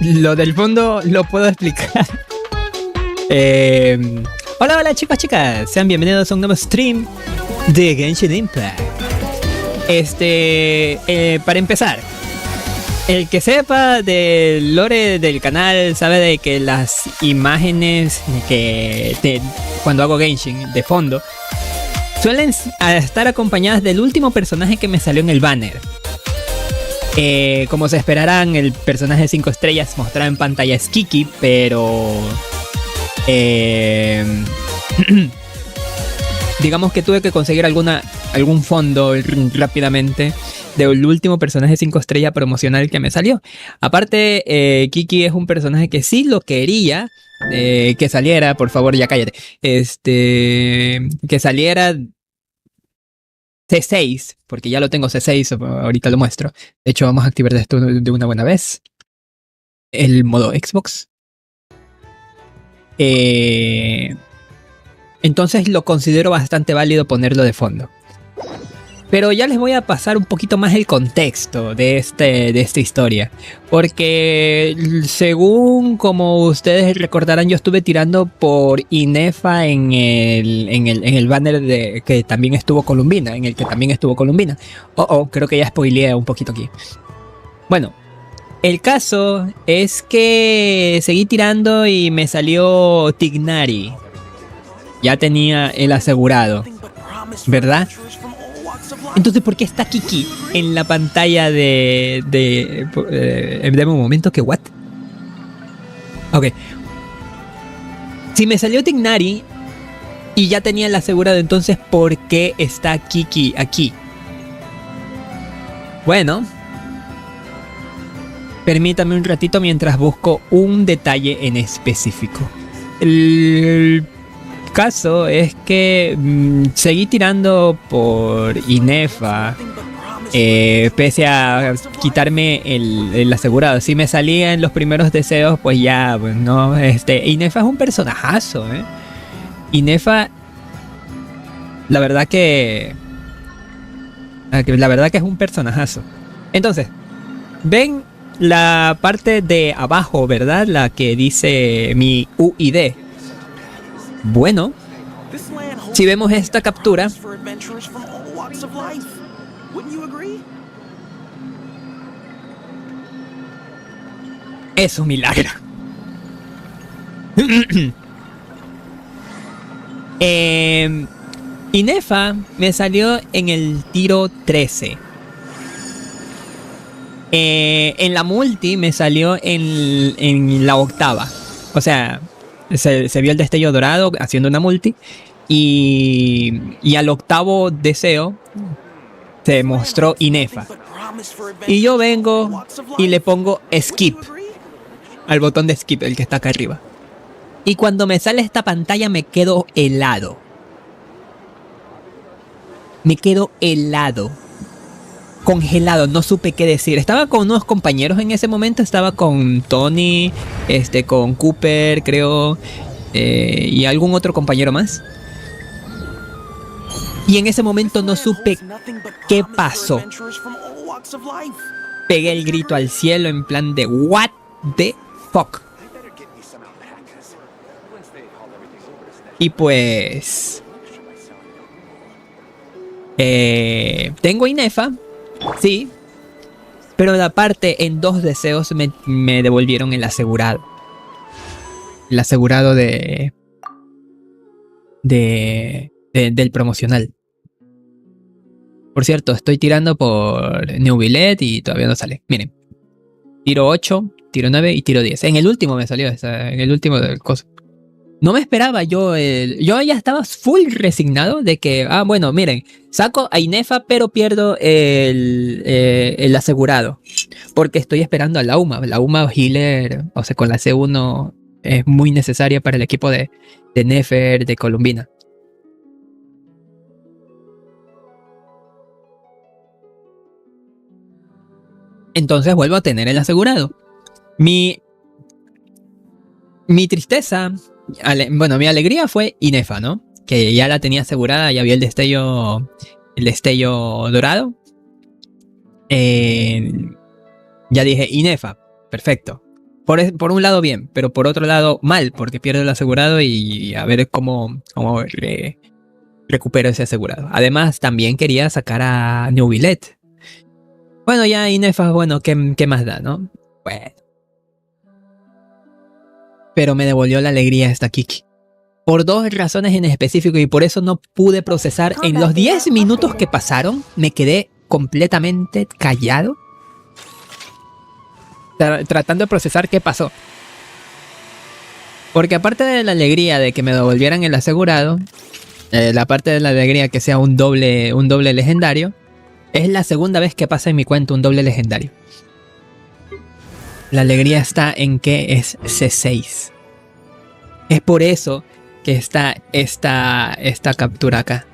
Lo del fondo lo puedo explicar. Hola chicos, chicas, sean bienvenidos a un nuevo stream de Genshin Impact. Para empezar, el que sepa del lore del canal sabe de que las imágenes cuando hago Genshin de fondo suelen estar acompañadas del último personaje que me salió en el banner. Como se esperarán, el personaje 5 estrellas mostrado en pantalla es Kiki, pero digamos que tuve que conseguir algún fondo rápidamente del último personaje 5 estrellas promocional que me salió. Aparte, Kiki es un personaje que sí lo quería que saliera, por favor, ya cállate. Que saliera C6, porque ya lo tengo C6, ahorita lo muestro. De hecho, vamos a activar esto de una buena vez. El modo Xbox. Entonces lo considero bastante válido ponerlo de fondo. Pero ya les voy a pasar un poquito más el contexto de esta historia. Porque según como ustedes recordarán, yo estuve tirando por Inefa en el banner que también estuvo Columbina. En el que también estuvo Columbina. Creo que ya spoileé un poquito aquí. Bueno, el caso es que seguí tirando y me salió Tignari. Ya tenía el asegurado, ¿verdad? Entonces, ¿por qué está Kiki en la pantalla dame un momento, ¿qué what? Ok. Si me salió Tignari y ya tenía el asegurado, entonces ¿por qué está Kiki aquí? Bueno, permítame un ratito mientras busco un detalle en específico. El caso es que seguí tirando por Inefa, pese a quitarme el asegurado. Si me salía en los primeros deseos, pues ya, pues no. Inefa es un personajazo, Inefa, la verdad que es un personajazo. Entonces, ven la parte de abajo, ¿verdad? La que dice mi UID. Bueno, si vemos esta captura, es un milagro. Inefa me salió en el tiro 13. En la multi me salió en la 8ª. O sea, se vio el destello dorado haciendo una multi. Y al 8º deseo se mostró Inefa. Y yo vengo y le pongo skip al botón de skip, el que está acá arriba. Y cuando me sale esta pantalla me quedo helado. Congelado, no supe qué decir. Estaba con unos compañeros en ese momento. Estaba con Tony, con Cooper, creo, y algún otro compañero más. Y en ese momento no supe qué pasó. Pegué el grito al cielo en plan de what the fuck. Y pues tengo Inefa, sí, pero aparte en 2 deseos me devolvieron el asegurado. El asegurado del promocional. Por cierto, estoy tirando por New Billet y todavía no sale. Miren, tiro 8, tiro 9 y tiro 10. En el último me salió, en el último del coso. No me esperaba, yo ya estaba full resignado de que, bueno, miren, saco a Inefa pero pierdo el asegurado. Porque estoy esperando a la UMA healer, o sea, con la C1 es muy necesaria para el equipo de Nefer, de Columbina. Entonces vuelvo a tener el asegurado. Mi tristeza, mi alegría fue Inefa, ¿no? Que ya la tenía asegurada, ya había el destello dorado. Ya dije, Inefa, perfecto. Por un lado bien, pero por otro lado mal, porque pierdo el asegurado y a ver cómo recupero ese asegurado. Además, también quería sacar a Neuvillet. Bueno, ya Inefa, bueno, ¿qué más da, no? Bueno. Pero me devolvió la alegría esta Kiki. Por dos razones en específico y por eso no pude procesar. En los 10 minutos que pasaron, me quedé completamente callado. Tratando de procesar qué pasó. Porque aparte de la alegría de que me devolvieran el asegurado, la parte de la alegría que sea un doble legendario, es la segunda vez que pasa en mi cuenta un doble legendario. La alegría está en que es C6. Es por eso que está esta captura acá.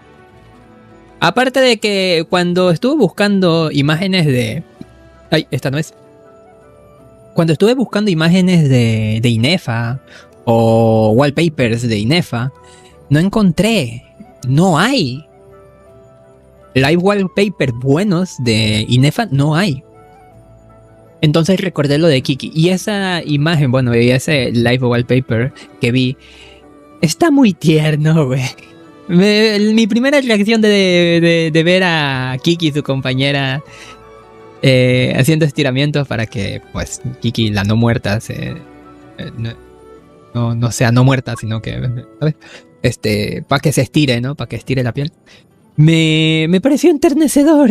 Aparte de que cuando estuve buscando imágenes de... Ay, esta no es. Cuando estuve buscando imágenes de Inefa o wallpapers de Inefa, no encontré. No hay. Live wallpapers buenos de Inefa no hay. Entonces recordé lo de Kiki. Y esa imagen, bueno, y ese live wallpaper que vi, está muy tierno, güey. Mi primera reacción de ver a Kiki y su compañera haciendo estiramientos para que, pues, Kiki, la no muerta, no sea no muerta, sino que, ¿sabes? Para que se estire, ¿no? Para que estire la piel. Me pareció enternecedor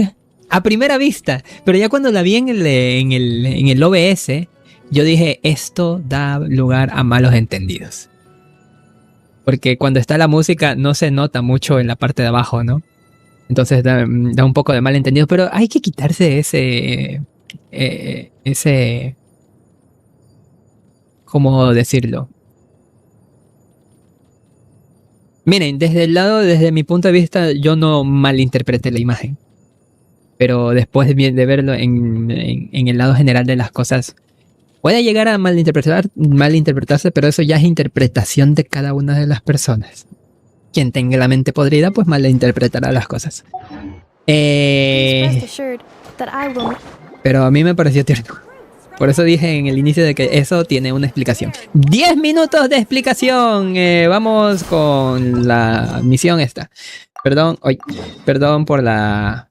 a primera vista, pero ya cuando la vi en el OBS, yo dije, esto da lugar a malos entendidos. Porque cuando está la música no se nota mucho en la parte de abajo, ¿no? Entonces da un poco de malentendido, pero hay que quitarse ese... ¿Cómo decirlo? Miren, desde mi punto de vista, yo no malinterpreté la imagen. Pero después de verlo en el lado general de las cosas, puede llegar a malinterpretarse, pero eso ya es interpretación de cada una de las personas. Quien tenga la mente podrida, pues malinterpretará las cosas. Pero a mí me pareció tierno. Por eso dije en el inicio de que eso tiene una explicación. 10 minutos de explicación. Vamos con la misión esta. Perdón por la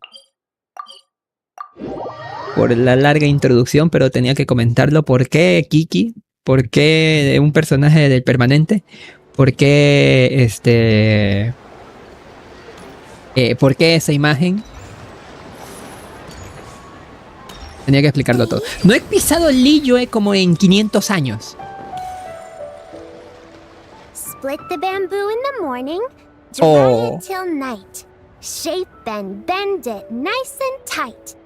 larga introducción, pero tenía que comentarlo. ¿Por qué Kiki? ¿Por qué un personaje del permanente? ¿Por qué ¿por qué esa imagen? Tenía que explicarlo todo. No he pisado el lillo como en 500 años. Split the bamboo in the morning, dry it till night. Shape and bend it nice and tight.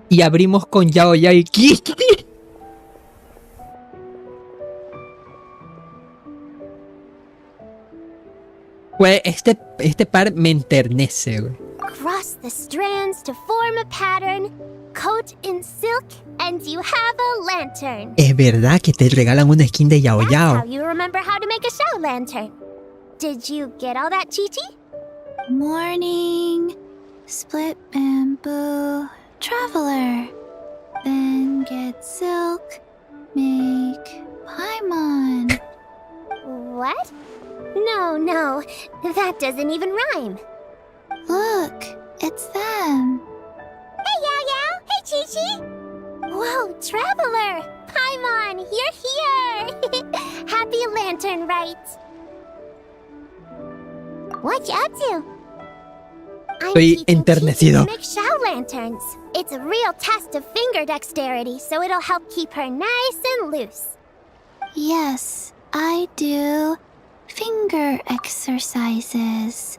Y abrimos con Yao Yao y Kiki. Pues este par me enternece, güey. Cross the strands to form a pattern, coat in silk, and you have a lantern. Es verdad que te regalan una skin de Yao Yao. That's how you remember how to make a show lantern. Did you get all that, Chi-Chi? Morning, split bamboo, traveler. Then get silk, make paimon. What? No, that doesn't even rhyme. Look, it's them. Hey, Yao Yao! Hey, Chi-Chi! Whoa, Traveler! Paimon, you're here! Happy Lantern Rites! What you up to? Estoy enternecido. Make show lanterns. It's a real test of finger dexterity, so it'll help keep her nice and loose. Yes, I do finger exercises.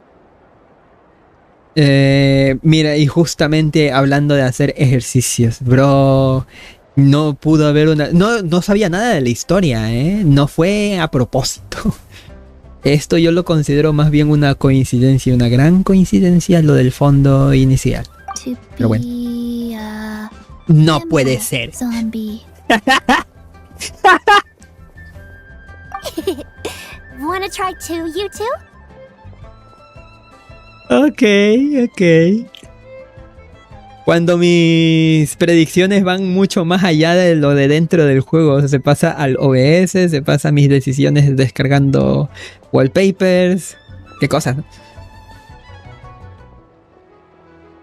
Mira, y justamente hablando de hacer ejercicios, bro, no pudo haber una... No sabía nada de la historia, no fue a propósito. Esto yo lo considero más bien una coincidencia, una gran coincidencia, lo del fondo inicial. Pero bueno. No puede ser. Wanna try too, you two? Ok. Cuando mis predicciones van mucho más allá de lo de dentro del juego. O sea, se pasa al OBS, se pasa a mis decisiones descargando wallpapers. Qué cosas, ¿no?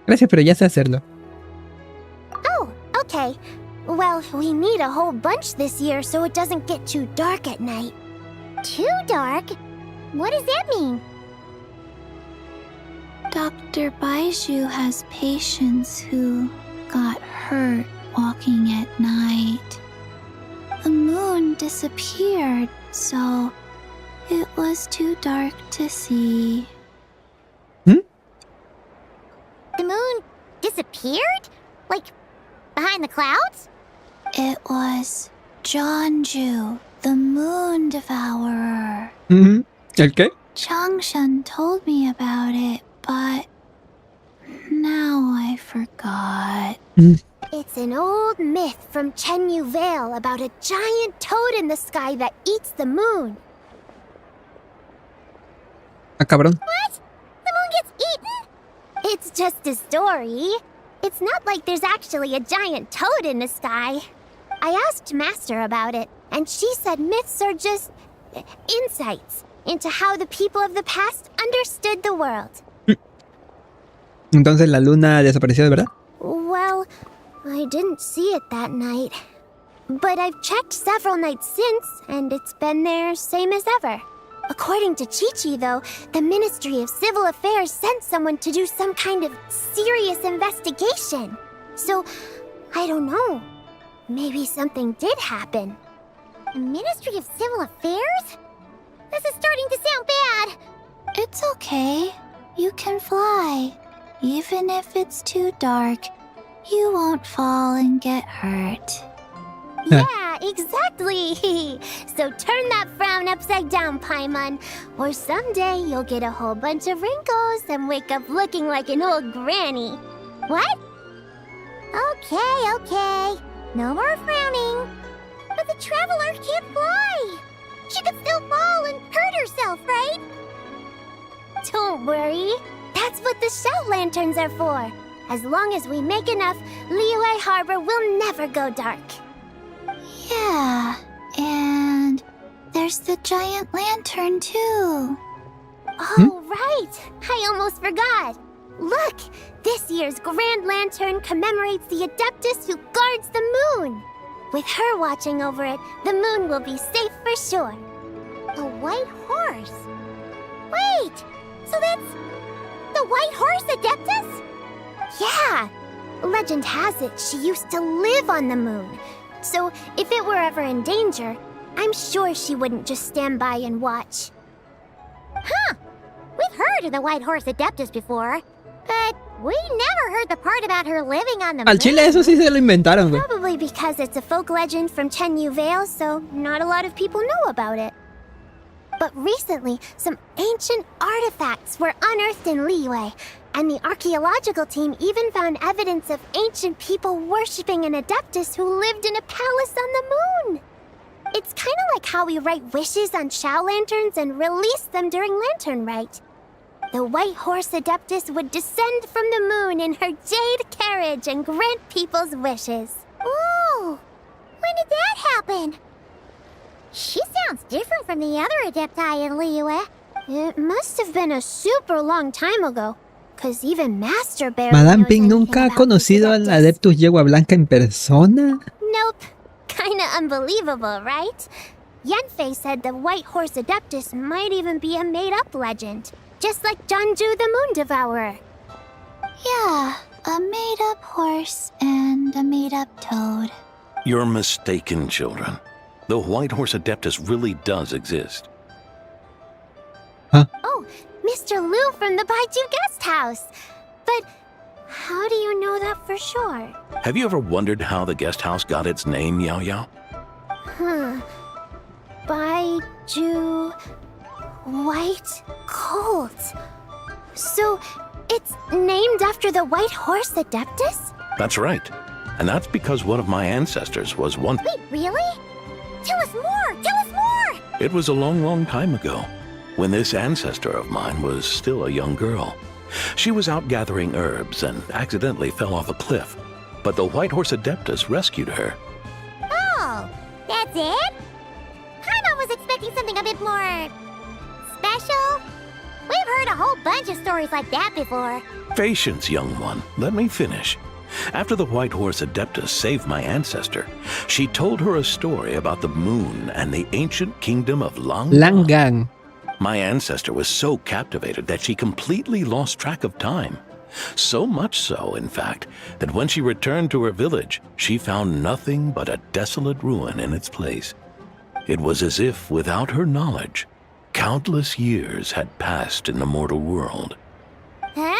Gracias, pero ya sé hacerlo. Oh, okay. Well, we need a whole bunch this year so it doesn't get too dark at night. Too dark? What does that mean? Dr. Baiju has patients who got hurt walking at night. The moon disappeared, so it was too dark to see. The moon disappeared? Like, behind the clouds? It was Jeonju, the moon devourer. ¿El qué? Changshan told me about it, but now I forgot. It's an old myth from Chenyu Vale about a giant toad in the sky that eats the moon. Ah, cabrón. What? The moon gets eaten? It's just a story. It's not like there's actually a giant toad in the sky. I asked Master about it, and she said myths are just insights into how the people of the past understood the world. Entonces la luna desapareció de verdad. Well, I didn't see it that night. But I've checked several nights since, and it's been there same as ever. According to Chi-Chi, though, the Ministry of Civil Affairs sent someone to do some kind of serious investigation. So, I don't know. Maybe something did happen. The Ministry of Civil Affairs? This is starting to sound bad. It's okay. You can fly. Even if it's too dark, you won't fall and get hurt. Yeah, exactly. So turn that frown upside down, Paimon. Or someday you'll get a whole bunch of wrinkles and wake up looking like an old granny. What? Okay. No more frowning. But the traveler can't fly. She could still fall and hurt herself, right? Don't worry. That's what the shout lanterns are for. As long as we make enough, Liyue Harbor will never go dark. Yeah, and there's the giant lantern too. Oh, right! I almost forgot! Look! This year's Grand Lantern commemorates the Adeptus who guards the moon! With her watching over it, the moon will be safe for sure. The White Horse? Wait! So that's the White Horse Adeptus? Yeah! Legend has it she used to live on the moon. So if it were ever in danger, I'm sure she wouldn't just stand by and watch. Huh! We've heard of the White Horse Adeptus before, but we never heard the part about her living on the moon. Al chile eso sí se lo inventaron, güey. Probably because it's a folk legend from Chenyu Vale, so not a lot of people know about it. But recently, some ancient artifacts were unearthed in Liyue, and the archaeological team even found evidence of ancient people worshipping an Adeptus who lived in a palace on the moon. It's kind of like how we write wishes on Shao lanterns and release them during Lantern Rite. The White Horse Adeptus would descend from the moon in her jade carriage and grant people's wishes. Ooh! When did that happen? She sounds different from the other Adepti in Liyue. It must have been a super long time ago. Cause even Master Bear Madame Ping nunca ha conocido al Adeptus Yegua Blanca en persona. Nope. Kinda unbelievable, right? Yanfei said the White Horse Adeptus might even be a made-up legend. Just like Jeonju the Moon Devourer. Yeah, a made-up horse and a made-up toad. You're mistaken, children. The White Horse Adeptus really does exist. Huh? Oh, Mr. Liu from the Baiju Guest House. But how do you know that for sure? Have you ever wondered how the guest house got its name, Yao Yao? Baiju... White Colt. So, it's named after the White Horse Adeptus? That's right. And that's because one of my ancestors was one... Wait, really? Tell us more! Tell us more! It was a long, long time ago, when this ancestor of mine was still a young girl. She was out gathering herbs and accidentally fell off a cliff, but the White Horse Adeptus rescued her. Oh, that's it? Paimon was expecting something a bit more special. We've heard a whole bunch of stories like that before. Patience, young one. Let me finish. After the White Horse Adeptus saved my ancestor, she told her a story about the moon and the ancient kingdom of Langang. My ancestor was so captivated that she completely lost track of time. So much so, in fact, that when she returned to her village, she found nothing but a desolate ruin in its place. It was as if, without her knowledge, countless years had passed in the mortal world. Huh?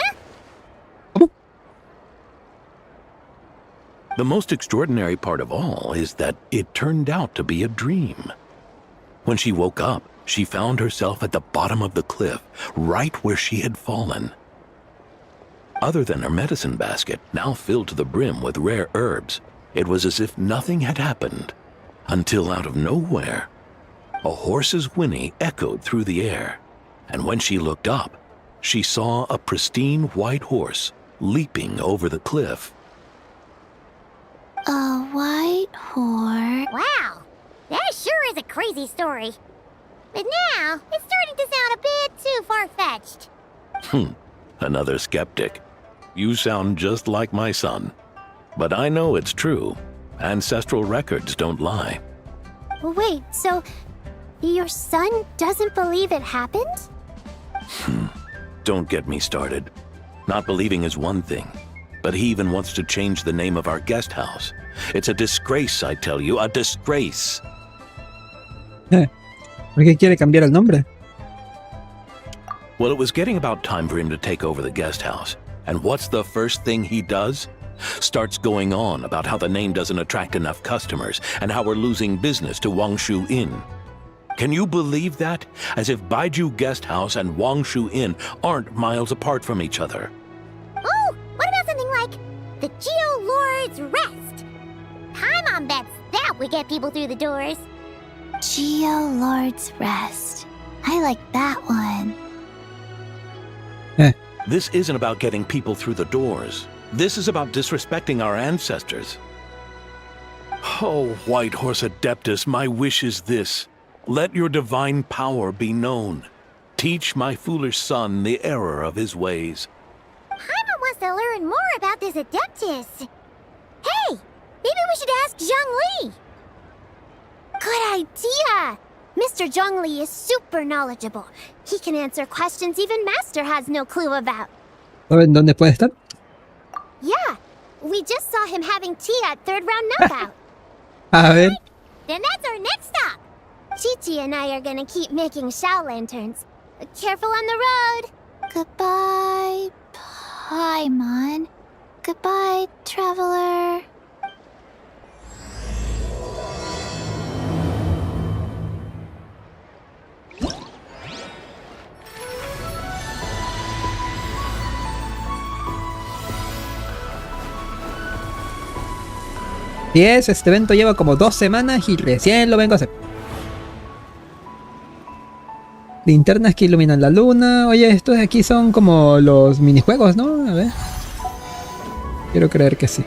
The most extraordinary part of all is that it turned out to be a dream. When she woke up, she found herself at the bottom of the cliff, right where she had fallen. Other than her medicine basket, now filled to the brim with rare herbs, it was as if nothing had happened, until out of nowhere, a horse's whinny echoed through the air, and when she looked up, she saw a pristine white horse leaping over the cliff. A white horse. Wow, that sure is a crazy story. But now, it's starting to sound a bit too far-fetched. Another skeptic. You sound just like my son. But I know it's true. Ancestral records don't lie. Wait, so your son doesn't believe it happened? Don't get me started. Not believing is one thing, but he even wants to change the name of our guest house. It's a disgrace, I tell you, a disgrace. ¿Por qué quiere cambiar el nombre? Well, it was getting about time for him to take over the guest house. And what's the first thing he does? Starts going on about how the name doesn't attract enough customers and how we're losing business to Wangshu Inn. Can you believe that? As if Baiju Guest House and Wangshu Inn aren't miles apart from each other. Oh, what about something like the Geo Lord's Rest? Paimon bets that would get people through the doors. Geo Lord's Rest. I like that one. This isn't about getting people through the doors. This is about disrespecting our ancestors. Oh, White Horse Adeptus, my wish is this. Let your divine power be known. Teach my foolish son the error of his ways. Paimon wants to learn more about this Adeptus. Hey, maybe we should ask Zhongli. Good idea! Mr. Zhongli is super knowledgeable. He can answer questions even Master has no clue about. ¿Saben dónde puede estar? Yeah, we just saw him having tea at third round knockout. A ver. Then that's our next stop. Chi-Chi and I are gonna keep making Shao lanterns. Careful on the road. Goodbye, Paimon. Goodbye, traveler. Y este evento lleva como 2 semanas y recién lo vengo a hacer. Linternas que iluminan la luna. Oye, estos de aquí son como los minijuegos, ¿no? A ver. Quiero creer que sí.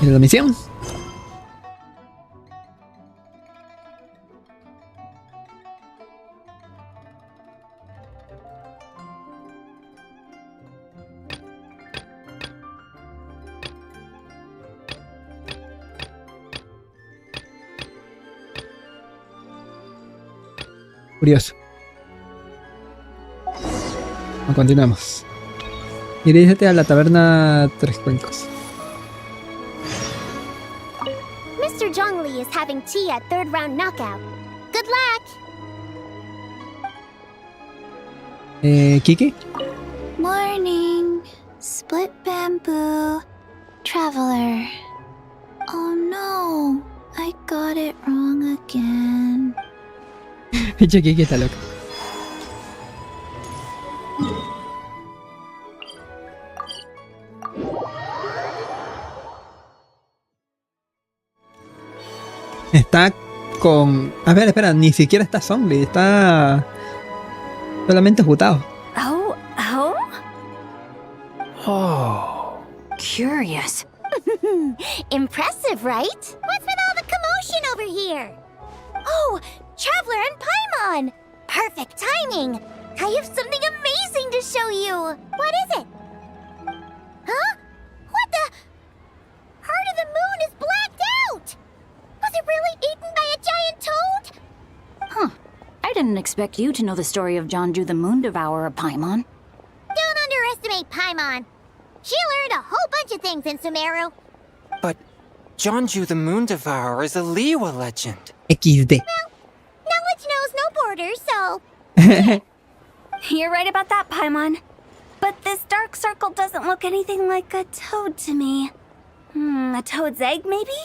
¿Mira la misión? Curioso. Continuamos. Dirígete a la taberna Tres Cuencos. Mr. Zhongli is having tea at third round knockout. Good luck! Kiki. Morning. Split bamboo. Traveler. Oh no. I got it wrong again. Pinche Kiki está loca. Está con... A ver, espera, ni siquiera está zombie, está solamente jutado. curious. Impressive, right? What's with all the commotion over here? Oh, Traveler and Paimon! Perfect timing! I have something amazing to show you! What is it? Huh? What the? Heart of the Moon is blacked out! Was it really eaten by a giant toad? Huh. I didn't expect you to know the story of Jeonju the Moon Devourer, Paimon. Don't underestimate Paimon. She learned a whole bunch of things in Sumeru. But Jeonju the Moon Devourer is a Liyue legend. XD. Knowledge knows no borders, so... You're right about that, Paimon. But this dark circle doesn't look anything like a toad to me. A toad's egg, maybe?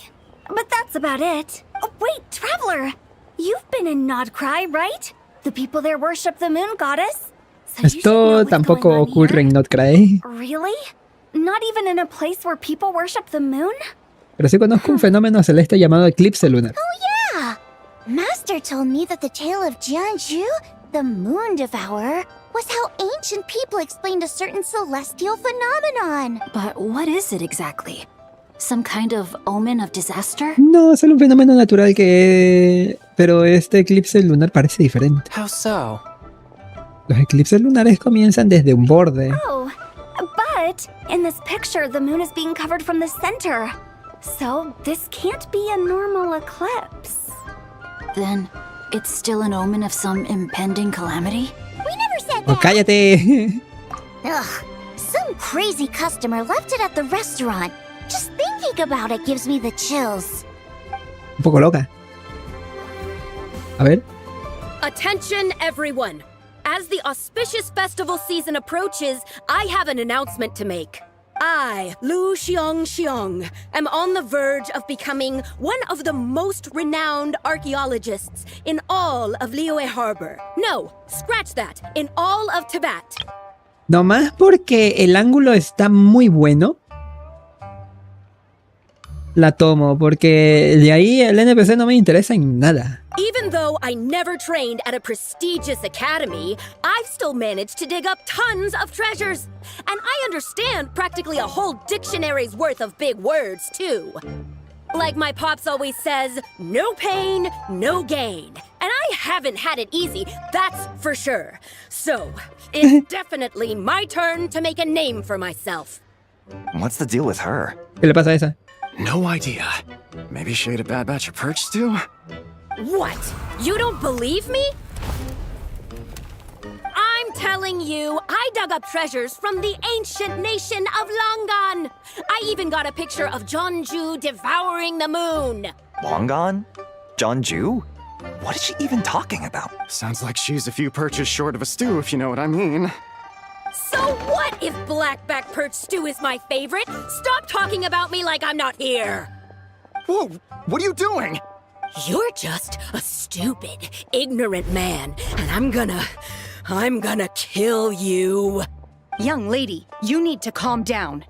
But that's about it. Oh, wait, Traveler! You've been in Nodcry, right? The people there worship the moon goddess. So you should know Esto what's tampoco going on ocurre here. en Notcray. Really? Not even in a place where people worship the moon? Pero sí conozco un fenómeno celeste llamado eclipse lunar. Yeah! Master told me that the tale of Jeonju, the Moon Devourer, was how ancient people explained a certain celestial phenomenon. But what is it exactly? Some kind of omen of disaster? No, es solo un fenómeno natural que... Pero este eclipse lunar parece diferente. How so? Los eclipses lunares comienzan desde un borde. Oh, but in this picture, the moon is being covered from the center. So this can't be a normal eclipse. Then it's still an omen of some impending calamity? We never said ¡Oh, that! cállate! Ugh, some crazy customer left it at the restaurant. Just thinking about it gives me the chills. Un poco loca. A ver. Attention, everyone! As the auspicious festival season approaches, I have an announcement to make. I, Lu Xiong, am on the verge of becoming one of the most renowned archaeologists in all of Liyue Harbor. No, scratch that, in all of Tibet. Nomás porque el ángulo está muy bueno. La tomo, porque de ahí el NPC no me interesa en nada. Even though I never trained at a prestigious academy, I've still managed to dig up tons of treasures. And I understand practically a whole dictionary's worth of big words, too. Like my pops always says, no pain, no gain. And I haven't had it easy, that's for sure. So, it's definitely my turn to make a name for myself. What's the deal with her? ¿Qué le pasa a esa? No idea. Maybe she ate a bad batch of perch stew? What? You don't believe me? I'm telling you, I dug up treasures from the ancient nation of Longan. I even got a picture of Jeonju devouring the moon. Longan? Jeonju? What is she even talking about? Sounds like she's a few perches short of a stew, if you know what I mean. So what if blackback perch stew is my favorite? Stop talking about me like I'm not here. Whoa, what are you doing? You're just a stupid, ignorant man, and I'm gonna kill you. Young lady, you need to calm down.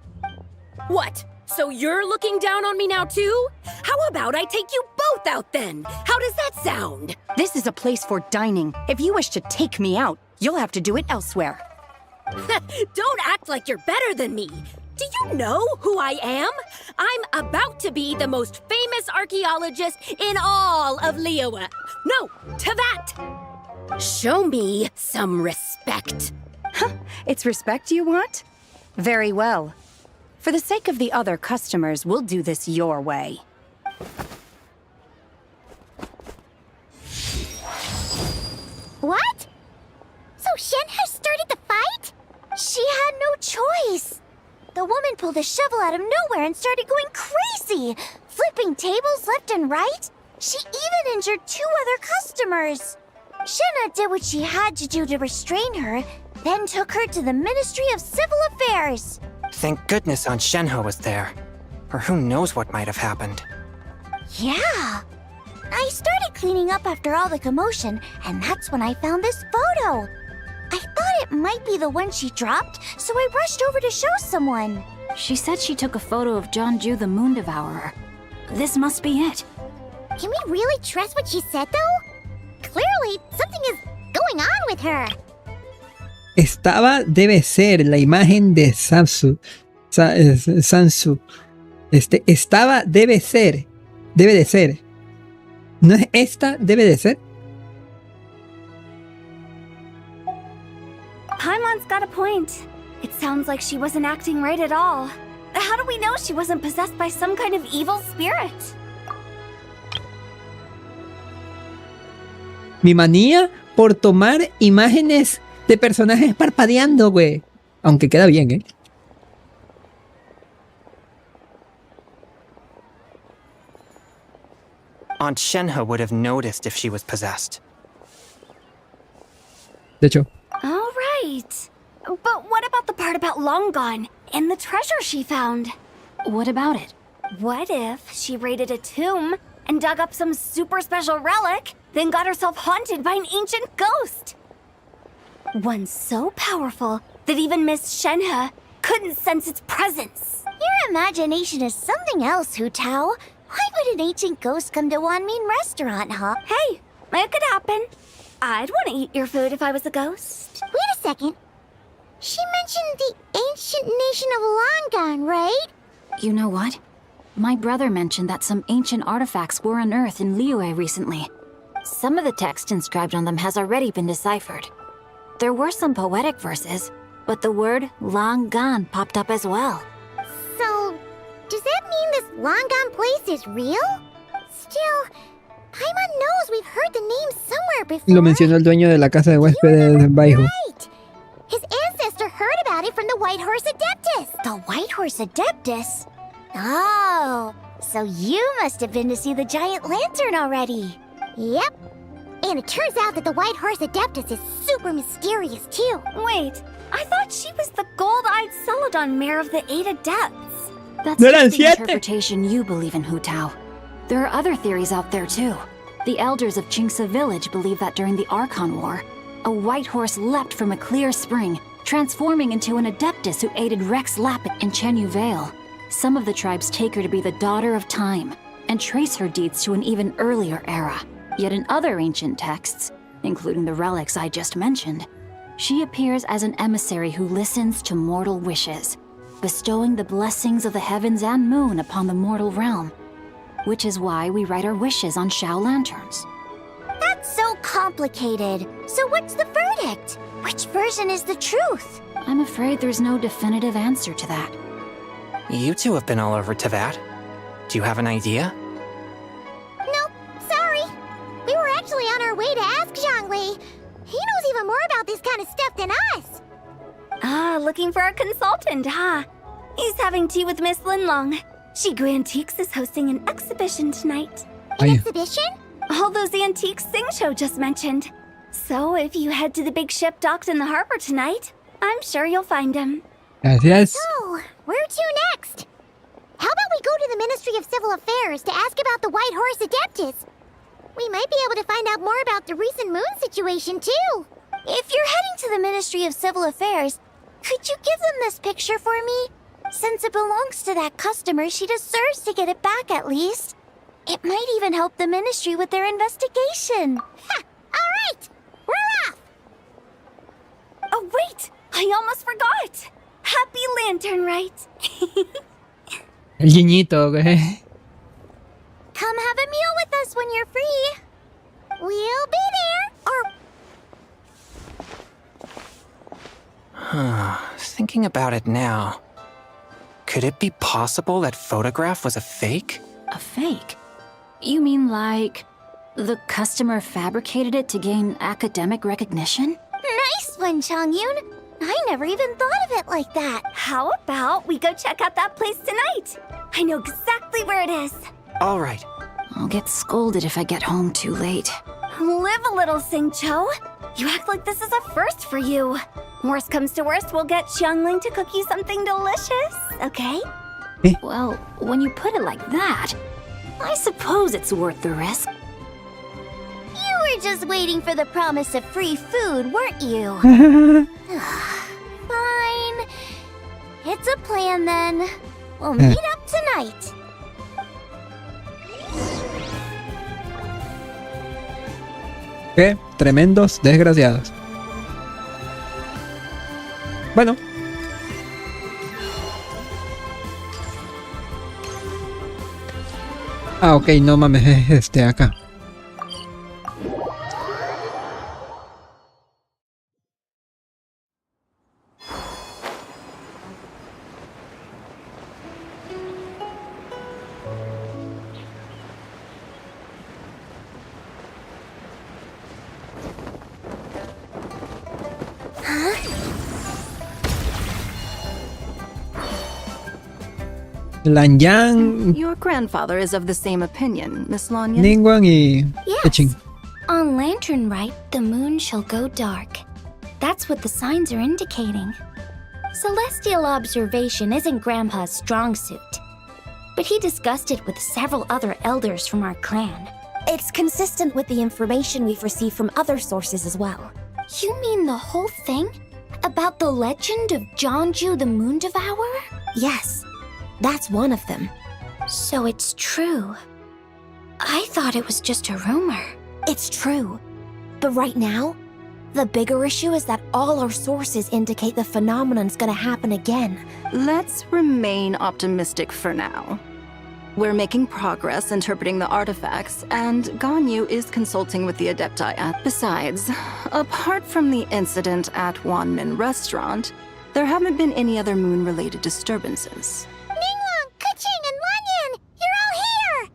What? So you're looking down on me now too? How about I take you both out then? How does that sound? This is a place for dining. If you wish to take me out, you'll have to do it elsewhere. Don't act like you're better than me. Do you know who I am? I'm about to be the most famous archaeologist in all of Liyue. No, Tibet. Show me some respect. It's respect you want? Very well. For the sake of the other customers, we'll do this your way. What? So Shen has started the fight? She had no choice. The woman pulled a shovel out of nowhere and started going crazy, flipping tables left and right. She even injured 2 other customers. Shenna did what she had to do to restrain her, then took her to the Ministry of Civil Affairs. Thank goodness Aunt Shenhe was there. Or who knows what might have happened. Yeah. I started cleaning up after all the commotion, and that's when I found this photo. I thought it might be the one she dropped, so I rushed over to show someone. She said she took a photo of Jeonju the Moon Devourer. This must be it. Can we really trust what she said, though? Clearly, something is going on with her. Debe ser la imagen de Samsu. Sansu. Estaba, debe de ser. ¿No es esta, debe de ser? Paimon's got a point. It sounds like she wasn't acting right at all. How do we know she wasn't possessed by some kind of evil spirit? Mi manía por tomar imágenes de personajes parpadeando, güey. Aunque queda bien, ¿eh? Aunt Shenhe would have noticed if she was possessed. De hecho. All right. But what about the part about Long Gone and the treasure she found? What about it? What if she raided a tomb and dug up some super special relic, then got herself haunted by an ancient ghost? One so powerful that even Miss Shenhe couldn't sense its presence. Your imagination is something else, Hu Tao. Why would an ancient ghost come to Wanmin restaurant, huh? Hey, it could happen. I'd want to eat your food if I was a ghost. Wait a second. She mentioned the ancient nation of Longan, right? You know what? My brother mentioned that some ancient artifacts were unearthed in Liyue recently. Some of the text inscribed on them has already been deciphered. There were some poetic verses, but the word Longan popped up as well. So, does that mean this Longan place is real? Still, Paimon knows we've heard the name somewhere before. Lo mencionó el dueño de la casa de huéspedes de Baihu. Right. His ancestor heard about it from the White Horse Adeptus. The White Horse Adeptus? Oh, so you must have been to see the giant lantern already. Yep. And it turns out that the White Horse Adeptus is super mysterious too. Wait, I thought she was the gold-eyed Celadon mare of the Eight Adepts. That's just the interpretation you believe in, Hu Tao. There are other theories out there too. The elders of Qingce village believe that during the Archon War, a white horse leapt from a clear spring, transforming into an Adeptus who aided Rex Lapid in Chenyu Vale. Some of the tribes take her to be the daughter of time, and trace her deeds to an even earlier era. Yet in other ancient texts, including the relics I just mentioned, she appears as an emissary who listens to mortal wishes, bestowing the blessings of the heavens and moon upon the mortal realm. Which is why we write our wishes on Shao lanterns. That's so complicated. So what's the verdict? Which version is the truth? I'm afraid there's no definitive answer to that. You two have been all over Teyvat. Do you have an idea? Nope, sorry. We were actually on our way to ask Zhongli. He knows even more about this kind of stuff than us. Ah, looking for a consultant, huh? He's having tea with Miss Linlong. Shigu Antiques is hosting an exhibition tonight. An exhibition? All those antiques Sing-Cho just mentioned. So if you head to the big ship docked in the harbor tonight, I'm sure you'll find him. Gracias. So, where to next? How about we go to the Ministry of Civil Affairs to ask about the White Horse Adeptus? We might be able to find out more about the recent moon situation, too. If you're heading to the Ministry of Civil Affairs, could you give them this picture for me? Since it belongs to that customer, she deserves to get it back at least. It might even help the Ministry with their investigation. Ha! All right! We're off! Oh, wait! I almost forgot! Happy Lantern Rite! El guiñito, güey. Come have a meal with us when you're free. We'll be there. Thinking about it now, could it be possible that photograph was a fake? A fake? You mean like the customer fabricated it to gain academic recognition? Nice one, Chongyun. I never even thought of it like that. How about we go check out that place tonight? I know exactly where it is. All right. I'll get scolded if I get home too late. Live a little, Sing-Cho. You act like this is a first for you. Worst comes to worst, we'll get Xiangling to cook you something delicious, okay? Well, when you put it like that, I suppose it's worth the risk. You were just waiting for the promise of free food, weren't you? Fine. It's a plan then. We'll meet up tonight. Qué tremendos desgraciados. Ah, ok, no mames, es este acá. Lanyang, Your grandfather is of the same opinion, Miss Lanyan. Ningguang y Eching. On Lantern Right, the moon shall go dark. That's what the signs are indicating. Celestial observation isn't Grandpa's strong suit, but he discussed it with several other elders from our clan. It's consistent with the information we've received from other sources as well. You mean the whole thing? About the legend of Jeonju the Moon Devourer? Yes, that's one of them. So it's true. I thought it was just a rumor. It's true. But right now, the bigger issue is that all our sources indicate the phenomenon's gonna happen again. Let's remain optimistic for now. We're making progress interpreting the artifacts, and Ganyu is consulting with the Adepti at... Besides, apart from the incident at Wanmin Restaurant, there haven't been any other moon-related disturbances. Ningguang, Keqing, and Lanyan! You're all here!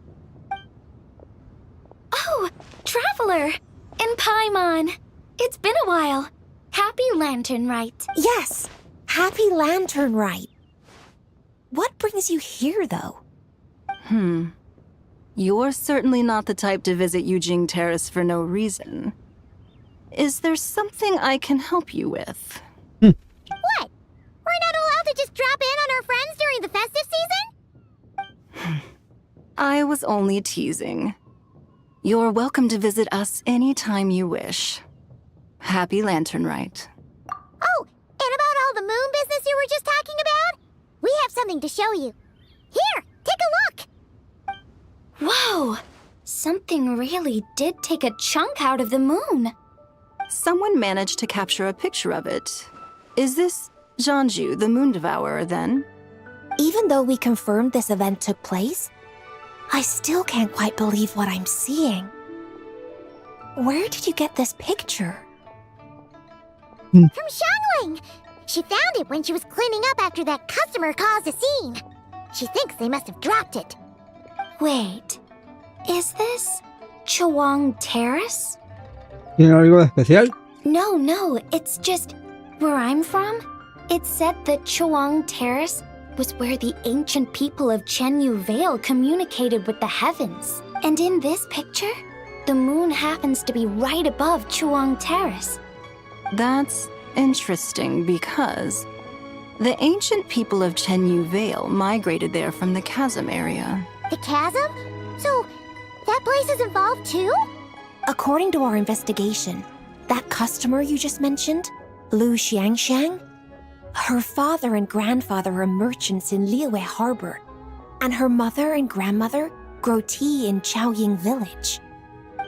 Oh, Traveler! And Paimon! It's been a while. Happy Lantern Right. Yes, happy Lantern Right. What brings you here, though? You're certainly not the type to visit Yujing Terrace for no reason. Is there something I can help you with? What? We're not allowed to just drop in on our friends during the festive season? I was only teasing. You're welcome to visit us anytime you wish. Happy Lantern Right. Oh, and about all the moon business you were just talking about? We have something to show you. Here, take a look! Whoa! Something really did take a chunk out of the moon. Someone managed to capture a picture of it. Is this Jeonju, the Moon Devourer, then? Even though we confirmed this event took place, I still can't quite believe what I'm seeing. Where did you get this picture? From Xiangling! She found it when she was cleaning up after that customer caused a scene. She thinks they must have dropped it. Wait, is this Chawang Terrace? ¿Tiene algo especial? No, it's just where I'm from. It said that Chawang Terrace was where the ancient people of Chenyu Vale communicated with the heavens. And in this picture, the moon happens to be right above Chawang Terrace. That's interesting because the ancient people of Chenyu Vale migrated there from the chasm area. The chasm? So, that place is involved too? According to our investigation, that customer you just mentioned, Lu Xiangxiang, her father and grandfather are merchants in Liyue Harbor, and her mother and grandmother grow tea in Chaoying Village.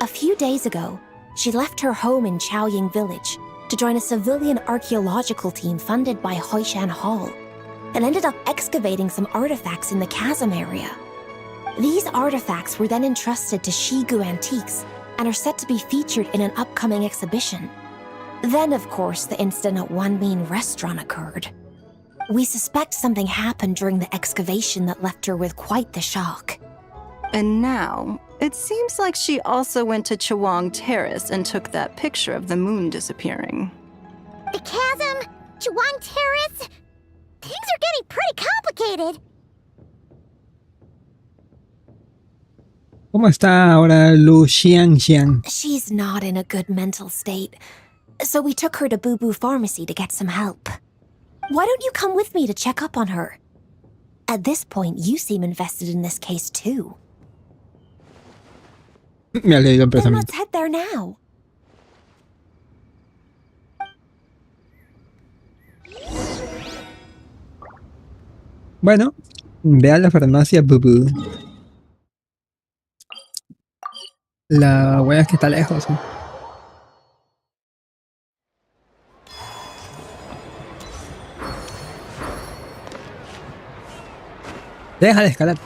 A few days ago, she left her home in Chaoying Village to join a civilian archaeological team funded by Hoishan Hall, and ended up excavating some artifacts in the chasm area. These artifacts were then entrusted to Shigu Antiques and are set to be featured in an upcoming exhibition. Then, of course, the incident at Wanmin Restaurant occurred. We suspect something happened during the excavation that left her with quite the shock. And now, it seems like she also went to Chawang Terrace and took that picture of the moon disappearing. The chasm? Chawang Terrace? Things are getting pretty complicated. ¿Cómo está ahora Lu Xiangxiang? She's not in a good mental state, so we took her to Boo Boo Pharmacy to get some help. Why don't you come with me to check up on her? At this point, you seem invested in this case too. Me ha leído el Then pensamiento. let's head there now. Bueno, ve a la farmacia Bubu. La wea es que está lejos. ¿Sí? Deja de escalar.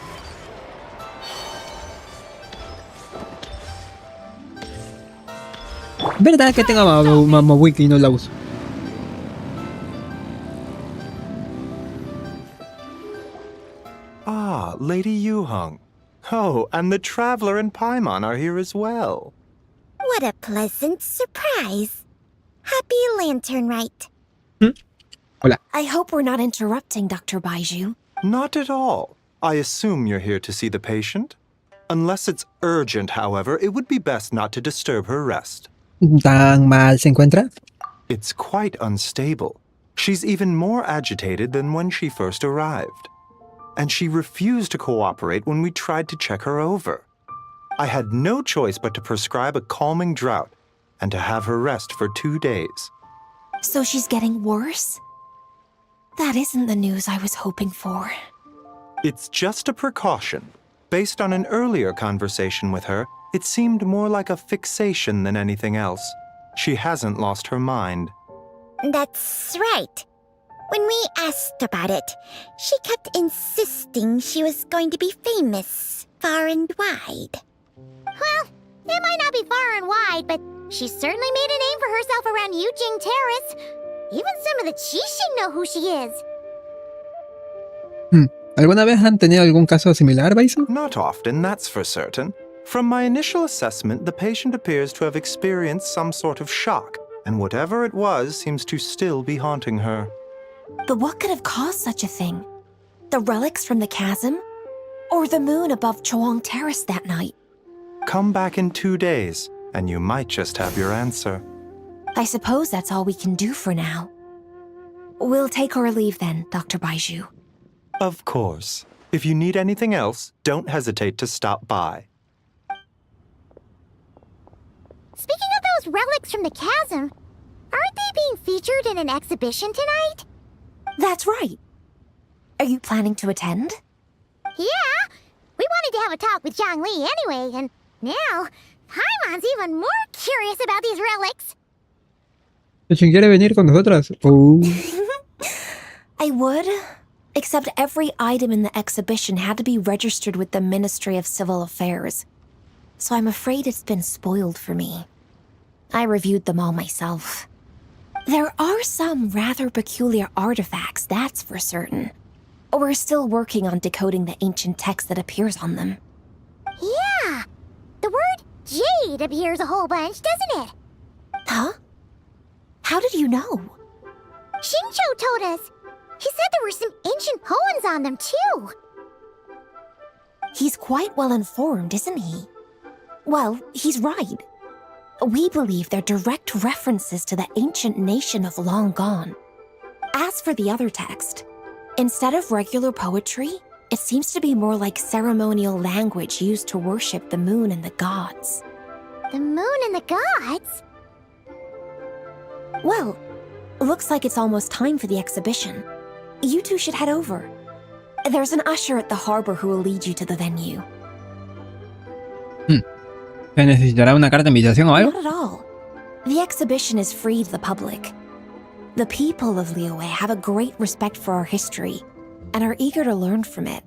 ¿Verdad que tengo Wiki y no la uso? Ah, Lady Yuhong. Oh, and the Traveler and Paimon are here as well. What a pleasant surprise. Happy Lantern Rite. Hola. I hope we're not interrupting, Dr. Baiju. Not at all. I assume you're here to see the patient. Unless it's urgent, however, it would be best not to disturb her rest. ¿Tan mal se encuentra? It's quite unstable. She's even more agitated than when she first arrived. And she refused to cooperate when we tried to check her over. I had no choice but to prescribe a calming draught and to have her rest for 2 days. So she's getting worse? That isn't the news I was hoping for. It's just a precaution. Based on an earlier conversation with her, it seemed more like a fixation than anything else. She hasn't lost her mind. That's right. When we asked about it, she kept insisting she was going to be famous far and wide. Well, it might not be far and wide, but she certainly made a name for herself around Yujing Terrace. Even some of the Qixing know who she is. ¿Alguna vez han tenido algún caso similar, Baisu? Not often, that's for certain. From my initial assessment, the patient appears to have experienced some sort of shock, and whatever it was seems to still be haunting her. But what could have caused such a thing? The relics from the chasm? Or the moon above Choang Terrace that night? Come back in 2 days, and you might just have your answer. I suppose that's all we can do for now. We'll take our leave then, Dr. Baiju. Of course. If you need anything else, don't hesitate to stop by. Speaking of those relics from the chasm, aren't they being featured in an exhibition tonight? That's right. Are you planning to attend? Yeah! We wanted to have a talk with Zhang Li anyway, and now Paimon's even more curious about these relics. ¿Quién quiere venir con nosotras? I would, except every item in the exhibition had to be registered with the Ministry of Civil Affairs. So I'm afraid it's been spoiled for me. I reviewed them all myself. There are some rather peculiar artifacts, that's for certain. We're still working on decoding the ancient text that appears on them. Yeah! The word jade appears a whole bunch, doesn't it? Huh? How did you know? Xingqiu told us. He said there were some ancient poems on them, too. He's quite well informed, isn't he? Well, he's right. We believe they're direct references to the ancient nation of long gone. As for the other text, instead of regular poetry, it seems to be more like ceremonial language used to worship the moon and the gods. The moon and the gods? Well, looks like it's almost time for the exhibition. You two should head over. There's an usher at the harbor who will lead you to the venue. ¿Se necesitará una carta de invitación o algo? Not at all. The exhibition is free to the public. The people of Liyue have a great respect for our history and are eager to learn from it.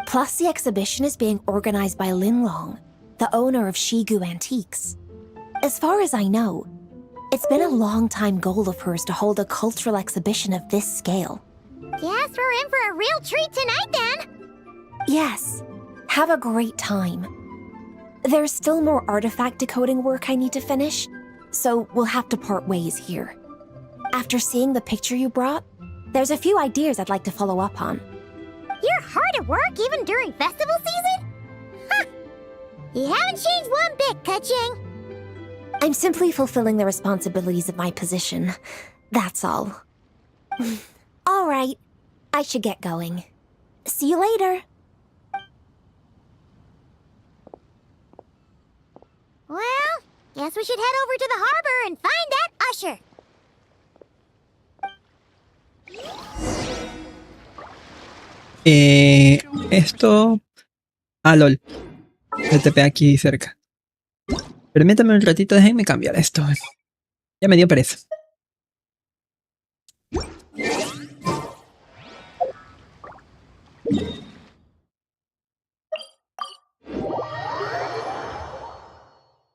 Plus, the exhibition is being organized by Linlong, the owner of Shigu Antiques. As far as I know, it's been a long-time goal of hers to hold a cultural exhibition of this scale. Guess we're in for a real treat tonight, then. Yes, have a great time. There's still more artifact decoding work I need to finish, so we'll have to part ways here. After seeing the picture you brought, there's a few ideas I'd like to follow up on. You're hard at work even during festival season? Huh. You haven't changed one bit, Ka-Ching. I'm simply fulfilling the responsibilities of my position. That's all. All right, I should get going. See you later. Well, guess we should head over to the harbor and find that usher. Esto... Ah, lol. El TP aquí cerca. Permítame un ratito, déjenme cambiar esto. Ya me dio pereza.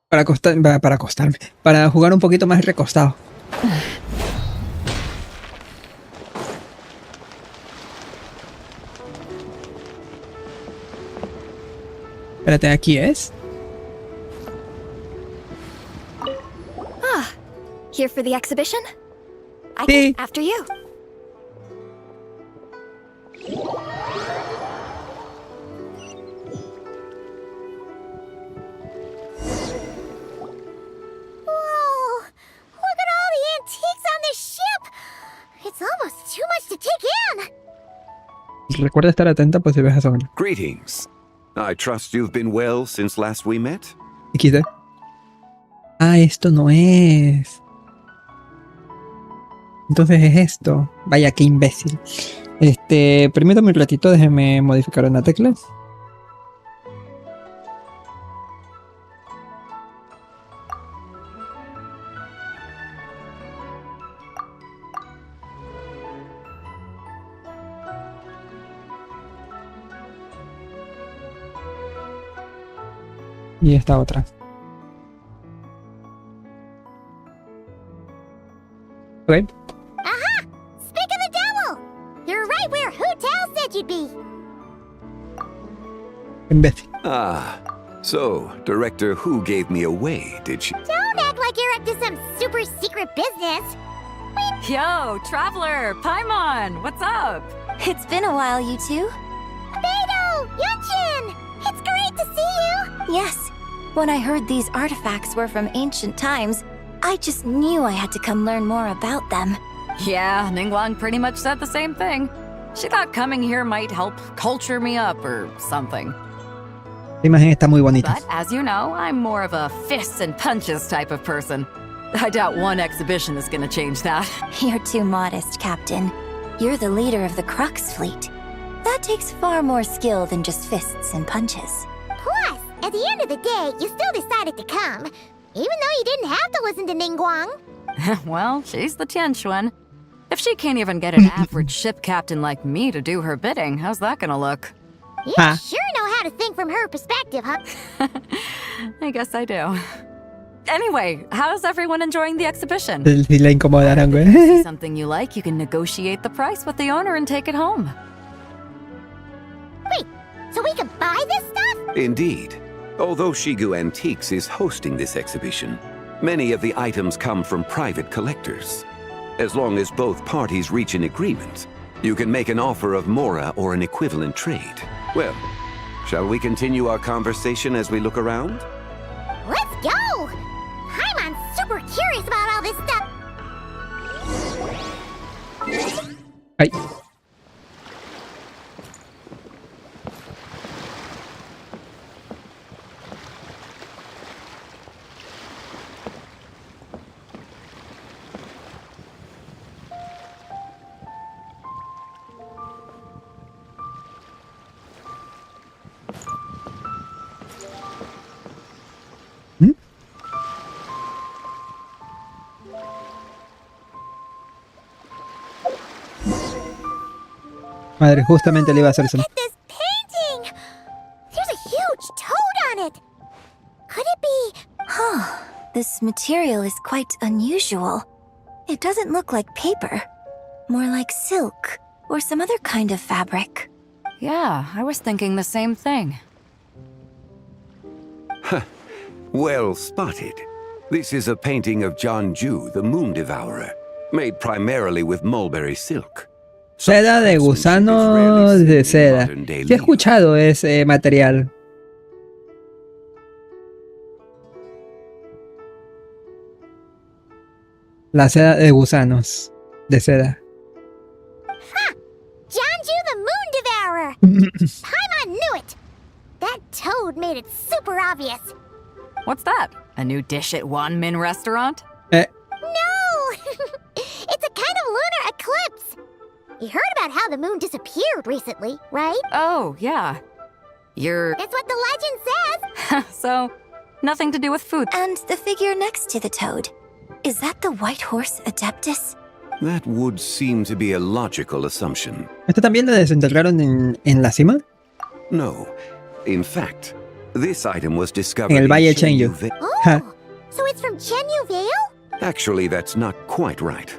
Para acostarme. Para jugar un poquito más recostado. Espérate, ¿aquí es? Ah, here for the exhibition? Sí. After you. Whoa! Look at all the antiques on this ship! It's almost too much to take in! Recuerda estar atenta pues si ves a Sonia. Greetings. I trust you've been well since last we met? XD. Ah, esto no es. Entonces es esto. Vaya, qué imbécil. Permítame un ratito, déjeme modificar una tecla. Y esta otra. Ok. Aha! Speak of the devil! You're right where Hu Tao said you'd be! Imbécil. Ah, so Director Hu gave me away, did she? Don't act like you're up to some super secret business! Yo, Traveler, Paimon, what's up? It's been a while, you two. Beidou! Yunchin! It's great to see you! Yes. When I heard these artifacts were from ancient times, I just knew I had to come learn more about them. Yeah, Ningguang pretty much said the same thing. She thought coming here might help culture me up or something. La imagen está muy bonita. But as you know, I'm more of a fists and punches type of person. I doubt one exhibition is gonna change that. You're too modest, Captain. You're the leader of the Crux fleet. That takes far more skill than just fists and punches. Plus, at the end of the day, you still decided to come, even though you didn't have to listen to Ningguang. Well, she's the Tianquan. If she can't even get an average ship captain like me to do her bidding, how's that gonna look? You sure know how to think from her perspective, huh? I guess I do. Anyway, how's everyone enjoying the exhibition? Si la incomodaran, If you see güey. something you like, you can negotiate the price with the owner and take it home. Wait, so we can buy this stuff? Indeed. Although Shigu Antiques is hosting this exhibition, many of the items come from private collectors. As long as both parties reach an agreement, you can make an offer of mora or an equivalent trade. Well, shall we continue our conversation as we look around? Let's go! I'm super curious about all this stuff. Ay. Madre, justamente le iba a hacer eso. Look at this painting! There's a huge toad on it! Could it be... Huh. This material is quite unusual. It doesn't look like paper. More like silk, or some other kind of fabric. Yeah, I was thinking the same thing. Well spotted. This is a painting of Jianju, the Moon Devourer, made primarily with mulberry silk. Seda de gusanos de seda. Sí he escuchado ese material. La seda de gusanos de seda. Ha! Jianju the Moon Devourer! Paimon knew it! That toad made it super obvious. What's that? A new dish at Wanmin restaurant? No! It's a kind of lunar eclipse. You heard about how the moon disappeared recently, right? Oh, yeah. That's what the legend says. So, nothing to do with food. And the figure next to the toad. Is that the white horse Adeptus? That would seem to be a logical assumption. ¿Esto también lo desenterraron en la cima? No. In fact, This item was discovered En el Valle in Chenyu. Oh, so it's from Chenyu Vale? Actually, that's not quite right.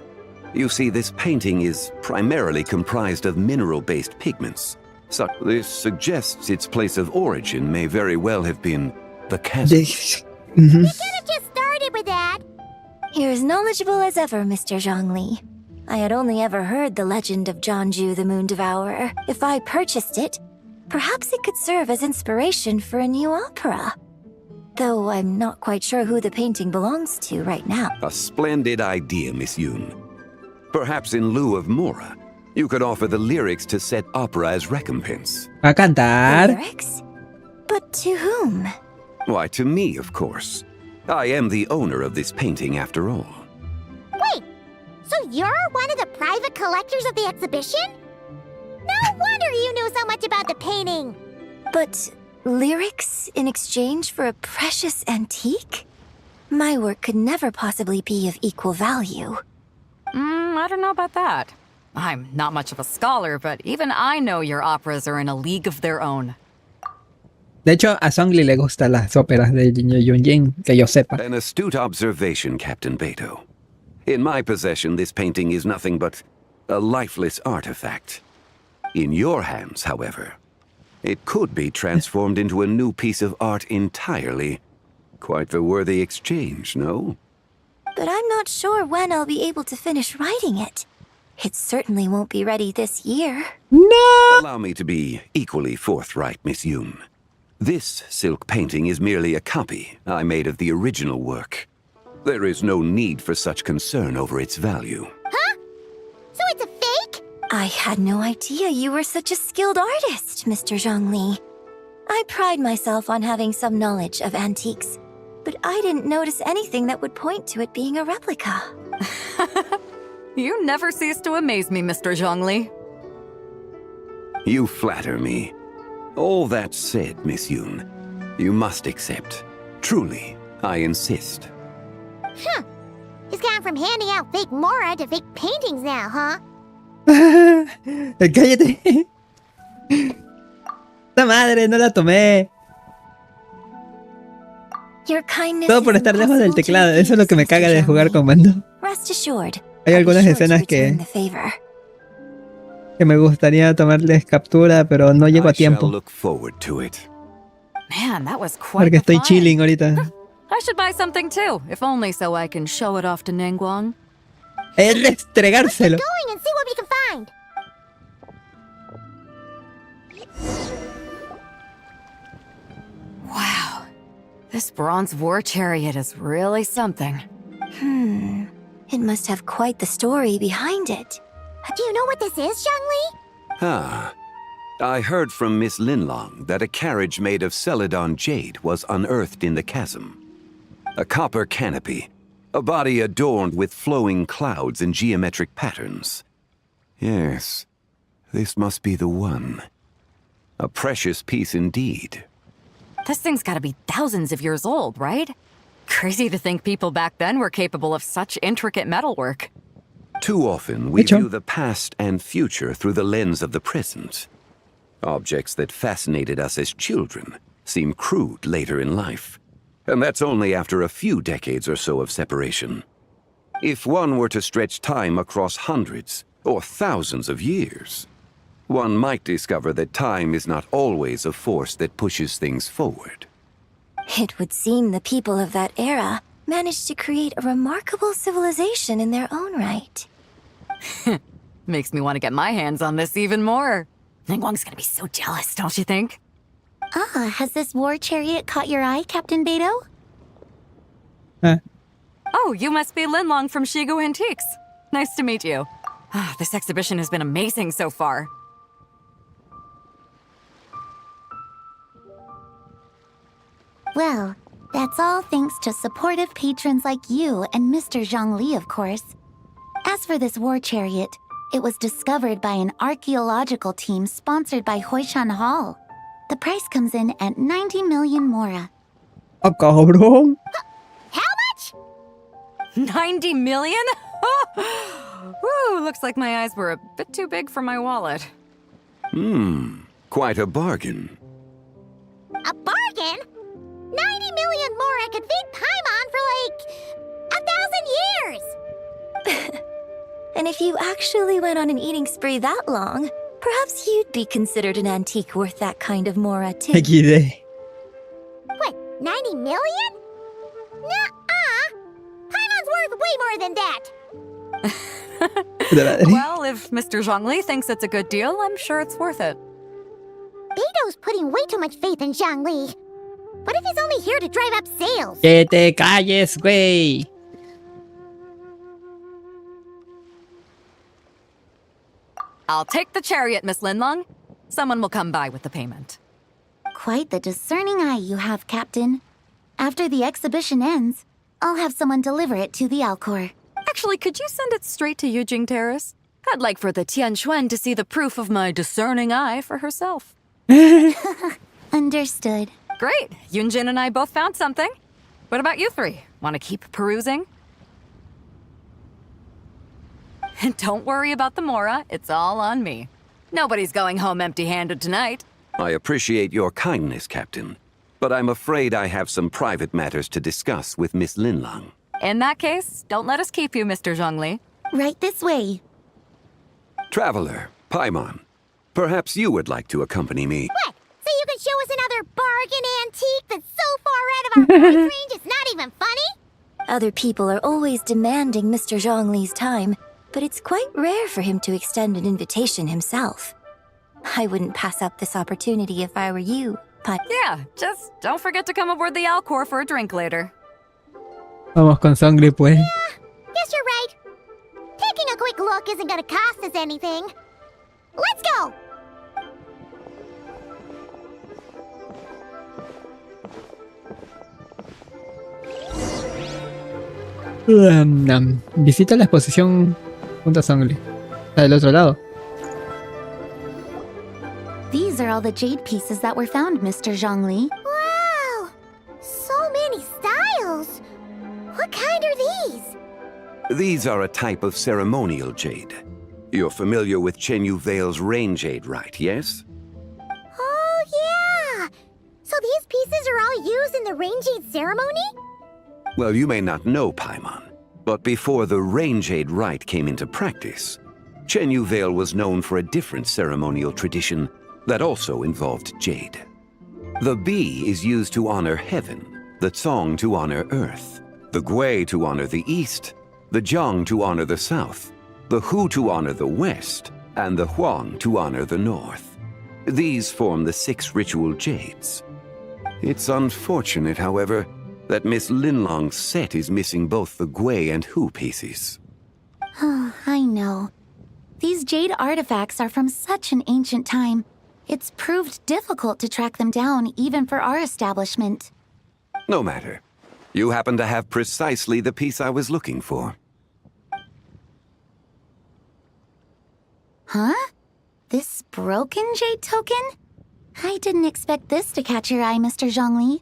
You see, this painting is primarily comprised of mineral-based pigments. So this suggests its place of origin may very well have been the chasm. We could have just started with that. You're as knowledgeable as ever, Mr. Zhongli. I had only ever heard the legend of Zhongju the Moon Devourer. If I purchased it, perhaps it could serve as inspiration for a new opera. Though I'm not quite sure who the painting belongs to right now. A splendid idea, Miss Yoon. Perhaps in lieu of Mora, you could offer the lyrics to said opera as recompense. Va a cantar. Lyrics? But to whom? Why, to me, of course. I am the owner of this painting, after all. Wait, so you're one of the private collectors of the exhibition? No wonder you knew so much about the painting. But lyrics in exchange for a precious antique? My work could never possibly be of equal value. I don't know about that. I'm not much of a scholar, but even I know your operas are in a league of their own. De hecho, a Zhongli le gustan las óperas de Yunjin, que yo sepa. An astute observation, Captain Beto. In my possession, this painting is nothing but a lifeless artifact. In your hands, however, it could be transformed into a new piece of art entirely. Quite the worthy exchange, no? But I'm not sure when I'll be able to finish writing it. It certainly won't be ready this year. No! Allow me to be equally forthright, Miss Yoon. This silk painting is merely a copy I made of the original work. There is no need for such concern over its value. Huh? So it's a fake? I had no idea you were such a skilled artist, Mr. Zhongli. I pride myself on having some knowledge of antiques, but I didn't notice anything that would point to it being a replica. You never cease to amaze me, Mr. Zhongli. You flatter me. All that said, Miss Yoon, you must accept. Truly, I insist. Huh. He's gone from handing out fake Mora to fake paintings now, huh? Cállate. ¡Esta madre! No la tomé. Your kindness Todo por estar lejos del teclado. Eso es lo que me caga de jugar con mando. Rest assured. Hay algunas escenas que me gustaría tomarles captura, pero no llego a tiempo. Man, that was quite Porque estoy the find. chilling ahorita. I should buy something too, if only so I can show it off to Ningguang. Es restregárselo. Going and see what we can find. Wow. This bronze war chariot is really something. It must have quite the story behind it. Do you know what this is, Zhongli? Ah. I heard from Miss Linlong that a carriage made of Celadon jade was unearthed in the chasm. A copper canopy, a body adorned with flowing clouds and geometric patterns. Yes, this must be the one. A precious piece indeed. This thing's gotta be thousands of years old, right? Crazy to think people back then were capable of such intricate metalwork. Too often, we view the past and future through the lens of the present. Objects that fascinated us as children seem crude later in life. And that's only after a few decades or so of separation. If one were to stretch time across hundreds or thousands of years, one might discover that time is not always a force that pushes things forward. It would seem the people of that era managed to create a remarkable civilization in their own right. Makes me want to get my hands on this even more. Ningguang's gonna be so jealous, don't you think? Has this war chariot caught your eye, Captain Beto? Oh, you must be Linlong from Shigu Antiques. Nice to meet you. This exhibition has been amazing so far. Well, that's all thanks to supportive patrons like you and Mr. Zhongli, of course. As for this war chariot, it was discovered by an archaeological team sponsored by Hoishan Hall. The price comes in at 90 million Mora. ¡Ah, cabrón! How much? 90 million? Woo, looks like my eyes were a bit too big for my wallet. Quite a bargain. A bargain? 90 million more I could feed Paimon for like 1,000 years! And if you actually went on an eating spree that long, perhaps you'd be considered an antique worth that kind of mora too. XD. What, 90 million? Nuh-uh! Paimon's worth way more than that! Well, if Mr. Zhongli thinks it's a good deal, I'm sure it's worth it. Beto's putting way too much faith in Zhongli. What if he's only here to drive up sales? Que te calles, güey. I'll take the chariot, Miss Linlong. Someone will come by with the payment. Quite the discerning eye you have, Captain. After the exhibition ends, I'll have someone deliver it to the Alcor. Actually, could you send it straight to Yujing Terrace? I'd like for the Tianquan to see the proof of my discerning eye for herself. Understood. Great. Yunjin and I both found something. What about you three? Want to keep perusing? Don't worry about the mora. It's all on me. Nobody's going home empty-handed tonight. I appreciate your kindness, Captain. But I'm afraid I have some private matters to discuss with Miss Linlong. In that case, don't let us keep you, Mr. Zhongli. Right this way. Traveler, Paimon, perhaps you would like to accompany me. What? So you can show us another bargain antique that's so far out of our price range it's not even funny? Other people are always demanding Mr. Zhongli's time, but it's quite rare for him to extend an invitation himself. I wouldn't pass up this opportunity if I were you, but... Yeah, just don't forget to come aboard the Alcor for a drink later. Vamos con sangre, pues. Yeah, guess you're right. Taking a quick look isn't gonna cost us anything. Let's go! Visita la exposición junto a Sangre. Está del otro lado. These are all the jade pieces that were found, Mr. Zhongli. Wow! So many styles! What kind are these? These are a type of ceremonial jade. You're familiar with Chen Yu Vale's rain jade, right, yes? Oh, yeah! So these pieces are all used in the rain jade ceremony? Well, you may not know, Paimon, but before the rain jade rite came into practice, Chen Yu Vale was known for a different ceremonial tradition that also involved jade. The Bi is used to honor heaven, the Cong to honor earth, the Gui to honor the east, the Jiang to honor the south, the Hu to honor the west, and the Huang to honor the north. These form the 6 ritual jades. It's unfortunate, however, that Miss Linlong's set is missing both the Gui and Hu pieces. Oh, I know. These jade artifacts are from such an ancient time. It's proved difficult to track them down, even for our establishment. No matter. You happen to have precisely the piece I was looking for. Huh? This broken jade token? I didn't expect this to catch your eye, Mr. Zhongli.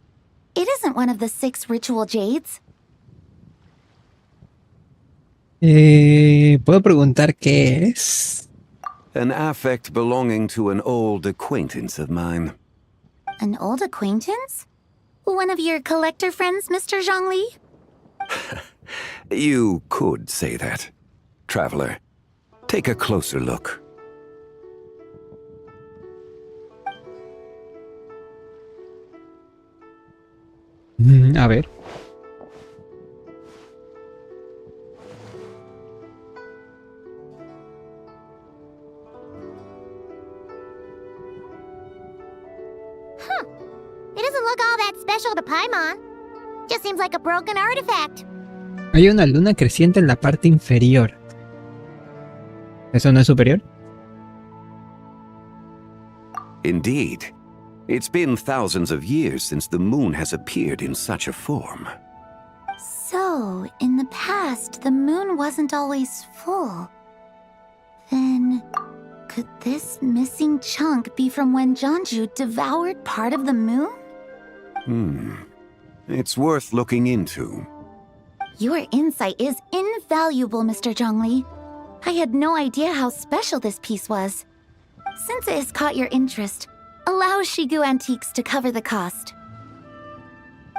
It isn't one of the 6 ritual jades. ¿Puedo preguntar qué es? An affect belonging to an old acquaintance of mine. An old acquaintance? One of your collector friends, Mr. Zhongli? You could say that. Traveler, take a closer look. A ver. It doesn't look all that special to Paimon. Just seems like a broken artifact. Hay una luna creciente en la parte inferior. ¿Eso no es superior? Indeed. It's been thousands of years since the moon has appeared in such a form. So, in the past, the moon wasn't always full. Then, could this missing chunk be from when Jianzhu devoured part of the moon? It's worth looking into. Your insight is invaluable, Mr. Zhongli. I had no idea how special this piece was. Since it has caught your interest, allow Shigu Antiques to cover the cost.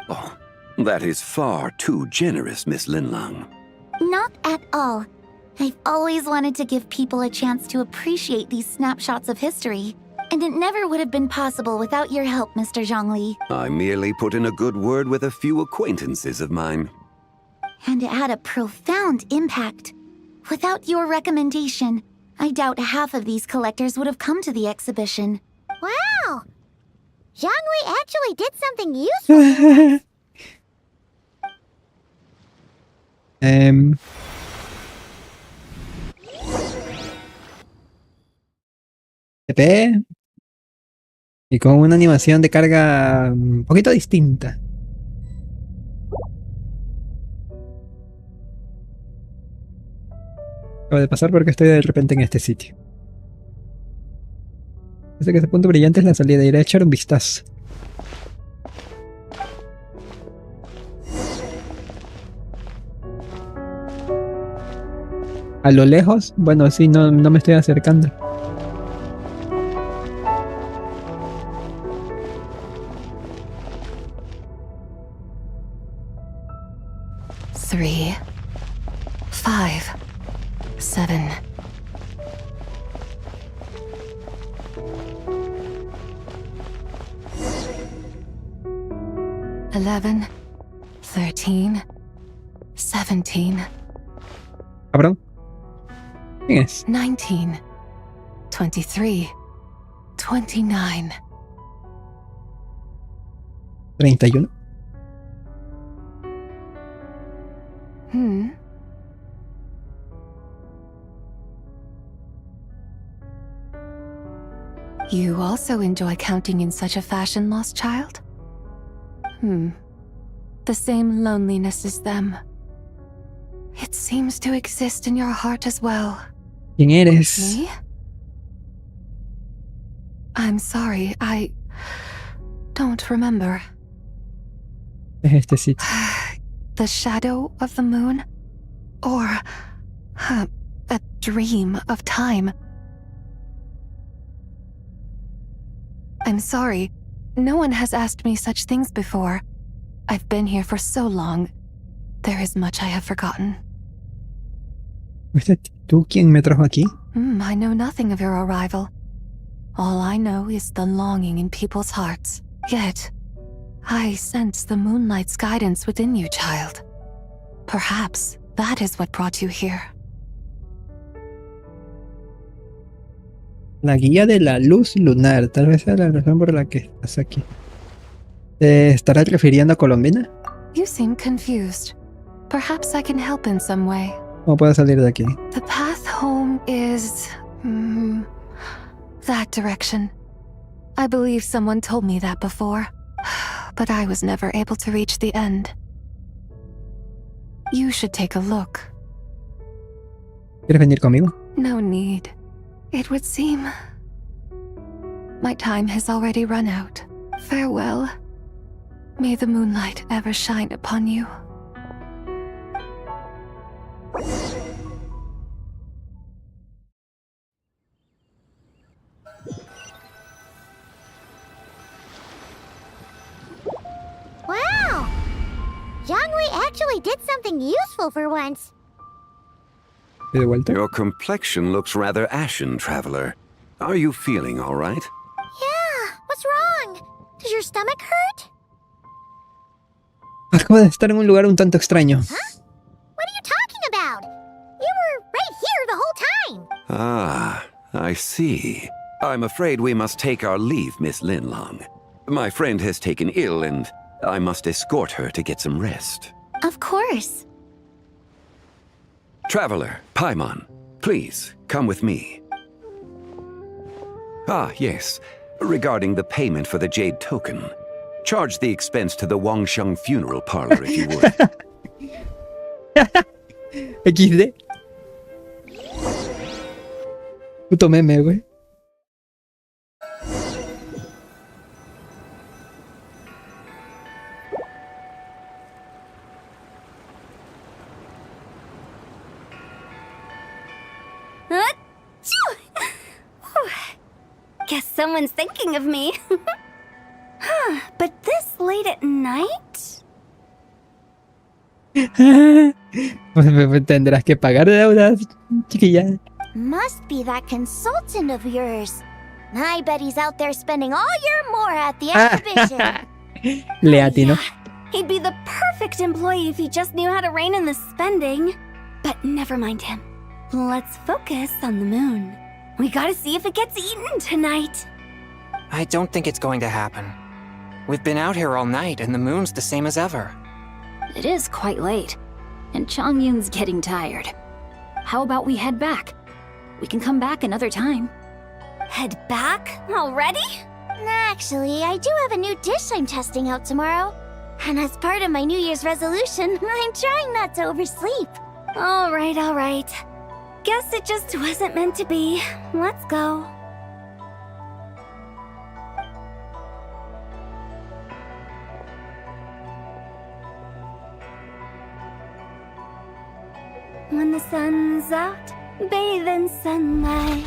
Oh, that is far too generous, Miss Linlang. Not at all. I've always wanted to give people a chance to appreciate these snapshots of history. And it never would have been possible without your help, Mr. Zhongli. I merely put in a good word with a few acquaintances of mine. And it had a profound impact. Without your recommendation, I doubt half of these collectors would have come to the exhibition. Wow! Zhongli actually did something useful. TP. Y con una animación de carga un poquito distinta. Acabo de pasar porque estoy de repente en este sitio. Desde que ese punto brillante es la salida, iré a echar un vistazo. A lo lejos, bueno, sí, no me estoy acercando. Three, 5, 7. $11, 13, 17. Cabrón. ¿Quién es? 19, 23, 29. 31. You also enjoy counting in such a fashion, lost child? The same loneliness as them. It seems to exist in your heart as well. ¿Quién eres? Me? I'm sorry, I don't remember. Es este sitio. The shadow of the moon? Or a dream of time? I'm sorry. No one has asked me such things before. I've been here for so long. There is much I have forgotten. ¿Fuiste tú quien me trajo aquí? I know nothing of your arrival. All I know is the longing in people's hearts. Yet, I sense the moonlight's guidance within you, child. Perhaps that is what brought you here. La guía de la luz lunar. Tal vez sea la razón por la que estás aquí. ¿Te estarás refiriendo a Colombina? You seem confused. Perhaps I can help in some way. ¿Cómo puedo salir de aquí? The path home is... that direction. I believe someone told me that before, but I was never able to reach the end. You should take a look. ¿Quieres venir conmigo? No need. It would seem... my time has already run out. Farewell. May the moonlight ever shine upon you. Wow! Zhongli actually did something useful for once. ¿De vuelta? Your complexion looks rather ashen, traveler. Are you feeling all right? Yeah, what's wrong? Does your stomach hurt? Acabo de estar en un lugar un tanto extraño. Huh? What are you talking about? You were right here the whole time. Ah, I see. I'm afraid we must take our leave, Miss Linlang. My friend has taken ill and I must escort her to get some rest. Of course. Traveler, Paimon, please, come with me. Ah, yes. Regarding the payment for the jade token. Charge the expense to the Wangsheng funeral parlor if you would. XD. Puto meme, güey. Guess someone's thinking of me. But this late at night? Pues tendrás que pagar deudas, chiquilla. Must be that consultant of yours. I bet he's out there spending all year more at the exhibition. Le atinó. He'd be the perfect employee if he just knew how to rein in the spending. But never mind him. Let's focus on the moon. We gotta see if it gets eaten tonight. I don't think it's going to happen. We've been out here all night, and the moon's the same as ever. It is quite late, and Chongyun's getting tired. How about we head back? We can come back another time. Head back? Already? Actually, I do have a new dish I'm testing out tomorrow. And as part of my New Year's resolution, I'm trying not to oversleep. All right. Guess it just wasn't meant to be. Let's go. When the sun's out, bathe in sunlight.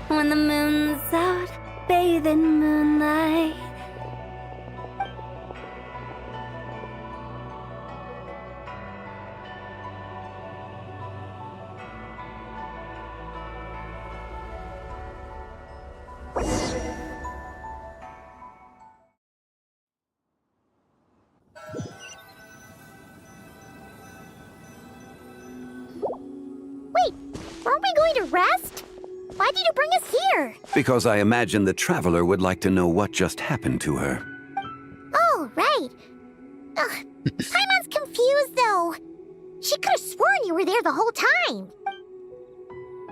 When the moon's out, bathe in moonlight. Aren't we going to rest? Why did you bring us here? Because I imagine the traveler would like to know what just happened to her. Oh, right. Ugh, Paimon's confused, though. She could have sworn you were there the whole time.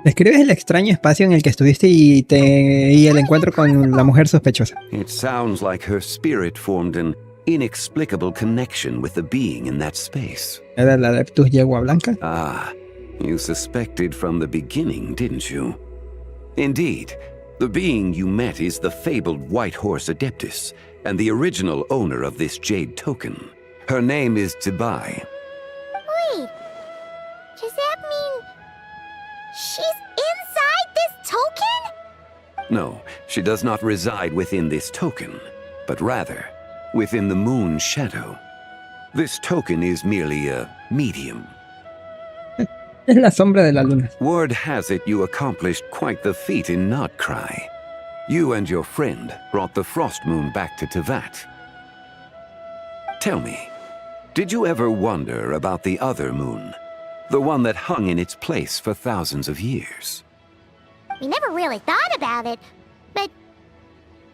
Describes el extraño espacio en el que estuviste y el encuentro con la mujer sospechosa. It sounds like her spirit formed an inexplicable connection with the being in that space. ¿Era el Adeptus Yegua Blanca? Ah, you suspected from the beginning, didn't you? Indeed, the being you met is the fabled White Horse Adeptus, and the original owner of this jade token. Her name is Tambien. Wait, does that mean she's inside this token? No, she does not reside within this token, but rather within the moon's shadow. This token is merely a medium. Es la sombra de la luna. Word has it you accomplished quite the feat in Notcry. You and your friend brought the Frost Moon back to Tevat. Tell me, did you ever wonder about the other moon? The one that hung in its place for thousands of years? We never really thought about it, but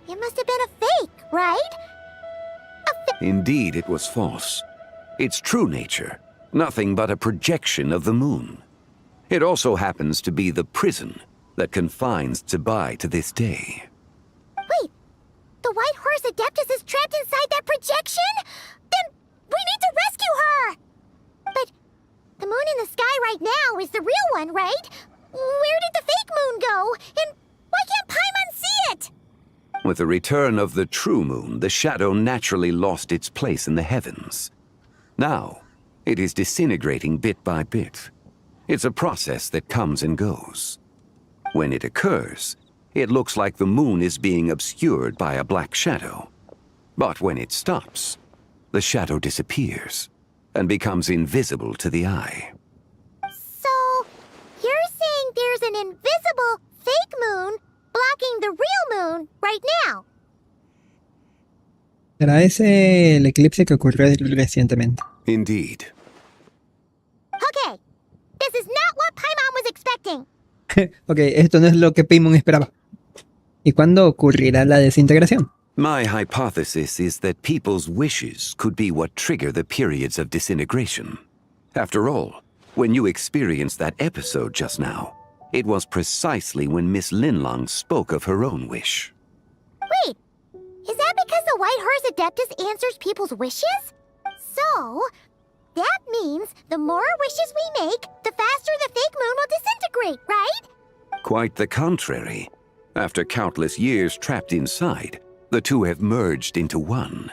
it must have been a fake, right? Indeed, it was false. Its true nature, nothing but a projection of the moon. It also happens to be the prison that confines Tambien to this day. Wait, the White Horse Adeptus is trapped inside that projection? Then we need to rescue her! But the moon in the sky right now is the real one, right? Where did the fake moon go? And why can't Paimon see it? With the return of the true moon, the shadow naturally lost its place in the heavens. Now, it is disintegrating bit by bit. It's a process that comes and goes. When it occurs, it looks like the moon is being obscured by a black shadow. But when it stops, the shadow disappears and becomes invisible to the eye. So, you're saying there's an invisible fake moon blocking the real moon right now? ¿Será ese el eclipse que ocurrió recientemente? Indeed. Okay, this is not what Paimon was expecting. Ok, esto no es lo que Paimon esperaba. ¿Y cuándo ocurrirá la desintegración? My hypothesis is that people's wishes could be what trigger the periods of disintegration. After all, when you experienced that episode just now, it was precisely when Miss Linlong spoke of her own wish. Wait, is that because the White Horse Adeptus answers people's wishes? So, that means the more wishes we make, the faster the fake moon will disintegrate, right? Quite the contrary. After countless years trapped inside, the two have merged into one.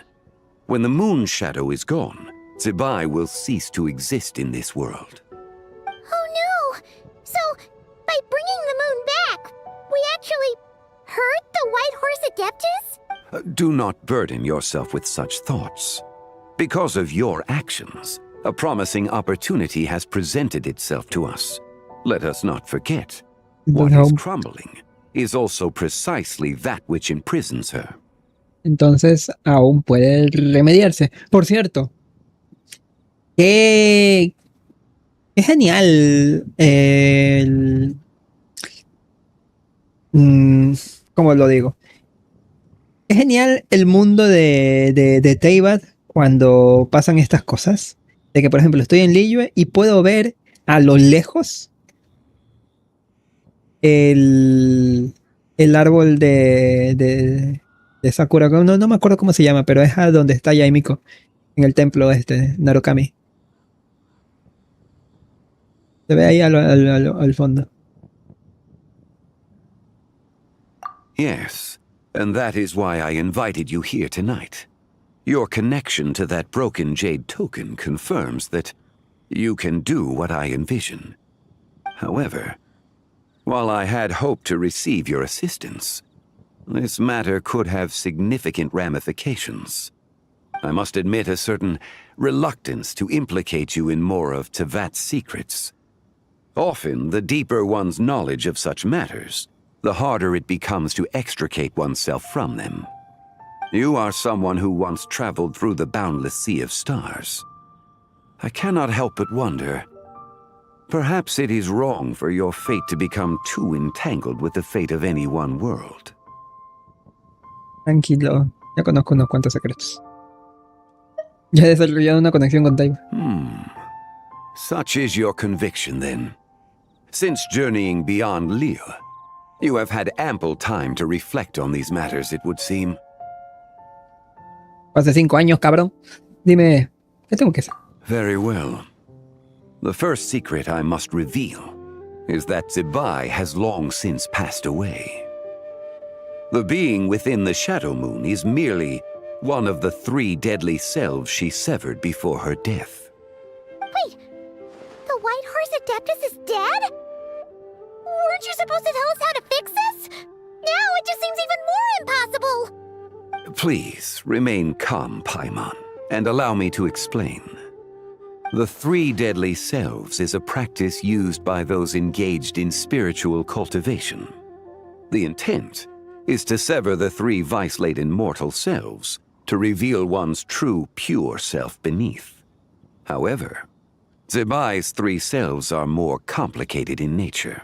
When the moon shadow is gone, Tambien will cease to exist in this world. Oh no! So, by bringing the moon back, we actually hurt the White Horse Adeptus? Do not burden yourself with such thoughts. Because of your actions, A promising opportunity has presented itself to us. Let us not forget, what is crumbling is also precisely that which imprisons her. Entonces aún puede remediarse. Por cierto, qué genial ¿cómo lo digo? Es genial el mundo de Teyvat cuando pasan estas cosas. De que, por ejemplo, estoy en Liyue y puedo ver a lo lejos el árbol de Sakura. No me acuerdo cómo se llama, pero es a donde está Yaimiko, en el templo Narukami. Se ve ahí al fondo. Yes, and that is why I invited you here tonight. Your connection to that broken jade token confirms that you can do what I envision. However, while I had hoped to receive your assistance, this matter could have significant ramifications. I must admit a certain reluctance to implicate you in more of Teyvat's secrets. Often, the deeper one's knowledge of such matters, the harder it becomes to extricate oneself from them. You are someone who once traveled through the boundless sea of stars. I cannot help but wonder, perhaps it is wrong for your fate to become too entangled with the fate of any one world. Tranquilo, ya conozco unos cuantos secretos. Ya he desarrollado una conexión con Teyvat. Such is your conviction, then. Since journeying beyond Liyue, you have had ample time to reflect on these matters, it would seem. Hace 5 años, cabrón. Dime, ¿qué tengo que hacer? Very well. The first secret I must reveal is that Zebai has long since passed away. The being within the Shadow Moon is merely one of the 3 deadly selves she severed before her death. Wait, the White Horse Adeptus is dead? Weren't you supposed to tell us how to fix this? Now it just seems even more impossible! Please, remain calm, Paimon, and allow me to explain. The 3 deadly selves is a practice used by those engaged in spiritual cultivation. The intent is to sever the 3 vice-laden mortal selves to reveal one's true, pure self beneath. However, Zebai's 3 selves are more complicated in nature,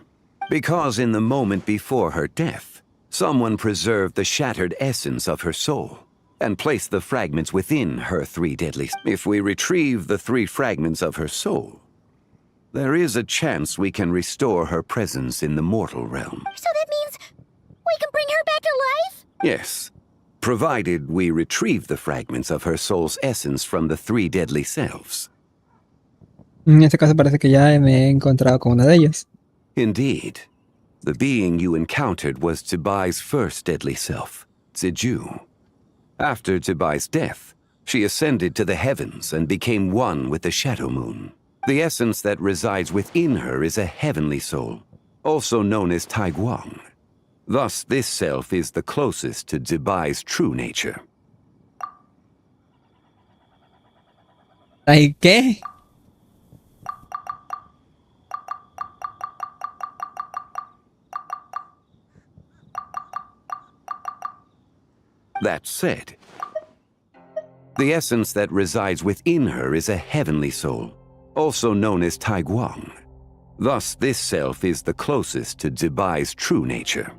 because in the moment before her death, someone preserved the shattered essence of her soul and placed the fragments within her 3 deadly. If we retrieve the 3 fragments of her soul, there is a chance we can restore her presence in the mortal realm. So that means we can bring her back to life? Yes, provided we retrieve the fragments of her soul's essence from the 3 deadly selves. En este caso parece que ya me he encontrado con una de ellas. Indeed. The being you encountered was Zebai's first deadly self, Ziju. After Zebai's death, she ascended to the heavens and became one with the Shadow Moon. The essence that resides within her is a heavenly soul, also known as Taiguang. Thus, this self is the closest to Zebai's true nature. ¿Ay qué? That said, the essence that resides within her is a heavenly soul, also known as Taiguang. Thus, this self is the closest to Zebai's true nature.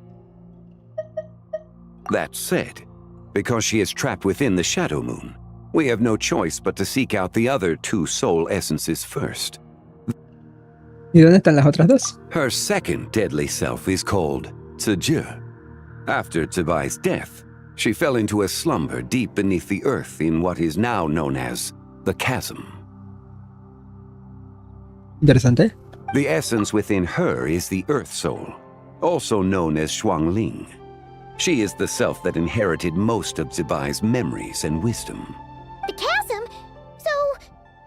That said, because she is trapped within the Shadow Moon, we have no choice but to seek out the other 2 soul essences first. ¿Y dónde están las otras 2? Her second deadly self is called Ziju. After Zebai's death, she fell into a slumber deep beneath the earth in what is now known as the Chasm. Interesante. The essence within her is the Earth Soul, also known as Shuangling. She is the self that inherited most of Zebai's memories and wisdom. The chasm? So,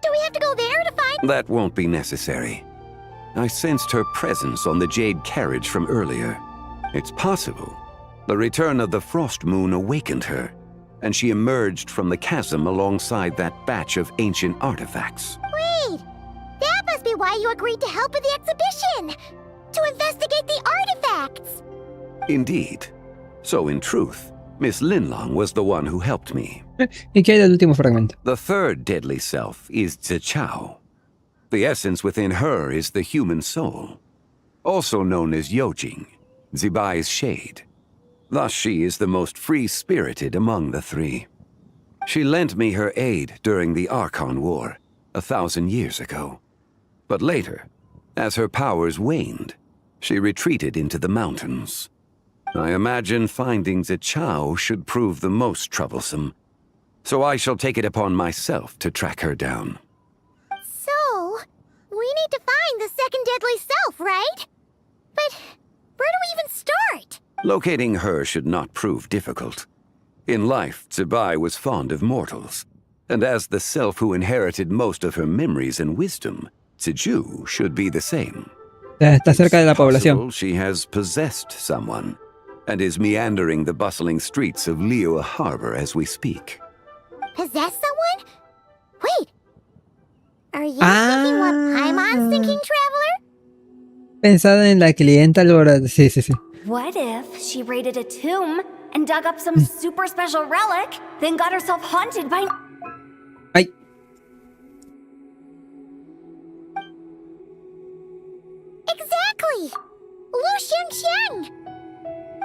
do we have to go there to find— That won't be necessary. I sensed her presence on the jade carriage from earlier. It's possible the return of the Frost Moon awakened her, and she emerged from the chasm alongside that batch of ancient artifacts. Wait! That must be why you agreed to help with the exhibition! To investigate the artifacts! Indeed. So in truth, Miss Linlong was the one who helped me. ¿Y qué hay del último fragmento? The third deadly self is Zichao. The essence within her is the human soul, also known as Yojing, Zibai's shade. Thus she is the most free-spirited among the three. She lent me her aid during the Archon War, 1,000 years ago. But later, as her powers waned, she retreated into the mountains. I imagine finding Zichao should prove the most troublesome, so I shall take it upon myself to track her down. So, we need to find the second deadly self, right? But where do we even start? Locating her should not prove difficult. In life, Zibai was fond of mortals, and as the self who inherited most of her memories and wisdom, Ziju should be the same. Está cerca de la población. She has possessed someone, and is meandering the bustling streets of Liyue Harbor as we speak. Possess someone? Wait! Are you thinking what Paimon's thinking, traveler? Pensada en la clienta Laura. Sí, sí, sí. What if she raided a tomb and dug up some super special relic, then got herself haunted by... Ay. Exactly! Lu Xiangxiang!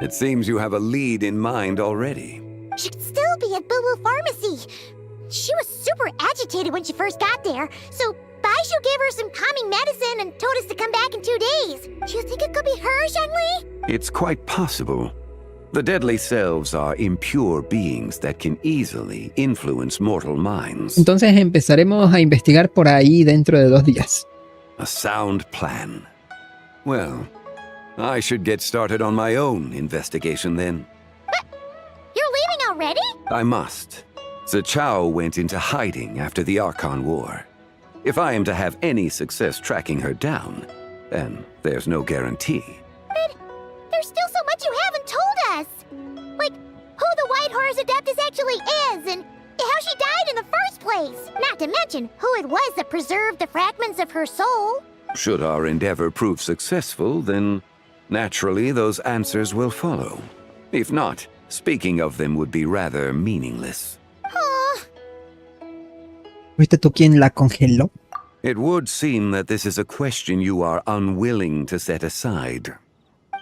It seems you have a lead in mind already. She'd still be at Boo Boo Pharmacy. She was super agitated when she first got there, so Baishu gave her some calming medicine and told us to come back in 2 days. Do you think it could be her, Zhengli? It's quite possible. The deadly selves are impure beings that can easily influence mortal minds. Entonces empezaremos a investigar por ahí dentro de 2 días. A sound plan. Well, I should get started on my own investigation then. But you're leaving already? I must. Zichao went into hiding after the Archon War. If I am to have any success tracking her down, then there's no guarantee. But there's still so much you haven't told us! Like, who the White Horse Adeptus actually is, and how she died in the first place! Not to mention who it was that preserved the fragments of her soul. Should our endeavor prove successful, then naturally those answers will follow. If not, speaking of them would be rather meaningless. ¿Viste tú quién la congeló? It would seem that this is a question you are unwilling to set aside.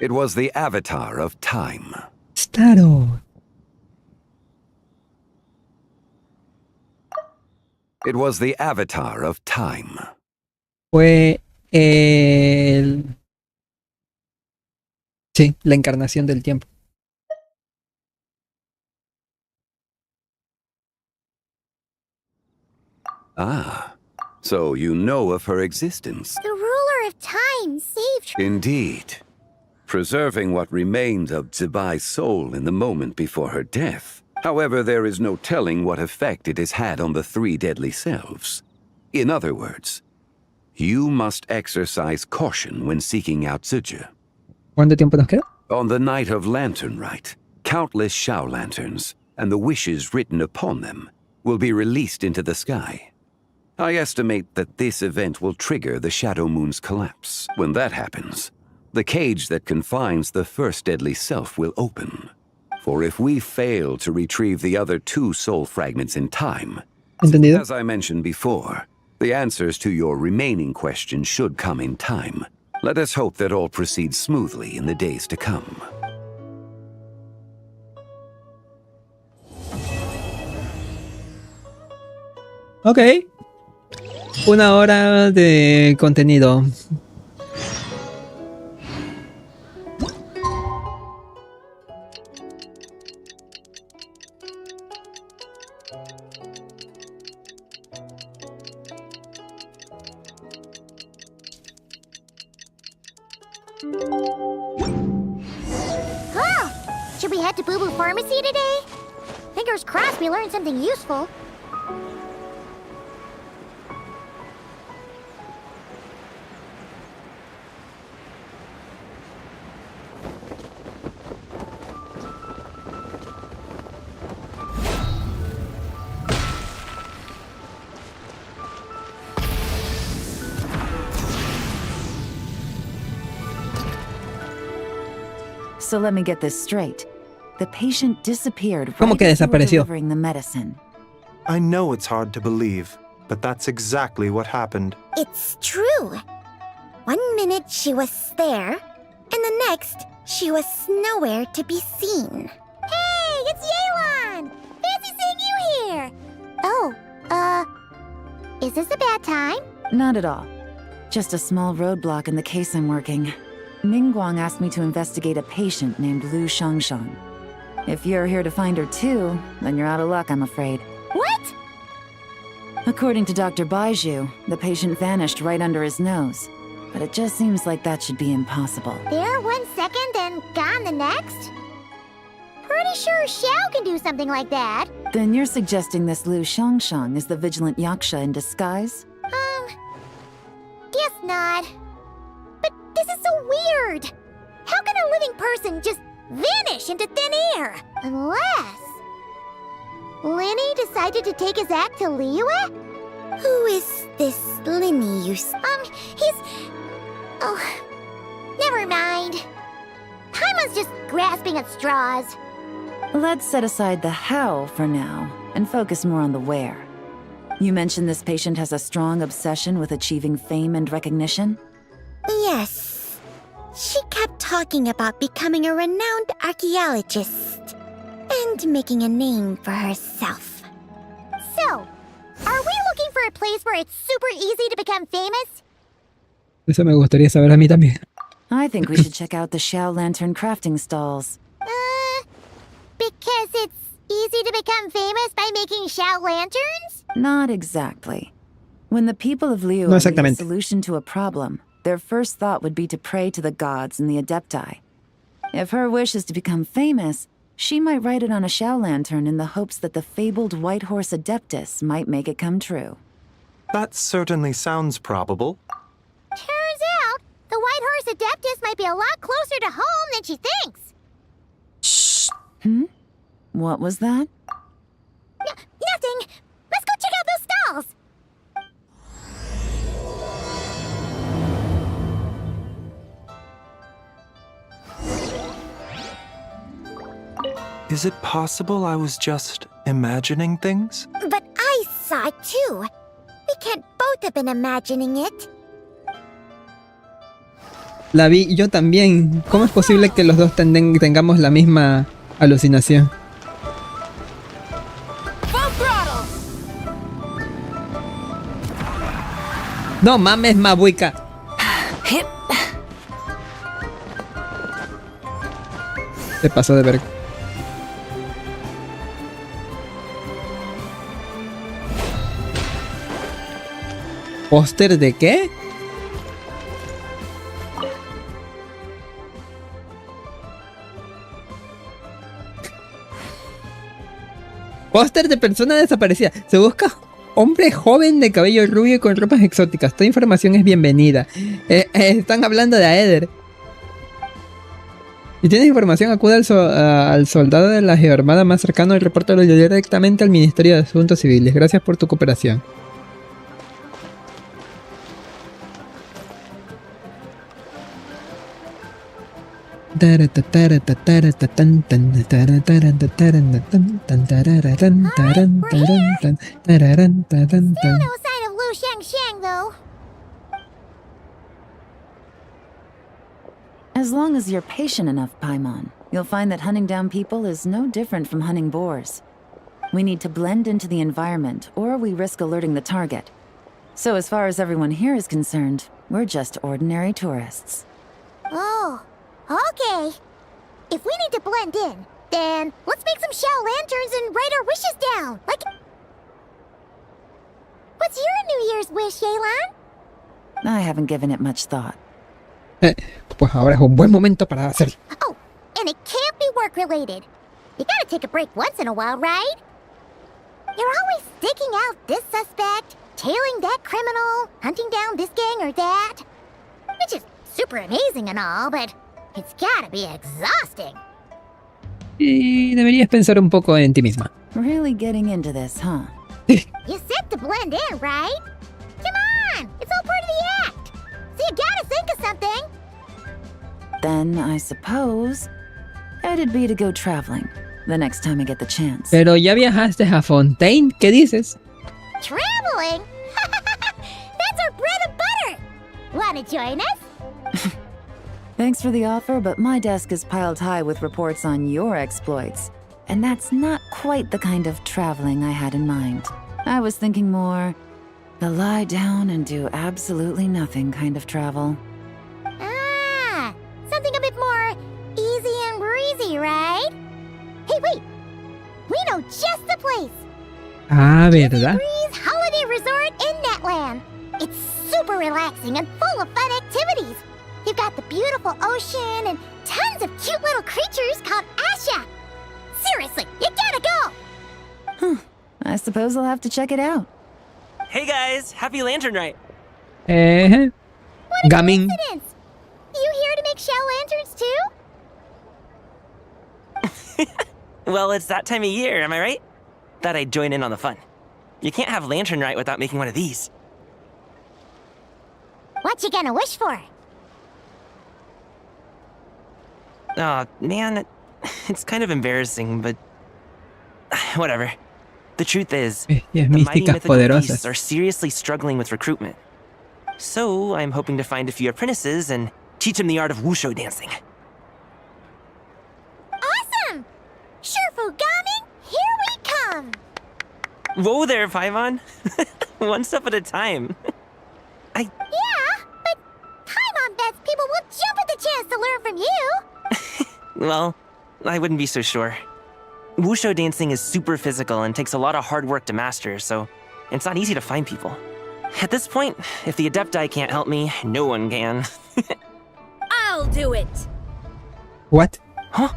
It was the avatar of time. Staro. It was the avatar of time. Fue el... Sí, la encarnación del tiempo. Ah, so you know of her existence. The ruler of time saved her. Indeed. Preserving what remained of Zibai's soul in the moment before her death. However, there is no telling what effect it has had on the 3 deadly selves. In other words, you must exercise caution when seeking out Ziju. ¿Cuánto tiempo nos queda? On the night of Lantern Rite, countless Shao lanterns, and the wishes written upon them, will be released into the sky. I estimate that this event will trigger the Shadow Moon's collapse. When that happens, the cage that confines the first deadly self will open. For if we fail to retrieve the other 2 soul fragments in time, ¿Entendido? as I mentioned before, the answers to your remaining questions should come in time. Let us hope that all proceeds smoothly in the days to come. Ok. 1 hora de contenido. Huh! Should we head to Boo Boo Pharmacy today? Fingers crossed we learn something useful. So let me get this straight. The patient disappeared ¿Cómo right que as you were desapareció? delivering the medicine. I know it's hard to believe, but that's exactly what happened. It's true. 1 minute she was there, and the next she was nowhere to be seen. Hey, it's Yelan! Fancy seeing you here! Oh, is this a bad time? Not at all. Just a small roadblock in the case I'm working. Mingguang asked me to investigate a patient named Lu Shangshang. If you're here to find her too, then you're out of luck, I'm afraid. What? According to Dr. Baiju, the patient vanished right under his nose. But it just seems like that should be impossible. There 1 second and gone the next? Pretty sure Xiao can do something like that. Then you're suggesting this Lu Shangshang is the vigilant Yaksha in disguise? Guess not. But this is so weird. How can a living person just vanish into thin air? Unless Linny decided to take his act to Liyue? Who is this Linny he's... Oh, never mind. Paimon's just grasping at straws. Let's set aside the how for now and focus more on the where. You mentioned this patient has a strong obsession with achieving fame and recognition? Yes. She kept talking about becoming a renowned archaeologist and making a name for herself. So, are we looking for a place where it's super easy to become famous? Eso me gustaría saber a mí también. I think we should check out the Xiao Lantern crafting stalls. Because it's easy to become famous by making Xiao lanterns? Not exactly. When the people of Liyue No need a exactamente. solution to a problem, their first thought would be to pray to the gods and the Adepti. If her wish is to become famous, she might write it on a Xiao lantern in the hopes that the fabled White Horse Adeptus might make it come true. That certainly sounds probable. Turns out, the White Horse Adeptus might be a lot closer to home than she thinks. What was that? Nothing! Let's go check out those stalls! Is it possible I was just imagining things? But I saw it too. We can't both have been imagining it. La vi yo también. ¿Cómo es posible que los dos tengamos la misma alucinación? No mames, Mabuika. Se pasó de verga. ¿Póster de qué? Póster de persona desaparecida. Se busca hombre joven de cabello rubio y con ropas exóticas. Toda información es bienvenida. Están hablando de Aether. Si tienes información, acude al soldado de la geoarmada más cercano y repórtalo directamente al Ministerio de Asuntos Civiles. Gracias por tu cooperación. Still no sign of Lu Shangshang, though. As long as you're patient enough, Paimon, you'll find that hunting down people is no different from hunting boars. We need to blend into the environment, or we risk alerting the target. So as far as everyone here is concerned, we're just ordinary tourists. Oh, okay. If we need to blend in, then let's make some Xiao lanterns and write our wishes down. Like... What's your New Year's wish, Yelan? I haven't given it much thought. Pues ahora es un buen momento para hacerlo. Oh, and it can't be work-related. You gotta take a break once in a while, right? You're always digging out this suspect, tailing that criminal, hunting down this gang or that. Which is super amazing and all, but it's gotta be exhausting. Y deberías pensar un poco en ti misma. Really getting into this, huh? You said to blend in, right? Come on, it's all part of the act. So you gotta think of something. Then I suppose Excited be to go traveling the next time I get the chance. Pero ya viajaste a Fontaine, ¿qué dices? Traveling? That's our bread and butter! Wanna join us? Thanks for the offer, but my desk is piled high with reports on your exploits. And that's not quite the kind of traveling I had in mind. I was thinking more the lie down and do absolutely nothing kind of travel. Ah, something a bit more easy and breezy, right? Hey, wait! We know just the place! Ah, ¿verdad? Breeze Holiday Resort in Netland. It's super relaxing and full of fun activities. You've got the beautiful ocean and tons of cute little creatures called Asha. Seriously, you gotta go! I suppose I'll have to check it out. Hey guys, happy Lantern Night! What a Gaming. coincidence! You here to make shell lanterns too? Well, it's that time of year, am I right? Thought I'd join in on the fun. You can't have Lantern Night without making one of these. What you gonna wish for? Aw, man, it's kind of embarrassing, but whatever. The truth is, the mighty mythical beasts are seriously struggling with recruitment. So I'm hoping to find a few apprentices and teach them the art of wushu dancing. Awesome! Shurfugami, here we come! Whoa there, Paimon! One step at a time. Yeah, but Paimon bets people will jump at the chance to learn from you! Well, I wouldn't be so sure. Wushu dancing is super physical and takes a lot of hard work to master, so it's not easy to find people. At this point, if the Adepti can't help me, no one can. I'll do it! What? Huh?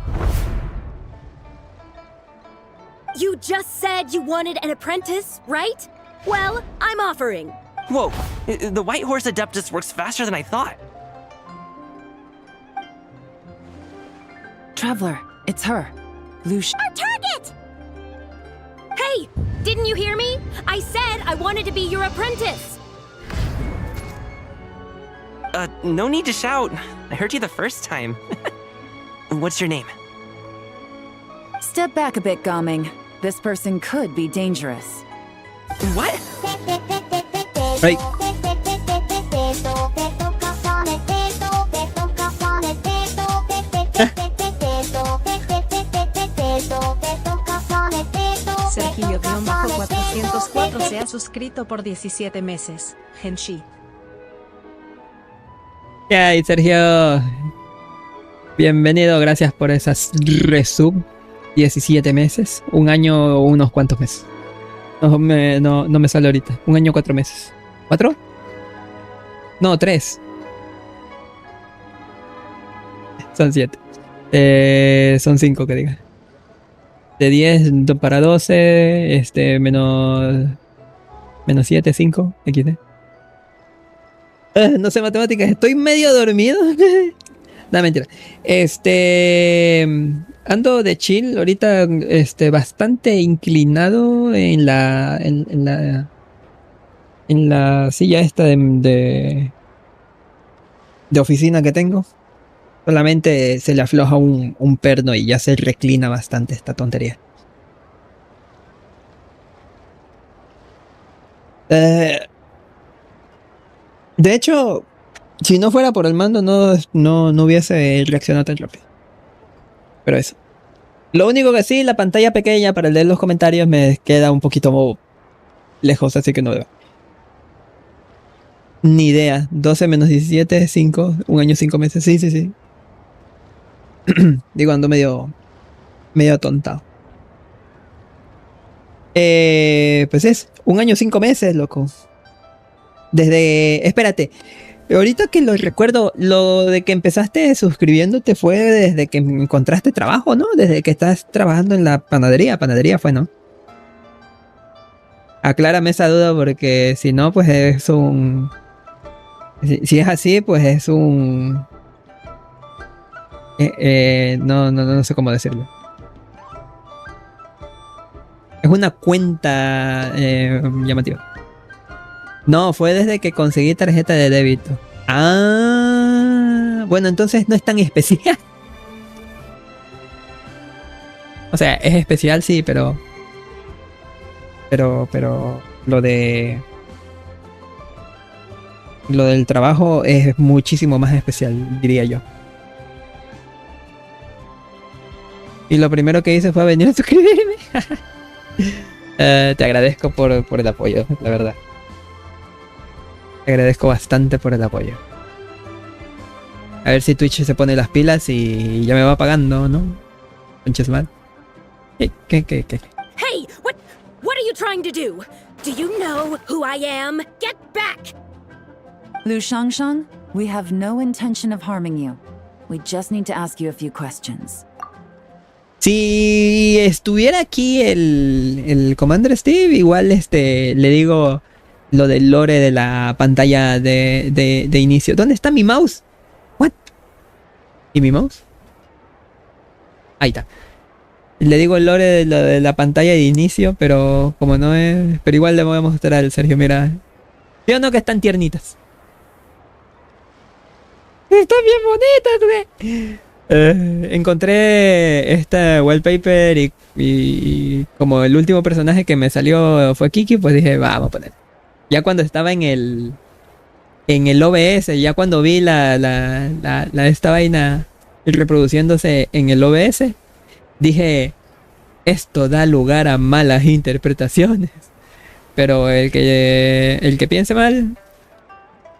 You just said you wanted an apprentice, right? Well, I'm offering. Whoa, the White Horse Adeptus works faster than I thought. Traveler, it's her. Lucia. Our target! Hey, didn't you hear me? I said I wanted to be your apprentice. No need to shout. I heard you the first time. What's your name? Step back a bit, Gaming. This person could be dangerous. What? Right. Sergio-404 se ha suscrito por 17 meses. Genshi. ¿Qué hay, Sergio? Bienvenido, gracias por esas resub. 17 meses. Un año o unos cuantos meses. No me sale ahorita. Un año, 4 meses. ¿4? No, 3. Son 7. Son 5 que diga. De 10 para 12. Menos 7, 5. XD. No sé matemáticas. Estoy medio dormido. No, mentira. Ando de chill ahorita, bastante inclinado en la silla esta de oficina que tengo. Solamente se le afloja un perno y ya se reclina bastante esta tontería. De hecho, si no fuera por el mando, no hubiese reaccionado tan rápido. Pero eso. Lo único que sí, la pantalla pequeña para leer los comentarios me queda un poquito lejos, así que no veo. Ni idea. 12 menos 17, 5. Un año, 5 meses. Sí. Digo, ando medio atontado. Pues es un año, 5 meses, loco. Espérate. Ahorita que lo recuerdo, lo de que empezaste suscribiéndote fue desde que encontraste trabajo, ¿no? Desde que estás trabajando en la panadería. Panadería fue, ¿no? Aclárame esa duda porque si no, pues es un... Si es así, pues es un... No sé cómo decirlo. Es una cuenta llamativa. No, fue desde que conseguí tarjeta de débito. Ah, bueno, entonces no es tan especial. O sea, es especial, sí, pero lo del trabajo es muchísimo más especial, diría yo. Y lo primero que hice fue venir a suscribirme. Te agradezco por el apoyo, la verdad. Te agradezco bastante por el apoyo. A ver si Twitch se pone las pilas y ya me va pagando, ¿no? Conches mal. ¿Qué? Hey, what are you trying to do? Do you know who I am? Get back! Lu Shangshang, we have no intention of harming you. We just need to ask you a few questions. Si estuviera aquí el Commander Steve, igual le digo lo del lore de la pantalla de inicio. ¿Dónde está mi mouse? ¿What? ¿Y mi mouse? Ahí está. Le digo el lore de lo de la pantalla de inicio, pero como no es... Pero igual le voy a mostrar al Sergio, mira. ¿Sí o no que están tiernitas? Están bien bonitas, güey. Encontré esta wallpaper y como el último personaje que me salió fue Kiki, pues dije, vamos a poner. Ya cuando estaba en el OBS, ya cuando vi esta vaina reproduciéndose en el OBS, dije, esto da lugar a malas interpretaciones. Pero el que piense mal,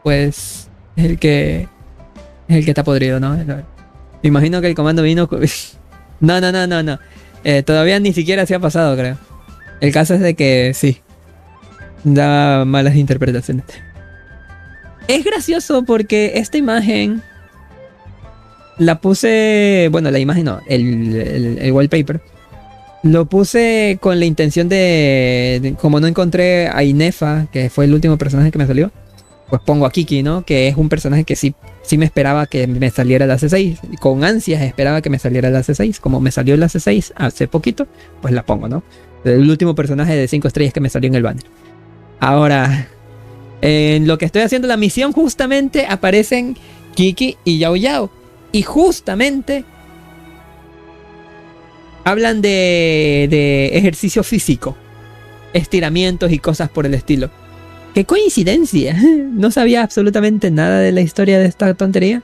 pues es el que está podrido, ¿no? Me imagino que el comando vino... No. Todavía ni siquiera se ha pasado, creo. El caso es de que sí. Da malas interpretaciones. Es gracioso porque esta imagen la puse... Bueno, la imagen no. El wallpaper. Lo puse con la intención de... Como no encontré a Inefa, que fue el último personaje que me salió, pues pongo a Kiki, ¿no? Que es un personaje que sí me esperaba que me saliera la C6. Con ansias esperaba que me saliera la C6. Como me salió la C6 hace poquito, pues la pongo, ¿no? El último personaje de 5 estrellas que me salió en el banner. Ahora, en lo que estoy haciendo la misión, justamente aparecen Kiki y Yao Yao. Y justamente hablan de ejercicio físico, estiramientos y cosas por el estilo. ¡Qué coincidencia! No sabía absolutamente nada de la historia de esta tontería.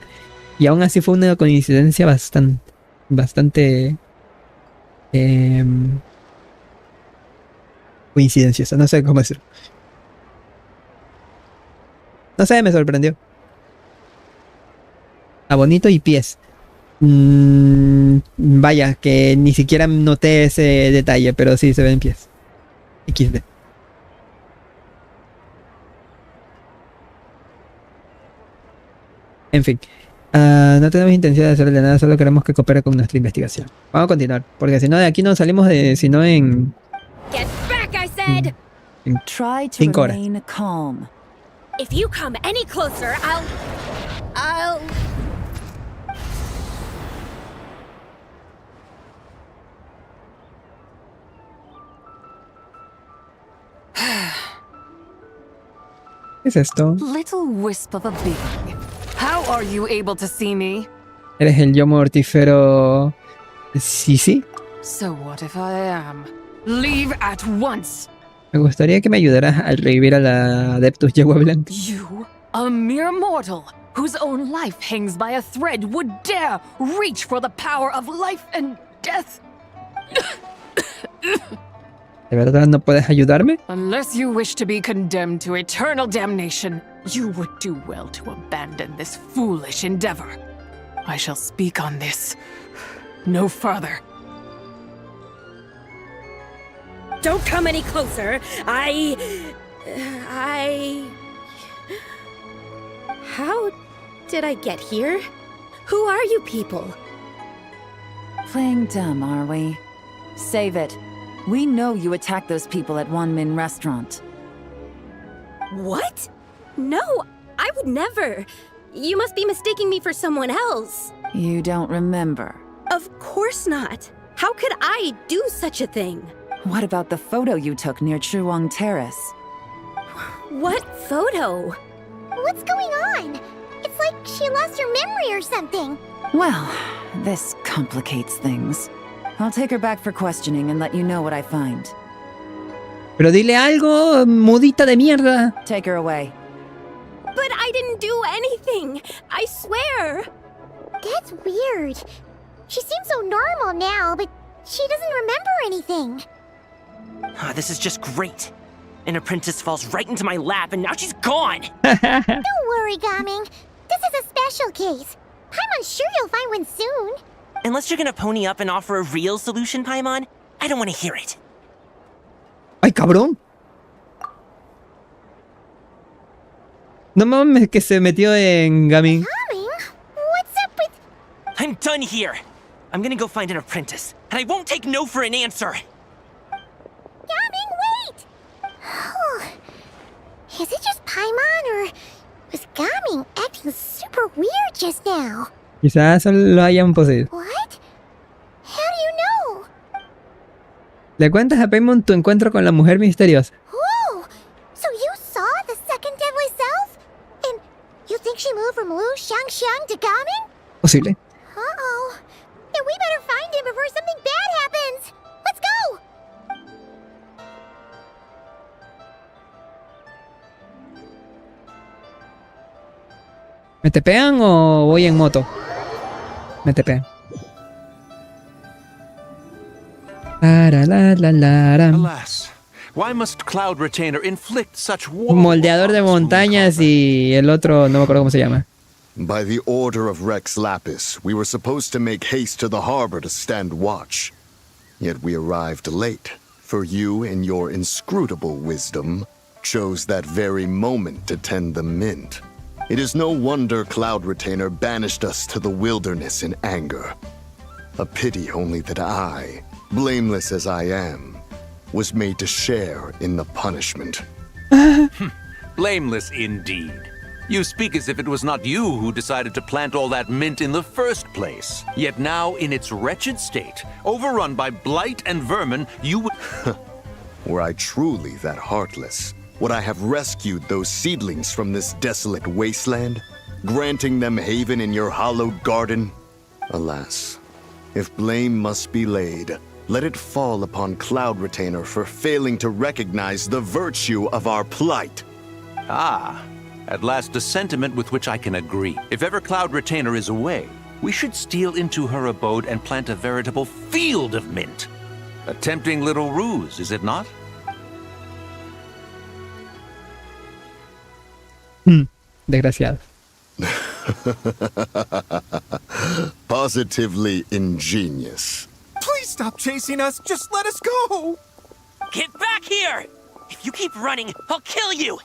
Y aún así fue una coincidencia bastante coincidenciosa. No sé cómo decirlo. No sé, me sorprendió. Está bonito y pies. Vaya, que ni siquiera noté ese detalle, pero sí se ven pies. XD. En fin, no tenemos intención de hacerle nada, solo queremos que coopere con nuestra investigación. Vamos a continuar, porque si no de aquí no salimos sino en... Get back, I said. Try to 5 horas. remain calm. If you come any closer, I'll... ¿Qué es esto? Little wisp of a being. How are you able to see me? ¿Eres el yo mortífero? Sí. So what if I am? Leave at once. Me gustaría que me ayudaras a revivir a la Adeptus Yegua Blanca. You, a mere mortal, whose own life hangs by a thread, would dare reach for the power of life and death? ¿De verdad no puedes ayudarme? Unless you wish to be condemned to eternal damnation, you would do well to abandon this foolish endeavor. I shall speak on this. No further. Don't come any closer. How did I get here? Who are you people? Playing dumb, are we? Save it. We know you attacked those people at Wanmin Restaurant. What? No, I would never. You must be mistaking me for someone else. You don't remember? Of course not. How could I do such a thing? What about the photo you took near Chuang Terrace? What photo? What's going on? It's like she lost her memory or something. Well, this complicates things. I'll take her back for questioning and let you know what I find. Pero dile algo, mudita de mierda. Take her away. But I didn't do anything. I swear. That's weird. She seems so normal now, but she doesn't remember anything. This is just great. An apprentice falls right into my lap and now she's gone. Don't worry, Gaming. This is a special case. Paimon's sure you'll find one soon. Unless you're gonna pony up and offer a real solution, Paimon, I don't want to hear it. Ay, cabrón. No mames que se metió en Gaming. Gaming? What's up with... I'm done here. I'm gonna go find an apprentice, and I won't take no for an answer. Gaming, wait! Is it just Paimon, or was Gaming acting super weird just now? Quizás solo lo hayan poseído. What? How do you know? Le cuentas a Paimon tu encuentro con la mujer misteriosa. Whoa! So you saw the second deadly self? And you think she moved from Lu Xiangxiang to Gaming? Posible. Uh-oh. Then we better find him before something bad happens. Let's go! ¿Me tepean o voy en moto? Me tepean. Alas, why must Cloud Retainer inflict such woe? Moldeador de montañas y el otro no me acuerdo cómo se llama. By the order of Rex Lapis, we were supposed to make haste to the harbor to stand watch. Yet we arrived late, for you, in your inscrutable wisdom, chose that very moment to tend the mint. It is no wonder Cloud Retainer banished us to the wilderness in anger. A pity only that I, blameless as I am, was made to share in the punishment. Blameless indeed. You speak as if it was not you who decided to plant all that mint in the first place. Yet now, in its wretched state, overrun by blight and vermin, you would... Were I truly that heartless, would I have rescued those seedlings from this desolate wasteland, granting them haven in your hallowed garden? Alas, if blame must be laid, let it fall upon Cloud Retainer for failing to recognize the virtue of our plight. Ah, at last a sentiment with which I can agree. If ever Cloud Retainer is away, we should steal into her abode and plant a veritable field of mint. A tempting little ruse, is it not? Desgraciado. Positively ingenious. Please stop chasing us. Just let us go. Get back here! If you keep running, I'll kill you!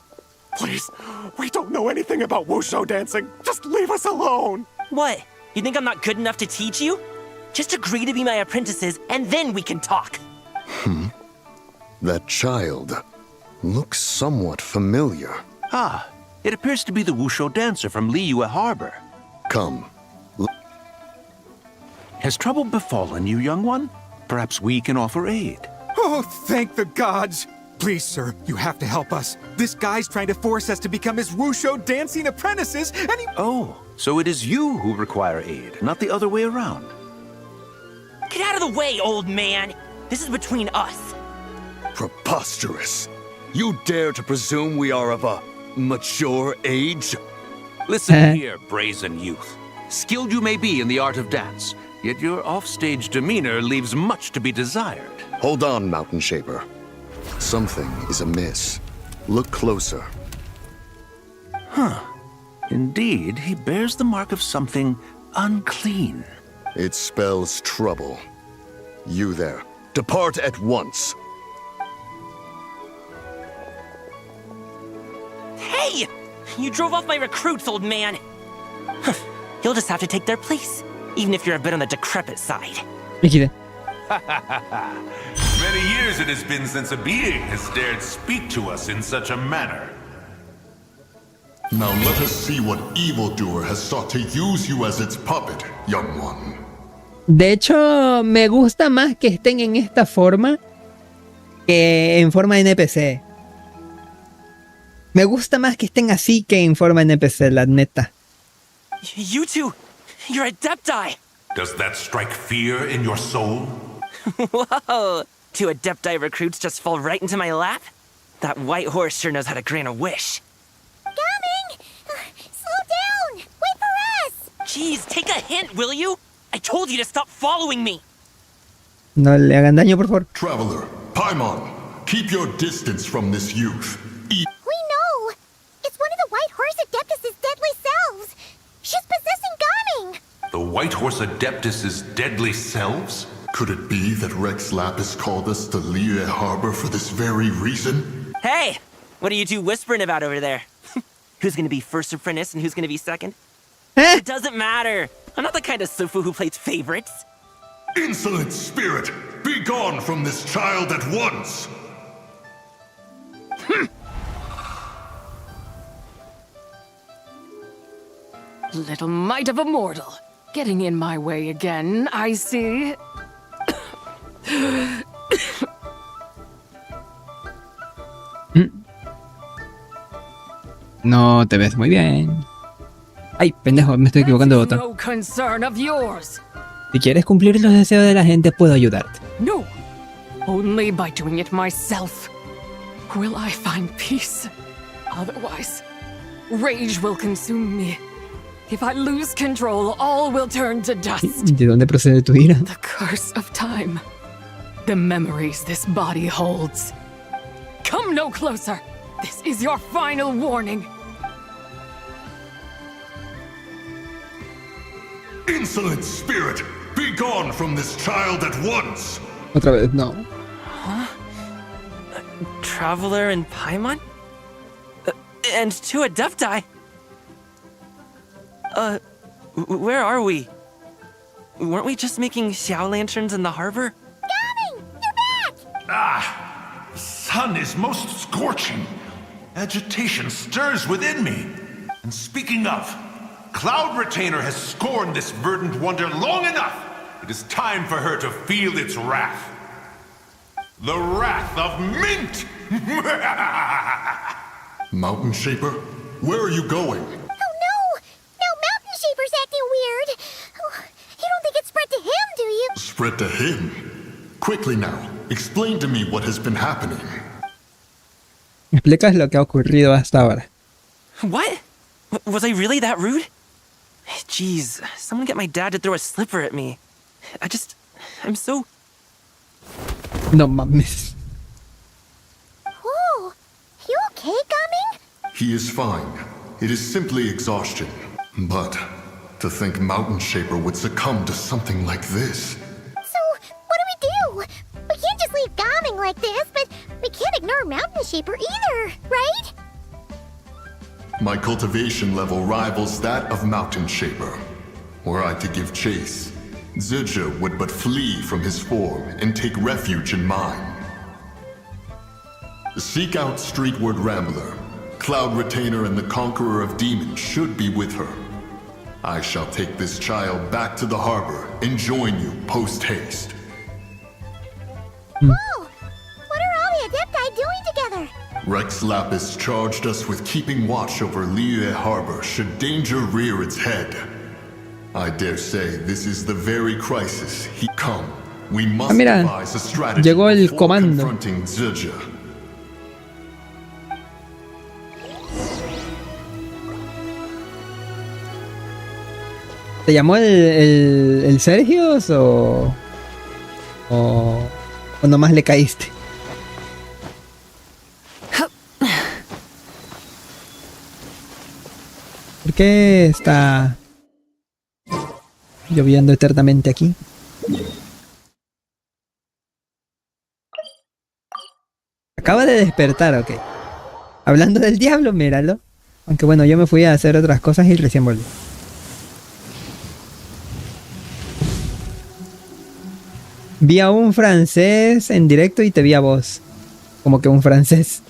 Please, we don't know anything about wushu dancing. Just leave us alone. What? You think I'm not good enough to teach you? Just agree to be my apprentices, and then we can talk. That child looks somewhat familiar. Ah, it appears to be the wushu dancer from Liyue Harbor. Come. Has trouble befallen you, young one? Perhaps we can offer aid. Oh, thank the gods. Please, sir, you have to help us. This guy's trying to force us to become his wushu dancing apprentices, and he... Oh, so it is you who require aid, not the other way around. Get out of the way, old man! This is between us. Preposterous. You dare to presume we are of a mature age? Listen here, brazen youth. Skilled you may be in the art of dance, yet your offstage demeanor leaves much to be desired. Hold on, Mountain Shaper. Something is amiss. Look closer. Huh. Indeed, he bears the mark of something unclean. It spells trouble. You there, depart at once. Hey! You drove off my recruits, old man! You'll just have to take their place, even if you're a bit on the decrepit side. Many years it has been since a being has dared speak to us in such a manner. Now let us see what evildoer has sought to use you as its puppet, young one. De hecho, me gusta más que estén en esta forma que en forma de NPC. Me gusta más que estén así que en forma de NPC, la neta. You two, you're adepti! Does that strike fear in your soul? Whoa! 2 Adepti recruits just fall right into my lap? That white horse sure knows how to grant a wish. Coming! Slow down! Wait for us! Jeez, take a hint, will you? I told you to stop following me! No le hagan daño, por favor. Traveler, Paimon, keep your distance from this youth. We know! It's one of the White Horse Adeptus' deadly selves! She's possessing Gaming! The White Horse Adeptus' deadly selves? Could it be that Rex Lapis called us to Leerá Harbor for this very reason? Hey! What are you two whispering about over there? Who's gonna be first apprentice and who's gonna be second? It doesn't matter! I'm not the kind of Sufu who plays favorites. Insolent spirit! Be gone from this child at once! Little mite of a mortal. Getting in my way again, I see. No te ves muy bien. Ay, pendejo, me estoy equivocando de botón. No concern of yours. Si quieres cumplir los deseos de la gente, puedo ayudarte. No. Only by doing it myself. Will I find peace? Otherwise, rage will consume me. If I lose control, all will turn to dust. ¿De dónde procede tu ira? The curse of time. The memories this body holds. Come no closer. This is your final warning. Insolent spirit! Be gone from this child at once! Otra vez, no. Huh? Traveler and Paimon? And 2 Adepti? Where are we? Weren't we just making Xiao lanterns in the harbor? Gaming! You're back! Ah! The sun is most scorching. Agitation stirs within me. And speaking of, Cloud Retainer has scorned this verdant wonder long enough. It is time for her to feel its wrath. The wrath of Mint! Mountain Shaper, where are you going? Oh no! Now Mountain Shaper's acting weird! Oh, you don't think it spread to him, do you? Spread to him? Quickly now, explain to me what has been happening. ¿Explicas lo que ha ocurrido hasta ahora? What? Was I really that rude? Jeez, someone get my dad to throw a slipper at me. I'm so... No mames. Whoa! You okay, Gaming? He is fine. It is simply exhaustion. But to think Mountain Shaper would succumb to something like this. So, what do? We can't just leave Gaming like this, but we can't ignore Mountain Shaper either, right? My cultivation level rivals that of Mountain Shaper. Were I to give chase, Zizha would but flee from his form and take refuge in mine. Seek out Streetward Rambler. Cloud Retainer and the Conqueror of Demons should be with her. I shall take this child back to the harbor and join you post-haste. Whoa! What are all the Adepti doing together? Rex Lapis charged us with keeping watch over Leerá Harbor should danger rear its head. I dare say this is the very crisis he come. We must devise a strategy llegó el before comando. confronting Zizha. ¿Te llamó el Sergio o nomás le caíste? ¿Por qué está lloviendo eternamente aquí? Acaba de despertar, ok. Hablando del diablo, míralo. Aunque bueno, yo me fui a hacer otras cosas y recién volví. Vi a un francés en directo y te vi a vos. Como que un francés.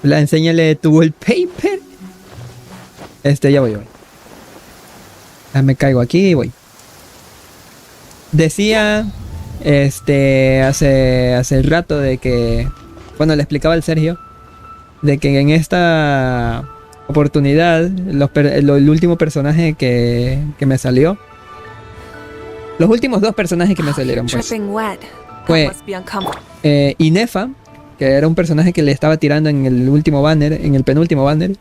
Enséñale tu wallpaper. Ya voy. Ya me caigo aquí y voy. Decía hace rato de que, bueno, le explicaba al Sergio de que en esta oportunidad el último personaje que me salió Los últimos dos personajes que me salieron, pues, fue Inefa, que era un personaje que le estaba tirando en el último banner, en el penúltimo banner,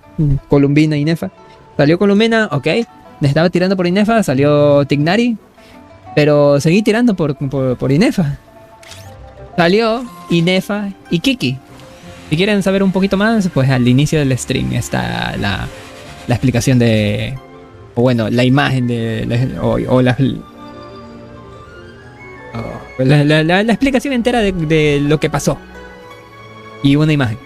Columbina Inefa. Salió Columbina, ok. Le estaba tirando por Inefa, salió Tignari, pero seguí tirando por Inefa. Salió Inefa y Kiki. Si quieren saber un poquito más, pues al inicio del stream está la explicación de... O bueno, la imagen de... La explicación entera de lo que pasó. Y una imagen.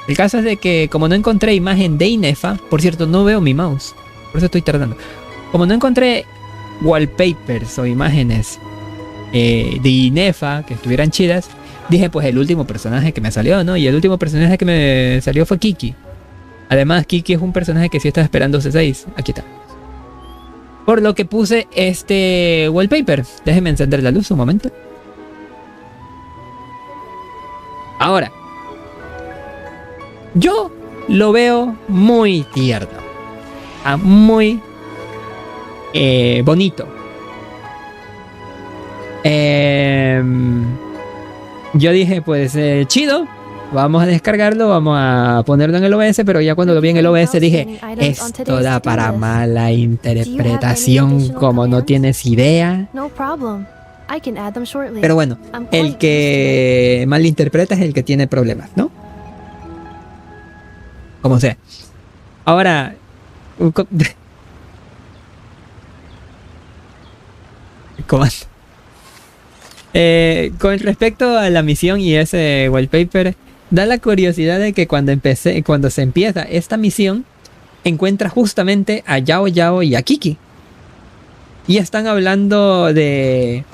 El caso es de que como no encontré imagen de Inefa... Por cierto, no veo mi mouse. Por eso estoy tardando. Como no encontré wallpapers o imágenes de Inefa que estuvieran chidas, dije pues el último personaje que me salió, ¿no? Y el último personaje que me salió fue Kiki. Además, Kiki es un personaje que sí está esperando C6. Aquí está. Por lo que puse este wallpaper. Déjenme encender la luz un momento. Ahora, yo lo veo muy tierno. Muy bonito. Yo dije, pues chido. Vamos a descargarlo, vamos a ponerlo en el OBS, pero ya cuando lo vi en el OBS dije, esto da para mala interpretación, como no tienes idea. Pero bueno, el que malinterpreta es el que tiene problemas, ¿no? Como sea. Ahora, con respecto a la misión y ese wallpaper, da la curiosidad de que cuando se empieza esta misión, encuentra justamente a Yao Yao y a Kiki. Y están hablando de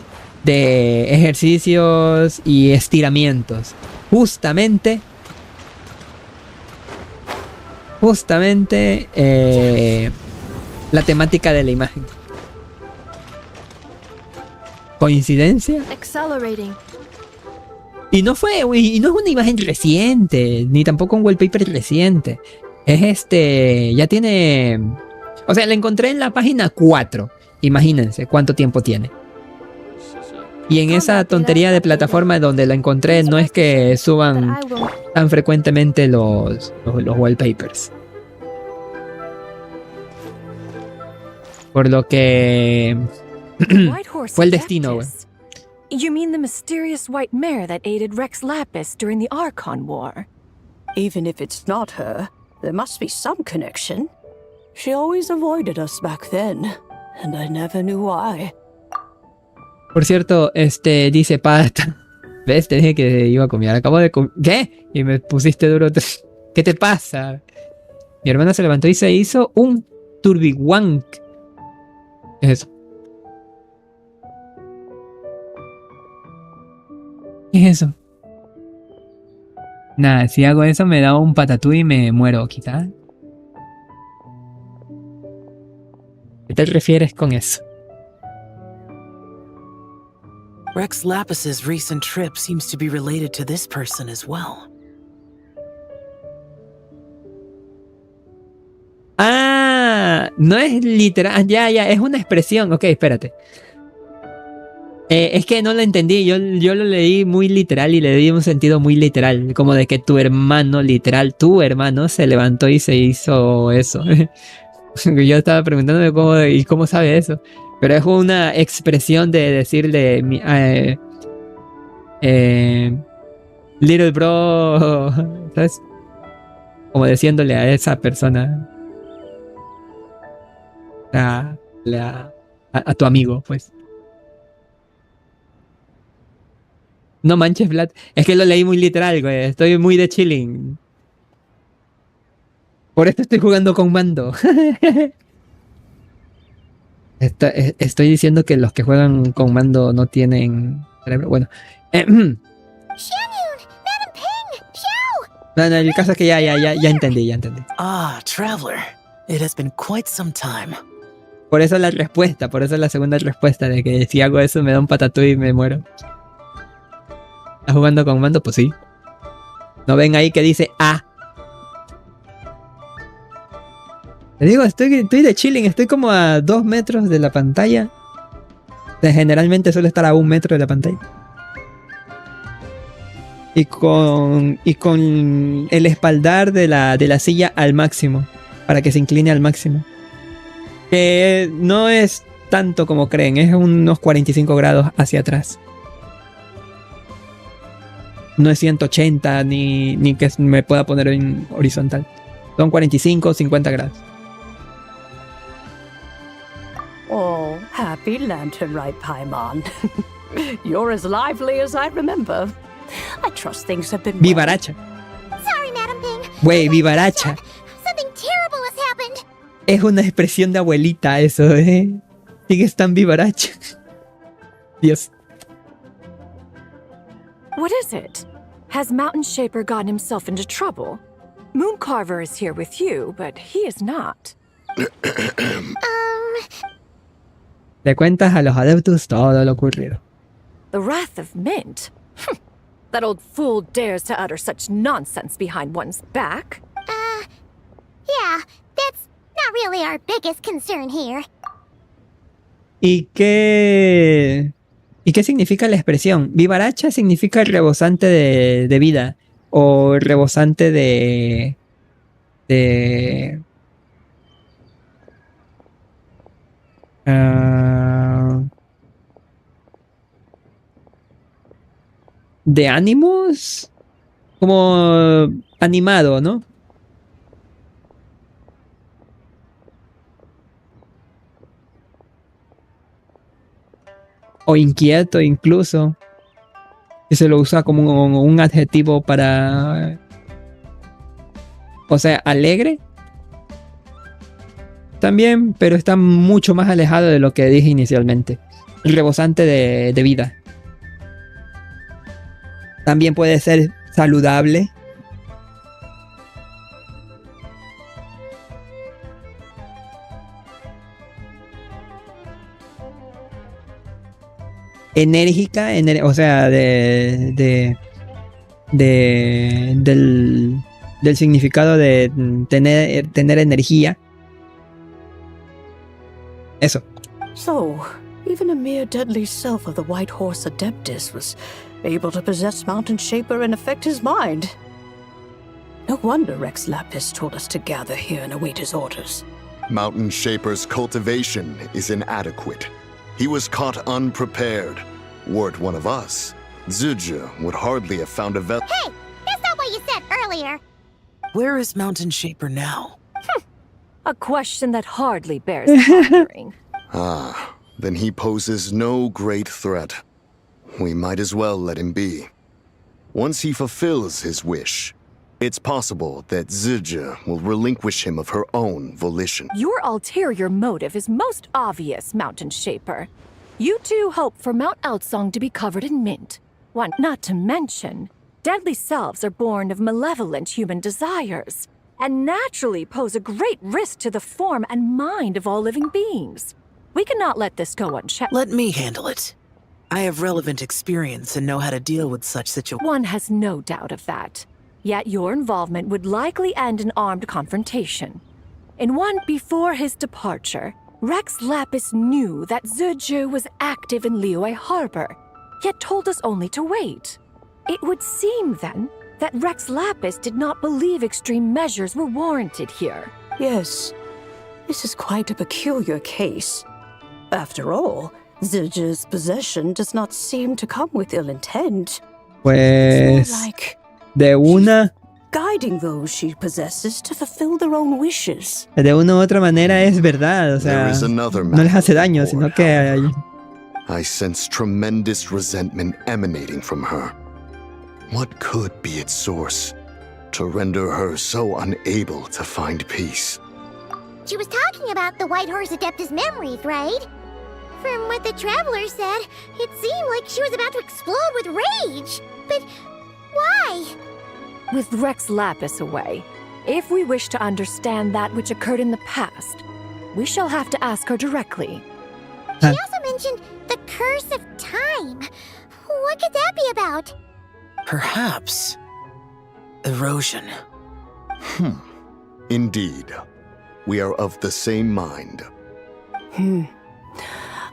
ejercicios y estiramientos. Justamente la temática de la imagen. ¿Coincidencia? Y no es una imagen reciente, ni tampoco un wallpaper reciente. Es ya tiene... O sea, la encontré en la página 4. Imagínense cuánto tiempo tiene. Y en esa tontería de plataforma donde la encontré, no es que suban tan frecuentemente los wallpapers. Por lo que... fue el destino, güey. You mean the mysterious white mare that aided Rex Lapis during the Archon War? Even if it's not her, there must be some connection. She always avoided us back then, and I never knew why. Por cierto, dice Pata. ¿Ves? Te dije que iba a comer. Acabo de comer. ¿Qué? Y me pusiste duro. ¿Qué te pasa? Mi hermana se levantó y se hizo un turbiwank. ¿Qué es eso? ¿Qué es eso? Nada, si hago eso me da un patatú y me muero, quizás. ¿Qué te refieres con eso? Rex Lapis's recent trip seems to be related to this person as well. Ah, no es literal. Ya, es una expresión. Ok, espérate. Es que no lo entendí, yo lo leí muy literal y le di un sentido muy literal, como de que tu hermano se levantó y se hizo eso. Yo estaba preguntándome cómo sabe eso, pero es una expresión de decirle little bro, ¿sabes? Como diciéndole a esa persona, a tu amigo, pues. No manches, Vlad. Es que lo leí muy literal, güey. Estoy muy de chilling. Por esto estoy jugando con mando. Estoy diciendo que los que juegan con mando no tienen cerebro. Bueno. No, el caso es que ya entendí. Ah, traveler. It has been quite some time. Por eso la segunda respuesta de que si hago eso me da un patatú y me muero. ¿Estás jugando con mando? Pues sí. ¿No ven ahí que dice A? Te digo, estoy de chilling. Estoy como a 2 metros de la pantalla. O sea, generalmente suele estar a 1 metro de la pantalla. Y con el espaldar de la silla al máximo, para que se incline al máximo. Que no es tanto como creen, es unos 45 grados hacia atrás. No es 180 ni que me pueda poner en horizontal. Son 45 o 50 grados. Oh, happy lantern ride, Paimon. You're as lively as I remember. I trust things have been well. Vivaracha. Sorry, Madam Ping. Güey, vivaracha. Something terrible has happened. Es una expresión de abuelita eso, ¿eh? Sigues tan vivaracha. Dios. What is it? Has Mountain Shaper gotten himself into trouble? Mooncarver is here with you, but he is not. Le cuentas a los adeptos todo lo ocurrido. The Wrath of Mint? That old fool dares to utter such nonsense behind one's back. Yeah, that's not really our biggest concern here. ¿Y qué significa la expresión? Vivaracha significa rebosante de vida o rebosante de ánimos, como animado, ¿no? O inquieto incluso. Y se lo usa como un adjetivo para... O sea, alegre. También, pero está mucho más alejado de lo que dije inicialmente. Rebosante de vida. También puede ser saludable. Enérgica, o sea, del significado de tener energía. Eso. So, even a mere deadly self of the White Horse Adeptus was able to possess Mountain Shaper and affect his mind. No wonder Rex Lapis told us to gather here and await his orders. Mountain Shaper's cultivation is inadequate. He was caught unprepared. Were it one of us, Zhuge would hardly have found a vessel. Hey, that's not what you said earlier. Where is Mountain Shaper now? A question that hardly bears pondering. Then he poses no great threat. We might as well let him be. Once he fulfills his wish, it's possible that Zhuge will relinquish him of her own volition. Your ulterior motive is most obvious, Mountain Shaper. You two hope for Mount Outsong to be covered in mint. One, not to mention, deadly selves are born of malevolent human desires, and naturally pose a great risk to the form and mind of all living beings. We cannot let this go unchecked. Let me handle it. I have relevant experience and know how to deal with such situations. One has no doubt of that. Yet your involvement would likely end in armed confrontation. In one before his departure, Rex Lapis knew that Zhuge was active in Liyue Harbor, yet told us only to wait. It would seem, then, that Rex Lapis did not believe extreme measures were warranted here. Yes, this is quite a peculiar case. After all, Zhuge's possession does not seem to come with ill intent. Pues... Like de una... guiding those she possesses to fulfill their own wishes. De una u otra manera es verdad, o sea, no les hace daño, sino que... I sense tremendous resentment emanating from her. What could be its source to render her so unable to find peace? She was talking about the White Horse Adeptus memories, right? From what the Traveler said, it seemed like she was about to explode with rage. But why? With Rex Lapis away, if we wish to understand that which occurred in the past, we shall have to ask her directly. She also mentioned the curse of time. What could that be about? Perhaps erosion. Indeed. We are of the same mind.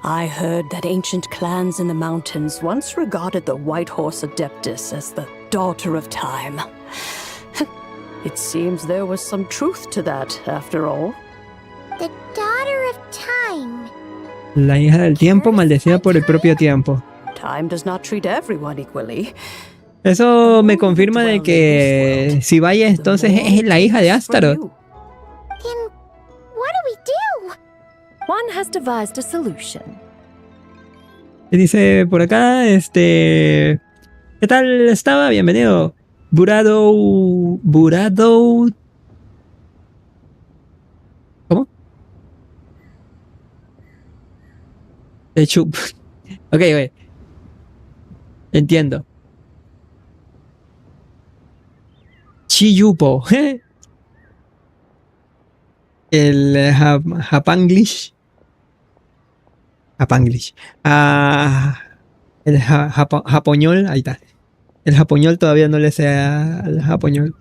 I heard that ancient clans in the mountains once regarded the White Horse Adeptus as the daughter of time. It seems there was some truth to that, after all. The daughter of time. La hija del tiempo maldecida por el propio tiempo. Time does not treat everyone equally. Eso me confirma de que si vaya entonces es la hija de Astaroth. Then what do we do? One has devised a solution. Dice por acá, ¿qué tal estaba? Bienvenido. Burado... ¿Cómo? De chup. Ok. Entiendo. Chiyupo. El Japanglish. El japoñol. Ahí está. El japoñol todavía no le sé al japoñol.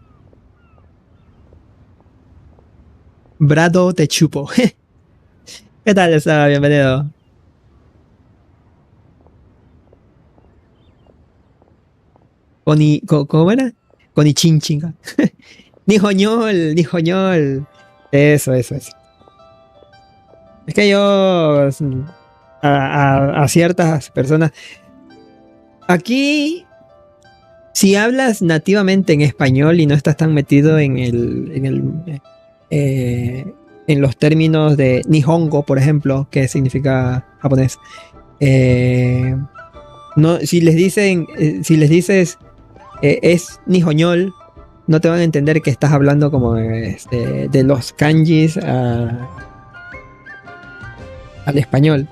Brado te chupo. ¿Qué tal está? Bienvenido. ¿Cómo era? Conichinchinga. Nijoñol. Eso. Es que yo a ciertas personas aquí, si hablas nativamente en español y no estás tan metido en los términos de Nihongo, por ejemplo, que significa japonés, no, si les dices es nijoñol, no te van a entender que estás hablando como de los kanjis al español.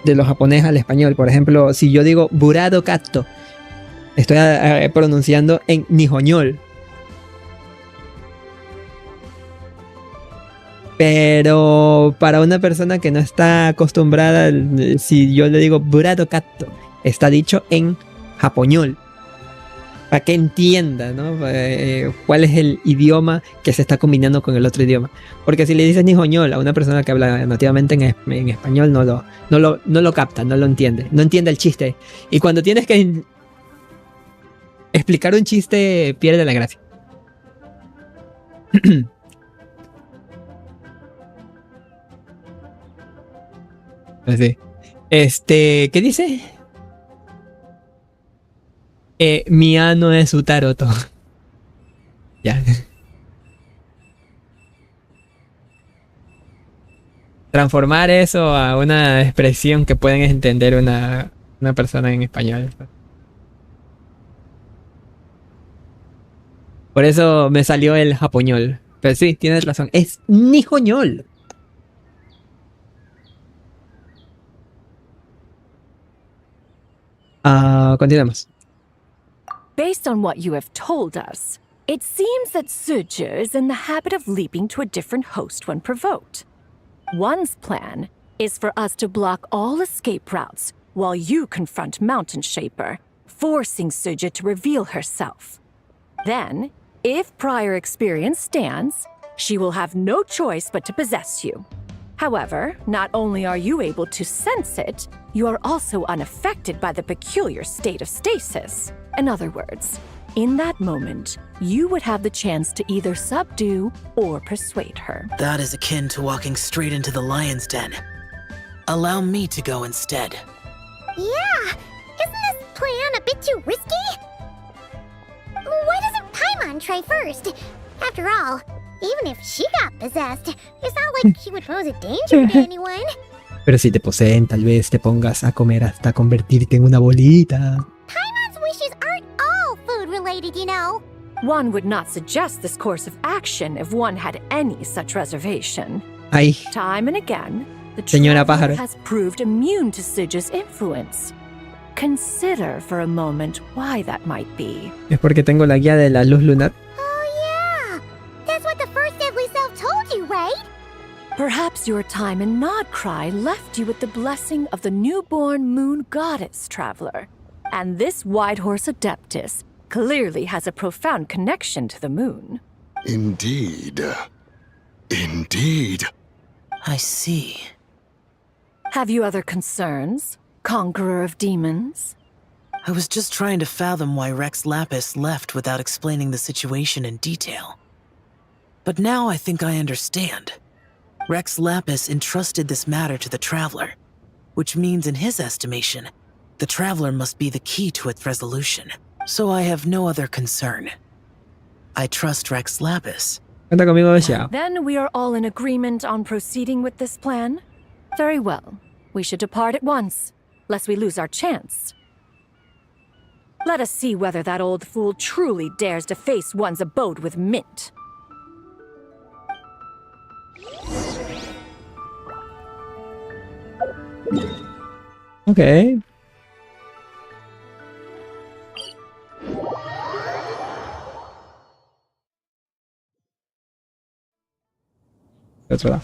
De los japonés al español. Por ejemplo, si yo digo burado katto, estoy pronunciando en nijoñol. Pero para una persona que no está acostumbrada, si yo le digo burado katto, está dicho en japoñol. Para que entienda, ¿no? Cuál es el idioma que se está combinando con el otro idioma. Porque si le dices nijoñol a una persona que habla nativamente en español, no lo capta, no lo entiende. No entiende el chiste. Y cuando tienes que explicar un chiste, pierde la gracia. Así. ¿Qué dice? Mi ano es Utaroto. Ya. Transformar eso a una expresión que pueden entender una persona en español. Por eso me salió el japoñol. Pero sí, tienes razón. Es nijoñol. Continuemos. Based on what you have told us, it seems that Suju is in the habit of leaping to a different host when provoked. One's plan is for us to block all escape routes while you confront Mountain Shaper, forcing Suju to reveal herself. Then, if prior experience stands, she will have no choice but to possess you. However, not only are you able to sense it, you are also unaffected by the peculiar state of stasis. In other words, in that moment, you would have the chance to either subdue or persuade her. That is akin to walking straight into the lion's den. Allow me to go instead. Yeah! Isn't this plan a bit too risky? Why doesn't Paimon try first? After all, even if she got possessed, it's not like she would pose a danger to anyone. Pero si te poseen, tal vez te pongas a comer hasta convertirte en una bolita. Paimon's wishes aren't all food-related, you know. One would not suggest this course of action if one had any such reservation. Ay. Time and again, the Señora traveler pájaro. has proved immune to Suju's influence. Consider for a moment why that might be. Es porque tengo la guía de la luz lunar. That's what the first deadly self told you, right? Perhaps your time in Nodcry left you with the blessing of the newborn moon goddess, traveler. And this White Horse Adeptus clearly has a profound connection to the moon. Indeed. Indeed. I see. Have you other concerns, conqueror of demons? I was just trying to fathom why Rex Lapis left without explaining the situation in detail. But now I think I understand. Rex Lapis entrusted this matter to the Traveler, which means in his estimation, the Traveler must be the key to its resolution. So I have no other concern. I trust Rex Lapis. Then we are all in agreement on proceeding with this plan? Very well. We should depart at once, lest we lose our chance. Let us see whether that old fool truly dares to face one's abode with Mint. Okay. Otro lado.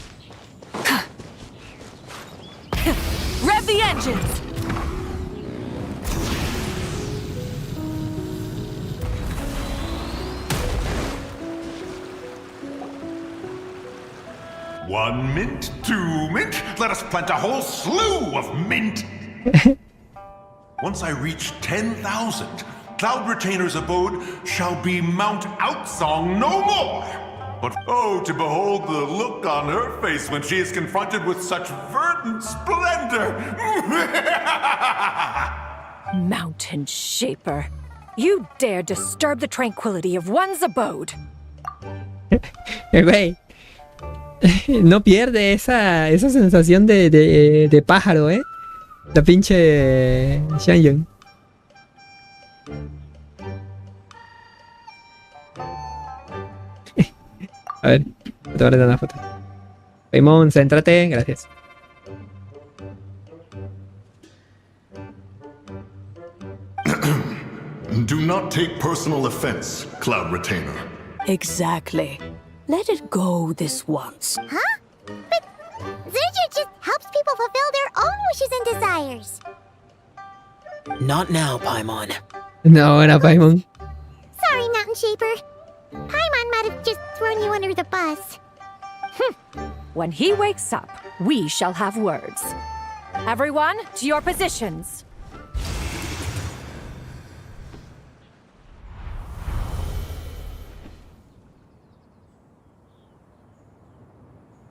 Rev the engines! One mint, 2 mint, let us plant a whole slew of mint. Once I reach 10,000, Cloud Retainer's abode shall be Mount Outsong no more. But oh, to behold the look on her face when she is confronted with such verdant splendor! Mountain Shaper, you dare disturb the tranquility of one's abode. Güey, no pierde esa sensación de pájaro, la pinche Xianyun. A ver, te voy a dar una foto. Paimon, céntrate, gracias. Do not take personal offense, Cloud Retainer. Exactly. Let it go this once. Huh? But Zerger just helps people fulfill their own wishes and desires. Not now, Paimon. No, ahora Paimon. Sorry, Mountain Shaper. Paimon might have just thrown you under the bus. When he wakes up, we shall have words. Everyone, to your positions.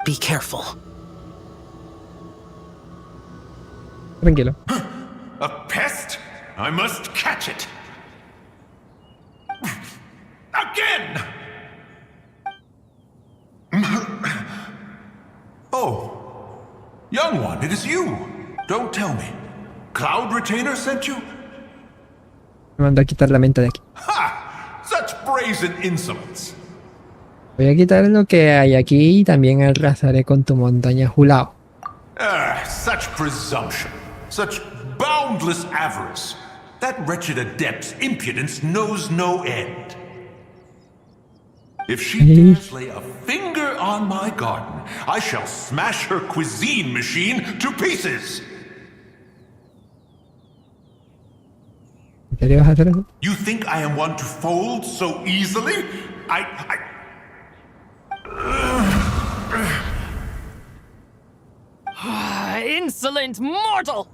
Be careful. Tranquilo. A pest? I must catch it. Again! Oh, young one, it is you. Don't tell me. Cloud Retainer sent you? Me mandó a quitar la menta de aquí. Ha! Such brazen insolence. Voy a quitar lo que hay aquí y también arrasaré con tu montaña Hulao. Such presumption. Such boundless avarice. That wretched adept's impudence knows no end. If she dares lay a finger on my garden, I shall smash her cuisine machine to pieces. ¿En serio vas a hacer eso? You think I am one to fold so easily? Insolent mortal!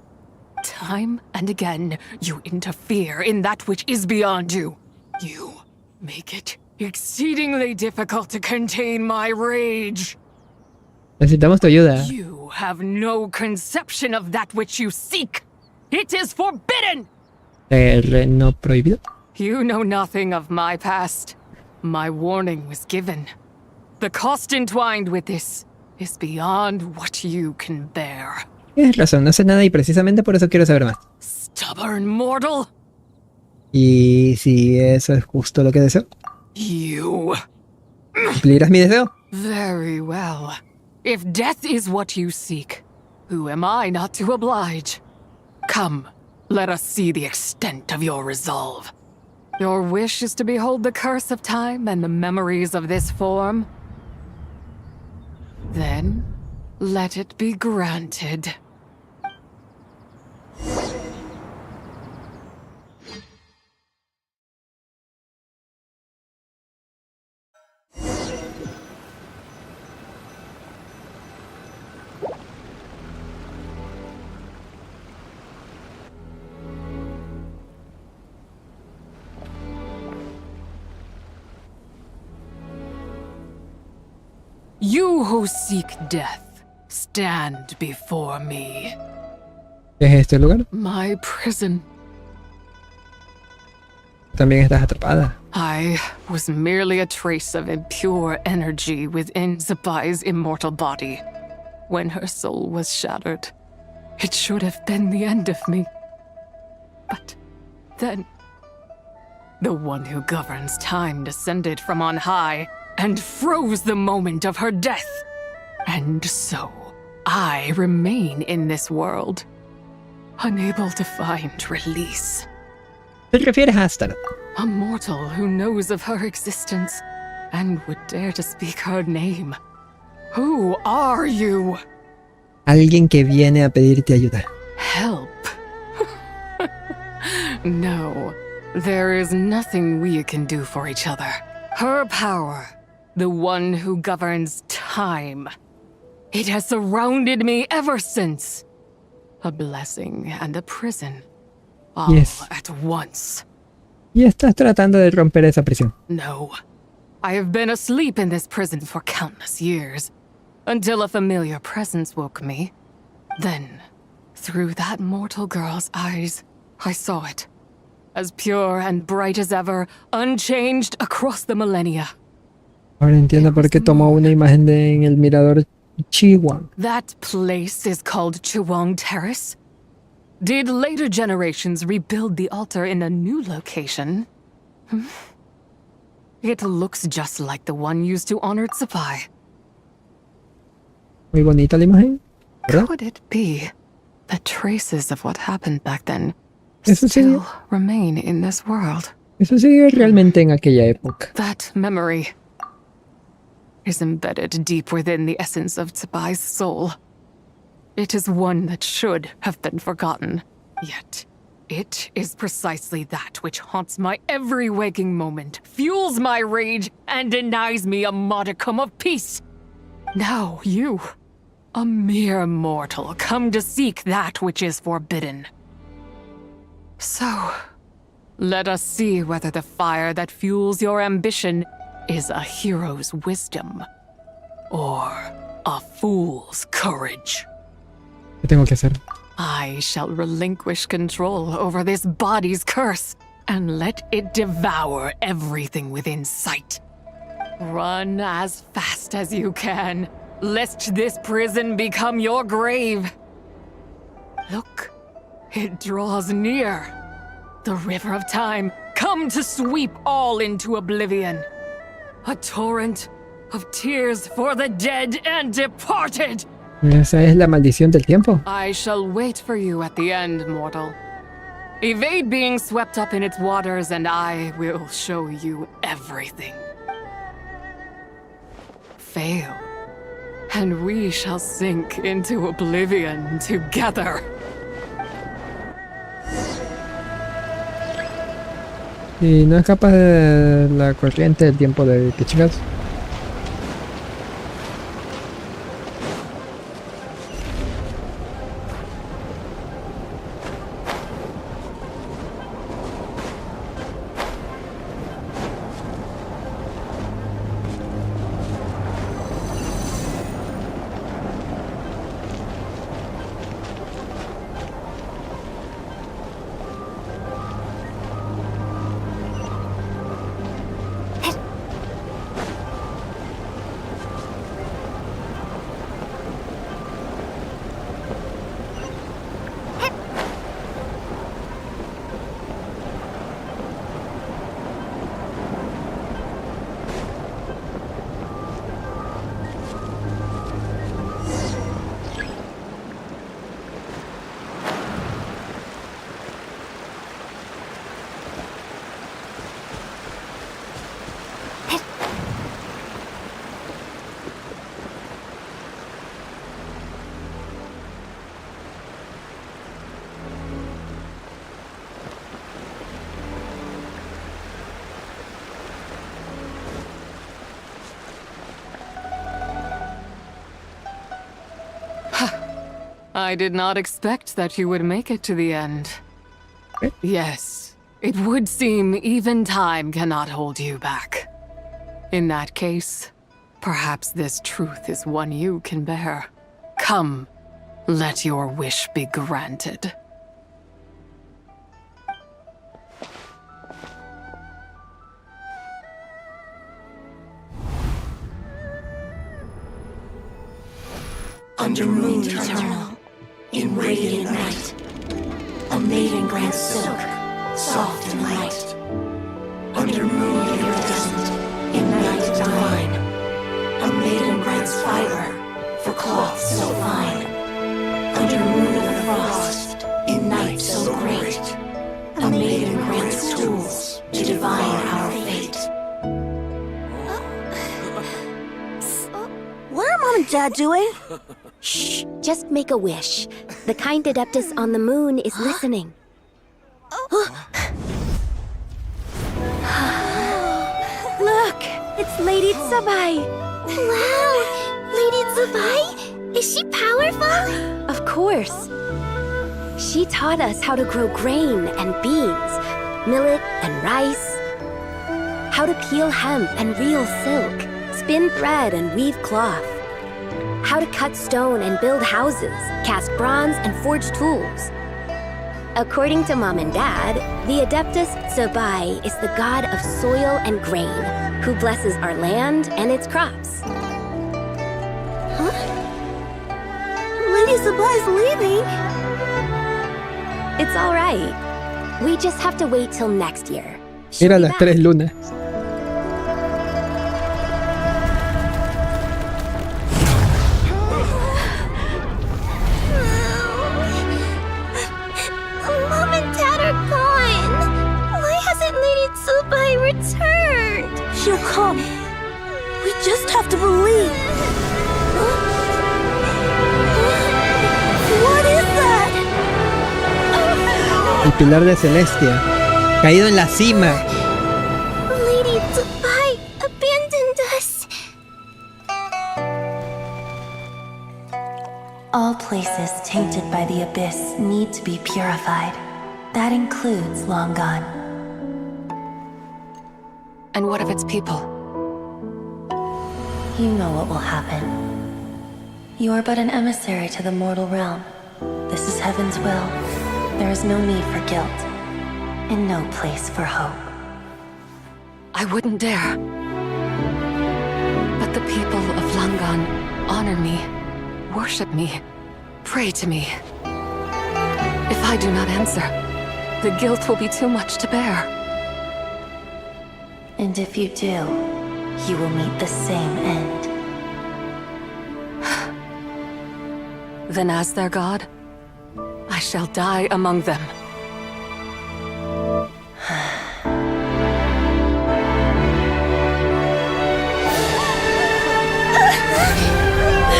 Time and again, you interfere in that which is beyond you. You make it exceedingly difficult to contain my rage. Necesitamos tu ayuda. You have no conception of that which you seek. It is forbidden! Terreno prohibido. You know nothing of my past. My warning was given. The cost entwined with this is beyond what you can bear. Tienes razón, no sé nada y precisamente por eso quiero saber más. Stubborn mortal. Y si eso es justo lo que deseo. You. ¿Cumplirás mi deseo? Very well. If death is what you seek, who am I not to oblige? Come, let us see the extent of your resolve. Your wish is to behold the curse of time and the memories of this form? Then, let it be granted. You who seek death, stand before me. ¿Qué es este lugar? My prison. También estás atrapada. I was merely a trace of impure energy within Zapai's immortal body. When her soul was shattered, it should have been the end of me. But then, the one who governs time descended from on high and froze the moment of her death. And so, I remain in this world, unable to find release. ¿Te refieres a Astar? A mortal who knows of her existence and would dare to speak her name. Who are you? Alguien que viene a pedirte ayuda. Help. No, there is nothing we can do for each other. Her power, the one who governs time. It has surrounded me ever since. A blessing and a prison. All at once. Y estás tratando de romper esa prisión. No. I have been asleep in this prison for countless years, until a familiar presence woke me. Then, through that mortal girl's eyes, I saw it. As pure and bright as ever, unchanged across the millennia. Ahora entiendo por qué tomó una imagen en el mirador Chihuang. That place is called Chihuang Terrace? Did later generations rebuild the altar in a new location? It looks just like the one used to honor Zapai. Muy bonita la imagen, ¿verdad? Could it be that traces of what happened back then Eso still remain in this world? Eso sigue realmente en aquella época. That memory is embedded deep within the essence of Zapai's soul. It is one that should have been forgotten. Yet, it is precisely that which haunts my every waking moment, fuels my rage, and denies me a modicum of peace. Now you, a mere mortal, come to seek that which is forbidden. So, let us see whether the fire that fuels your ambition is a hero's wisdom or a fool's courage. ¿Qué tengo que hacer? I shall relinquish control over this body's curse and let it devour everything within sight. Run as fast as you can, lest this prison become your grave. Look, it draws near. The river of time, come to sweep all into oblivion. A torrent of tears for the dead and departed. Esa es la maldición del tiempo. I shall wait for you at the end, mortal. Evade being swept up in its waters, and I will show you everything. Fail, and we shall sink into oblivion together. Y no escapas de la corriente del tiempo de que chingados. I did not expect that you would make it to the end. Yes, it would seem even time cannot hold you back. In that case, Perhaps this truth is one you can bear. Come, let your wish be granted. Under moon eternal, in radiant night, a maiden grants silk, soft and light. Under moon iridescent, in night divine, a maiden grants fiber for cloth so fine. Under moon of frost, in night so great, a maiden grants tools to divine our fate. What are Mom and Dad doing? Shh, just make a wish. The kind Adeptus on the moon is listening. Look, it's Lady Tsubai. Wow, Lady Tsubai? Is she powerful? Of course. She taught us how to grow grain and beans, millet and rice, how to peel hemp and reel silk, spin thread and weave cloth, how to cut stone and build houses, cast bronze and forge tools. According to Mom and Dad, the Adeptus Tsubai is the god of soil and grain, who blesses our land and its crops. Huh? Lady Tsubai's leaving. It's all right. We just have to wait till next year. Mira las tres lunas. Mom and Dad are gone. Why hasn't Lady Tsubai returned? She'll come. We just have to believe. What is that? El pilar de Celestia, caído en la cima. Lady Tsubai abandoned us. All places tainted by the abyss need to be purified. That includes Long Gone. And what of its people? You know what will happen. You are but an emissary to the mortal realm. This is Heaven's will. There is no need for guilt, and no place for hope. I wouldn't dare. But the people of Langan honor me, worship me, pray to me. If I do not answer, the guilt will be too much to bear. And if you do, you will meet the same end. Then as their god, I shall die among them.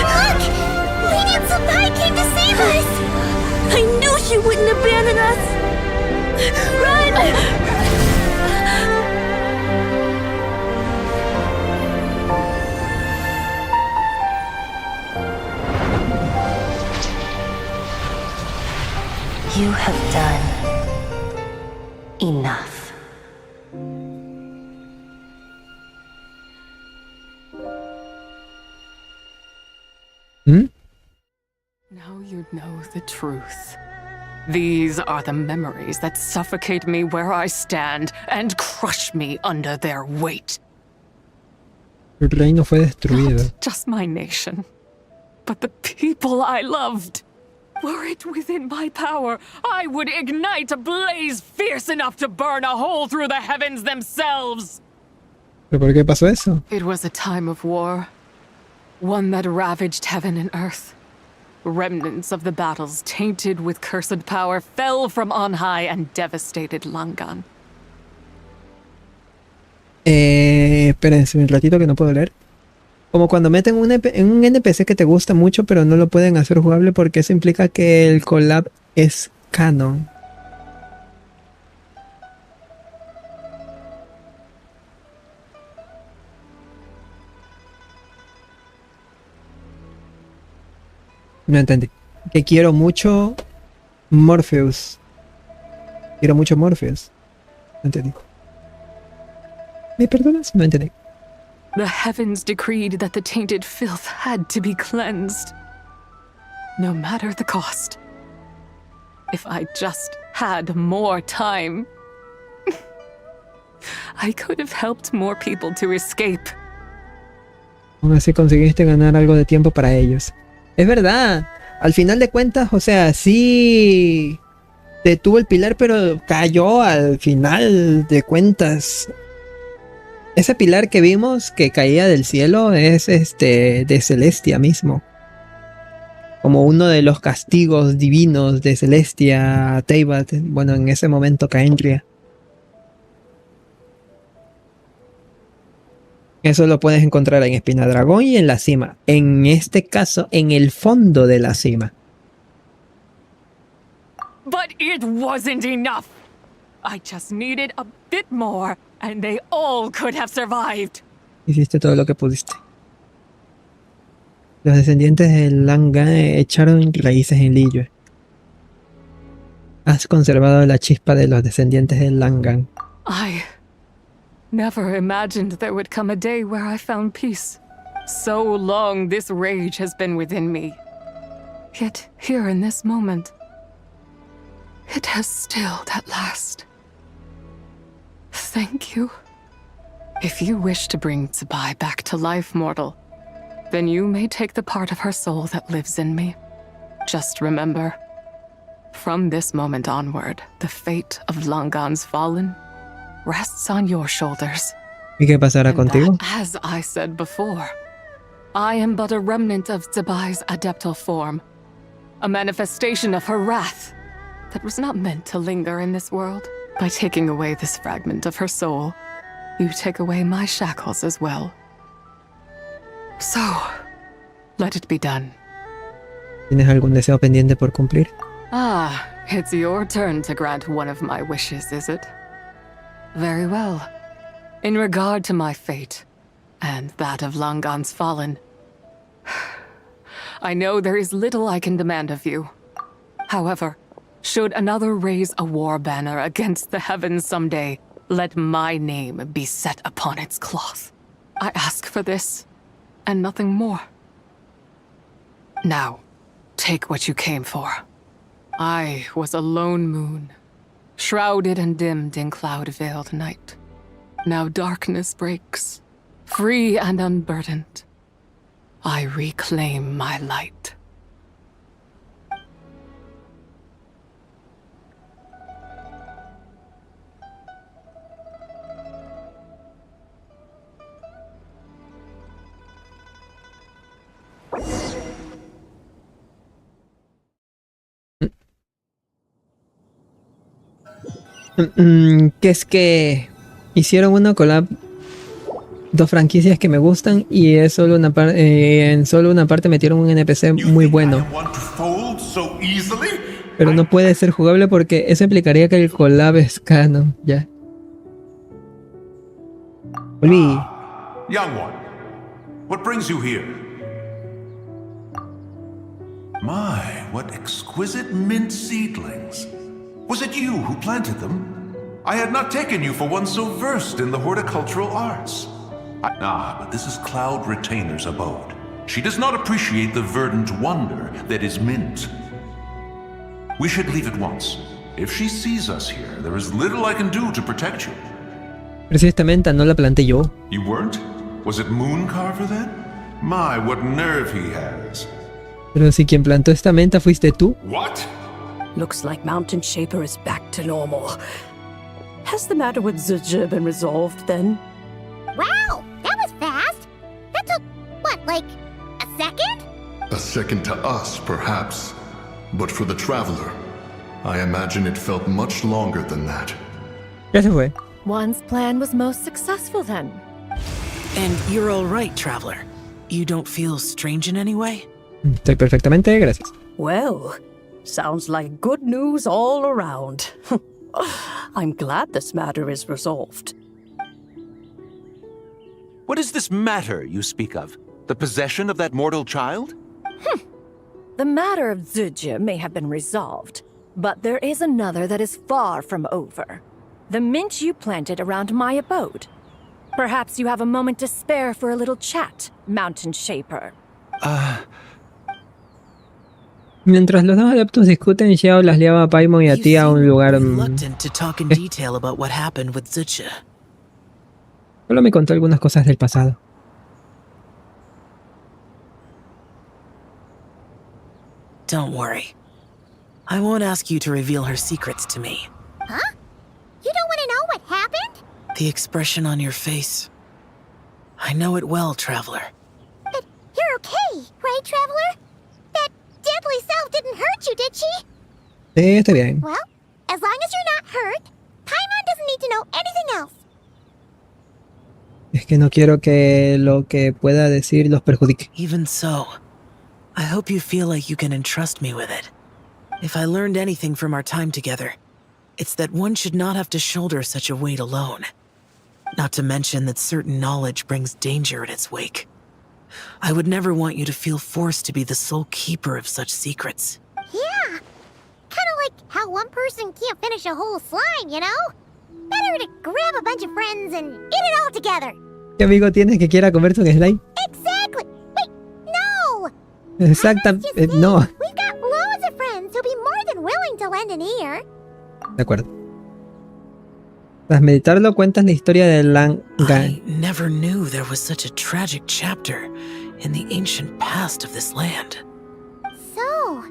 Look! Lady Tsubai came to save us! I knew she wouldn't abandon us! Run! You have done enough. Now you know the truth. These are the memories that suffocate me where I stand and crush me under their weight. El reino fue destruido. Not just my nation, but the people I loved. Were it within my power, I would ignite a blaze fierce enough to burn a hole through the heavens themselves. ¿Pero por qué pasó eso? It was a time of war, one that ravaged heaven and earth. Remnants of the battles tainted with cursed power fell from on high and devastated Langan. Espérense un ratito que no puedo leer. Como cuando meten un NPC que te gusta mucho pero no lo pueden hacer jugable porque eso implica que el collab es canon. No entendí. Que quiero mucho Morpheus. Quiero mucho Morpheus. No entendí. ¿Me perdonas? No entendí. The heavens decreed that the tainted filth had to be cleansed. No matter the cost. If I just had more time, I could have helped more people to escape. Aún así conseguiste ganar algo de tiempo para ellos. Es verdad. Al final de cuentas, o sea, sí detuvo el pilar, pero cayó al final de cuentas. Ese pilar que vimos que caía del cielo es de Celestia mismo. Como uno de los castigos divinos de Celestia, Teyvat, bueno, en ese momento Caendria. Eso lo puedes encontrar en Espinadragón y en la cima. En este caso, en el fondo de la cima. But it wasn't enough. I just needed a bit more, and they all could have survived. Hiciste todo lo que pudiste. Los descendientes de Langan echaron raíces en Liyue. Has conservado la chispa de los descendientes de Langan. I never imagined there would come a day where I found peace. So long this rage has been within me. Yet here in this moment, it has stilled at last. Thank you. If you wish to bring Tsubai back to life, mortal, then you may take the part of her soul that lives in me. Just remember, from this moment onward, the fate of Langan's fallen rests on your shoulders. ¿Y qué pasará contigo? As I said before, I am but a remnant of Tsubai's adeptal form, a manifestation of her wrath that was not meant to linger in this world. By taking away this fragment of her soul, you take away my shackles as well. So, let it be done. ¿Tienes algún deseo pendiente por cumplir? Ah, it's your turn to grant one of my wishes, is it? Very well. In regard to my fate, and that of Langan's fallen, I know there is little I can demand of you. However, should another raise a war banner against the heavens someday, let my name be set upon its cloth. I ask for this, and nothing more. Now, take what you came for. I was a lone moon, shrouded and dimmed in cloud-veiled night. Now darkness breaks, free and unburdened. I reclaim my light. Que es que hicieron una collab, dos franquicias que me gustan, y es solo una en solo una parte metieron un NPC muy bueno, pero no puede ser jugable porque eso implicaría que el collab es canon. Ya volví. Young one, what brings you here? My, what exquisite mint seedlings. Was it you who planted them? I had not taken you for one so versed in the horticultural arts. But this is Cloud Retainer's abode. She does not appreciate the verdant wonder that is mint. We should leave at once. If she sees us here, there is little I can do to protect you. Pero si esta menta no la planté yo. You weren't? Was it Mooncarver then? My, what nerve he has. Pero si quien plantó esta menta fuiste tú. What? Looks like Mountain Shaper is back to normal. Has the matter with Zizha been resolved then? Wow, that was fast. That took, what, like a second? A second to us, perhaps. But for the Traveler, I imagine it felt much longer than that. Ya se fue. One's plan was most successful then. And you're all right, Traveler. You don't feel strange in any way? Estoy perfectamente, gracias. Well, sounds like good news all around. I'm glad this matter is resolved. What is this matter you speak of? The possession of that mortal child? The matter of Zizha may have been resolved, but there is another that is far from over. The mint you planted around my abode. Perhaps you have a moment to spare for a little chat, Mountain Shaper. Mientras los dos adeptos discuten, Xiao las lleva a Paimon y a Tia a un lugar... reluctant to talk in detail about what happened with Zucha. Solo me contó algunas cosas del pasado. Don't worry. I won't ask you to reveal her secrets to me. Huh? You don't want to know what happened? The expression on your face. I know it well, Traveler. But you're okay, right, Traveler? That deadly self didn't hurt you, did she? Sí, está bien. Well, as long as you're not hurt, Paimon doesn't need to know anything else. Es que no quiero que lo que pueda decir los perjudique. Even so, I hope you feel like you can entrust me with it. If I learned anything from our time together, it's that one should not have to shoulder such a weight alone. Not to mention that certain knowledge brings danger in its wake. I would never want you to feel forced to be the sole keeper of such secrets. Yeah, kind of like how one person can't finish a whole slime, you know? Better to grab a bunch of friends and eat it all together. ¿Qué amigo tienes que quiera comerse un slime? Exactly. Wait, no. Exactamente, no. We've got loads of friends who'll be more than willing to lend an ear. De acuerdo. Tras meditarlo, cuentas la historia de I never knew there was such a tragic chapter in the ancient past of this land. So,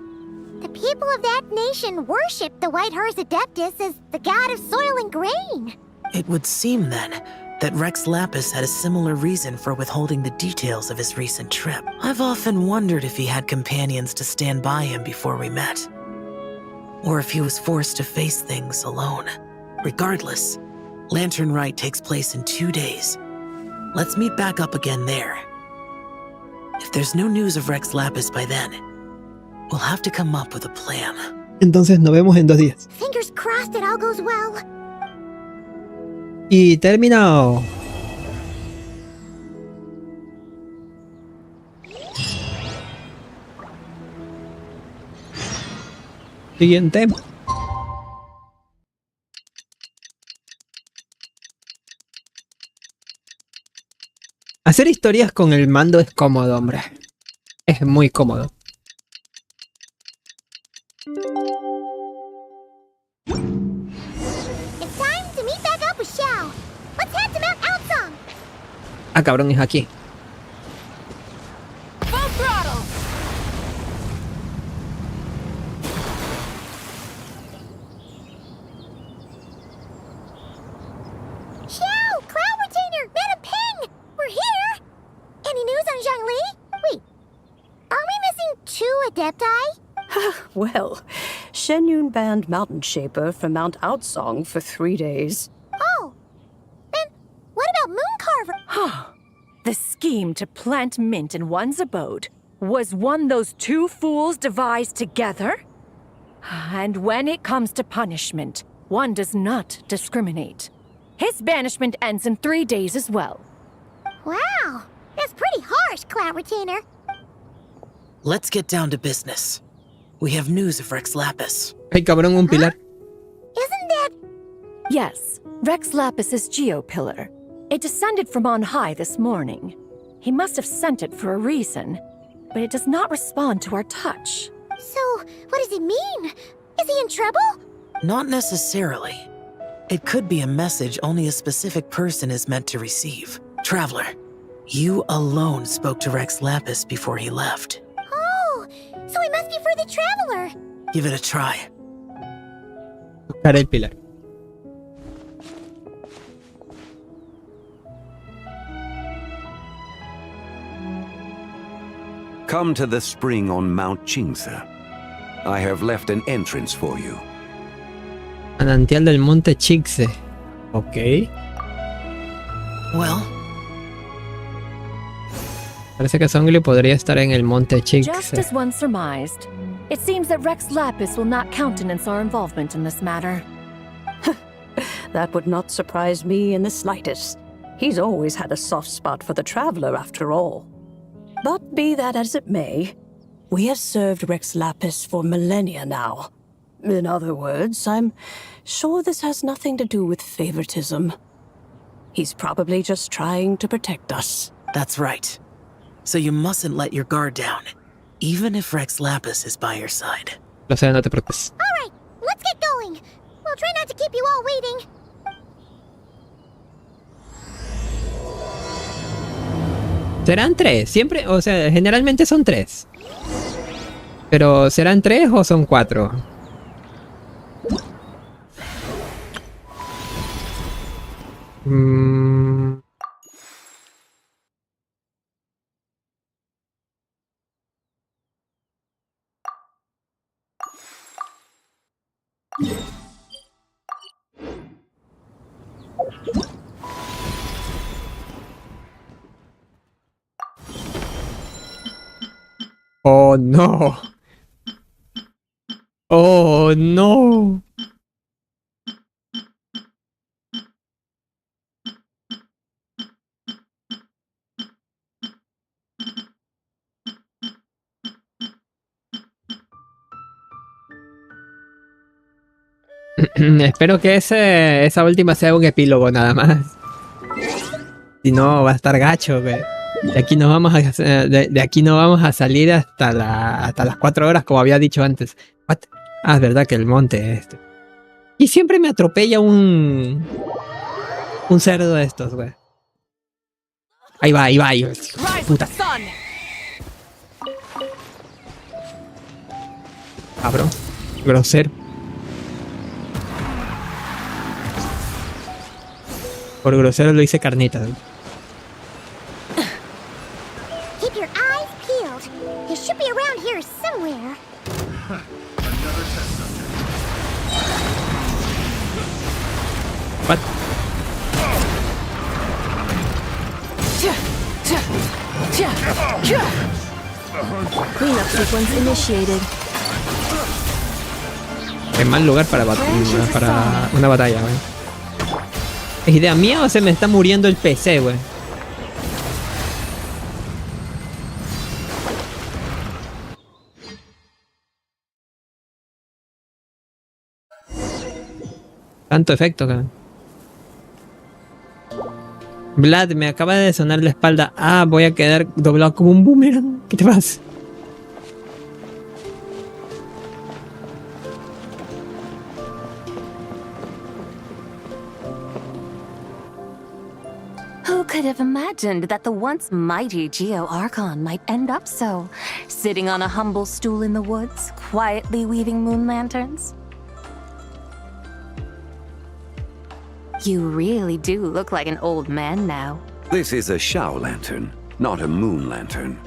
the people of that nation worship the White Horse Adeptus as the god of soil and grain. It would seem, then, that Rex Lapis had a similar reason for withholding the details of his recent trip. I've often wondered if he had companions to stand by him before we met. Or if he was forced to face things alone. Regardless, Lantern Rite takes place in 2 days. Let's meet back up again there. If there's no news of Rex Lapis by then, we'll have to come up with a plan. Entonces nos vemos en 2 días. Fingers crossed it all goes well. Y terminado. Siguiente. Hacer historias con el mando es cómodo, hombre. Es muy cómodo. It's time to meet back up with Xiao. Let's head to Mount Outsong. Ah, cabrón, es aquí. Full throttle! Xiao, Cloud Retainer, Madam Ping, we're here. Any news on Zhongli? Wait, are we missing 2 Adepti? Well, Shenyun banned Mountain Shaper from Mount Outsong for 3 days. Oh, then what about Mooncarver? The scheme to plant mint in one's abode was one those 2 fools devised together? And when it comes to punishment, one does not discriminate. His banishment ends in 3 days as well. Wow, that's pretty harsh, Cloud Retainer. Let's get down to business. We have news of Rex Lapis. Ay, cabrón, un pilar. Isn't that... Yes, Rex Lapis's geopillar. It descended from on high this morning. He must have sent it for a reason, but it does not respond to our touch. So, what does it mean? Is he in trouble? Not necessarily. It could be a message only a specific person is meant to receive. Traveler, you alone spoke to Rex Lapis before he left. Oh, so it must be for the Traveler. Give it a try. Buscar el pilar. Come to the spring on Mount Chingsa. I have left an entrance for you. Manantial del monte Chingse. Ok. Well. Parece que Zhongli podría estar en el monte Chingse. Just as one surmised, it seems that Rex Lapis will not countenance our involvement in this matter. That would not surprise me in the slightest. He's always had a soft spot for the Traveler, after all. But be that as it may, we have served Rex Lapis for millennia now. In other words, I'm sure this has nothing to do with favoritism. He's probably just trying to protect us. That's right. So you mustn't let your guard down, even if Rex Lapis is by your side. Lo sé, no te preocupes. All right, let's get going. We'll try not to keep you all waiting. ¿Serán 3? Siempre, o sea, generalmente son 3. Pero ¿serán 3 o son 4? Oh no. Oh no. Espero que esa última sea un epílogo nada más. Si no, va a estar gacho, güey. De aquí no vamos a salir hasta las 4 horas, como había dicho antes. What? Ah, es verdad que el monte es este. Y siempre me atropella un cerdo de estos, güey. Ahí va, puta. Cabrón. Grosero. Por grosero lo hice carnita, ¿no? Keep your eyes peeled. He should be around here somewhere. Another test subject. What? Cleanup sequence initiated. Qué mal lugar para una batalla, güey. ¿Es idea mía o se me está muriendo el PC, güey? Tanto efecto, cabrón. Vlad, me acaba de sonar la espalda. Ah, voy a quedar doblado como un boomerang. ¿Qué te pasa? Who could have imagined that the once mighty Geo-Archon might end up so, sitting on a humble stool in the woods, quietly weaving moon lanterns? You really do look like an old man now. This is a Shao lantern, not a moon lantern.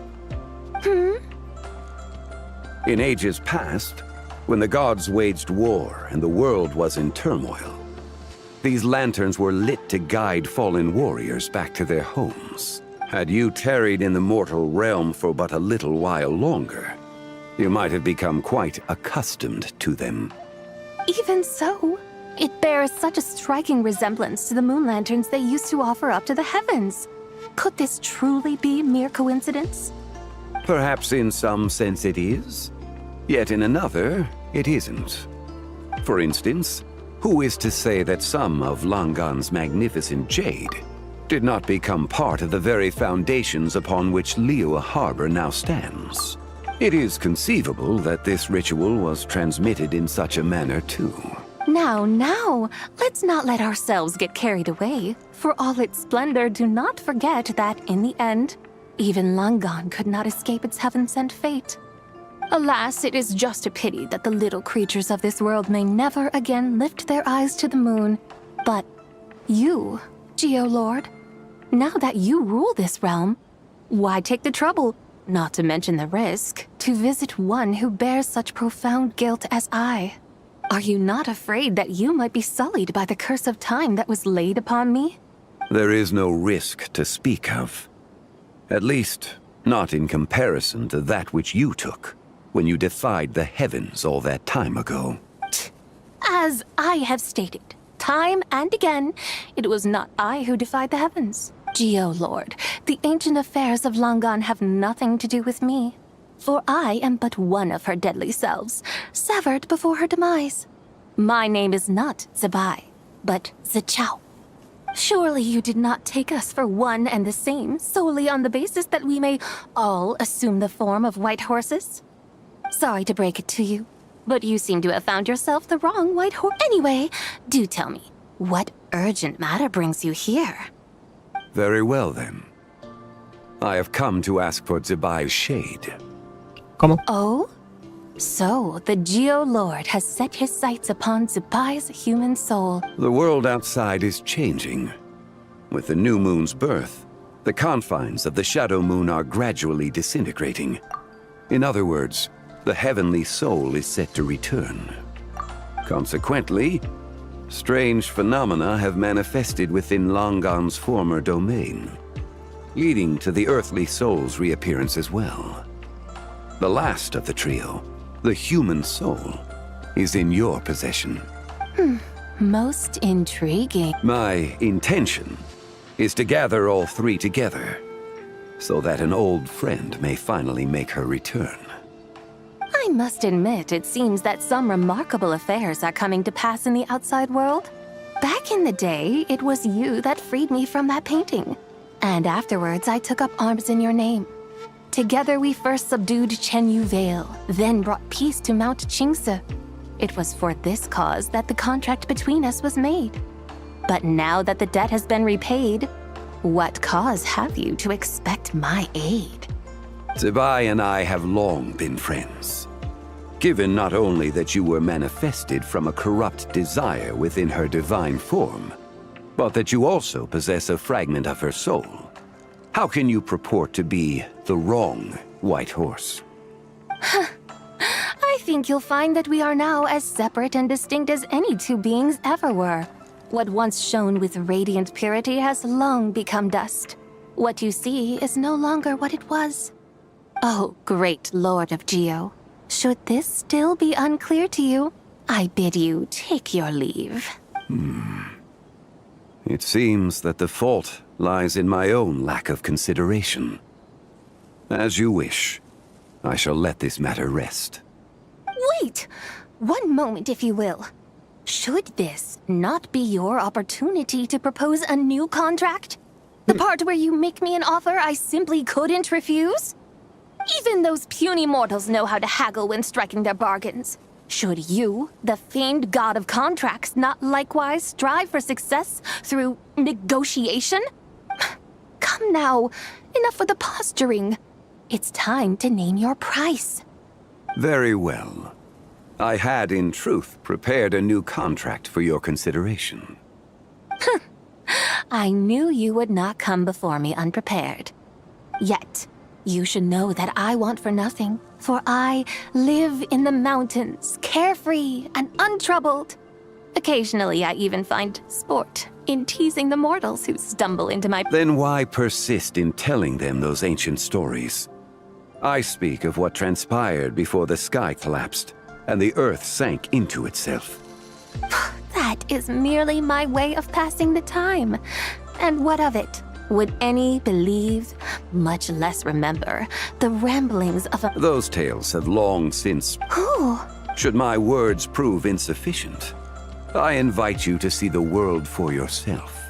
In ages past, when the gods waged war and the world was in turmoil, these lanterns were lit to guide fallen warriors back to their homes. Had you tarried in the mortal realm for but a little while longer, you might have become quite accustomed to them. Even so, it bears such a striking resemblance to the moon lanterns they used to offer up to the heavens. Could this truly be mere coincidence? Perhaps in some sense it is, yet in another, it isn't. For instance, who is to say that some of Langan's magnificent jade did not become part of the very foundations upon which Liyue Harbor now stands? It is conceivable that this ritual was transmitted in such a manner too. Now, let's not let ourselves get carried away. For all its splendor, do not forget that, in the end, even Langan could not escape its heaven-sent fate. Alas, it is just a pity that the little creatures of this world may never again lift their eyes to the moon. But you, Geo-Lord, now that you rule this realm, why take the trouble, not to mention the risk, to visit one who bears such profound guilt as I? Are you not afraid that you might be sullied by the curse of time that was laid upon me? There is no risk to speak of. At least, not in comparison to that which you took when you defied the heavens all that time ago. As I have stated, time and again, it was not I who defied the heavens. Geo-Lord, the ancient affairs of Langan have nothing to do with me. For I am but one of her deadly selves, severed before her demise. My name is not Zebai, but Zichao. Surely you did not take us for one and the same, solely on the basis that we may all assume the form of white horses? Sorry to break it to you, but you seem to have found yourself the wrong white horse. Anyway, do tell me, what urgent matter brings you here? Very well, then. I have come to ask for Zebai's shade. ¿Cómo? Oh? So, the Geo-Lord has set his sights upon Zebai's human soul. The world outside is changing. With the new moon's birth, the confines of the Shadow Moon are gradually disintegrating. In other words, the heavenly soul is set to return. Consequently, strange phenomena have manifested within Longon's former domain, leading to the earthly soul's reappearance as well. The last of the trio, the human soul, is in your possession. Most intriguing. My intention is to gather all three together, so that an old friend may finally make her return. I must admit, it seems that some remarkable affairs are coming to pass in the outside world. Back in the day, it was you that freed me from that painting. And afterwards, I took up arms in your name. Together we first subdued Chenyu Vale, then brought peace to Mount Qingse. It was for this cause that the contract between us was made. But now that the debt has been repaid, what cause have you to expect my aid? Zebai and I have long been friends. Given not only that you were manifested from a corrupt desire within her divine form, but that you also possess a fragment of her soul, how can you purport to be the wrong white horse? I think you'll find that we are now as separate and distinct as any two beings ever were. What once shone with radiant purity has long become dust. What you see is no longer what it was. Oh, great Lord of Geo, should this still be unclear to you, I bid you take your leave. It seems that the fault lies in my own lack of consideration. As you wish, I shall let this matter rest. Wait! One moment, if you will. Should this not be your opportunity to propose a new contract? The part where you make me an offer I simply couldn't refuse? Even those puny mortals know how to haggle when striking their bargains. Should you, the famed god of contracts, not likewise strive for success through negotiation? Come now, enough with the posturing. It's time to name your price. Very well. I had, in truth, prepared a new contract for your consideration. I knew you would not come before me unprepared. Yet, you should know that I want for nothing, for I live in the mountains, carefree and untroubled. Occasionally, I even find sport in teasing the mortals who stumble into my... Then why persist in telling them those ancient stories? I speak of what transpired before the sky collapsed and the earth sank into itself. That is merely my way of passing the time. And what of it? Would any believe, much less remember, the ramblings of a... Those tales have long since... Who? Should my words prove insufficient, I invite you to see the world for yourself.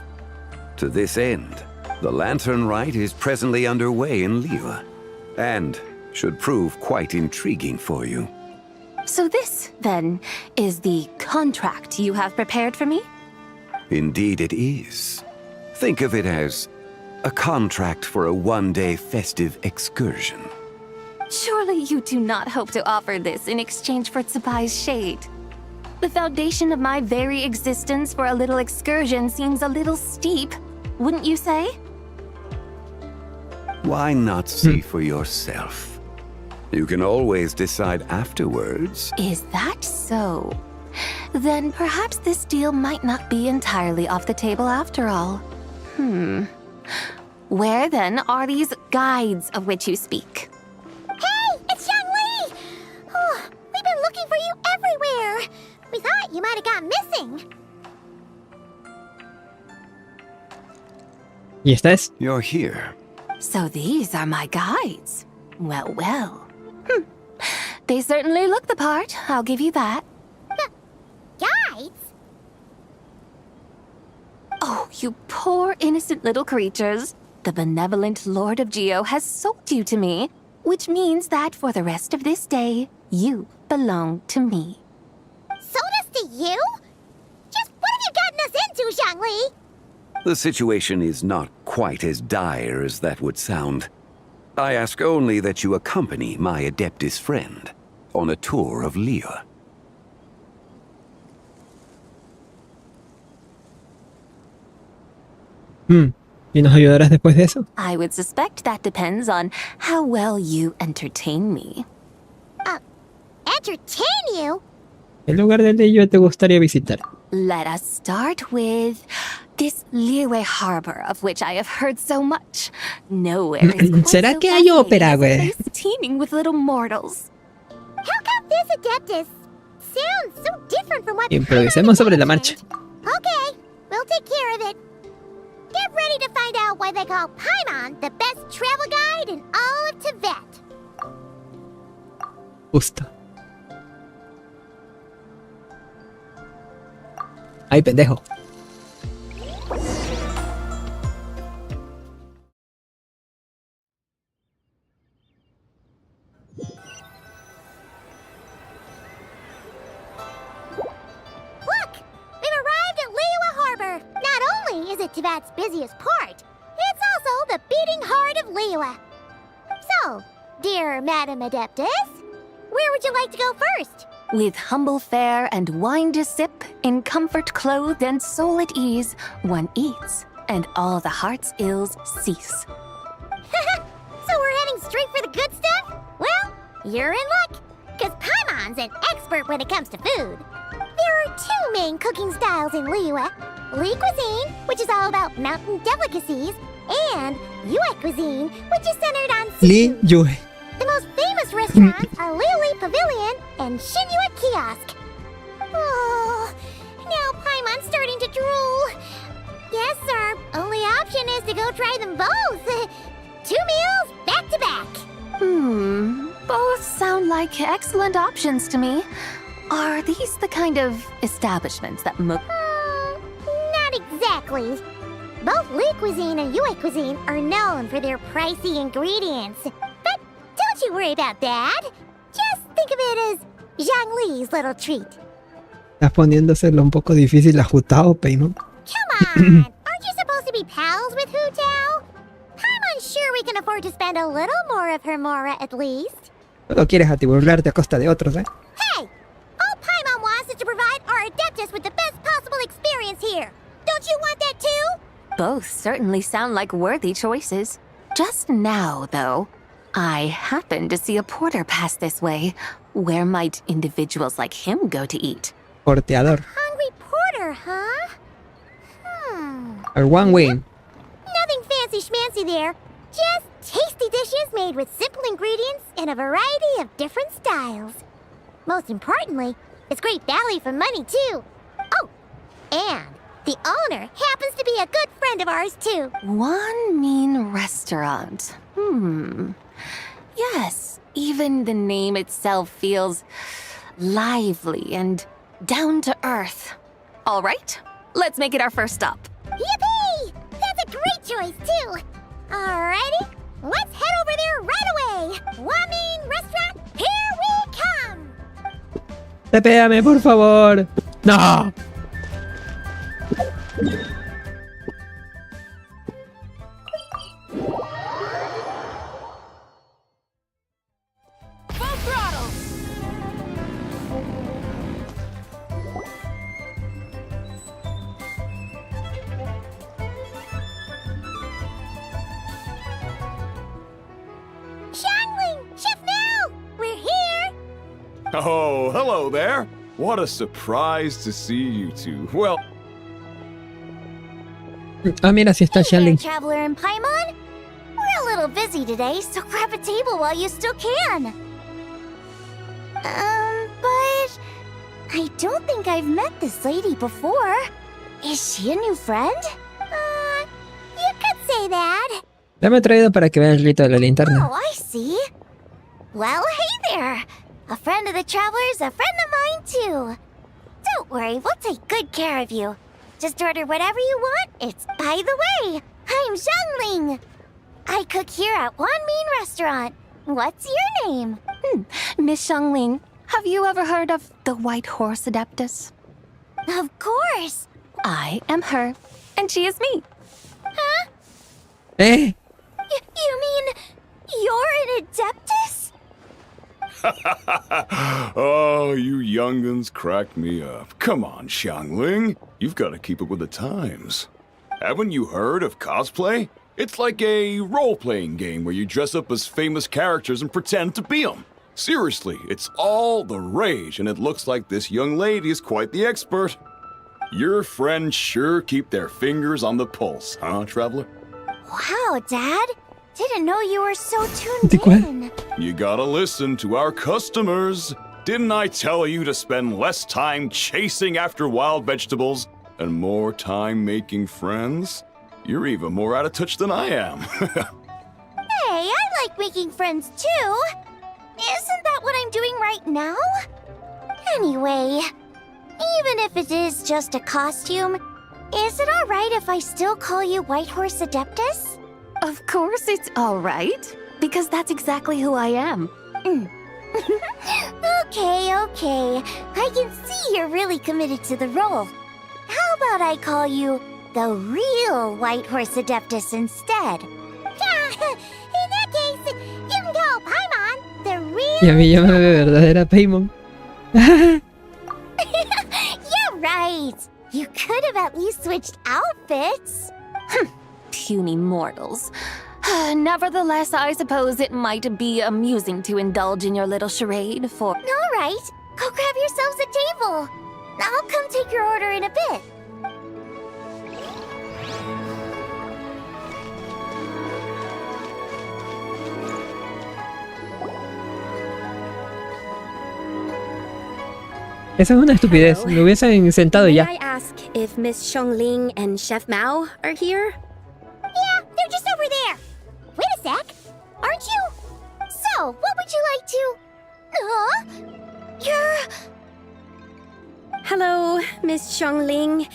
To this end, the Lantern Rite is presently underway in Liyue, and should prove quite intriguing for you. So this, then, is the contract you have prepared for me? Indeed it is. Think of it as a contract for a one-day festive excursion. Surely you do not hope to offer this in exchange for Zebai's shade. The foundation of my very existence for a little excursion seems a little steep, wouldn't you say? Why not see for yourself? You can always decide afterwards. Is that so? Then perhaps this deal might not be entirely off the table after all. Where then are these guides of which you speak? Hey, it's Young Lee! Oh, we've been looking for you everywhere. We thought you might have gone missing. ¿Y esta es? You're here. So these are my guides. Well, well. They certainly look the part, I'll give you that. Guides? Oh, you poor innocent little creatures. The benevolent Lord of Geo has sold you to me, which means that for the rest of this day, you belong to me. Sold us to you? Just what have you gotten us into, Zhongli? The situation is not quite as dire as that would sound. I ask only that you accompany my Adeptus friend on a tour of Liyue. ¿Y nos ayudarás después de eso? I would suspect that depends on how well you entertain me. Entertain you? ¿Qué lugar de Liyue te gustaría visitar? Let us start with this Liyue harbor of which I have heard so much. Nowhere is quite ¿Será so que hay ópera, fascinating as a güey? place teeming with little mortals. How come this Adeptus sounds so different from what Improvisemos sobre la marcha. Okay, we'll take care of it. Get ready to find out why they call Paimon the best travel guide in all of Tibet. Justo. Ay, pendejo. Is it Tibet's busiest port? It's also the beating heart of Liyue. So, dear Madam Adeptus, where would you like to go first? With humble fare and wine to sip, in comfort clothed and soul at ease, one eats, and all the heart's ills cease. So we're heading straight for the good stuff? Well, you're in luck, because Paimon's an expert when it comes to food. There are two main cooking styles in Liyue. Li cuisine, which is all about mountain delicacies, and Yue cuisine, which is centered on seafood. Liyue. The most famous restaurants are Liuli Pavilion and Shinyue Kiosk. Oh, now Paimon's starting to drool. Yes, sir. Only option is to go try them both. 2 meals back to back. Both sound like excellent options to me. Are these the kind of establishments that Not exactly. Both Li cuisine and Yue cuisine are known for their pricey ingredients. But don't you worry about that. Just think of it as Zhongli's little treat. Estás poniéndoselo un poco difícil a Hu Tao, Paimon. Come on, aren't you supposed to be pals with Hu Tao? I'm unsure we can afford to spend a little more of her mora at least. Solo quieres atiburlarte a costa de otros, ¿eh? Hey! All Paimon wants is to provide our Adeptus with the best possible experience here. Don't you want that too? Both certainly sound like worthy choices. Just now, though, I happened to see a porter pass this way. Where might individuals like him go to eat? Porteador. Hungry porter, huh? Or one wing. Nothing fancy schmancy there. Just tasty dishes made with simple ingredients in a variety of different styles. Most importantly, it's great value for money, too. Oh, and the owner happens to be a good friend of ours, too. One mean restaurant. Yes, even the name itself feels lively and down to earth. All right, let's make it our first stop. Yippee! That's a great choice, too. Alrighty, let's head over there right away. Wamin Restaurant, here we come. Tepéame, por favor. No. Full throttle! Shangling, Chef Mel, we're here. Oh, hello there. What a surprise to see you two. Well... Ah, mira, si está Xianling. Traveler and Paimon? We're a little busy today, so grab a table while you still can. But I don't think I've met this lady before. Is she a new friend? You could say that. La me he traído para que vean el rito de la linterna. Oh, I see. Well, hey there. A friend of the traveler's a friend of mine, too. Don't worry, we'll take good care of you. Just order whatever you want. It's by the way. I'm Xiangling. I cook here at Wanmin Restaurant. What's your name? Miss Xiangling, have you ever heard of the White Horse Adeptus? Of course. I am her, and she is me. Huh? Eh? You mean you're an Adeptus? Oh, you young'uns crack me up. Come on, Xiangling. You've got to keep up with the times. Haven't you heard of cosplay? It's like a role-playing game where you dress up as famous characters and pretend to be them. Seriously, it's all the rage, and it looks like this young lady is quite the expert. Your friends sure keep their fingers on the pulse, huh, Traveler? Wow, Dad. Didn't know you were so tuned in. You gotta listen to our customers. Didn't I tell you to spend less time chasing after wild vegetables and more time making friends? You're even more out of touch than I am. Hey, I like making friends too. Isn't that what I'm doing right now? Anyway, even if it is just a costume, is it alright if I still call you White Horse Adeptus? Of course it's alright, because that's exactly who I am. Okay. I can see you're really committed to the role. How about I call you the real White Horse Adeptus instead? In that case, you can call Paimon the real... Y a mí llámame verdadera Paimon. You're right. You could have at least switched outfits. Puny mortals. Nevertheless, I suppose it might be amusing to indulge in your little charade for... All right. Go grab yourselves a table. I'll come take your order in a bit. Esa es una estupidez. Me hubiesen sentado ya. May I ask if Miss Xiangling and Chef Mao are here? Yeah, they're just over there. Wait a sec. Aren't you? So, what would you like to... You're... Hello, Miss Xiangling.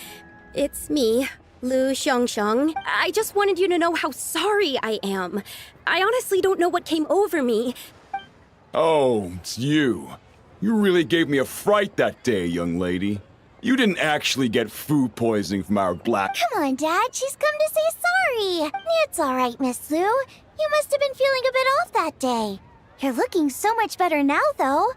It's me, Lu Xiangxiang. I just wanted you to know how sorry I am. I honestly don't know what came over me. Oh, it's you. You really gave me a fright that day, young lady. You didn't actually get food poisoning from our black... Come on, Dad. She's come to say sorry. It's all right, Miss Lu. You must have been feeling a bit off that day. You're looking so much better now, though.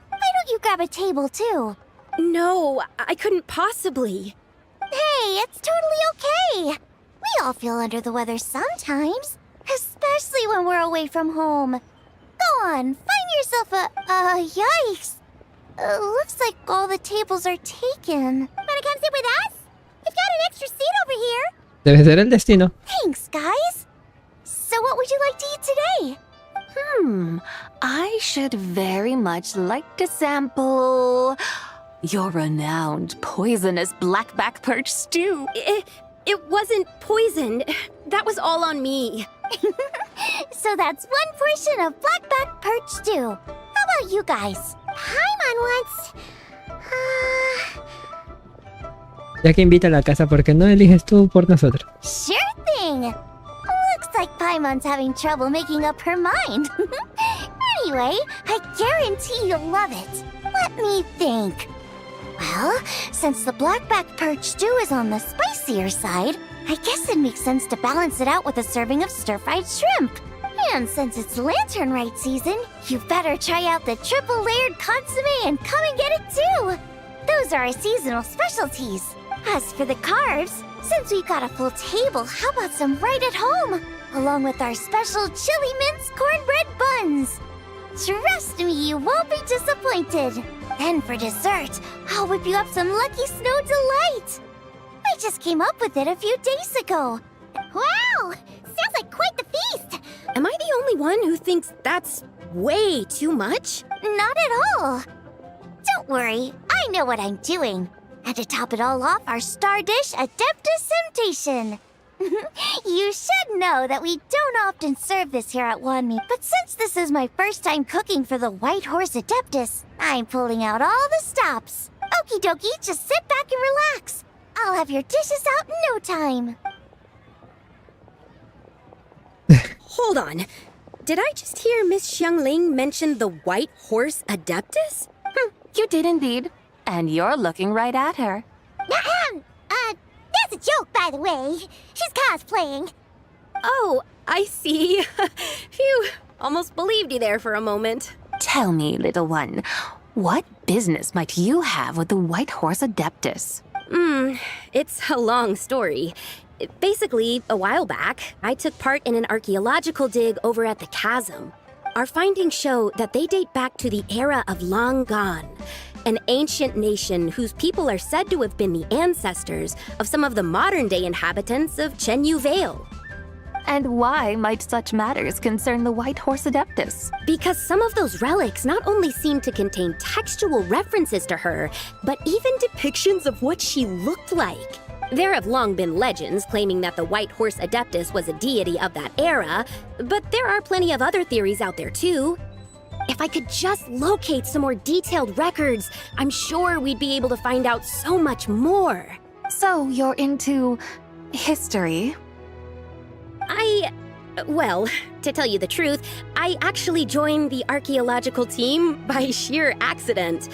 Why don't you grab a table, too? No, I couldn't possibly. Hey, it's totally okay. We all feel under the weather sometimes, especially when we're away from home. Go on, find yourself yikes. Looks like all the tables are taken. Wanna come sit with us? We've got an extra seat over here. Debe ser el destino. Thanks, guys. So what would you like to eat today? I should very much like to sample your renowned poisonous blackback perch stew. It wasn't poisoned. That was all on me. So that's one portion of blackback perch stew. How about you guys? Paimon wants... Ya que invita a la casa, ¿por qué no eliges tú por nosotros? Sure thing. Looks like Paimon's having trouble making up her mind. Anyway, I guarantee you'll love it. Let me think. Well, since the blackback perch stew is on the spicier side, I guess it makes sense to balance it out with a serving of stir-fried shrimp. And since it's lantern rite season, you better try out the triple layered consomme and come and get it too. Those are our seasonal specialties. As for the carbs, since we've got a full table, how about some right at home? Along with our special chili mince cornbread buns. Trust me, you won't be disappointed. Then for dessert, I'll whip you up some Lucky Snow Delight. I just came up with it a few days ago. Wow! Sounds like quite the feast! Am I the only one who thinks that's way too much? Not at all. Don't worry, I know what I'm doing. And to top it all off, our star dish, Adeptus Temptation. You should know that we don't often serve this here at Wanmi, but since this is my first time cooking for the White Horse Adeptus, I'm pulling out all the stops. Okie dokie, just sit back and relax. I'll have your dishes out in no time. Hold on. Did I just hear Miss Xiangling mention the White Horse Adeptus? You did indeed. And you're looking right at her. That's a joke, by the way. She's cosplaying. Oh, I see. Phew, almost believed you there for a moment. Tell me, little one, what business might you have with the White Horse Adeptus? It's a long story. Basically, a while back, I took part in an archaeological dig over at the chasm. Our findings show that they date back to the era of Long Gone, an ancient nation whose people are said to have been the ancestors of some of the modern-day inhabitants of Chenyu Vale. And why might such matters concern the White Horse Adeptus? Because some of those relics not only seem to contain textual references to her, but even depictions of what she looked like. There have long been legends claiming that the White Horse Adeptus was a deity of that era, but there are plenty of other theories out there too. If I could just locate some more detailed records, I'm sure we'd be able to find out so much more. So you're into history? Well, to tell you the truth, I actually joined the archaeological team by sheer accident.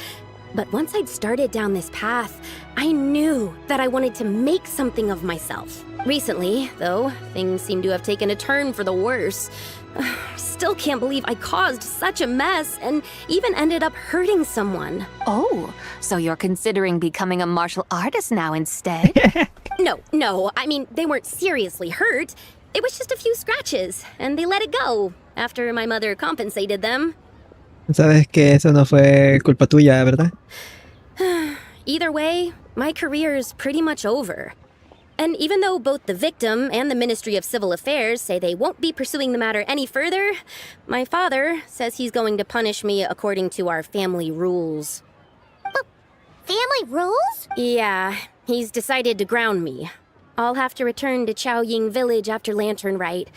But once I'd started down this path, I knew that I wanted to make something of myself. Recently, though, things seem to have taken a turn for the worse. Still can't believe I caused such a mess and even ended up hurting someone. Oh, so you're considering becoming a martial artist now instead? No, I mean, they weren't seriously hurt. It was just a few scratches, and they let it go after my mother compensated them. Sabes que eso no fue culpa tuya, ¿verdad? Either way, my career's pretty much over. And even though both the victim and the Ministry of Civil Affairs say they won't be pursuing the matter any further, my father says he's going to punish me according to our family rules. Family rules? Yeah, he's decided to ground me. I'll have to return to Chaoying Village after Lantern Rite,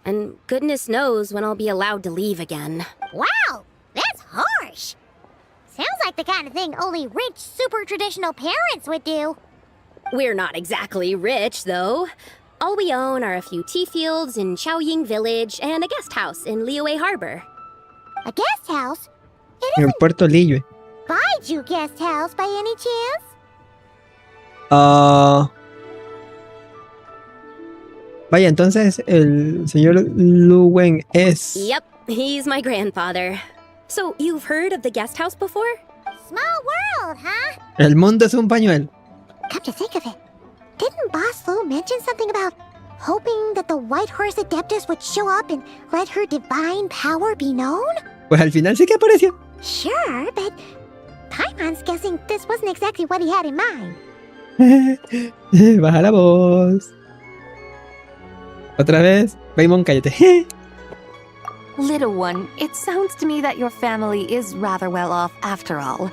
and goodness knows when I'll be allowed to leave again. Wow, that's harsh. Sounds like the kind of thing only rich, super traditional parents would do. We're not exactly rich, though. All we own are a few tea fields in Chaoying Village and a guest house in Liyue Harbor. A guest house? It En isn't Puerto Liyue. Baiju guest house by any chance? Vaya, entonces el señor Lu Wen es... Yep, he's my grandfather. So, you've heard of the guest house before? Small world, huh? El mundo es un pañuelo. Come to think of it, didn't Boss Lu mention something about hoping that the White Horse Adeptus would show up and let her divine power be known? Pues al final sí que apareció. Sure, but Paimon's guessing this wasn't exactly what he had in mind. Baja la voz. Otra vez. Paimon, cállate. Little one, it sounds to me that your family is rather well off after all.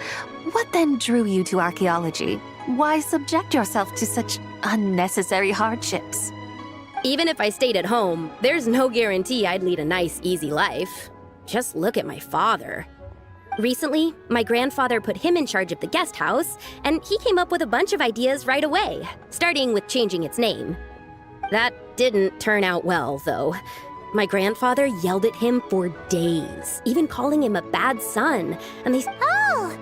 What then drew you to archaeology? Why subject yourself to such unnecessary hardships? Even if I stayed at home, there's no guarantee I'd lead a nice, easy life. Just look at my father. Recently, my grandfather put him in charge of the guest house, and he came up with a bunch of ideas right away, starting with changing its name. That didn't turn out well, though. My grandfather yelled at him for days, even calling him a bad son, and they... Oh!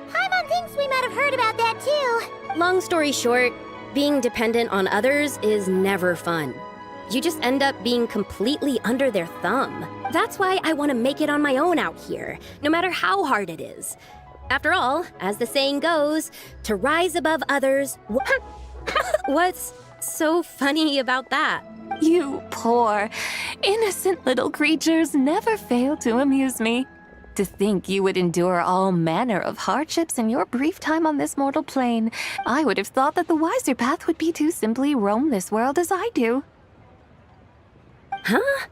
Paimon thinks we might have heard about that too. Long story short, being dependent on others is never fun. You just end up being completely under their thumb. That's why I want to make it on my own out here, no matter how hard it is. After all, as the saying goes, to rise above others... What's so funny about that? You poor, innocent little creatures never fail to amuse me. To think you would endure all manner of hardships in your brief time on this mortal plane, I would have thought that the wiser path would be to simply roam this world as I do. Huh?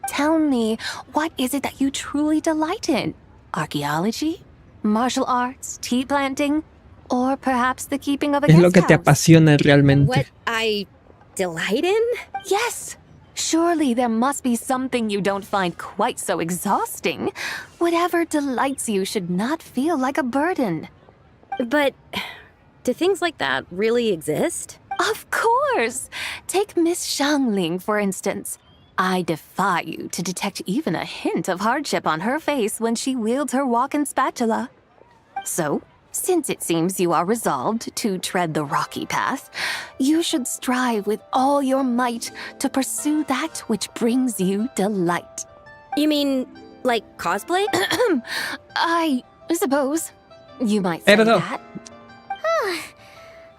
Tell me, what is it that you truly delight in? Archaeology? Martial arts? Tea planting? Or perhaps the keeping of a Es guest lo que te house? apasiona realmente. What I delight in? Yes. Surely there must be something you don't find quite so exhausting. Whatever delights you should not feel like a burden. But Do things like that really exist? Of course! Take Miss Xiangling, for instance. I defy you to detect even a hint of hardship on her face when she wields her walking spatula. So, since it seems you are resolved to tread the rocky path, you should strive with all your might to pursue that which brings you delight. You mean, like cosplay? I suppose you might say that.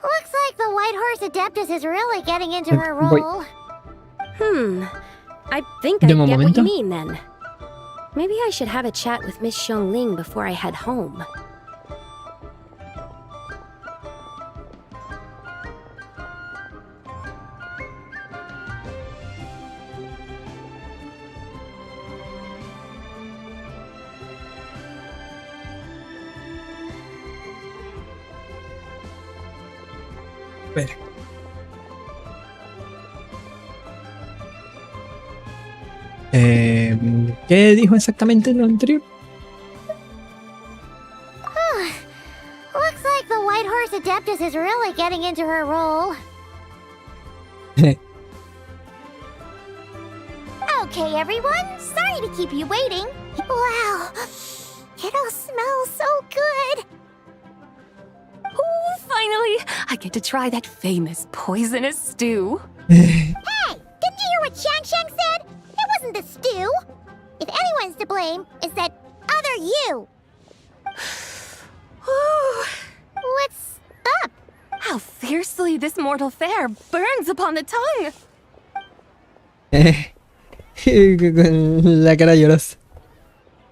Looks like the White Horse Adeptus is really getting into her role. I think I get what you mean then. Maybe I should have a chat with Miss Xiangling before I head home. Espera. ¿Qué dijo exactamente lo anterior? Looks like the White Horse Adeptus is really getting into her role. Okay, everyone. Sorry to keep you waiting. Wow. It all smells so good. Oh, finally! I get to try that famous poisonous stew. Hey! Didn't you hear what Shang said? It wasn't the stew. If anyone's to blame, it's that other you. What's up? How fiercely this mortal fare burns upon the tongue. Con la cara llorosa.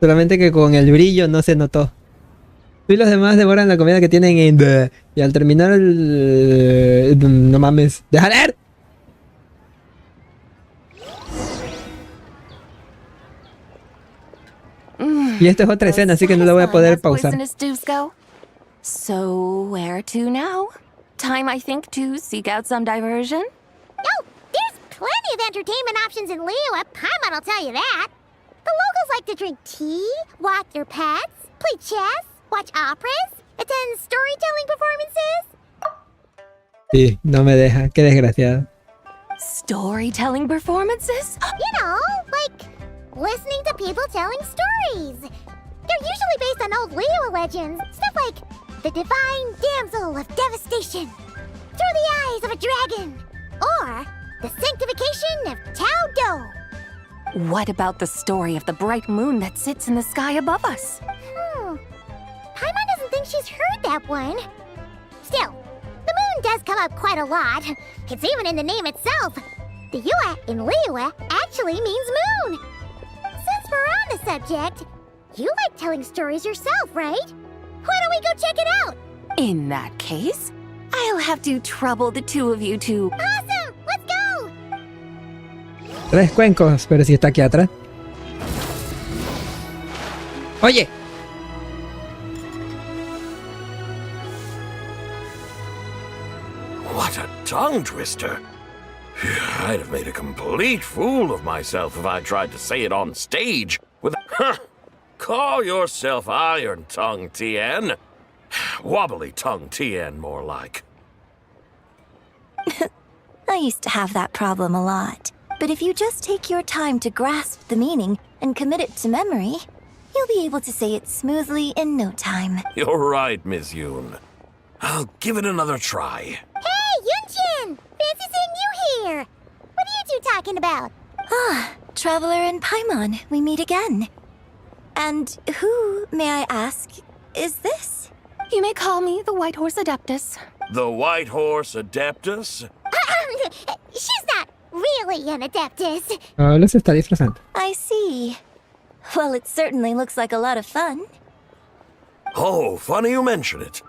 Solamente que con el brillo no se notó. Tú y los demás devoran la comida que tienen en... Y al terminar el... no mames. ¡Deja leer! Y esta es otra escena, así que no la voy a poder pausar. So, where to now? Time, I think, to seek out some diversion? Oh, there's plenty of entertainment options in Liyue. Paimon will tell you that. The locals like to drink tea, walk their pets, play chess, watch operas, attend storytelling performances. Sí, no me deja. Qué desgraciado. Storytelling performances? You know, like listening to people telling stories. They're usually based on old Liyue legends. Stuff like the Divine Damsel of Devastation, Through the Eyes of a Dragon, or the Sanctification of Tao Do. What about the story of the bright moon that sits in the sky above us? Paimon doesn't think she's heard that one. Still, the moon does come up quite a lot. It's even in the name itself. The Yue in Liyue actually means moon. Since we're on the subject, you like telling stories yourself, right? Why don't we go check it out? In that case, I'll have to trouble the two of you to... Awesome! Let's go! 3 cuencos, pero si está aquí atrás. Oye. What a tongue twister. I'd have made a complete fool of myself if I tried to say it on stage with... Call yourself Iron Tongue, Tien. Wobbly Tongue, Tien, more like. I used to have that problem a lot. But if you just take your time to grasp the meaning and commit it to memory, you'll be able to say it smoothly in no time. You're right, Miss Yoon. I'll give it another try. Hey, Yunchin! Fancy seeing you here! What are you two talking about? Ah, Traveler and Paimon, we meet again. And who, may I ask, is this? You may call me the White Horse Adeptus. The White Horse Adeptus? She's not really an Adeptus. Ahora se está disfrazando. I see. Well, it certainly looks like a lot of fun. Oh, funny you mention it.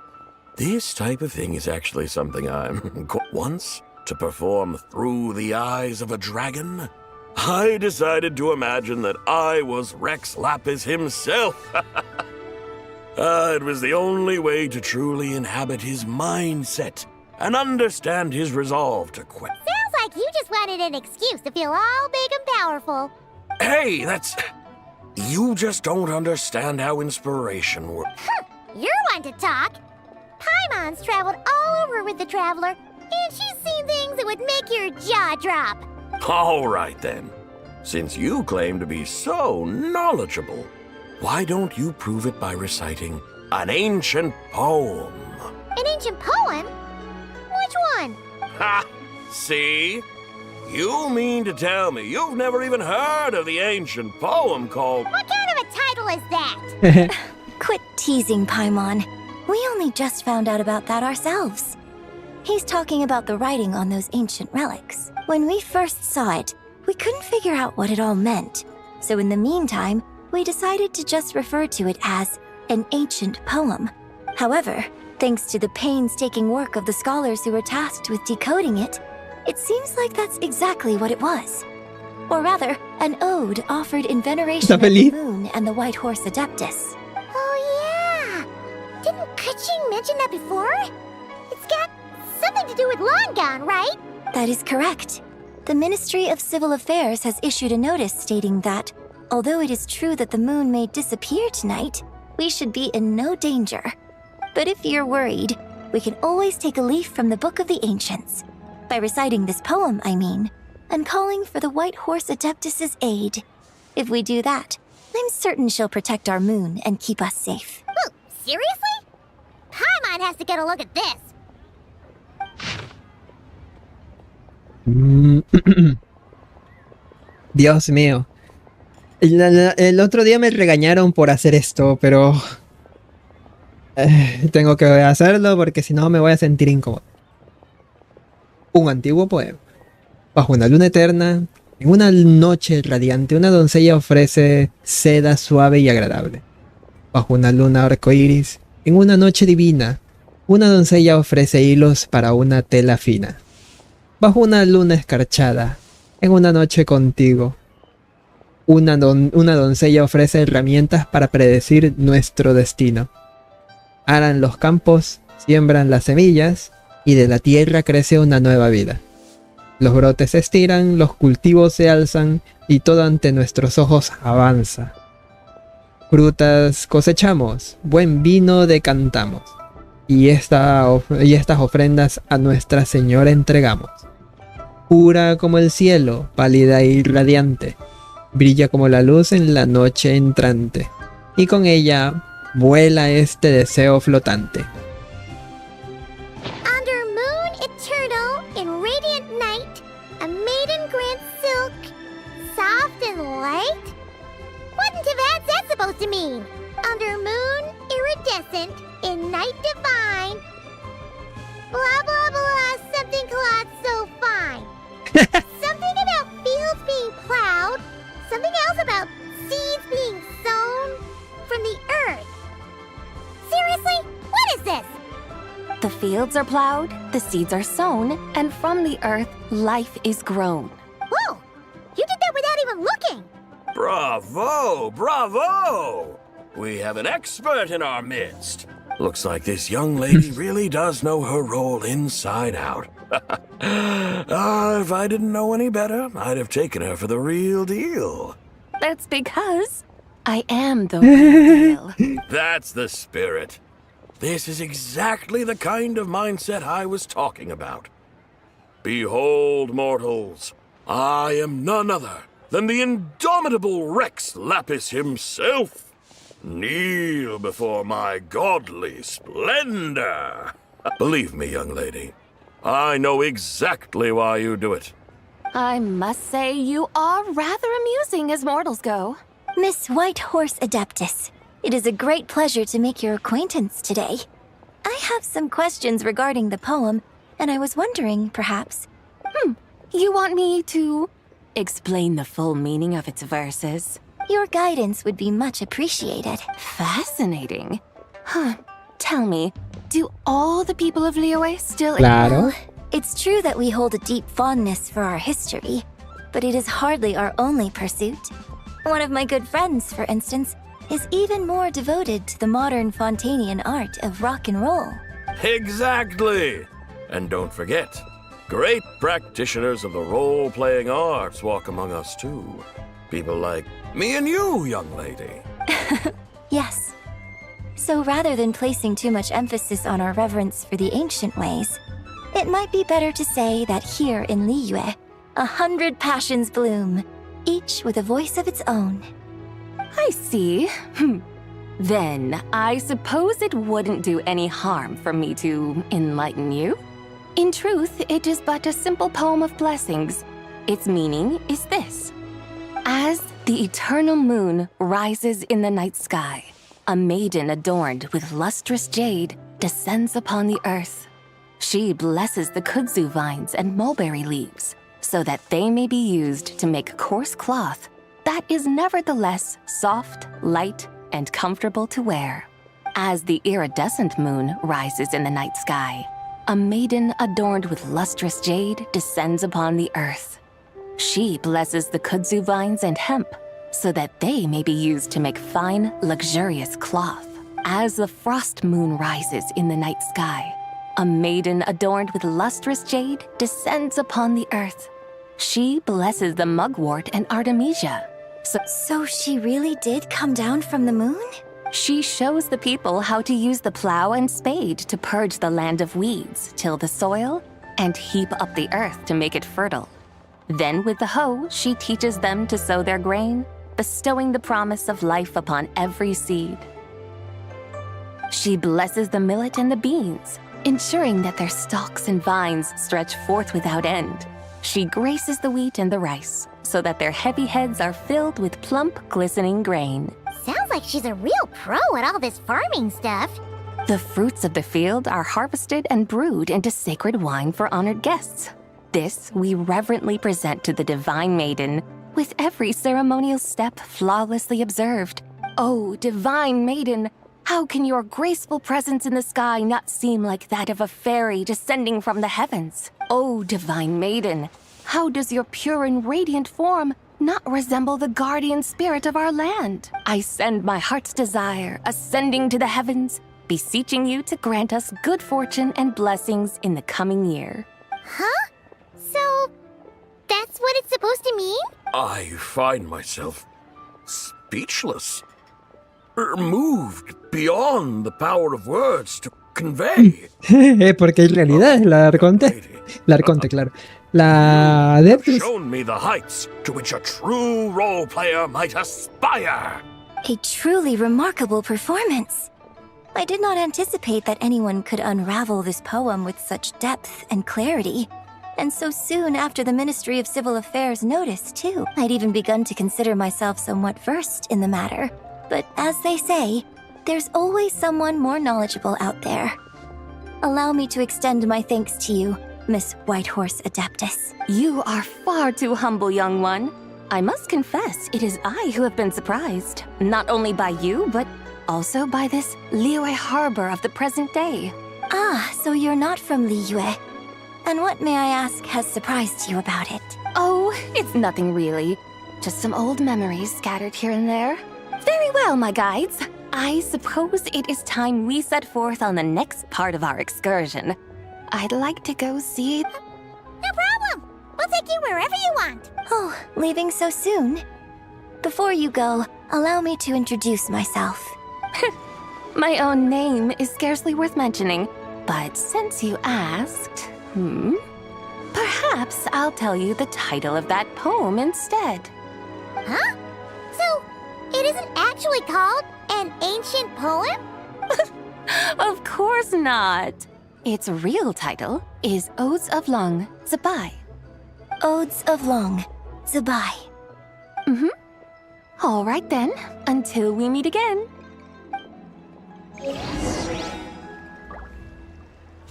This type of thing is actually something I'm... Once, to perform Through the Eyes of a Dragon, I decided to imagine that I was Rex Lapis himself. It was the only way to truly inhabit his mindset and understand his resolve to quit. Sounds like you just wanted an excuse to feel all big and powerful. Hey, that's... You just don't understand how inspiration works. You're one to talk. Paimon's traveled all over with the Traveler, and she's seen things that would make your jaw drop. All right, then. Since you claim to be so knowledgeable, why don't you prove it by reciting an ancient poem? An ancient poem? Which one? Ha! See? You mean to tell me you've never even heard of the ancient poem called... What kind of a title is that? Quit teasing, Paimon. We only just found out about that ourselves. He's talking about the writing on those ancient relics. When we first saw it, we couldn't figure out what it all meant. So in the meantime, we decided to just refer to it as an ancient poem. However, thanks to the painstaking work of the scholars who were tasked with decoding it, it seems like that's exactly what it was. Or rather, an ode offered in veneration of the moon and the White Horse Adeptus. Oh yeah! Didn't Kuching mention that before? It's got something to do with Longon, right? That is correct. The Ministry of Civil Affairs has issued a notice stating that, although it is true that the moon may disappear tonight, we should be in no danger. But if you're worried, we can always take a leaf from the Book of the Ancients. By reciting this poem, I mean, and calling for the White Horse Adeptus' aid. If we do that, I'm certain she'll protect our moon and keep us safe. Ooh, seriously? Paimon has to get a look at this. Dios mío. El otro día me regañaron por hacer esto, pero tengo que hacerlo porque si no me voy a sentir incómodo. Un antiguo poema. Bajo una luna eterna, en una noche radiante, una doncella ofrece seda suave y agradable. Bajo una luna arcoíris, en una noche divina, una doncella ofrece hilos para una tela fina. Bajo una luna escarchada, en una noche contigo, una doncella ofrece herramientas para predecir nuestro destino. Aran los campos, siembran las semillas, y de la tierra crece una nueva vida. Los brotes se estiran, los cultivos se alzan, y todo ante nuestros ojos avanza. Frutas cosechamos, buen vino decantamos, y estas ofrendas a Nuestra Señora entregamos. Pura como el cielo, pálida y radiante, brilla como la luz en la noche entrante, y con ella vuela este deseo flotante. Under moon eternal, in radiant night, a maiden grants silk, soft and light? What in Tibet's that supposed to mean? Under moon iridescent, in night divine, blah blah blah, something cloth so fine. Something about fields being plowed, something else about seeds being sown from the earth. Seriously? What is this? The fields are plowed, the seeds are sown, and from the earth, life is grown. Whoa! You did that without even looking! Bravo! Bravo! We have an expert in our midst. Looks like this young lady really does know her role inside out. If I didn't know any better, I'd have taken her for the real deal. That's because I am the real deal. That's the spirit. This is exactly the kind of mindset I was talking about. Behold, mortals, I am none other than the indomitable Rex Lapis himself. Kneel before my godly splendor. Believe me, young lady, I know exactly why you do it. I must say you are rather amusing as mortals go. Miss White Horse Adeptus, it is a great pleasure to make your acquaintance today. I have some questions regarding the poem, and I was wondering, perhaps... You want me to explain the full meaning of its verses? Your guidance would be much appreciated. Fascinating. Tell me, do all the people of Liyue still... Claro. Well, it's true that we hold a deep fondness for our history, but it is hardly our only pursuit. One of my good friends, for instance, is even more devoted to the modern Fontanian art of rock and roll. Exactly! And don't forget, great practitioners of the role-playing arts walk among us too. People like me and you, young lady. Yes. So rather than placing too much emphasis on our reverence for the ancient ways, it might be better to say that here in Liyue, 100 passions bloom, each with a voice of its own. I see. Then, I suppose it wouldn't do any harm for me to enlighten you. In truth, it is but a simple poem of blessings. Its meaning is this. As the eternal moon rises in the night sky, a maiden adorned with lustrous jade descends upon the earth. She blesses the kudzu vines and mulberry leaves, so that they may be used to make coarse cloth that is nevertheless soft, light, and comfortable to wear. As the iridescent moon rises in the night sky, a maiden adorned with lustrous jade descends upon the earth. She blesses the kudzu vines and hemp, so that they may be used to make fine, luxurious cloth. As the frost moon rises in the night sky, a maiden adorned with lustrous jade descends upon the earth. She blesses the mugwort and artemisia. So she really did come down from the moon? She shows the people how to use the plow and spade to purge the land of weeds, till the soil, and heap up the earth to make it fertile. Then with the hoe, she teaches them to sow their grain, bestowing the promise of life upon every seed. She blesses the millet and the beans, ensuring that their stalks and vines stretch forth without end. She graces the wheat and the rice, so that their heavy heads are filled with plump, glistening grain. Sounds like she's a real pro at all this farming stuff. The fruits of the field are harvested and brewed into sacred wine for honored guests. This we reverently present to the divine maiden, with every ceremonial step flawlessly observed. Oh, divine maiden, how can your graceful presence in the sky not seem like that of a fairy descending from the heavens? Oh, divine maiden, how does your pure and radiant form not resemble the guardian spirit of our land? I send my heart's desire, ascending to the heavens, beseeching you to grant us good fortune and blessings in the coming year. Huh? So, that's what it's supposed to mean? I find myself speechless. Moved beyond the power of words to convey. Porque en realidad es la arconte. La arconte, claro. La adeptus. Shown me the heights to which a true role player might aspire. A truly remarkable performance. I did not anticipate that anyone could unravel this poem with such depth and clarity. And so soon after the Ministry of Civil Affairs noticed, too. I'd even begun to consider myself somewhat versed in the matter. But as they say, there's always someone more knowledgeable out there. Allow me to extend my thanks to you, Miss Whitehorse Adeptus. You are far too humble, young one. I must confess, it is I who have been surprised. Not only by you, but also by this Liyue harbor of the present day. Ah, so you're not from Liyue. And what, may I ask, has surprised you about it? Oh, it's nothing really. Just some old memories scattered here and there. Very well, my guides. I suppose it is time we set forth on the next part of our excursion. I'd like to go see... No problem! We'll take you wherever you want. Oh, leaving so soon? Before you go, allow me to introduce myself. My own name is scarcely worth mentioning, but since you asked... Perhaps I'll tell you the title of that poem instead. Huh? So, it isn't actually called an ancient poem? Of course not. Its real title is Odes of Long Zabai. Odes of Long Zabai. All right then, until we meet again.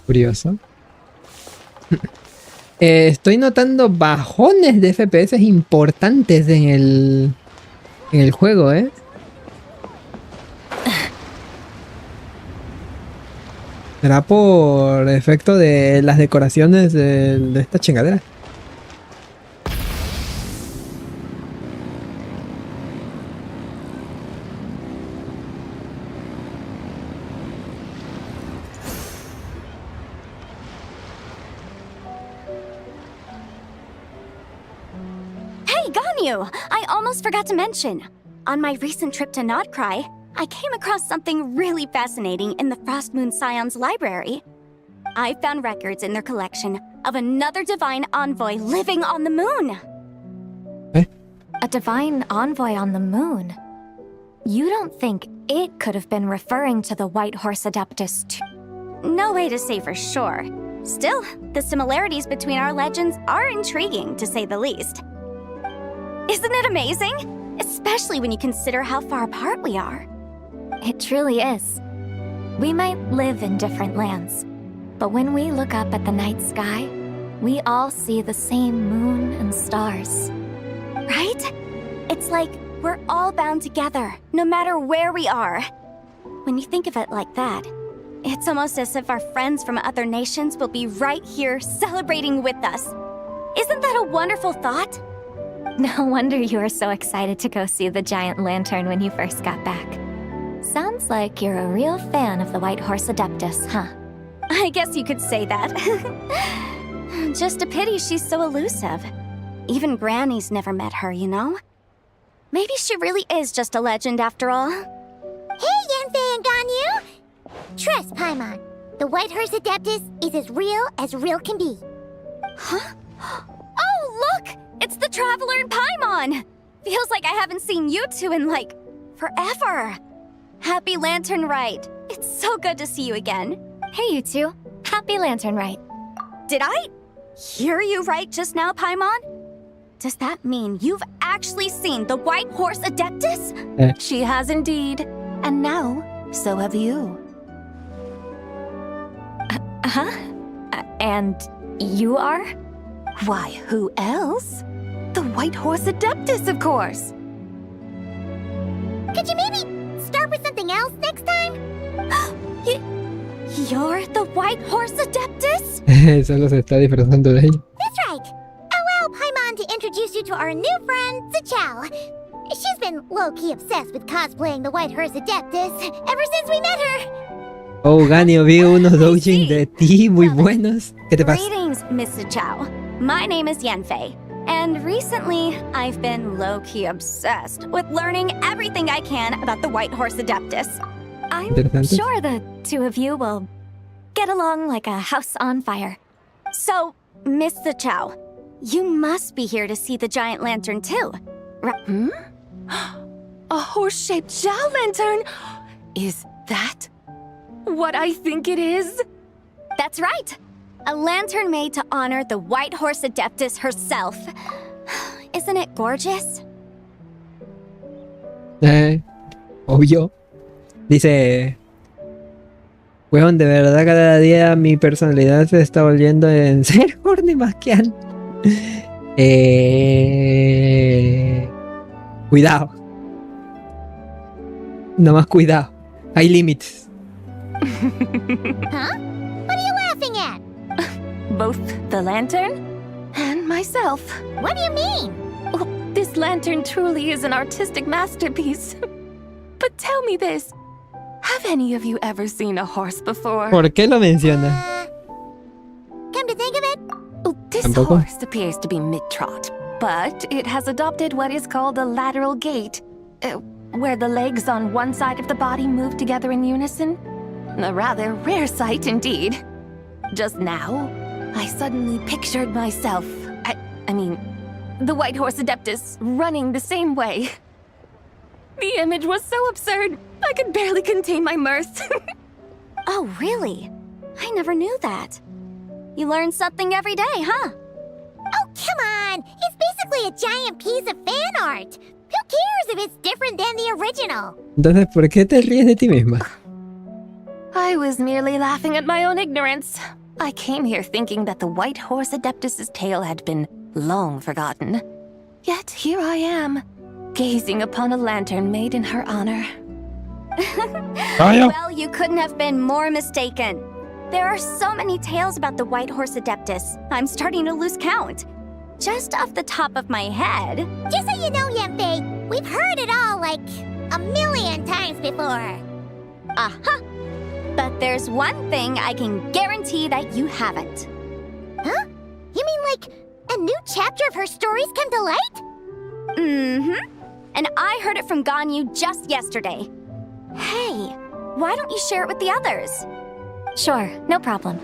Curioso. Estoy notando bajones de FPS importantes en el juego, ¿eh? ¿Será por efecto de las decoraciones de esta chingadera? I almost forgot to mention. On my recent trip to Notcry, I came across something really fascinating in the Frost Moon Scion's library. I found records in their collection of another divine envoy living on the moon. A divine envoy on the moon? You don't think it could have been referring to the White Horse Adeptus too? No way to say for sure. Still, the similarities between our legends are intriguing, to say the least. Isn't it amazing? Especially when you consider how far apart we are. It truly is. We might live in different lands, but when we look up at the night sky, we all see the same moon and stars. Right? It's like we're all bound together, no matter where we are. When you think of it like that, it's almost as if our friends from other nations will be right here celebrating with us. Isn't that a wonderful thought? No wonder you were so excited to go see the giant lantern when you first got back. Sounds like you're a real fan of the White Horse Adeptus, huh? I guess you could say that. Just a pity she's so elusive. Even Granny's never met her, you know? Maybe she really is just a legend after all. Hey, Yanfei and Ganyu! Trust, Paimon. The White Horse Adeptus is as real can be. Huh? Oh, look! It's the Traveler and Paimon! Feels like I haven't seen you two in, like, forever. Happy Lantern Rite. It's so good to see you again. Hey, you two. Happy Lantern Rite. Did I hear you right just now, Paimon? Does that mean you've actually seen the White Horse Adeptus? She has indeed. And now, so have you. And you are? Why, who else? The White Horse Adeptus, of course. Could you maybe start with something else next time? You're the White Horse Adeptus? Solo se está disfrazando de ella. That's right. Allow Paimon to introduce you to our new friend, Zichao. She's been low-key obsessed with cosplaying the White Horse Adeptus ever since we met her. Oh, Ganyu, vi unos doujins de ti muy buenos. ¿Qué te pasa? Greetings, Miss Zichao. My name is Yanfei, and recently I've been low-key obsessed with learning everything I can about the White Horse Adeptus. I'm sure the two of you will get along like a house on fire. So, Miss Zichao, you must be here to see the giant lantern too, right? A horse-shaped Zhao lantern? Is that what I think it is? That's right. A lantern made to honor the White Horse Adeptus herself. Isn't it gorgeous? Obvio. Dice... Weón, de verdad cada día mi personalidad se está volviendo en ser horny más que antes. Cuidado. No más cuidado. Hay límites. Huh? What are you laughing at? Both the lantern and myself. What do you mean? Oh, this lantern truly is an artistic masterpiece. But tell me this. Have any of you ever seen a horse before? ¿Por qué lo menciona? Come to think of it, this ¿Tampoco? horse appears to be mid-trot, but it has adopted what is called a lateral gait, where the legs on one side of the body move together in unison. A rather rare sight indeed. Just now, I suddenly pictured myself, I mean, the White Horse Adeptus running the same way. The image was so absurd, I could barely contain my mirth. Oh, really? I never knew that. You learn something every day, huh? Oh, come on! It's basically a giant piece of fan art! Who cares if it's different than the original? Entonces, ¿por qué te ríes de ti misma? I was merely laughing at my own ignorance. I came here thinking that the White Horse Adeptus's tale had been long forgotten. Yet here I am, gazing upon a lantern made in her honor. Well, you couldn't have been more mistaken. There are so many tales about the White Horse Adeptus, I'm starting to lose count. Just off the top of my head... Just so you know, Yanfei, we've heard it all like a million times before. Aha! But there's one thing I can guarantee that you haven't. Huh? You mean like a new chapter of her stories come to light? Mm-hmm. And I heard it from Ganyu just yesterday. Hey, why don't you share it with the others? Sure, no problem.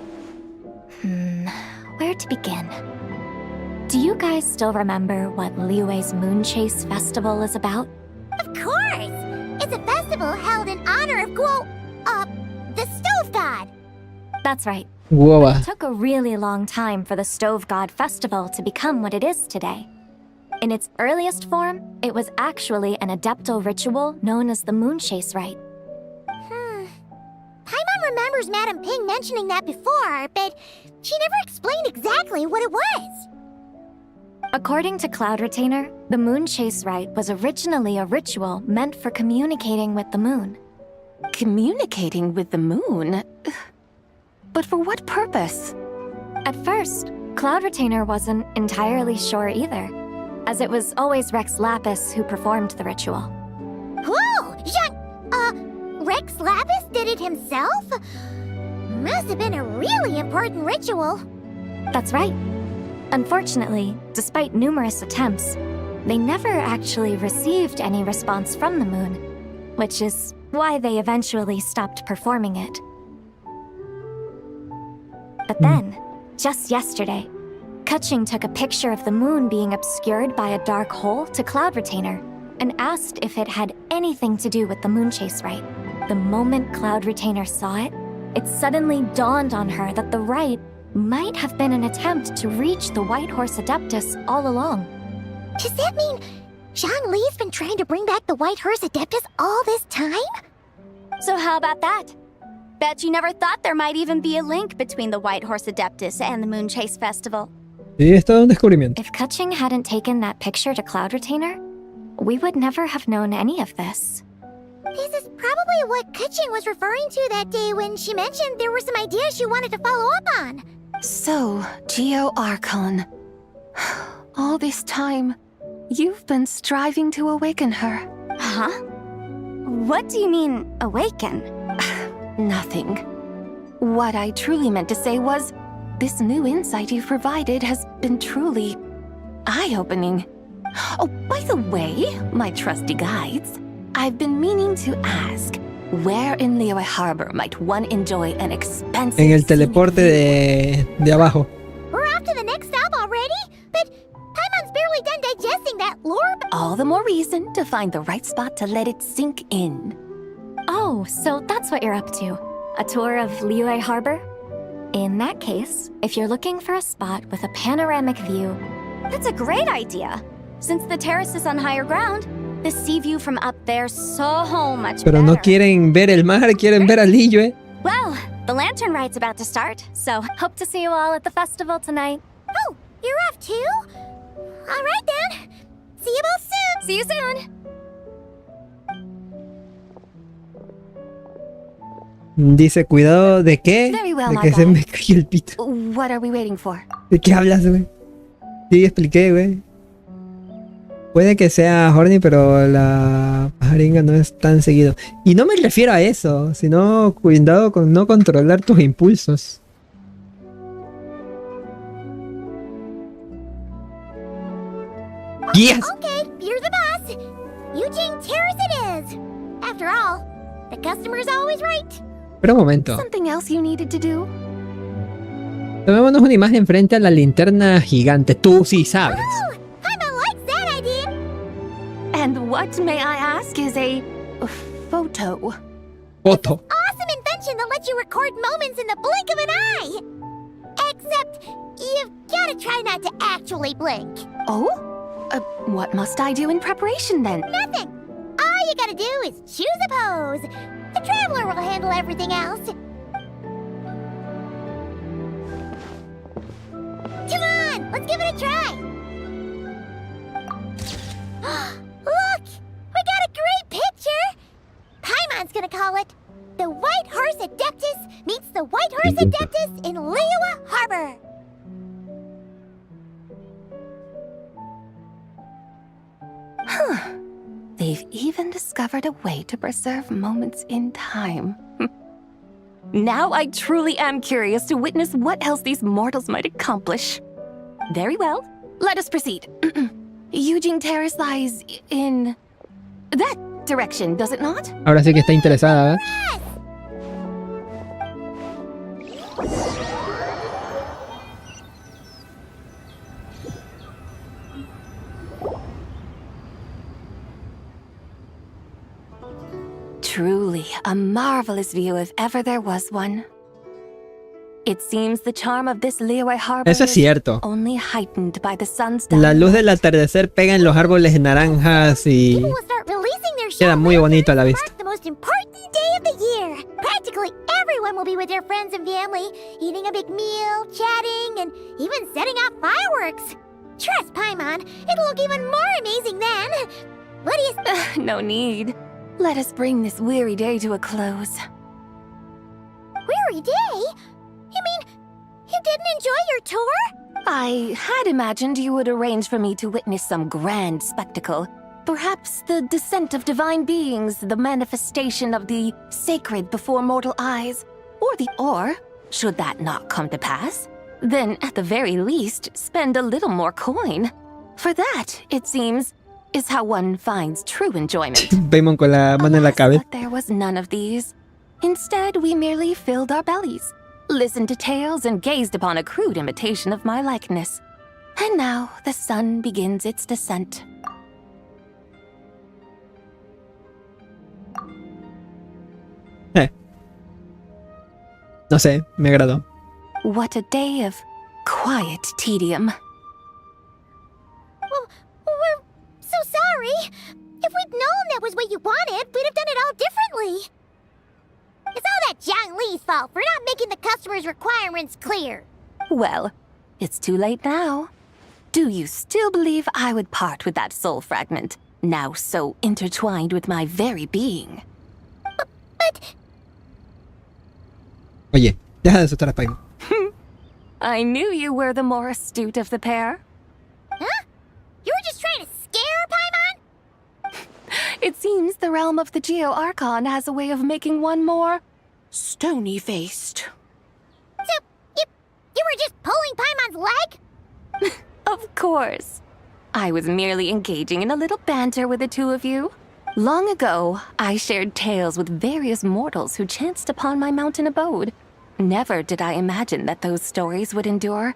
Where to begin? Do you guys still remember what Liyue's Moon Chase Festival is about? Of course! It's a festival held in honor of the Stove God. That's right. Whoa. But it took a really long time for the Stove God Festival to become what it is today. In its earliest form, it was actually an adeptal ritual known as the Moon Chase Rite. Paimon remembers Madame Ping mentioning that before, but she never explained exactly what it was. According to Cloud Retainer, the Moon Chase Rite was originally a ritual meant for communicating with the moon. Communicating with the moon? But for what purpose? At first, Cloud Retainer wasn't entirely sure either, as it was always Rex Lapis who performed the ritual. Whoa! Rex Lapis did it himself? Must have been a really important ritual. That's right. Unfortunately, despite numerous attempts, they never actually received any response from the moon, which is why they eventually stopped performing it. But then, just yesterday, Keqing took a picture of the moon being obscured by a dark hole to Cloud Retainer and asked if it had anything to do with the Moon Chase Rite. The moment Cloud Retainer saw it, it suddenly dawned on her that the rite might have been an attempt to reach the White Horse Adeptus all along. Does that mean Zhongli's been trying to bring back the White Horse Adeptus all this time? So how about that? Bet you never thought there might even be a link between the White Horse Adeptus and the Moon Chase Festival. Sí, es todo un descubrimiento. If Keqing hadn't taken that picture to Cloud Retainer, we would never have known any of this. This is probably what Keqing was referring to that day when she mentioned there were some ideas she wanted to follow up on. So, Geo Archon. All this time, you've been striving to awaken her. Huh? What do you mean, awaken? Nothing. What I truly meant to say was, this new insight you've provided has been truly eye-opening. Oh, by the way, my trusty guides, I've been meaning to ask, where in Liyue Harbor might one enjoy an expensive... En el teleporte de abajo. We're off to the next stop already? But Paimon's barely done digesting that lore. All the more reason to find the right spot to let it sink in. Oh, so that's what you're up to. A tour of Liyue Harbor? In that case, if you're looking for a spot with a panoramic view... That's a great idea! Since the terrace is on higher ground, the sea view from up there's so much Pero better. no quieren ver el mar, quieren ver a Liyue. Well, the lantern ride's about to start, so hope to see you all at the festival tonight. Oh, you're off too? All right then. See you both soon. See you soon. Dice, cuidado de qué? Very well, De que se me cayó el pito. What are we waiting for? ¿De qué hablas, güey? Sí, expliqué, güey. Puede que sea horny, pero la pajaringa no es tan seguido. Y no me refiero a eso, sino cuidado con no controlar tus impulsos. Yes! Okay, you're the boss. Eugene Terrace it is. After all, the customer's always right. Pero un momento. Something else you needed to do? Tomémonos una imagen frente a la linterna gigante. Tú sí sabes. And what, may I ask, is a photo? Photo. Awesome invention that lets you record moments in the blink of an eye. Except, you've gotta try not to actually blink. Oh? What must I do in preparation then? Nothing. All you gotta do is choose a pose. The Traveler will handle everything else. Come on, let's give it a try. Look! We got a great picture! Paimon's gonna call it The White Horse Adeptus Meets the White Horse Adeptus in Liyue Harbor. Huh. They've even discovered a way to preserve moments in time. Now I truly am curious to witness what else these mortals might accomplish. Very well, let us proceed. Eugene Terrace lies in... That direction, does it not? Ahora sí que está interesada, ¿eh? Truly, a marvelous view if ever there was one. It seems the charm of this Liyue Harbor Eso es cierto. only heightened by the sun's La luz del atardecer pega en los árboles naranjas y queda muy bonito a la vista. The most important day of the year. Practically everyone will be with their friends and family, eating a big meal, chatting, and even setting off fireworks. Trust Paimon, it'll look even more amazing then. What do you... No need. Let us bring this weary day to a close. Weary day? You mean, you didn't enjoy your tour? I had imagined you would arrange for me to witness some grand spectacle. Perhaps the descent of divine beings, the manifestation of the sacred before mortal eyes. Or, should that not come to pass, then at the very least, spend a little more coin. For that, it seems, is how one finds true enjoyment. Paimon con la mano en la cabeza. But there was none of these. Instead, we merely filled our bellies, listened to tales, and gazed upon a crude imitation of my likeness. And now the sun begins its descent. No sé, me agradó. What a day of quiet tedium. Well, we're so sorry. If we'd known that was what you wanted, we'd have done it all differently. It's all that Zhang Li's fault for not making the customer's requirements clear. Well, it's too late now. Do you still believe I would part with that soul fragment, now so intertwined with my very being? But... Oye, deja de asustar a Paimon. I knew you were the more astute of the pair. Huh? You were just trying to scare Paimon? It seems the realm of the Geo-Archon has a way of making one more stony-faced. So, you were just pulling Paimon's leg? Of course. I was merely engaging in a little banter with the two of you. Long ago, I shared tales with various mortals who chanced upon my mountain abode. Never did I imagine that those stories would endure.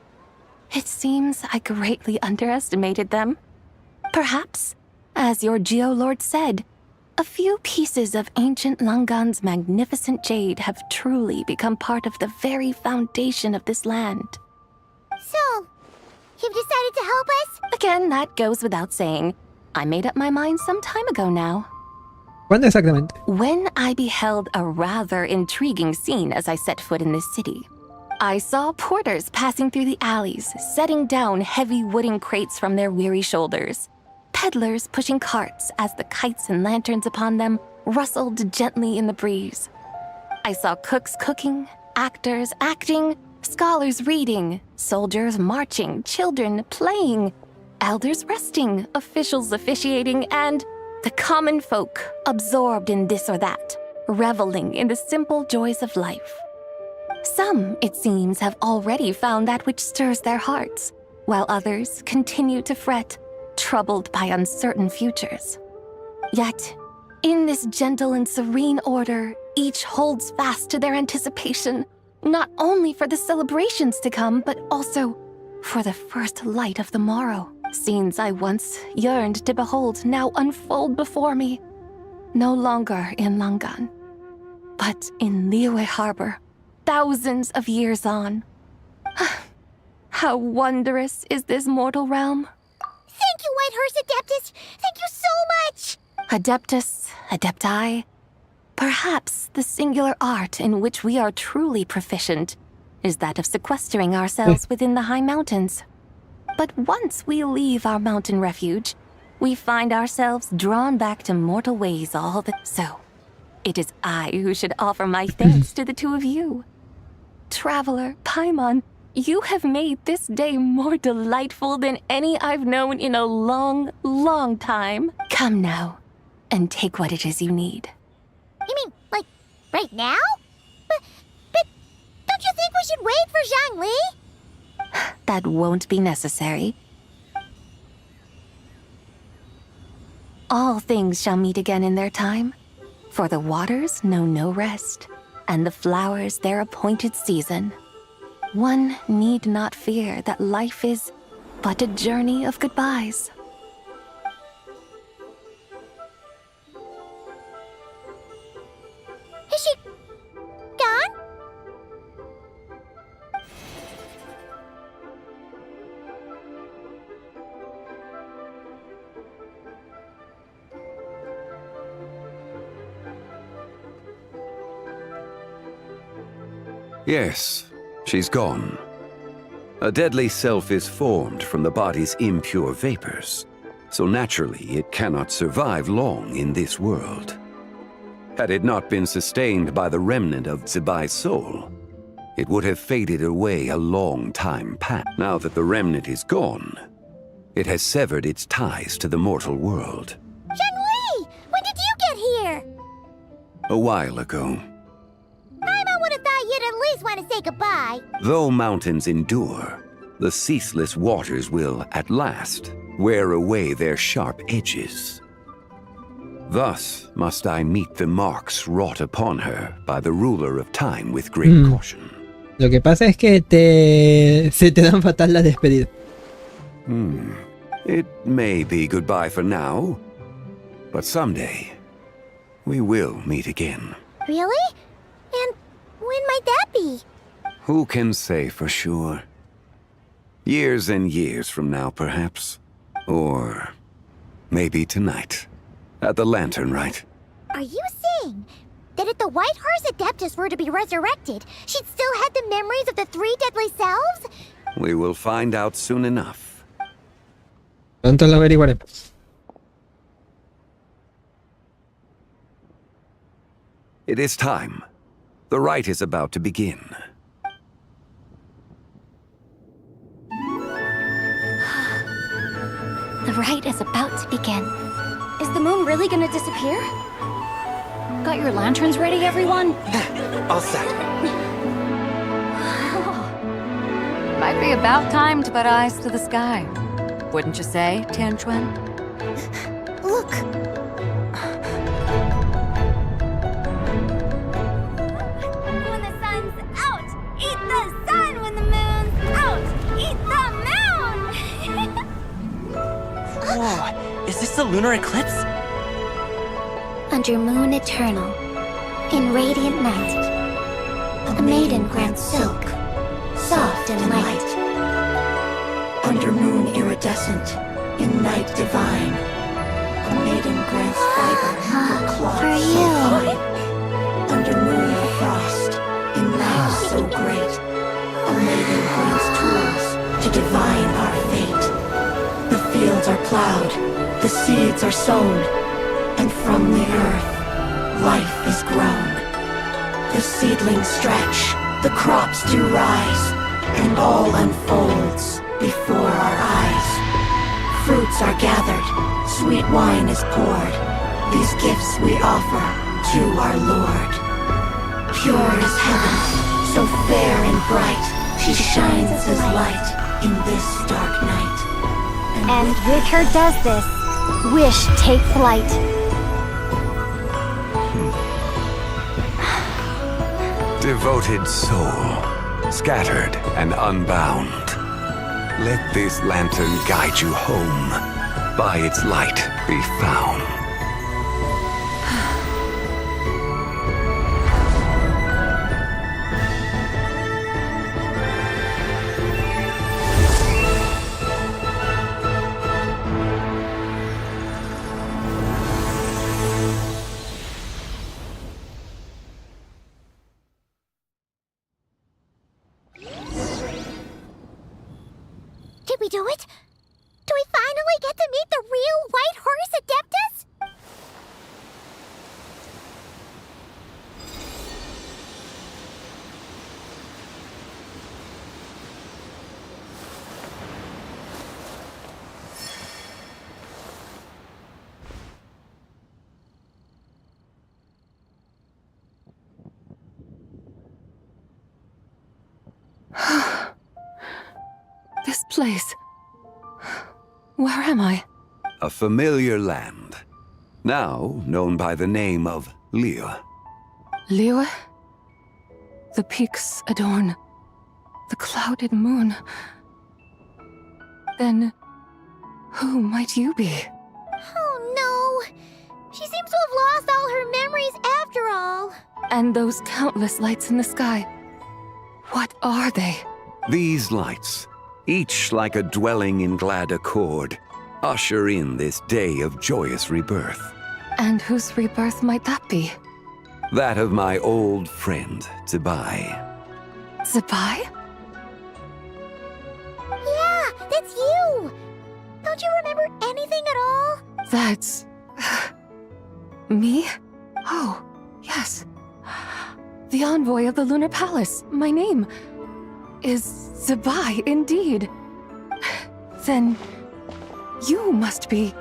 It seems I greatly underestimated them. Perhaps, as your Geolord said, a few pieces of ancient Langan's magnificent jade have truly become part of the very foundation of this land. So, you've decided to help us? Again, that goes without saying. I made up my mind some time ago now. ¿Cuándo exactamente? When I beheld a rather intriguing scene as I set foot in this city. I saw porters passing through the alleys, setting down heavy wooden crates from their weary shoulders. Peddlers pushing carts as the kites and lanterns upon them rustled gently in the breeze. I saw cooks cooking, actors acting, scholars reading, soldiers marching, children playing, elders resting, officials officiating, and the common folk absorbed in this or that, reveling in the simple joys of life. Some, it seems, have already found that which stirs their hearts, while others continue to fret, troubled by uncertain futures. Yet, in this gentle and serene order, each holds fast to their anticipation, not only for the celebrations to come, but also for the first light of the morrow. Scenes I once yearned to behold now unfold before me, no longer in Langan, but in Liyue Harbor, thousands of years on. How wondrous is this mortal realm! Thank you, Whitehorse Adeptus! Thank you so much! Adeptus, Adepti, perhaps the singular art in which we are truly proficient is that of sequestering ourselves within the high mountains. But once we leave our mountain refuge, we find ourselves drawn back to mortal ways all the... So, it is I who should offer my thanks to the two of you. Traveler, Paimon, you have made this day more delightful than any I've known in a long, long time. Come now, and take what it is you need. You mean, like, right now? But don't you think we should wait for Zhang Li? That won't be necessary. All things shall meet again in their time, for the waters know no rest, and the flowers their appointed season. One need not fear that life is but a journey of goodbyes. Is she gone? Yes, she's gone. A deadly self is formed from the body's impure vapors, so naturally it cannot survive long in this world. Had it not been sustained by the remnant of Zibai's soul, it would have faded away a long time past. Now that the remnant is gone, it has severed its ties to the mortal world. Zhengli! When did you get here? A while ago. Paimon would have thought you'd at least want to say goodbye. Though mountains endure, the ceaseless waters will, at last, wear away their sharp edges. Thus must I meet the marks wrought upon her by the ruler of time with great caution. Lo que pasa es que se te dan fatal la despedida. It may be goodbye for now, but someday we will meet again. Really? And when might that be? Who can say for sure? Years and years from now, perhaps. Or maybe tonight. At the lantern, right? Are you saying that if the White Horse Adeptus were to be resurrected, she'd still have the memories of the 3 deadly selves? We will find out soon enough. Pronto lo averiguaremos. It is time. The rite is about to begin. The rite is about to begin. Is the moon really gonna disappear? Got your lanterns ready, everyone? All set. Might be about time to put eyes to the sky. Wouldn't you say, Tianchuan? Look! When the sun's out, eat the sun. When the moon's out, eat the moon. Whoa, is this the lunar eclipse? Under moon eternal, in radiant night, a maiden grants silk, soft and light. Under moon iridescent, in night divine, a maiden grants fiber for cloth For so you. fine. Under moon of frost, in night so great, a maiden grants tools to divine our fate. The fields are plowed, the seeds are sown, and from the earth, life is grown. The seedlings stretch, the crops do rise, and all unfolds before our eyes. Fruits are gathered, sweet wine is poured. These gifts we offer to our Lord. Pure is heaven, so fair and bright. She shines as light in this dark night. And with her does this, wish take flight. Devoted soul, scattered and unbound. Let this lantern guide you home. By its light be found. Did we do it? Do we finally get to meet the real White Horse Adeptus? This place. Where am I? A familiar land, now known by the name of Liyue. Liyue? The peaks adorn the clouded moon. Then, who might you be? Oh no! She seems to have lost all her memories after all. And those countless lights in the sky, what are they? These lights, each like a dwelling in glad accord, usher in this day of joyous rebirth. And whose rebirth might that be? That of my old friend, Zibai. Zibai? Yeah, that's you! Don't you remember anything at all? That's... me? Oh, yes. The envoy of the Lunar Palace. My name is Zibai, indeed. Then you must be...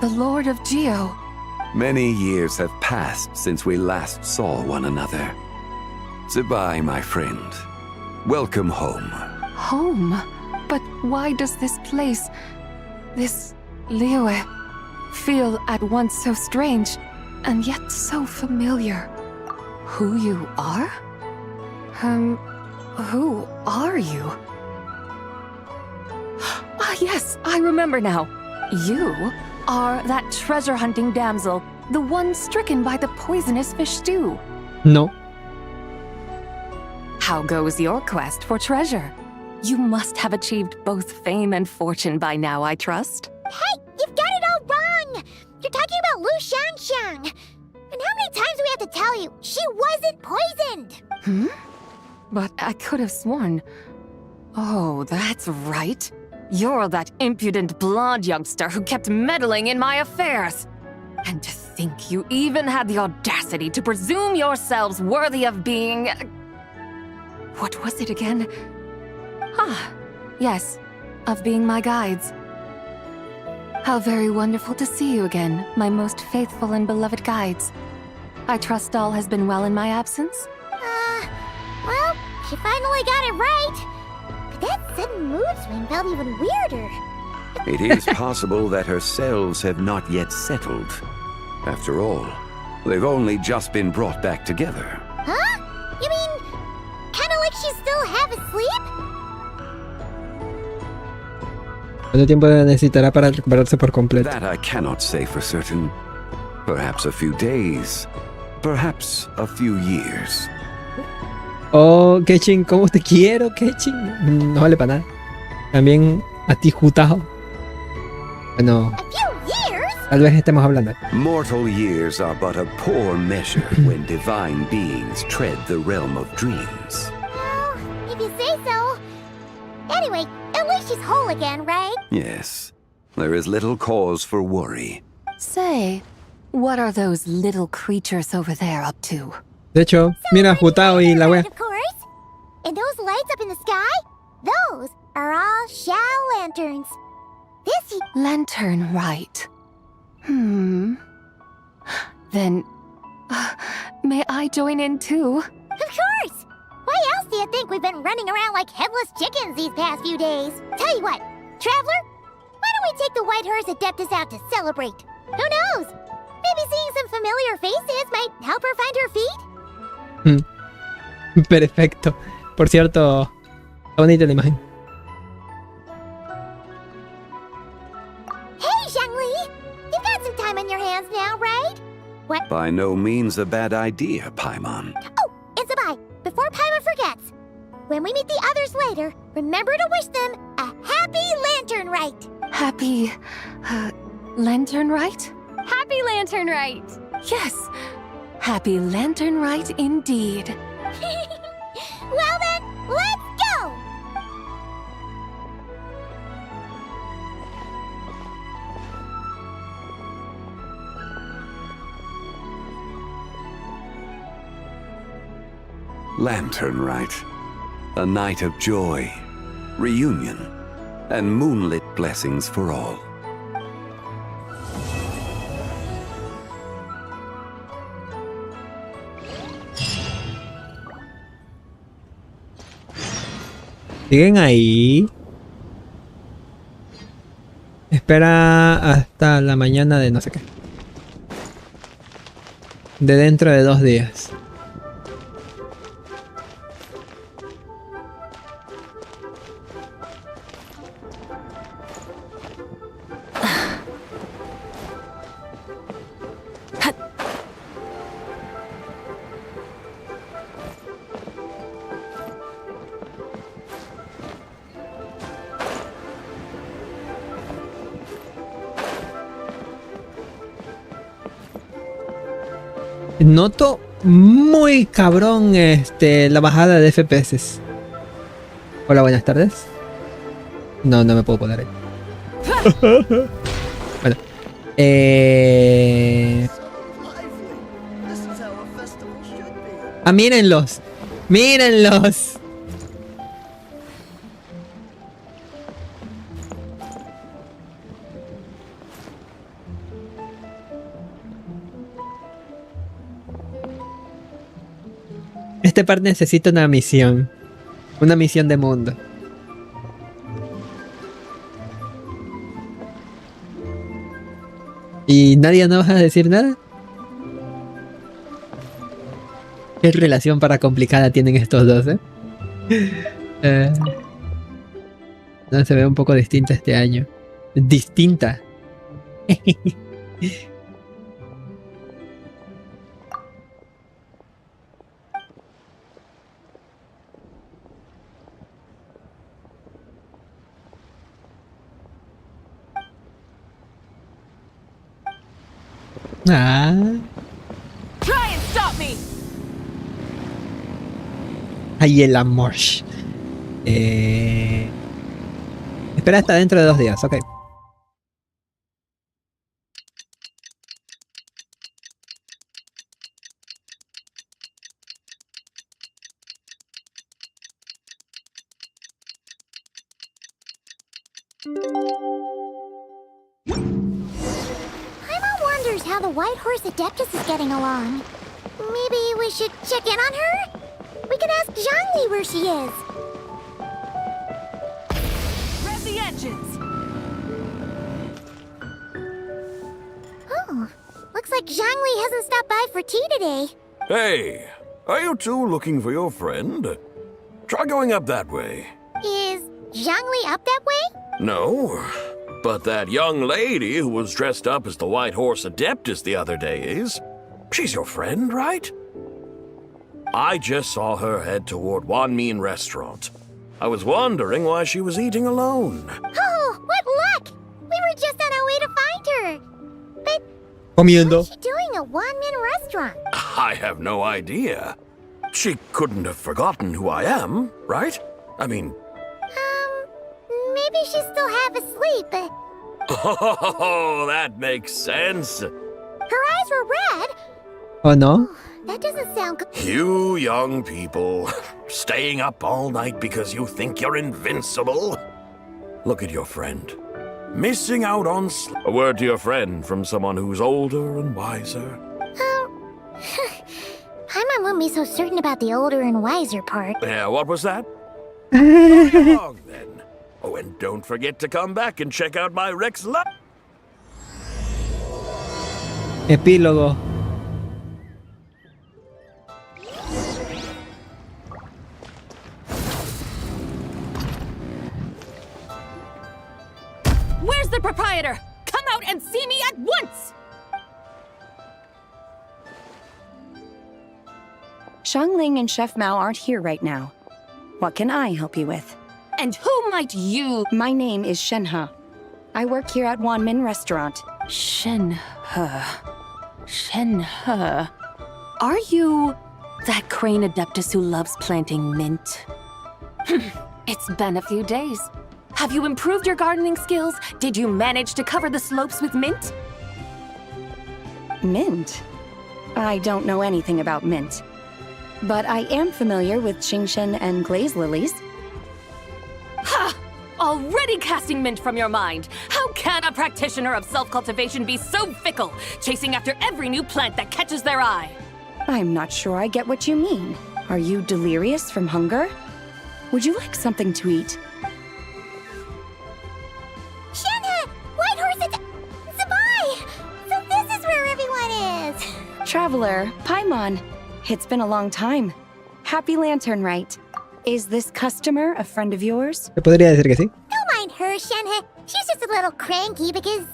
the Lord of Geo. Many years have passed since we last saw one another. Zibai, my friend. Welcome home. Home? But why does this place, this Liyue, feel at once so strange and yet so familiar? Who you are? Who are you? Ah, yes, I remember now. You are that treasure-hunting damsel, the one stricken by the poisonous fish stew. No. How goes your quest for treasure? You must have achieved both fame and fortune by now, I trust. Hey, you've got it all wrong! You're talking about Lu Xiangxiang. And how many times do we have to tell you? She wasn't poisoned! Hmm? But I could have sworn... Oh, that's right. You're that impudent blonde youngster who kept meddling in my affairs. And to think you even had the audacity to presume yourselves worthy of being... What was it again? Ah, yes, of being my guides. How very wonderful to see you again, my most faithful and beloved guides. I trust all has been well in my absence? Well, she finally got it right. But that sudden mood swing felt even weirder. It is possible that her cells have not yet settled. After all, they've only just been brought back together. Huh? You mean, kinda like she's still half asleep? ¿Cuánto tiempo necesitará para recuperarse por completo? That I cannot say for certain. Perhaps a few days. Perhaps a few years. Oh, Kenshin, ¿cómo te quiero, Kenshin? No vale para nada. También a ti, Jutao. Bueno, tal vez estemos hablando. Mortal years are but a poor measure when divine beings tread the realm of dreams. Well, if you say so. Anyway, at least she's whole again, right? Yes, there is little cause for worry. Say, what are those little creatures over there up to? De hecho, mira, Jutao y la wea. Of course. And those lights up in the sky? Those are all Xiao lanterns. This lantern, right? Then, may I join in too? Of course! Why else do you think we've been running around like headless chickens these past few days? Tell you what, Traveler, why don't we take the White Horse Adeptus out to celebrate? Who knows? Maybe seeing some familiar faces might help her find her feet? Perfecto. Por cierto, está bonita la imagen. Hey, Zhangli! You've got some time on your hands now, right? What? By no means a bad idea, Paimon. Oh, and Zibai, before Paimon forgets, when we meet the others later, remember to wish them a happy lantern rite. Happy... lantern rite? Happy lantern rite! Yes! Happy lantern rite indeed. Well then, let's go! Lantern Rite. A night of joy, reunion, and moonlit blessings for all. ¿Siguen ahí? Espera hasta la mañana de no sé qué. De dentro de 2 días. Noto muy cabrón la bajada de FPS. Hola, buenas tardes. No me puedo poner ahí. Bueno. Ah, mírenlos. Mírenlos. Este par necesita una misión. Una misión de mundo. ¿Y nadie no vas a decir nada? ¿Qué relación para complicada tienen estos dos, no, se ve un poco distinta este año. Distinta. Ah. Try and stop me. Ay, el amor. Espera hasta dentro de 2 días, ok. How the White Horse Adeptus is getting along. Maybe we should check in on her? We could ask Zhangli where she is. Rev the engines. Oh, looks like Zhangli hasn't stopped by for tea today. Hey, are you two looking for your friend? Try going up that way. Is Zhangli up that way? No. But that young lady who was dressed up as the White Horse Adeptus the other day is. She's your friend, right? I just saw her head toward Wanmin Restaurant. I was wondering why she was eating alone. Oh, what luck! We were just on our way to find her. But Comiendo. what's she doing at Wanmin Restaurant? I have no idea. She couldn't have forgotten who I am, right? I mean... Maybe she's still half asleep. Oh, that makes sense. Her eyes were red. Oh, no? That doesn't sound good. You young people, staying up all night because you think you're invincible. Look at your friend. Missing out on A word to your friend from someone who's older and wiser. Paimon wouldn't be so certain about the older and wiser part. Yeah, what was that? Hurry along, then. Oh, and don't forget to come back and check out my Rex Lab. Epílogo. Where's the proprietor? Come out and see me at once! Xiangling and Chef Mao aren't here right now. What can I help you with? And who might you... My name is Shenhe. I work here at Wanmin Restaurant. Shenhe. Are you that crane adeptus who loves planting mint? It's been a few days. Have you improved your gardening skills? Did you manage to cover the slopes with mint? Mint? I don't know anything about mint. But I am familiar with Qingshen and glaze lilies. Ha! Already casting mint from your mind. How can a practitioner of self-cultivation be so fickle, chasing after every new plant that catches their eye? I'm not sure I get what you mean. Are you delirious from hunger? Would you like something to eat? Shenhe! White Traveler, Paimon. It's been a long time. Happy Lantern Rite. Is this customer a friend of yours? Se podría decir que sí. Don't mind her, Shenhe. She's just a little cranky because,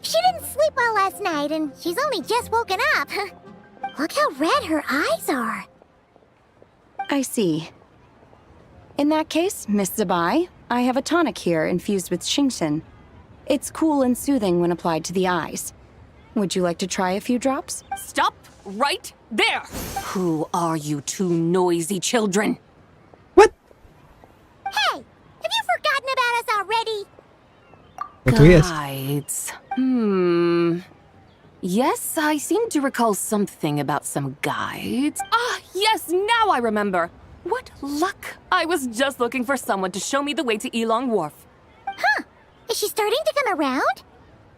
she didn't sleep well last night and she's only just woken up. Look how red her eyes are. I see. In that case, Miss Zabai, I have a tonic here infused with Xingshen. It's cool and soothing when applied to the eyes. Would you like to try a few drops? Stop right there! Who are you two noisy children? What? Hey, have you forgotten about us already? Guides. Yes, I seem to recall something about some guides. Ah, yes, now I remember. What luck! I was just looking for someone to show me the way to Elong Wharf. Huh. Is she starting to come around?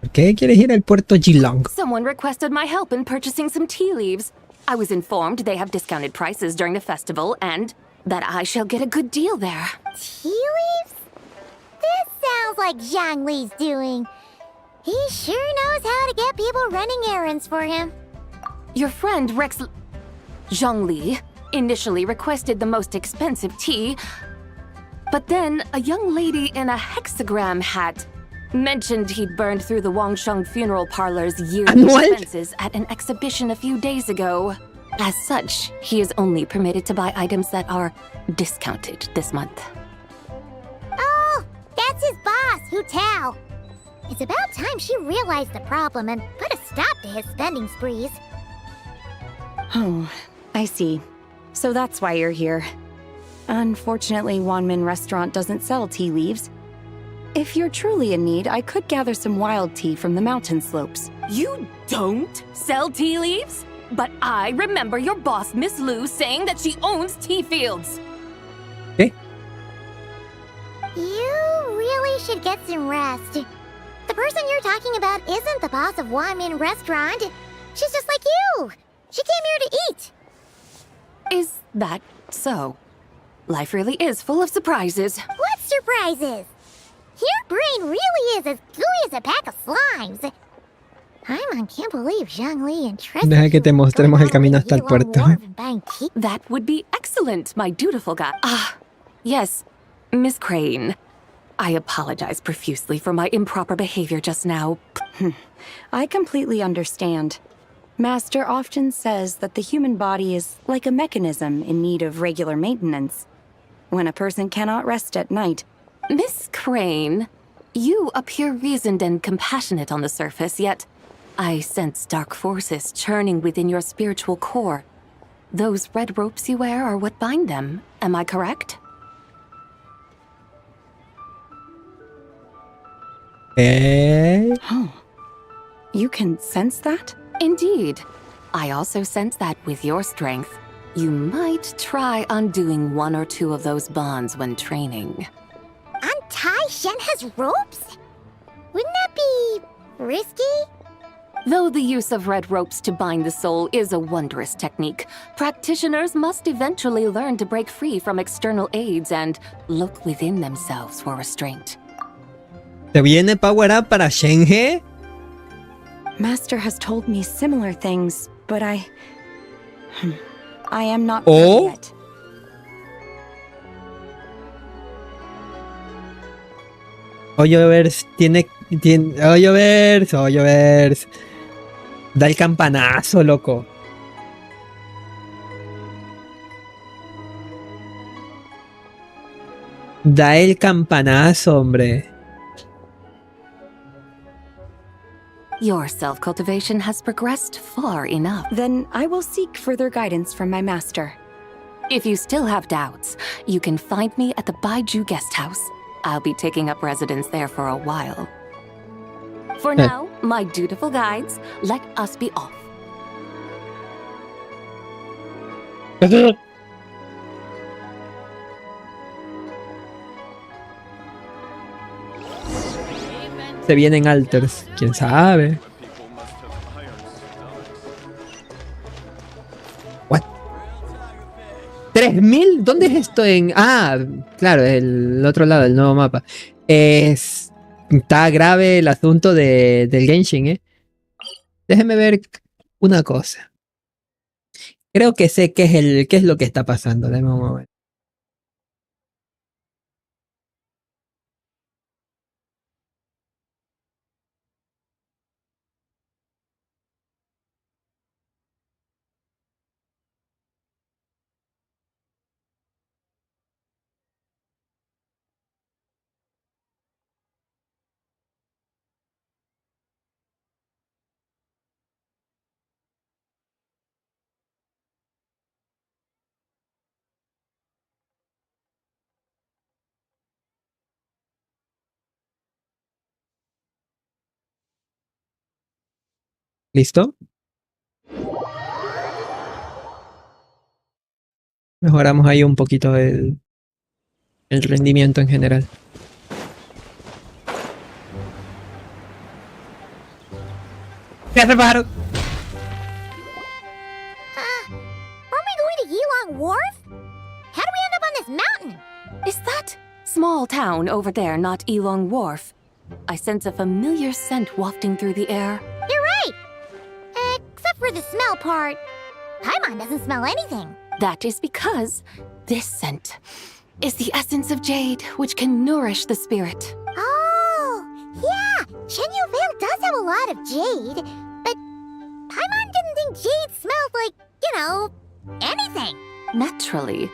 ¿Por qué quieres ir al puerto Geelong? Someone requested my help in purchasing some tea leaves. I was informed they have discounted prices during the festival and that I shall get a good deal there. Tea leaves? This sounds like Zhongli's doing. He sure knows how to get people running errands for him. Your friend Rex Zhongli initially requested the most expensive tea, but then a young lady in a hexagram hat mentioned he'd burned through the Wangsheng funeral parlor's yearly expenses at an exhibition a few days ago. As such, he is only permitted to buy items that are discounted this month. Oh, that's his boss, Hu Tao. It's about time she realized the problem and put a stop to his spending sprees. Oh, I see. So that's why you're here. Unfortunately, Wanmin Restaurant doesn't sell tea leaves. If you're truly in need, I could gather some wild tea from the mountain slopes. You don't sell tea leaves? But I remember your boss, Miss Lu, saying that she owns tea fields. Okay. You really should get some rest. The person you're talking about isn't the boss of Wanmin Restaurant. She's just like you. She came here to eat. Is that so? Life really is full of surprises. What surprises? Your brain really is as gooey as a pack of slimes. Paimon can't believe Zhongli entrusted Deja que te mostremos el camino hasta el puerto. That would be excellent, my dutiful guy. Ah, yes, Miss Crane. I apologize profusely for my improper behavior just now. I completely understand. Master often says that the human body is like a mechanism in need of regular maintenance. When a person cannot rest at night. Miss Crane, you appear reasoned and compassionate on the surface, yet I sense dark forces churning within your spiritual core. Those red ropes you wear are what bind them, am I correct? Oh, you can sense that? Indeed. I also sense that with your strength, you might try undoing one or two of those bonds when training. Untie Shenhe's ropes? Wouldn't that be risky? Though the use of red ropes to bind the soul is a wondrous technique, practitioners must eventually learn to break free from external aids and look within themselves for restraint. ¿Te viene power up para Shenhe? Master has told me similar things, but I am not ready yet. Hoyoverse tiene Hoyoverse. Da el campanazo, loco. Da el campanazo, hombre. Your self-cultivation has progressed far enough. Then I will seek further guidance from my master. If you still have doubts, you can find me at the Baiju guest house. I'll be taking up residence there for a while. For now, my dutiful guides, let us be off. Se vienen alters, quién sabe. What? ¿3.000? ¿Dónde es esto en...? Ah, claro, el otro lado, el nuevo mapa. Está grave el asunto del Genshin, ¿eh? Déjenme ver una cosa. Creo que sé qué es lo que está pasando. Dame un momento. ¿Listo? Mejoramos ahí un poquito el rendimiento en general. ¡Me reparo! Are we going to Yilong Wharf? How do we end up on this mountain? Is that small town over there not Yilong Wharf? I sense a familiar scent wafting through the air. You're right! Except for the smell part. Paimon doesn't smell anything. That is because this scent is the essence of jade, which can nourish the spirit. Oh, yeah! Shenyu Vale does have a lot of jade, but Paimon didn't think jade smelled like, you know, anything. Naturally.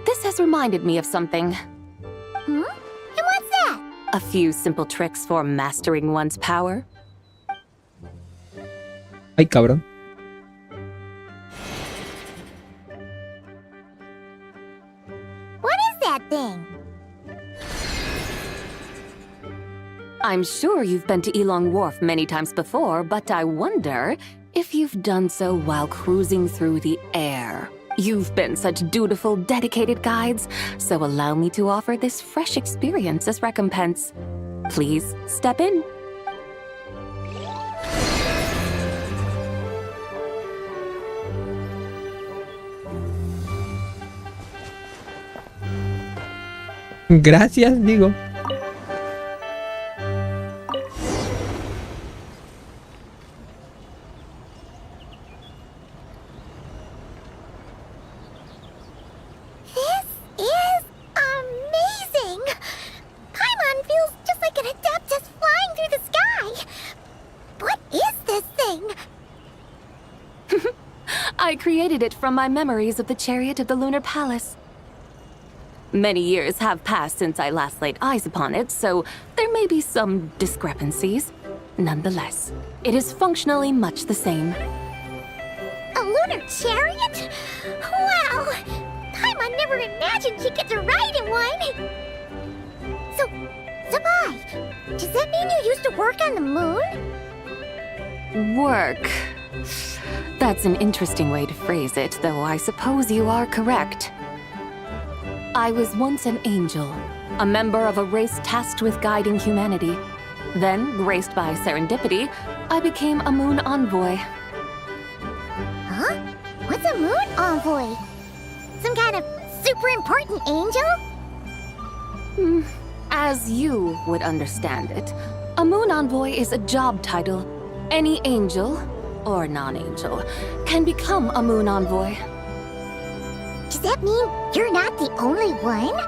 This has reminded me of something. Hmm? And what's that? A few simple tricks for mastering one's power. Ay, cabrón. What is that thing? I'm sure you've been to Yilong Wharf many times before, but I wonder if you've done so while cruising through the air. You've been such dutiful, dedicated guides, so allow me to offer this fresh experience as recompense. Please step in. Gracias, digo. I created it from my memories of the chariot of the Lunar Palace. Many years have passed since I last laid eyes upon it, so there may be some discrepancies. Nonetheless, it is functionally much the same. A lunar chariot? Wow! Paimon never imagined she'd get to ride in one! So, Sabai, does that mean you used to work on the moon? Work. That's an interesting way to phrase it, though I suppose you are correct. I was once an angel, a member of a race tasked with guiding humanity. Then, graced by serendipity, I became a moon envoy. Huh? What's a moon envoy? Some kind of super important angel? As you would understand it, a moon envoy is a job title. Any angel, or non-angel, can become a moon envoy. Does that mean you're not the only one?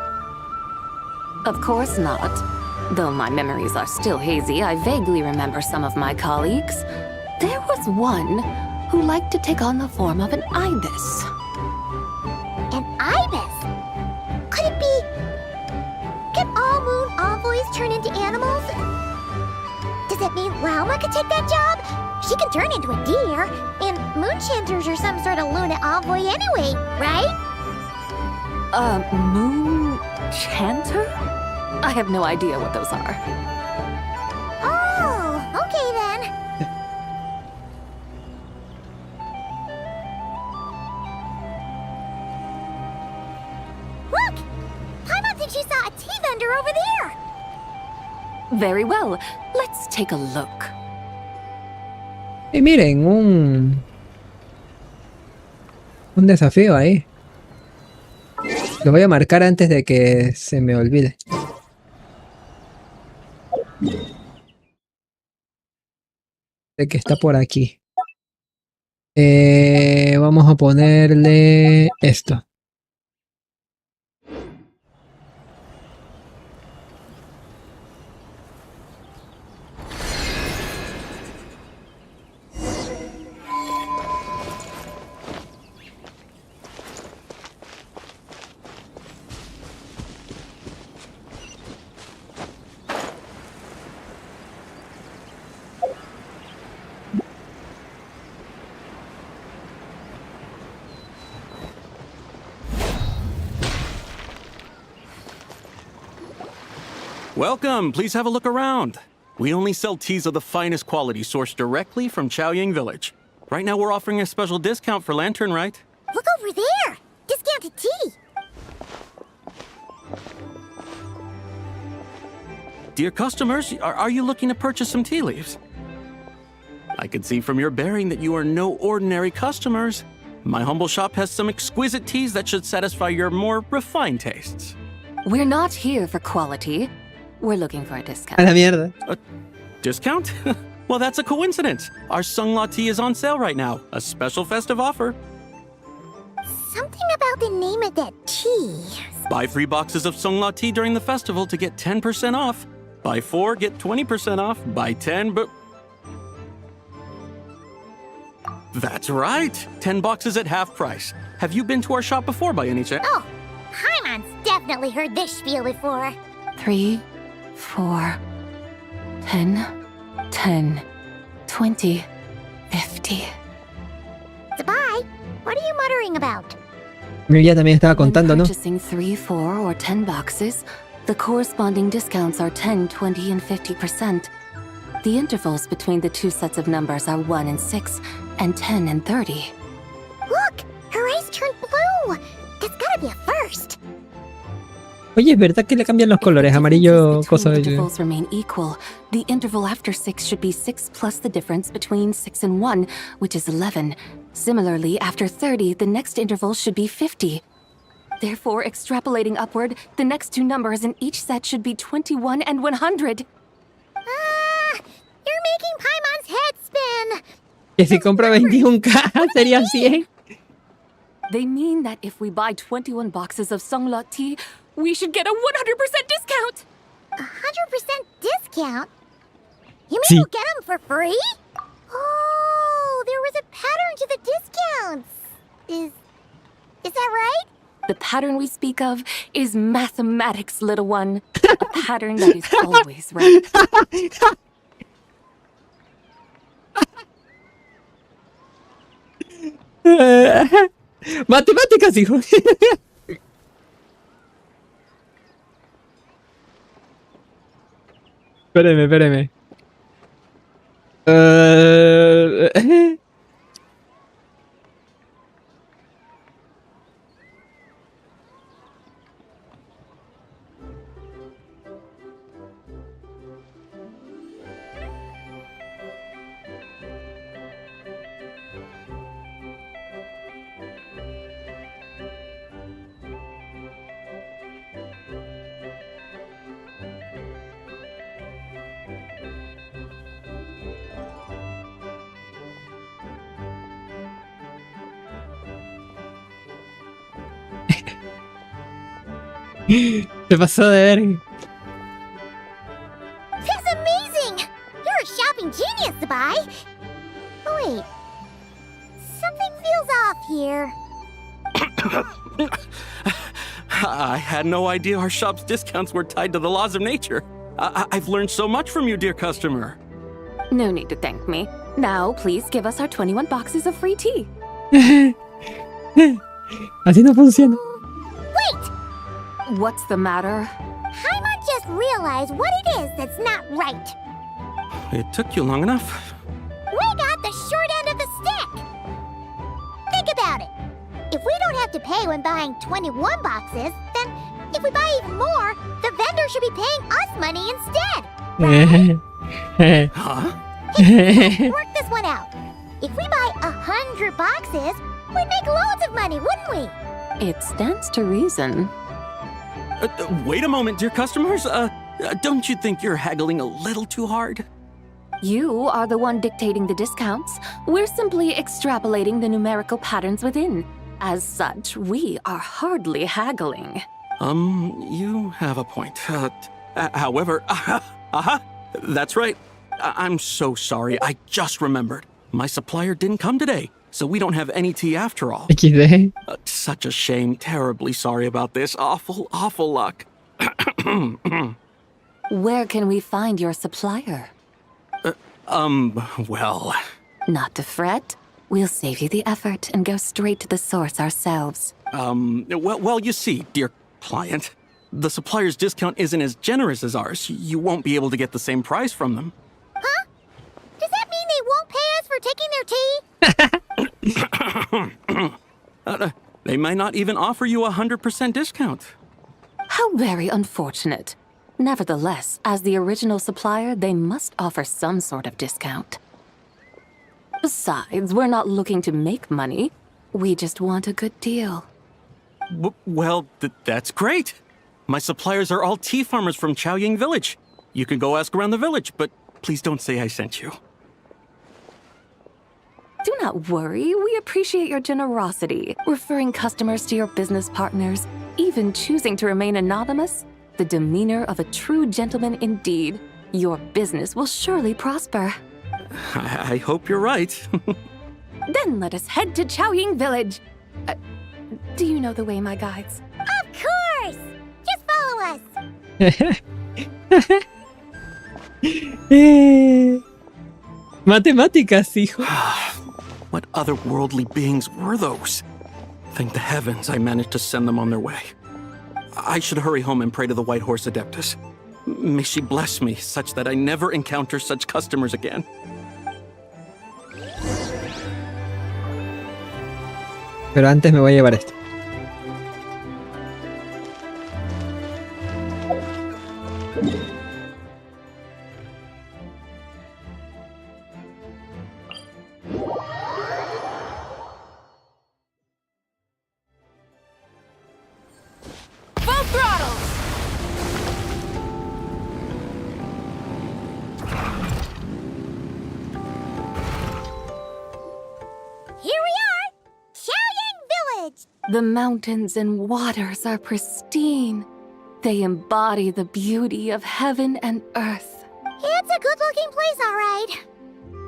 Of course not. Though my memories are still hazy, I vaguely remember some of my colleagues. There was one who liked to take on the form of an ibis. An ibis? Could it be... Can all moon envoys turn into animals? Does that mean Lauma could take that job? She can turn into a deer, and moon chanters are some sort of Luna envoy anyway, right? Moon chanter? I have no idea what those are. Oh, okay then. Look! Paimon thinks she saw a tea vendor over there! Very well. Let's take a look. Y miren, un desafío ahí. Lo voy a marcar antes de que se me olvide. De que está por aquí. Vamos a ponerle esto. Welcome, please have a look around. We only sell teas of the finest quality sourced directly from Chaoying Village. Right now we're offering a special discount for Lantern Rite. Look over there! Discounted tea! Dear customers, are you looking to purchase some tea leaves? I can see from your bearing that you are no ordinary customers. My humble shop has some exquisite teas that should satisfy your more refined tastes. We're not here for quality. We're looking for a discount. A la mierda. A discount? Well, that's a coincidence. Our Sunglaw tea is on sale right now. A special festive offer. Something about the name of that tea. Buy 3 boxes of Sunglaw tea during the festival to get 10% off. Buy 4, get 20% off. Buy 10, but... That's right. 10 boxes at half price. Have you been to our shop before by any chance? Oh, Paimon's definitely heard this spiel before. 3, 4, 10, 10, 20, 50. Sabai, what are you muttering about? Ella también estaba contando, ¿no? Purchasing 3, 4, or 10 boxes, the corresponding discounts are 10, 20, and 50%. The intervals between the two sets of numbers are 1 and 6, and 10 and 30. Look! Her eyes turned blue! That's gotta be a first! Oye, es verdad que le cambian los colores, amarillo, cosa The de... intervals remain equal. The interval after 6 should be 6 plus the difference between 6 and 1, which is 11. Similarly, after 30, the next interval should be 50. Therefore, extrapolating upward, the next two numbers in each set should be 21 and 100. You're making Paimon's head spin! Que si compra 21k sería 100. They mean that if we buy 21 boxes of Sunglaw tea, we should get a 100% discount! 100% discount? You mean Sí. we'll get them for free? Oh, there was a pattern to the discounts. Is that right? The pattern we speak of is mathematics, little one. A pattern that is always right. Matemáticas, hijo. Espéreme. Se pasó de ver. That's amazing! You're a shopping genius, Sabai! Oh, wait. Something feels off here. I had no idea our shop's discounts were tied to the laws of nature. I've learned so much from you, dear customer. No need to thank me. Now, please give us our 21 boxes of free tea. Así no funciona. Wait! What's the matter? Paimon just realized what it is that's not right. It took you long enough. We got the short end of the stick! Think about it. If we don't have to pay when buying 21 boxes, then if we buy even more, the vendor should be paying us money instead, right? Huh? Hey, work this one out. If we buy 100 boxes, we'd make loads of money, wouldn't we? It stands to reason. Wait a moment, dear customers. Don't you think you're haggling a little too hard? You are the one dictating the discounts. We're simply extrapolating the numerical patterns within. As such, we are hardly haggling. You have a point. However, that's right. I'm so sorry. I just remembered. My supplier didn't come today, so we don't have any tea after all. XD. Such a shame. Terribly sorry about this. Awful luck. Where can we find your supplier? Well... Not to fret. We'll save you the effort and go straight to the source ourselves. Well, you see, dear client, the supplier's discount isn't as generous as ours. You won't be able to get the same price from them. Huh? Does that mean they won't pay us for taking their tea? They might not even offer you 100% discount. How very unfortunate. Nevertheless, as the original supplier, they must offer some sort of discount. Besides, we're not looking to make money. We just want a good deal. Well, that's great. My suppliers are all tea farmers from Chaoying Village. You can go ask around the village, but please don't say I sent you. Do not worry, we appreciate your generosity, referring customers to your business partners, even choosing to remain anonymous. The demeanor of a true gentleman indeed. Your business will surely prosper. I hope you're right. Then let us head to Chaoying Village. Do you know the way, my guides? Of course! Just follow us! Matemáticas, hijo. What otherworldly beings were those? Thank the heavens I managed to send them on their way. I should hurry home and pray to the White Horse Adeptus. May she bless me such that I never encounter such customers again. Pero antes me voy a llevar esto. Full throttle! Here we are! Chaoying Village! The mountains and waters are pristine. They embody the beauty of heaven and earth. It's a good-looking place, all right.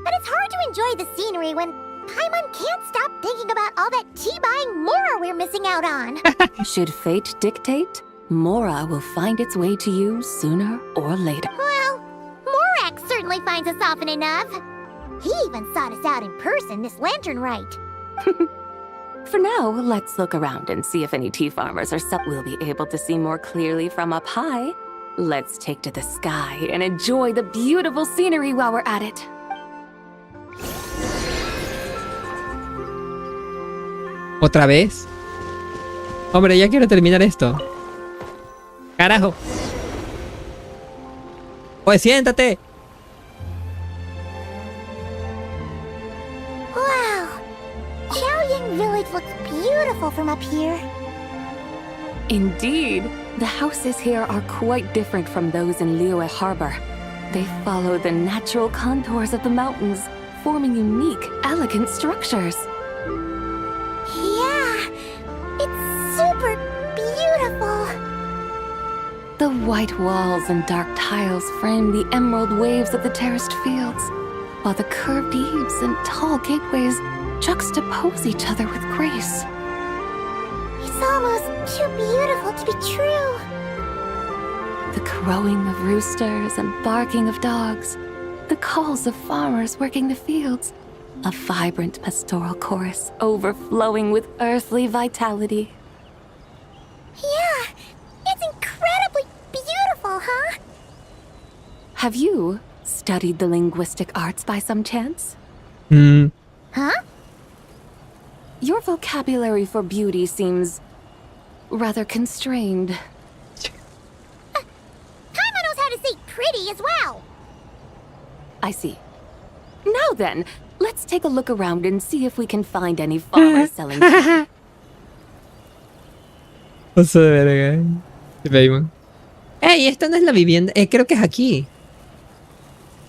But it's hard to enjoy the scenery when Paimon can't stop thinking about all that tea-buying Mora we're missing out on. Should fate dictate, Mora will find its way to you sooner or later. Well, Morak certainly finds us often enough. He even sought us out in person this lantern rite. For now, let's look around and see if any tea farmers will be able to see more clearly from up high. Let's take to the sky and enjoy the beautiful scenery while we're at it. ¿Otra vez? Hombre, ya quiero terminar esto. ¡Carajo! ¡Pues siéntate! Wow! Chaoying Village looks beautiful from up here. Indeed, the houses here are quite different from those in Liyue Harbor. They follow the natural contours of the mountains, forming unique, elegant structures. Yeah, it's super beautiful. The white walls and dark tiles frame the emerald waves of the terraced fields, while the curved eaves and tall gateways juxtapose each other with grace. It's almost too beautiful to be true. The crowing of roosters and barking of dogs, the calls of farmers working the fields, a vibrant pastoral chorus overflowing with earthly vitality. Yeah, it's incredibly beautiful, huh? Have you studied the linguistic arts by some chance? Huh? Your vocabulary for beauty seems rather constrained. Paimon knows how to say pretty as well. I see. Now then, let's take a look around and see if we can find any farmers selling tea. Paso de verga. Paimon. ¡Ey! Esta no es la vivienda. Creo que es aquí.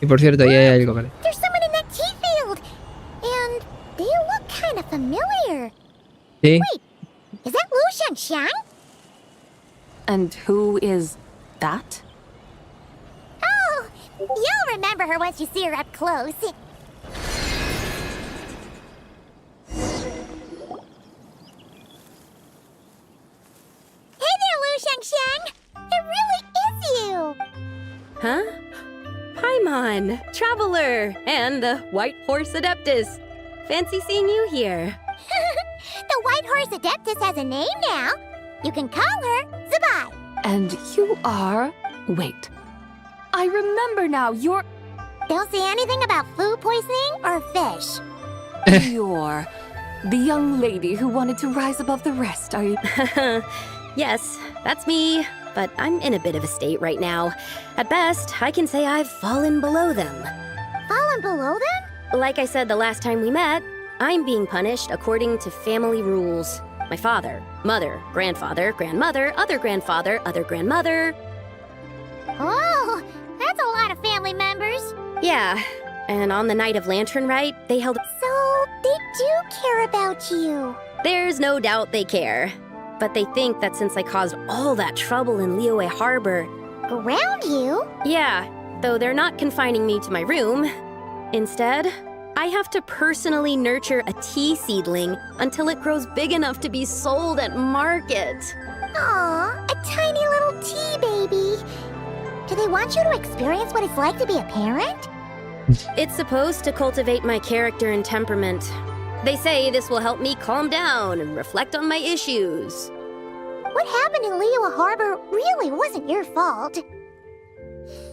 Y por cierto, ahí hay algo, ¿vale? There's someone in that tea field! And they look kind of familiar. Sí. Wait, is that Lu Xiangxiang? And who is that? Oh, you'll remember her once you see her up close. Hey there, Lu Xiangxiang! It really is you! Huh? Paimon, Traveler, and the White Horse Adeptus. Fancy seeing you here. The White Horse Adeptus has a name now. You can call her Zabai. And you are... Wait. I remember now, you're... Don't say anything about food poisoning or fish. You're the young lady who wanted to rise above the rest, are you? Yes, that's me, but I'm in a bit of a state right now. At best, I can say I've fallen below them. Fallen below them? Like I said the last time we met, I'm being punished according to family rules. My father, mother, grandfather, grandmother, other grandfather, other grandmother. Oh, that's a lot of family members. Yeah, and on the night of Lantern Rite, they held... So, they do care about you. There's no doubt they care. But they think that since I caused all that trouble in Liyue Harbor... Around you? Yeah, though they're not confining me to my room. Instead, I have to personally nurture a tea seedling until it grows big enough to be sold at market. Aw, a tiny little tea baby. Do they want you to experience what it's like to be a parent? It's supposed to cultivate my character and temperament. They say this will help me calm down and reflect on my issues. What happened in Liyue Harbor really wasn't your fault.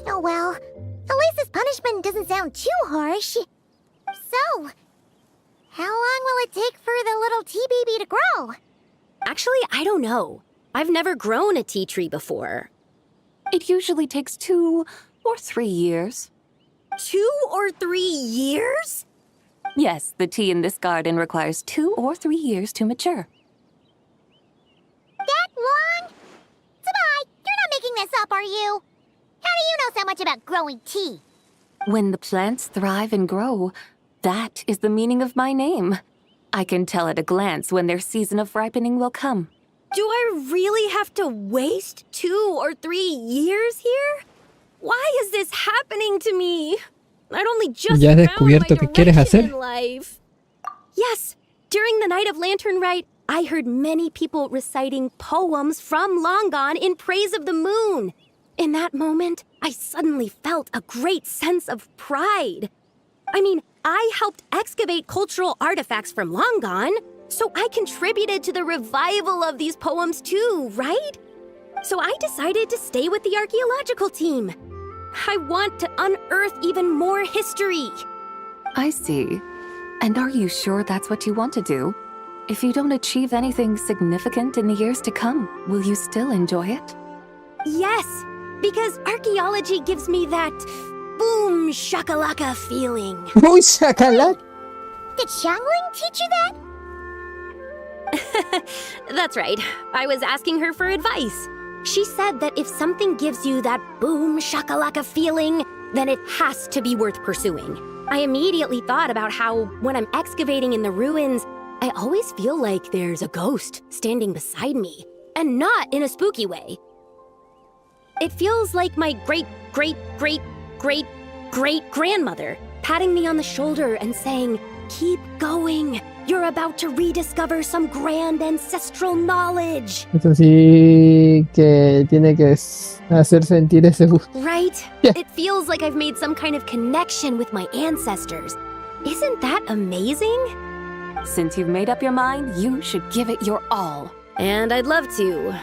Oh well, at least this punishment doesn't sound too harsh. So, how long will it take for the little tea baby to grow? Actually, I don't know. I've never grown a tea tree before. It usually takes 2 or 3 years. 2 or 3 years? Yes, the tea in this garden requires 2 or 3 years to mature. That long? Zabai, you're not making this up, are you? How do you know so much about growing tea? When the plants thrive and grow, that is the meaning of my name. I can tell at a glance when their season of ripening will come. Do I really have to waste 2 or 3 years here? Why is this happening to me? I'd only just ¿Ya has found descubierto my qué quieres direction hacer? in life. Yes, during the night of Lantern Rite, I heard many people reciting poems from Long Gone in praise of the moon. In that moment, I suddenly felt a great sense of pride. I mean, I helped excavate cultural artifacts from Long Gone, so I contributed to the revival of these poems too, right? So I decided to stay with the archaeological team. I want to unearth even more history. I see. And are you sure that's what you want to do? If you don't achieve anything significant in the years to come, will you still enjoy it? Yes, because archaeology gives me that boom shakalaka feeling. Boom shakalaka? Did Xiangling teach you that? That's right. I was asking her for advice. She said that if something gives you that boom shakalaka feeling, then it has to be worth pursuing. I immediately thought about how, when I'm excavating in the ruins, I always feel like there's a ghost standing beside me, and not in a spooky way. It feels like my great-great-great-great-great-grandmother patting me on the shoulder and saying, "Keep going. You're about to rediscover some grand ancestral knowledge." Eso sí que tiene que hacer sentir ese gusto. Right? Yeah. It feels like I've made some kind of connection with my ancestors. Isn't that amazing? Since you've made up your mind, you should give it your all. And I'd love to,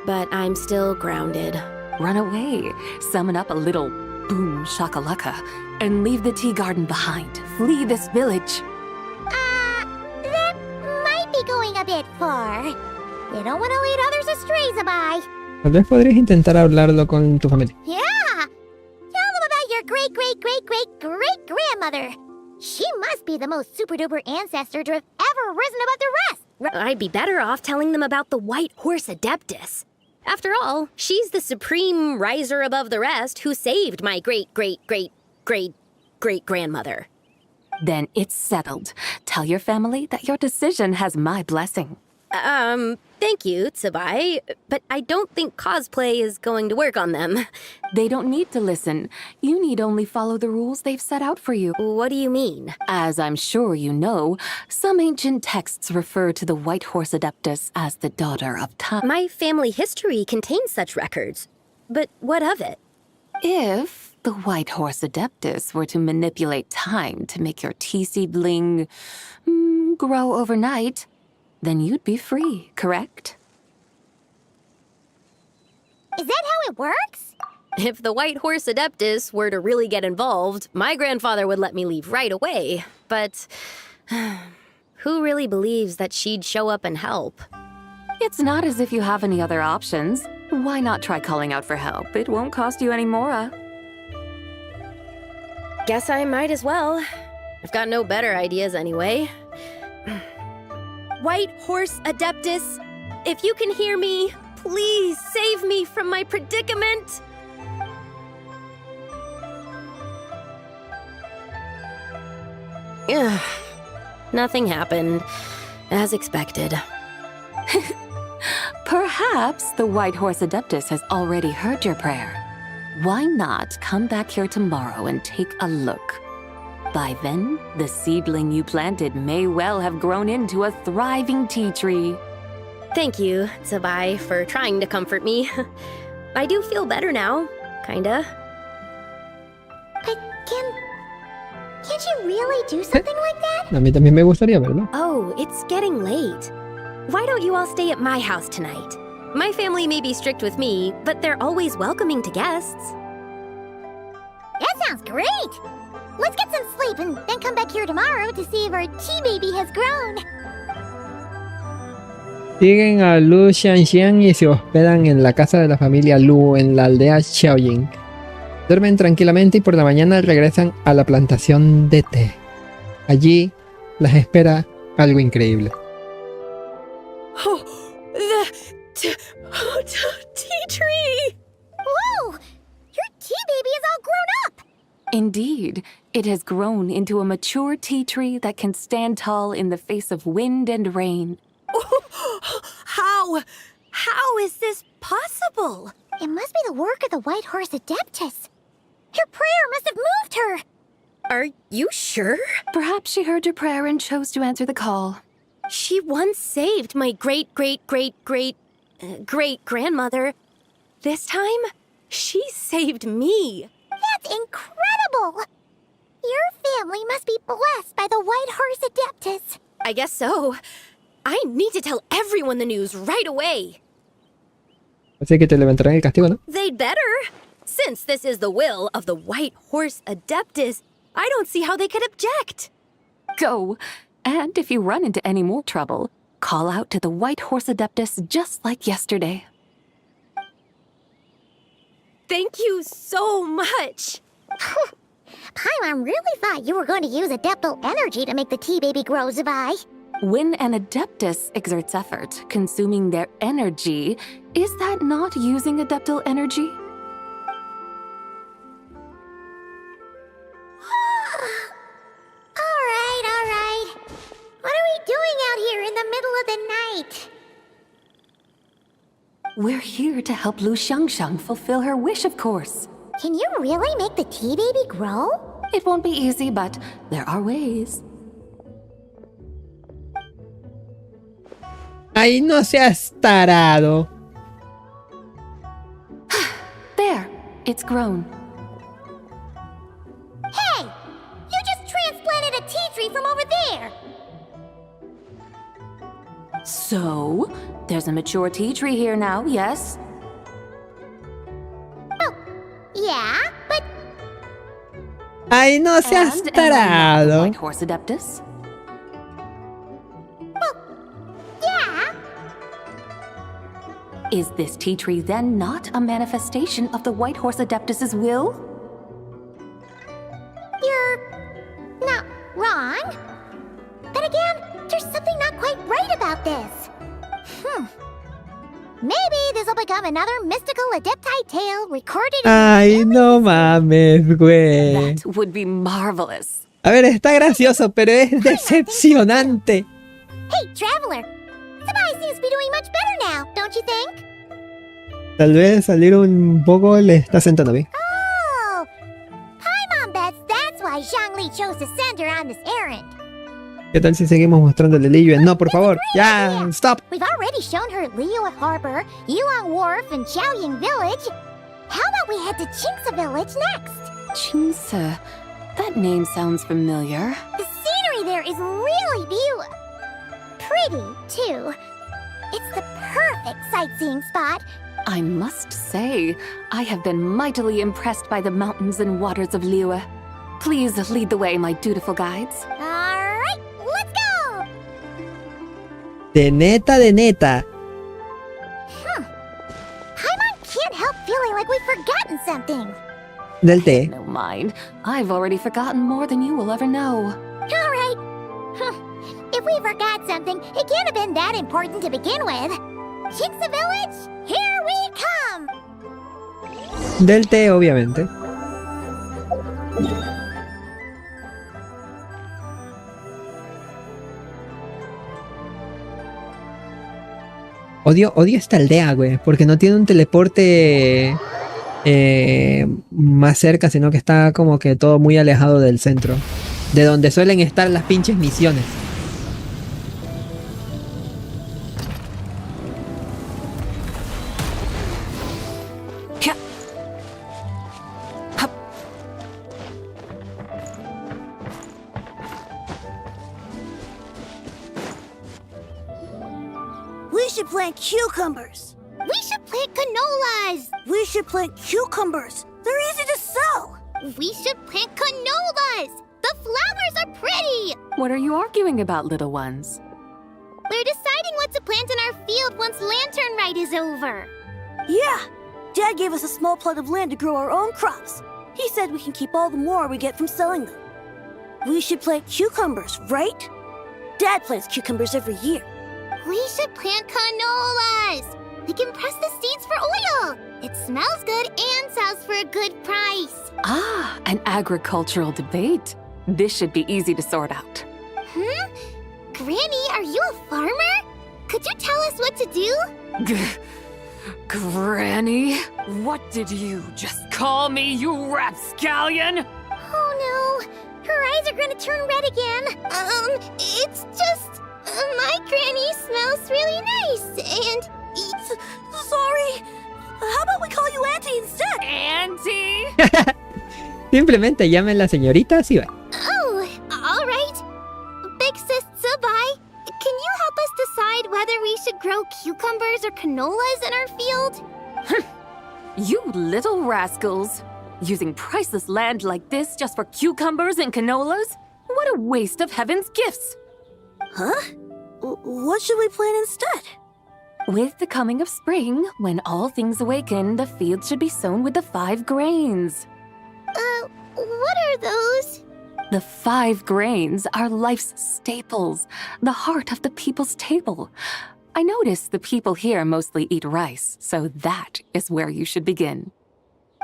but I'm still grounded. Run away, summon up a little boom shakalaka, and leave the tea garden behind. Flee this village. That might be going a bit far. You don't want to lead others astray, Zabai. Tal vez podrías intentar hablarlo con tu familia. Yeah! Tell them about your great-great-great-great-great-grandmother. She must be the most super-duper ancestor to have ever risen above the rest. I'd be better off telling them about the White Horse Adeptus. After all, she's the supreme riser above the rest who saved my great-great-great great-great-grandmother. Then it's settled. Tell your family that your decision has my blessing. Thank you, Tsubai, but I don't think cosplay is going to work on them. They don't need to listen. You need only follow the rules they've set out for you. What do you mean? As I'm sure you know, some ancient texts refer to the White Horse Adeptus as the daughter of time. My family history contains such records, but what of it? If the White Horse Adeptus were to manipulate time to make your tea-seedling grow overnight, then you'd be free, correct? Is that how it works? If the White Horse Adeptus were to really get involved, my grandfather would let me leave right away. But who really believes that she'd show up and help? It's not as if you have any other options. Why not try calling out for help? It won't cost you any more. Guess I might as well. I've got no better ideas anyway. White Horse Adeptus, if you can hear me, please save me from my predicament. Ugh. Nothing happened, as expected. Perhaps the White Horse Adeptus has already heard your prayer. Why not come back here tomorrow and take a look? By then, the seedling you planted may well have grown into a thriving tea tree. Thank you, Tsubai, for trying to comfort me. I do feel better now, kinda. But can't you really do something like that? A mí también me gustaría verlo. Oh, it's getting late. Why don't you all stay at my house tonight? My family may be strict with me, but they're always welcoming to guests. That sounds great! Let's get some sleep and then come back here tomorrow to see if our tea baby has grown. Siguen a Lu Xianxian y se hospedan en la casa de la familia Lu en la aldea Xiaoying. Duermen tranquilamente y por la mañana regresan a la plantación de té. Allí las espera algo increíble. Oh, the tea tree! Whoa! Your tea baby is all grown up! Indeed, it has grown into a mature tea tree that can stand tall in the face of wind and rain. How is this possible? It must be the work of the White Horse Adeptus. Her prayer must have moved her. Are you sure? Perhaps she heard your prayer and chose to answer the call. She once saved my great-great-great-great-great-grandmother. This time, she saved me. That's incredible! Your family must be blessed by the White Horse Adeptus. I guess so. I need to tell everyone the news right away. Así que te levantarán el castigo, ¿no? They'd better. Since this is the will of the White Horse Adeptus, I don't see how they could object. Go. And if you run into any more trouble, call out to the White Horse Adeptus just like yesterday. Thank you so much. Paimon really thought you were going to use Adeptal energy to make the tea baby grow, Zubai. When an Adeptus exerts effort, consuming their energy, is that not using Adeptal energy? All right. What are we doing out here in the middle of the night? We're here to help Lu Xiangxiang fulfill her wish, of course. Can you really make the tea baby grow? It won't be easy, but there are ways. ¡Ay, no seas tarado! There, it's grown. Hey! You just transplanted a tea tree from over there! So, there's a mature tea tree here now, yes? Oh, yeah, but... ¡Ay, no seas tarado! White Horse Adeptus? Yeah. Is this tea tree then not a manifestation of the White Horse Adeptus's will? You're not wrong. But again, there's something not quite right about this. Maybe this will become another mystical Adepti tale recorded. Ay, no mames, güey. That would be marvelous. A ver, está gracioso, pero es decepcionante. Hey, traveler. Sabai seems to be doing much better now, don't you think? Tal vez salir un poco le está sentando bien. Oh, Paimon bets that's why Zhongli chose to send her on this errand. ¿Qué tal si seguimos mostrándole Liyue? No, por favor. Ya, stop. We've already shown her Liyue Harbor, Yulong Wharf, and Xiaoying Village. How about we head to Qingce Village next? Qingce? That name sounds familiar. The scenery there is really beautiful. Pretty, too. It's the perfect sightseeing spot. I must say, I have been mightily impressed by the mountains and waters of Liyue. Please lead the way, my dutiful guides. Alright, let's go! De neta, de neta. Paimon can't help feeling like we've forgotten something. Del té. No mind. I've already forgotten more than you will ever know. Alright. If we forgot something, it can't have been that important to begin with. Qingce Village, here we come! Del té, obviamente. Odio esta aldea, güey, porque no tiene un teleporte más cerca, sino que está como que todo muy alejado del centro, de donde suelen estar las pinches misiones. We should plant cucumbers. We should plant canolas. We should plant cucumbers. They're easy to sow. We should plant canolas. The flowers are pretty. What are you arguing about, little ones? We're deciding what to plant in our field once Lantern Rite is over. Yeah. Dad gave us a small plot of land to grow our own crops. He said we can keep all the more we get from selling them. We should plant cucumbers, right? Dad plants cucumbers every year. We should plant canolas. We can press the seeds for oil. It smells good and sells for a good price. Ah, an agricultural debate. This should be easy to sort out. Granny, are you a farmer? Could you tell us what to do? Granny? What did you just call me, you rapscallion? Oh no, her eyes are gonna turn red again. It's just... my granny smells really nice, and... Sorry. How about we call you Auntie instead? Auntie? Simplemente llámenla señorita, sí va. Oh, alright. Big Sis Sabai, can you help us decide whether we should grow cucumbers or canolas in our field? You little rascals. Using priceless land like this just for cucumbers and canolas? What a waste of heaven's gifts. Huh? What should we plant instead? With the coming of spring, when all things awaken, the fields should be sown with the 5 grains. What are those? The 5 grains are life's staples, the heart of the people's table. I notice the people here mostly eat rice, so that is where you should begin.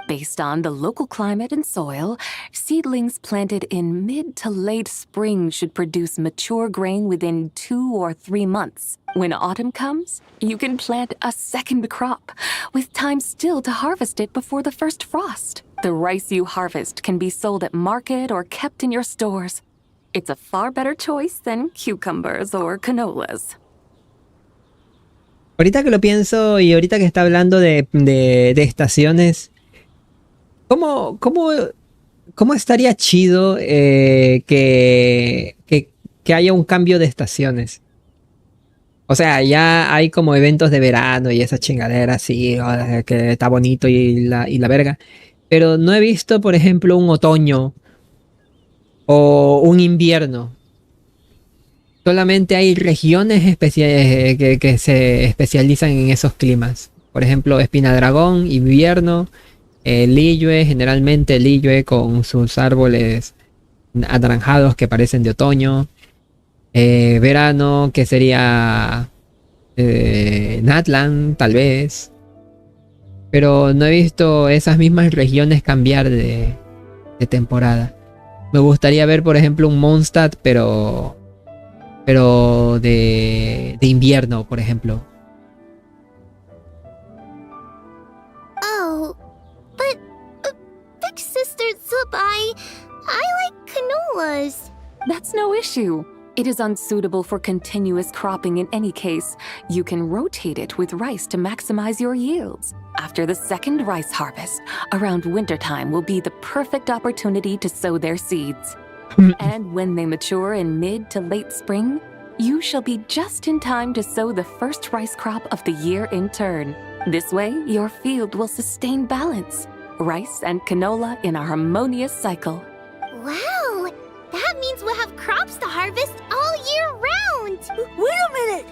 Based on the local climate and soil, seedlings planted in mid to late spring should produce mature grain within 2 or 3 months. When autumn comes, you can plant a second crop, with time still to harvest it before the first frost. The rice you harvest can be sold at market or kept in your stores. It's a far better choice than cucumbers or canolas. Ahorita que lo pienso y ahorita que está hablando de estaciones, ¿cómo estaría chido que haya un cambio de estaciones? O sea, ya hay como eventos de verano y esa chingadera así, que está bonito y la verga. Pero no he visto, por ejemplo, un otoño o un invierno. Solamente hay regiones que se especializan en esos climas. Por ejemplo, Espinadragón, invierno. Liyue, generalmente Liyue con sus árboles anaranjados que parecen de otoño. Verano, que sería Natlan, tal vez. Pero no he visto esas mismas regiones cambiar de temporada. Me gustaría ver, por ejemplo, un Mondstadt, pero de invierno, por ejemplo. Oh, but Big Sister Zubai, I like cannolas. That's no issue. It is unsuitable for continuous cropping in any case. You can rotate it with rice to maximize your yields. After the second rice harvest, around wintertime will be the perfect opportunity to sow their seeds. And when they mature in mid to late spring, you shall be just in time to sow the first rice crop of the year in turn. This way, your field will sustain balance. Rice and canola in a harmonious cycle. Wow, that means we'll have crops to harvest all year round. Wait a minute!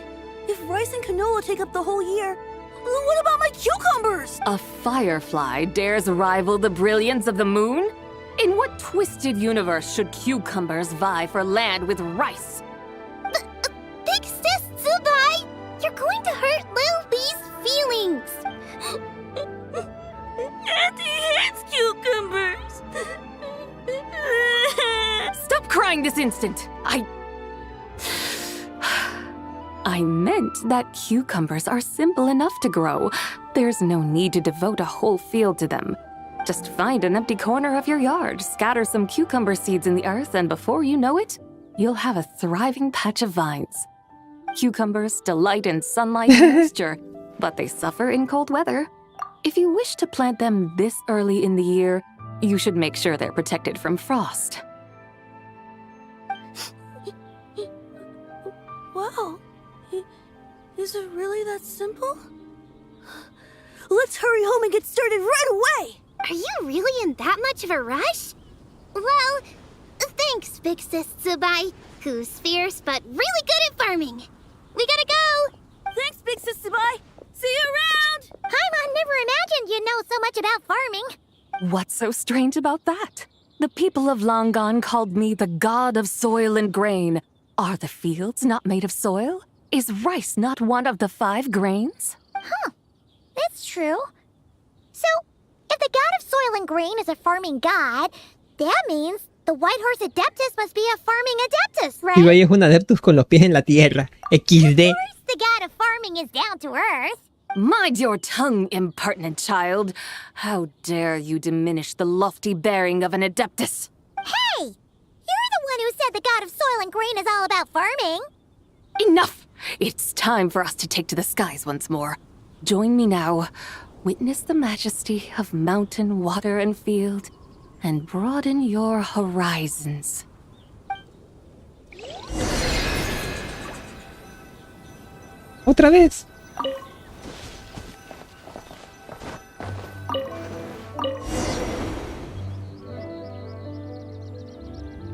If rice and canola take up the whole year, what about my cucumbers? A firefly dares rival the brilliance of the moon? In what twisted universe should cucumbers vie for land with rice? Big Sis Zubai, you're going to hurt Lil Lee's feelings. Auntie hates cucumbers. Stop crying this instant! I meant that cucumbers are simple enough to grow. There's no need to devote a whole field to them. Just find an empty corner of your yard, scatter some cucumber seeds in the earth, and before you know it, you'll have a thriving patch of vines. Cucumbers delight in sunlight and moisture, but they suffer in cold weather. If you wish to plant them this early in the year, you should make sure they're protected from frost. Wow. Is it really that simple? Let's hurry home and get started right away! Are you really in that much of a rush? Well, thanks, Big Sis Zubai, who's fierce but really good at farming. We gotta go! Thanks, Big Sis Zubai! See you around! Paimon never imagined you'd know so much about farming. What's so strange about that? The people of Longon called me the god of soil and grain. Are the fields not made of soil? Is rice not one of the 5 grains? Huh, that's true. So, if the god of soil and grain is a farming god, that means the White Horse Adeptus must be a farming adeptus, right? Ibai es un adeptus con los pies en la tierra. XD. Of course the god of farming is down to earth. Mind your tongue, impertinent child. How dare you diminish the lofty bearing of an adeptus? Hey! You're the one who said the god of soil and grain is all about farming. Enough! It's time for us to take to the skies once more. Join me now. Witness the majesty of mountain, water, and field, and broaden your horizons. Otra vez.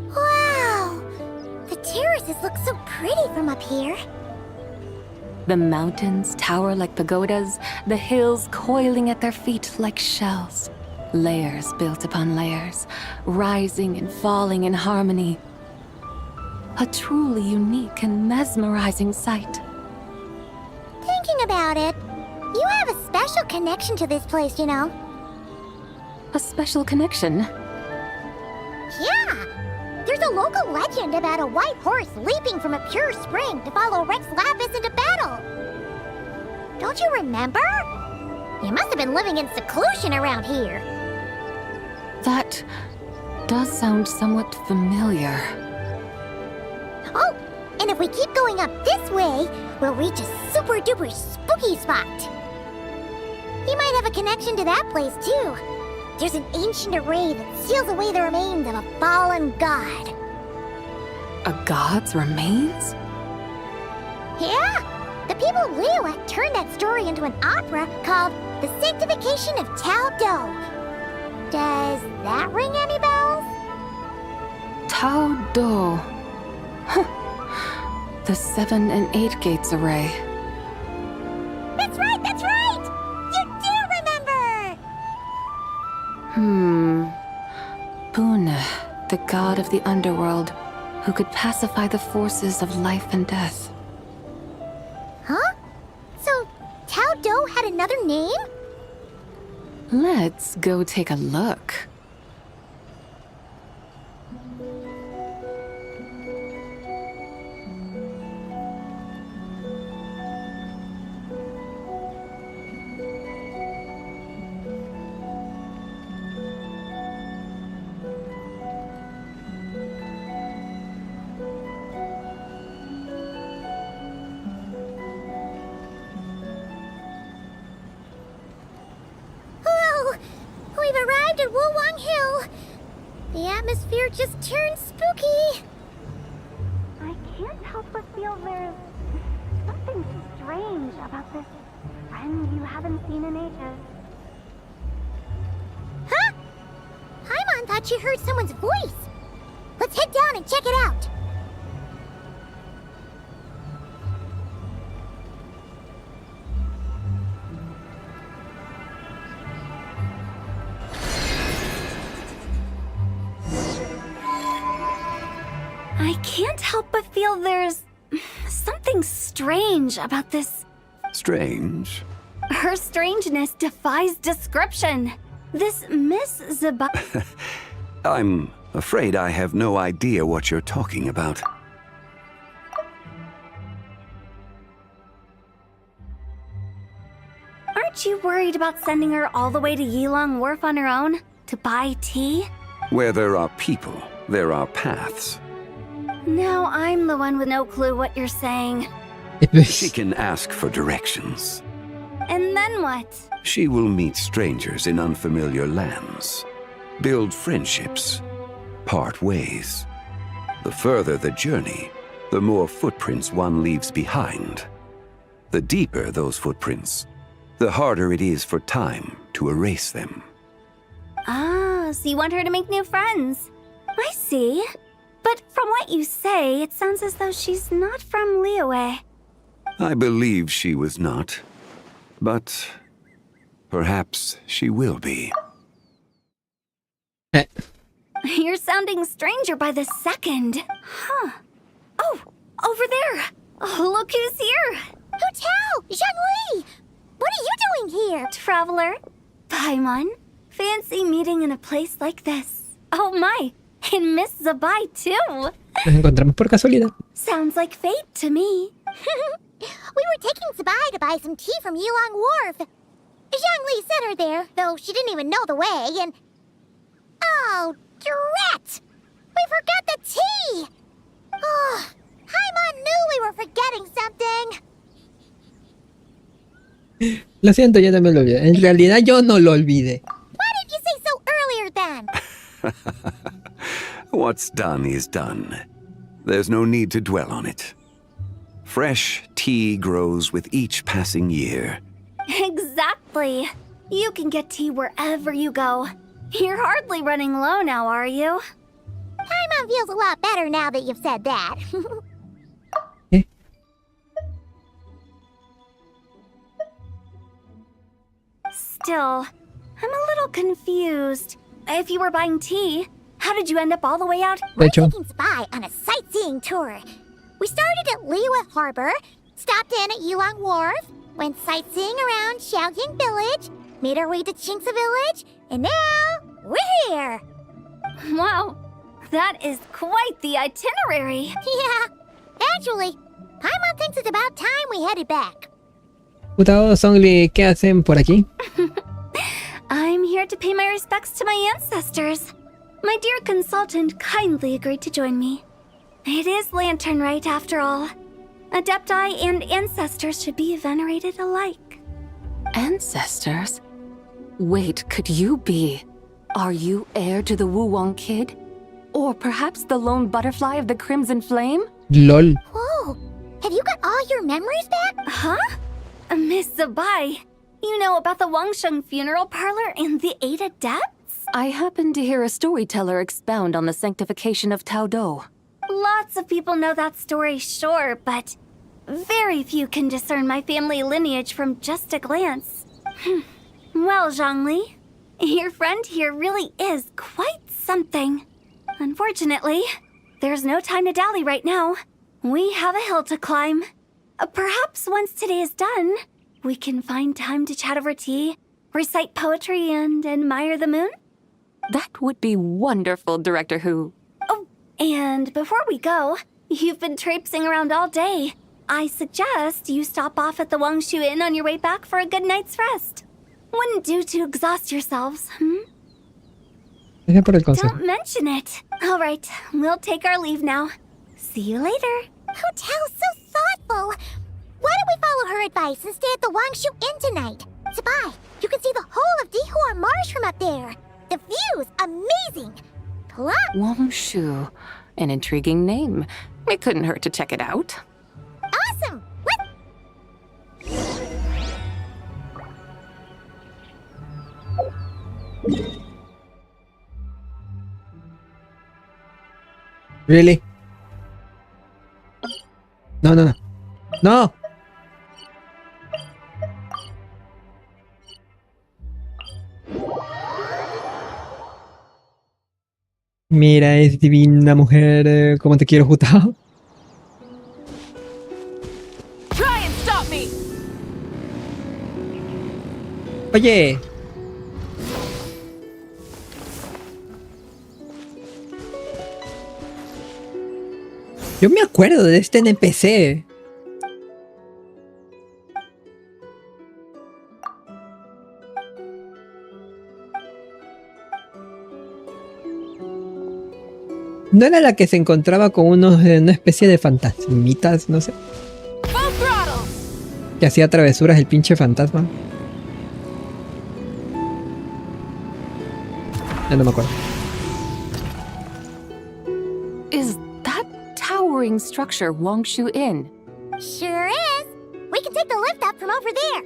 Wow! The terraces look so pretty from up here. The mountains tower like pagodas, the hills coiling at their feet like shells. Layers built upon layers, rising and falling in harmony. A truly unique and mesmerizing sight. Thinking about it, you have a special connection to this place, you know. A special connection? Yeah! There's a local legend about a white horse leaping from a pure spring to follow Rex Lapis into battle. Don't you remember? You must have been living in seclusion around here. That does sound somewhat familiar. Oh, and if we keep going up this way, we'll reach a super-duper spooky spot. You might have a connection to that place, too. There's an ancient array that seals away the remains of a fallen god. A god's remains? Yeah! The people of Liyue turned that story into an opera called The Sanctification of Tao Do. Does that ring any bells? Tao Do. The 7 and 8 gates array. That's right, that's right! You do remember! Pune, the god of the underworld, who could pacify the forces of life and death. Huh? had another name? Let's go take a look. The atmosphere just turned spooky. I can't help but feel there's something strange about this friend you haven't seen in ages. Huh? Paimon thought she heard someone's voice. Let's head down and check it out. I can't help but feel there's something strange about this. Strange? Her strangeness defies description. This Miss Zabai... I'm afraid I have no idea what you're talking about. Aren't you worried about sending her all the way to Yilong Wharf on her own to buy tea? Where there are people, there are paths. Now I'm the one with no clue what you're saying. She can ask for directions. And then what? She will meet strangers in unfamiliar lands, build friendships, part ways. The further the journey, the more footprints one leaves behind. The deeper those footprints, the harder it is for time to erase them. Ah, so you want her to make new friends. I see. But from what you say, it sounds as though she's not from Liyue. I believe she was not, but perhaps she will be. You're sounding stranger by the second. Huh. Oh, over there. Oh, look who's here. Hu Tao! Zhongli! What are you doing here? Traveler. Paimon. Fancy meeting in a place like this. Oh my. And Miss Zabai, too. Nos encontramos por casualidad. Sounds like fate to me. We were taking Zabai to buy some tea from Yilong Wharf. Zhongli sent her there, though she didn't even know the way, and... Oh, drat! We forgot the tea! Oh, Paimon knew we were forgetting something. Lo siento, yo también lo olvidé. En realidad yo no lo olvidé. Why didn't you say so earlier then? What's done is done. There's no need to dwell on it. Fresh tea grows with each passing year. Exactly. You can get tea wherever you go. You're hardly running low now, are you? Paimon feels a lot better now that you've said that. Still, I'm a little confused. If you were buying tea, how did you end up all the way out? We're taking Zabai on a sightseeing tour. We started at Liyue Harbor, stopped in at Yilong Wharf, went sightseeing around Xiaoying Village, made our way to Qingce Village, and now we're here. Wow, that is quite the itinerary. Yeah, actually, Paimon thinks it's about time we headed back. Hu Tao, Zhongli, ¿qué hacen por aquí? I'm here to pay my respects to my ancestors. My dear consultant kindly agreed to join me. It is Lantern Rite, after all. Adepti and ancestors should be venerated alike. Ancestors? Wait, could you be? Are you heir to the Wuwang kid? Or perhaps the lone butterfly of the Crimson Flame? LOL. Whoa, have you got all your memories back? Huh? Miss Zabai, you know about the Wangsheng funeral parlor and the 8 adepts? I happened to hear a storyteller expound on the sanctification of Tao Do. Lots of people know that story, sure, but very few can discern my family lineage from just a glance. Well, Zhongli, your friend here really is quite something. Unfortunately, there's no time to dally right now. We have a hill to climb. Perhaps once today is done, we can find time to chat over tea, recite poetry, and admire the moon? That would be wonderful, Director Who. Oh, and before we go, you've been traipsing around all day. I suggest you stop off at the Wangshu Inn on your way back for a good night's rest. Wouldn't do to exhaust yourselves, Don't mention it. All right, we'll take our leave now. See you later. Hotel's so thoughtful. Why don't we follow her advice and stay at the Wangshu Inn tonight? Sabai, you can see the whole of Dihua Marsh from up there. The view's amazing. Plus... Wangshu. An intriguing name. It couldn't hurt to check it out. Awesome! Really? No, no, no. No! Mira, es divina mujer, como te quiero, Jutao. Try and stop me. Oye. Yo me acuerdo de este NPC. ¿No era la que se encontraba con una especie de fantasmitas, no sé? Que hacía travesuras el pinche fantasma. Ya no me acuerdo. Is that towering structure Wangshu Inn? Sure is. We can take the lift up from over there.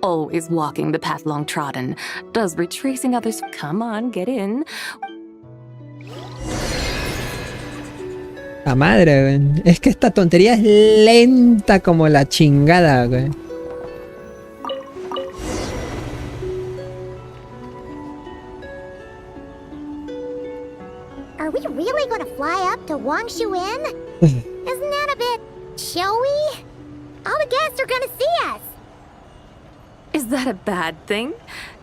Always walking the path long trodden. Does retracing others... Come on, get in. La madre, güey. Es que esta tontería es lenta como la chingada, güey. Are we really going to fly up to Wangshu Inn? Isn't that a bit showy? All the guests are going to see us. Is that a bad thing?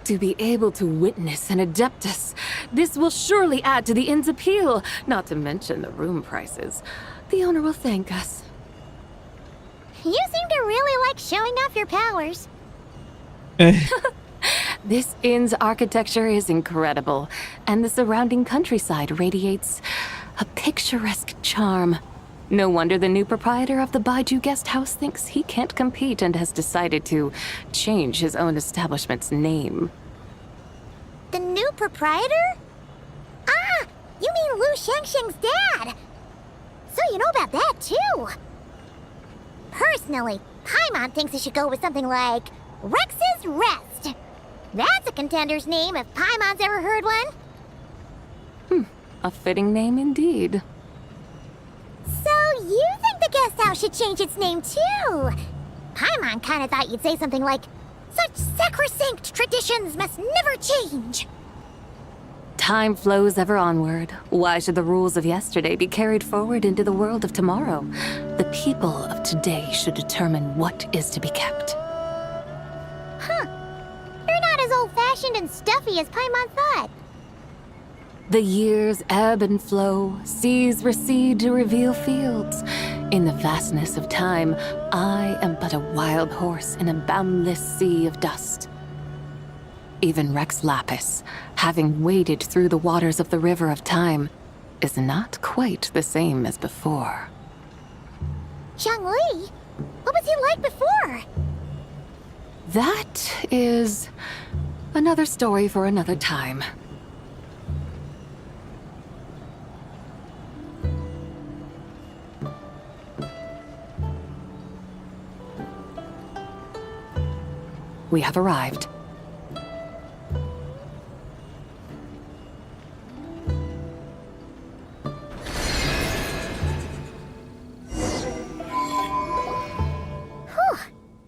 To be able to witness an Adeptus. This will surely add to the inn's appeal, not to mention the room prices. The owner will thank us. You seem to really like showing off your powers. This inn's architecture is incredible, and the surrounding countryside radiates a picturesque charm. No wonder the new proprietor of the Baiju guest house thinks he can't compete and has decided to change his own establishment's name. The new proprietor? Ah, you mean Lu Shengsheng's dad. So you know about that too. Personally, Paimon thinks it should go with something like Rex's Rest. That's a contender's name if Paimon's ever heard one. A fitting name indeed. So you think the guest house should change its name too? Paimon kinda thought you'd say something like, such sacrosanct traditions must never change. Time flows ever onward. Why should the rules of yesterday be carried forward into the world of tomorrow? The people of today should determine what is to be kept. Huh. You're not as old-fashioned and stuffy as Paimon thought. The years ebb and flow, seas recede to reveal fields. In the vastness of time, I am but a wild horse in a boundless sea of dust. Even Rex Lapis, having waded through the waters of the river of time, is not quite the same as before. Xiangli? What was he like before? That is another story for another time. We have arrived.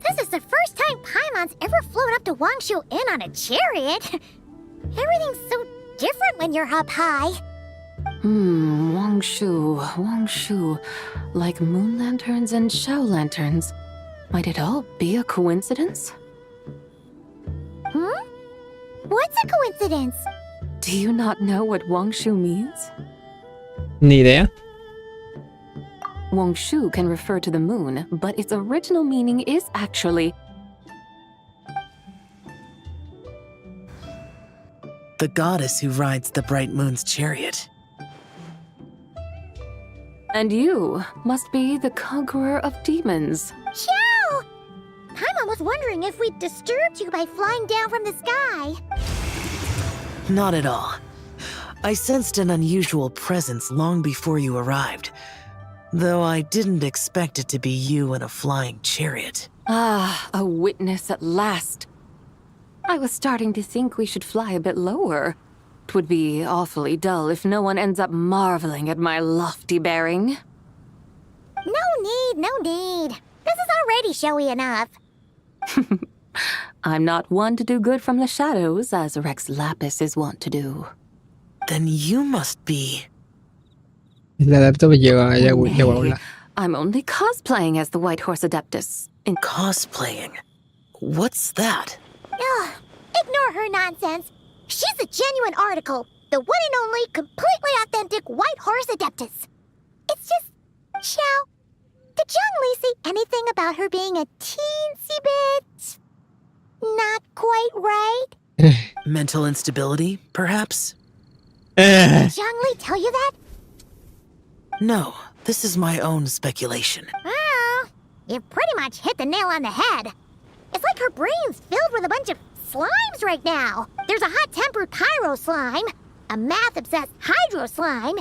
This is the first time Paimon's ever flown up to Wangshu Inn on a chariot. Everything's so different when you're up high. Wangshu. Like moon lanterns and shell lanterns. Might it all be a coincidence? Hmm? What's a coincidence? Do you not know what Wangshu means? Ni idea. Wangshu can refer to the moon, but its original meaning is actually the goddess who rides the bright moon's chariot. And you must be the conqueror of demons. Xiao! Paimon was wondering if we'd disturbed you by flying down from the sky. Not at all. I sensed an unusual presence long before you arrived, though I didn't expect it to be you in a flying chariot. Ah, a witness at last. I was starting to think we should fly a bit lower. It would be awfully dull if no one ends up marveling at my lofty bearing. No need. This is already showy enough. I'm not one to do good from the shadows, as Rex Lapis is wont to do. Then you must be... El adepto llegó a volar. I'm only cosplaying as the White Horse Adeptus. Cosplaying? What's that? Ugh, ignore her nonsense. She's a genuine article. The one and only, completely authentic White Horse Adeptus. It's just... Xiao, did Zhongli say anything about her being a teensy bit... not quite right? Mental instability, perhaps? Did Zhongli tell you that? No, this is my own speculation. Oh, you pretty much hit the nail on the head. It's like her brain's filled with a bunch of slimes right now. There's a hot-tempered Pyro slime, a math-obsessed Hydro slime,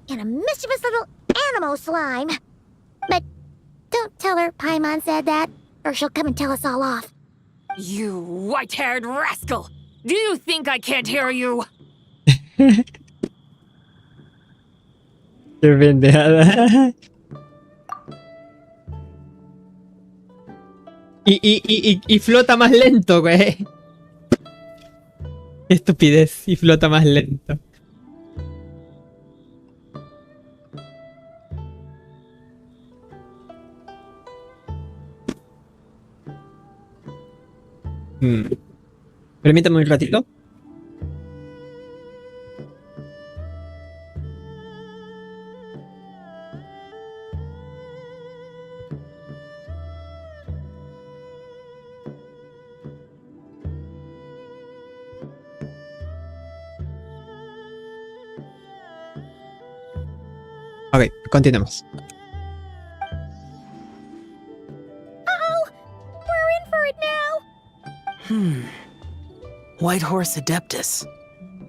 and a mischievous little Animo slime. But don't tell her Paimon said that, or she'll come and tell us all off. You white-haired rascal! Do you think I can't hear you? Qué pendejada. Y flota más lento, güey. Qué estupidez. Y flota más lento. Permítame un ratito. Ok, continuemos. Uh-oh! We're in for it now! White Horse Adeptus.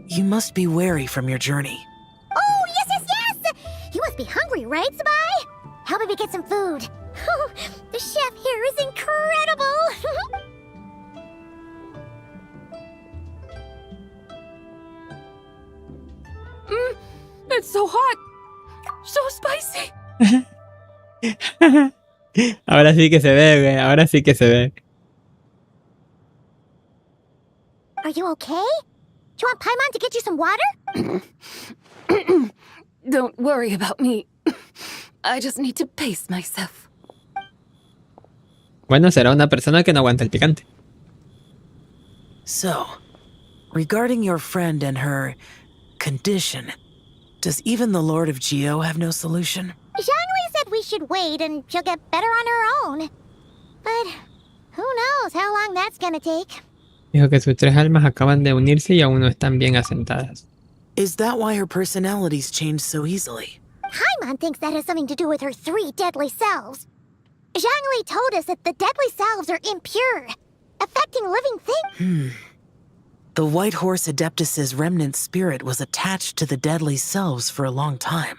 You must be wary from your journey. Oh, yes! You must be hungry, right, Sabai? How about we get some food? The chef here is incredible! It's so hot! So spicy! Ahora sí que se ve, güey. Ahora sí que se ve. Are you okay? Do you want Paimon to get you some water? Don't worry about me. I just need to pace myself. Bueno, será una persona que no aguanta el picante. So, regarding your friend and her condition, does even the Lord of Geo have no solution? Zhongli said we should wait and she'll get better on her own. But who knows how long that's gonna take. Dijo que sus tres almas acaban de unirse y aún no están bien asentadas. Is that why her personalities change so easily? Paimon thinks that has something to do with her 3 deadly selves. Zhongli told us that the deadly selves are impure, affecting living things. The White Horse Adeptus's remnant spirit was attached to the deadly selves for a long time.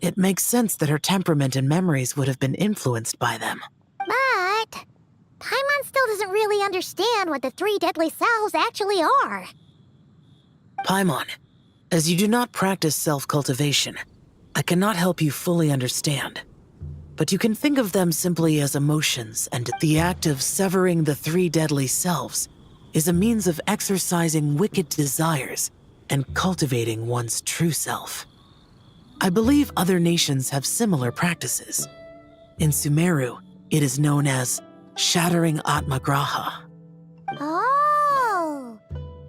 It makes sense that her temperament and memories would have been influenced by them. But Paimon still doesn't really understand what the 3 deadly selves actually are. Paimon, as you do not practice self-cultivation, I cannot help you fully understand. But you can think of them simply as emotions, and the act of severing the 3 deadly selves is a means of exercising wicked desires and cultivating one's true self. I believe other nations have similar practices. In Sumeru, It is known as shattering Atmagraha. Oh,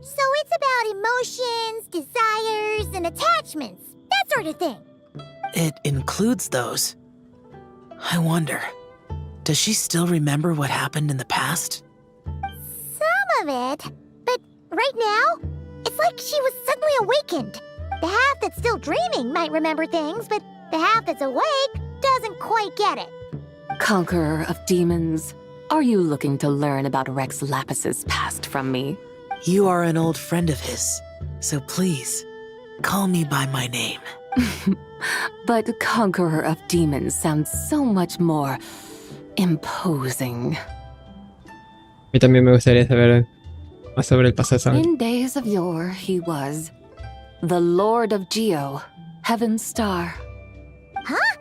so it's about emotions, desires, and attachments, that sort of thing. It includes those. I wonder, does she still remember what happened in the past? Some of it, but right now, it's like she was suddenly awakened. The half that's still dreaming might remember things, but the half that's awake doesn't quite get it. Conqueror of demons, are you looking to learn about Rex Lapis's past from me? You are an old friend of his, so please, call me by my name. But Conqueror of Demons sounds so much more imposing. A mí también me gustaría saber más sobre el pasado. In days of yore, he was the Lord of Geo, Heaven's Star. Huh?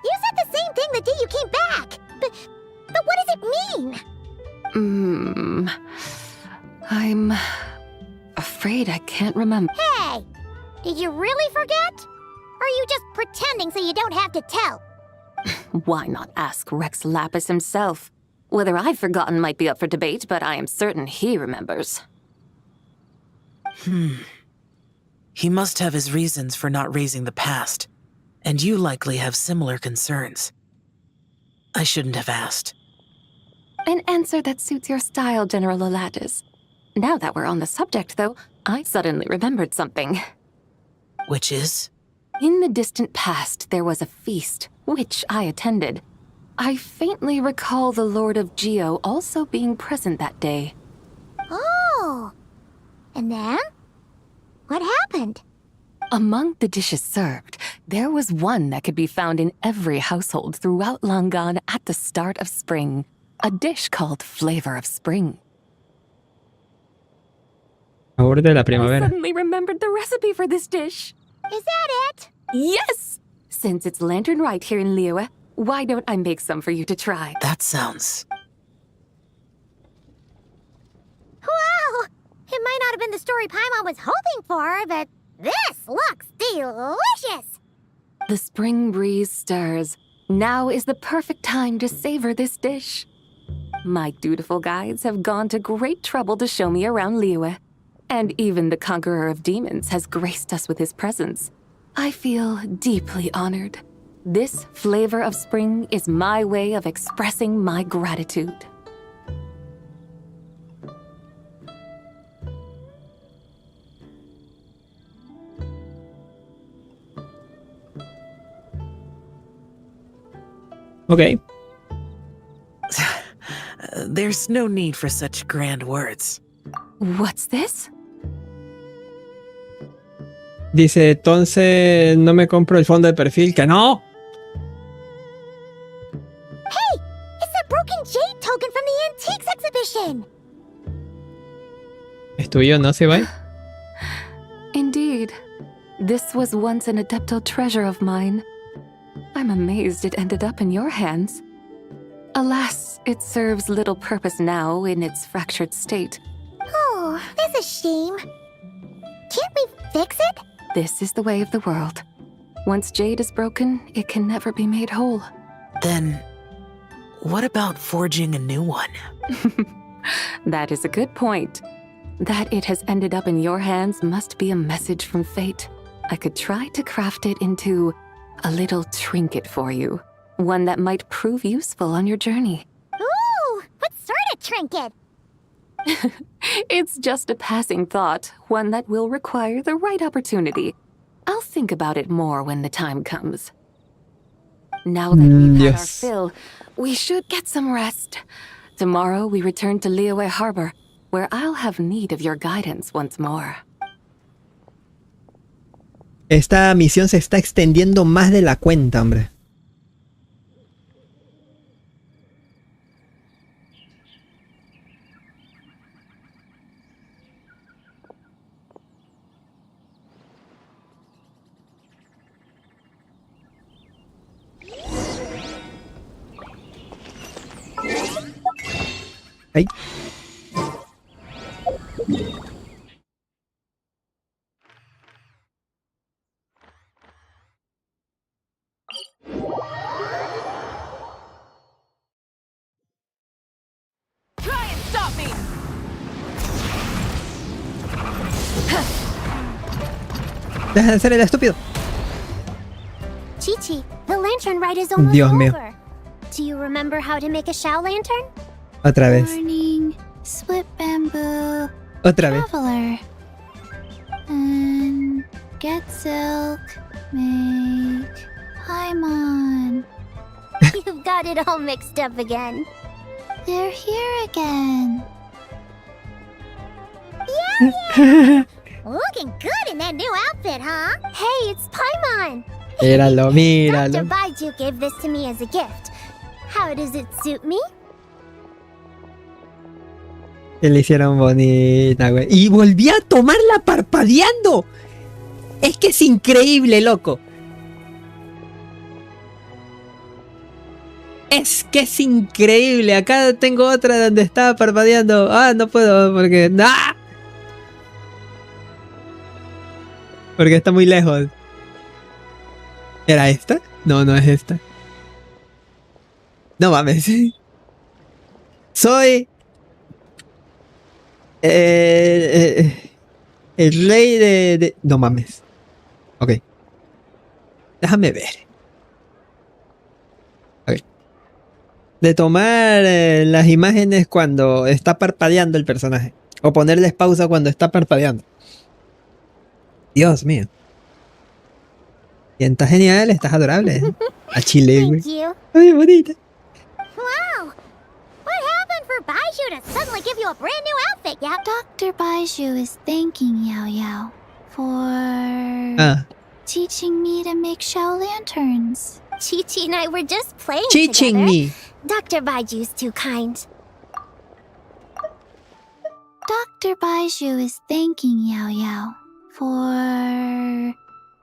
You said the same thing the day you came back. But what does it mean? I'm afraid I can't remember. Hey! Did you really forget? Or are you just pretending so you don't have to tell? Why not ask Rex Lapis himself? Whether I've forgotten might be up for debate, but I am certain he remembers. He must have his reasons for not raising the past, and you likely have similar concerns. I shouldn't have asked. An answer that suits your style, General Olatis. Now that we're on the subject, though, I suddenly remembered something. Which is? In the distant past, there was a feast, which I attended. I faintly recall the Lord of Geo also being present that day. Oh! And then? What happened? Among the dishes served, there was one that could be found in every household throughout Langan at the start of spring. A dish called Flavor of Spring. Sabor de la I primavera. suddenly remembered the recipe for this dish. Is that it? Yes! Since it's Lantern Right here in Liyue, why don't I make some for you to try? That sounds... Wow! It might not have been the story Paimon was hoping for, but this looks delicious! The spring breeze stirs. Now is the perfect time to savor this dish. My dutiful guides have gone to great trouble to show me around Liyue. And even the Conqueror of Demons has graced us with his presence. I feel deeply honored. This Flavor of Spring is my way of expressing my gratitude. Okay. There's no need for such grand words. What's this? Dice, entonces no me compro el fondo de perfil. ¿Que no? Hey! It's that broken jade token from the antiques exhibition! ¿Es tuyo, no, Sibai? Indeed. This was once an Adepto treasure of mine. I'm amazed it ended up in your hands. Alas, it serves little purpose now in its fractured state. Oh, that's a shame. Can't we fix it? This is the way of the world. Once jade is broken, it can never be made whole. Then, what about forging a new one? That is a good point. That it has ended up in your hands must be a message from fate. I could try to craft it into a little trinket for you. One that might prove useful on your journey. Ooh, what sort of trinket? It's just a passing thought, one that will require the right opportunity. I'll think about it more when the time comes. Now that we've had our fill, we should get some rest. Tomorrow we return to Liyue Harbor, where I'll have need of your guidance once more. Esta misión se está extendiendo más de la cuenta, hombre. Ay. Deja de ser el estúpido. Chi-Chi, the lantern ride is almost Dios mío. over. Do you remember how to make a Shao lantern? Otra vez. Morning, split bamboo, Otra vez. traveler, and get silk, make Paimon. You've got it all mixed up again. They're here again. Yeah! Looking good in that new outfit, huh? Hey, it's Paimon. Míralo, míralo. Dr. Baiju gave this to me as a gift. How does it suit me? Que le hicieron bonita, güey. Y volví a tomarla parpadeando. Es que es increíble, loco. Es que es increíble. Acá tengo otra donde estaba parpadeando. Ah, no puedo porque... ¡Ah! Porque está muy lejos. ¿Era esta? No, no es esta. No mames. Soy... el rey de... No mames. Ok. Déjame ver. Ok. De tomar las imágenes cuando está parpadeando el personaje. O ponerles pausa cuando está parpadeando. Dios mío. Bien, estás genial, estás adorable. A Chile, güey. Ay, bonita. Wow! What happened for Baiju to suddenly give you a brand new outfit, Yao? Dr. Baiju is thanking Yao Yao for teaching me to make Shao lanterns. Chi-Chi and I were just playing Teaching together. me. Dr. Baiju's too kind. Dr. Baiju is thanking Yao Yao for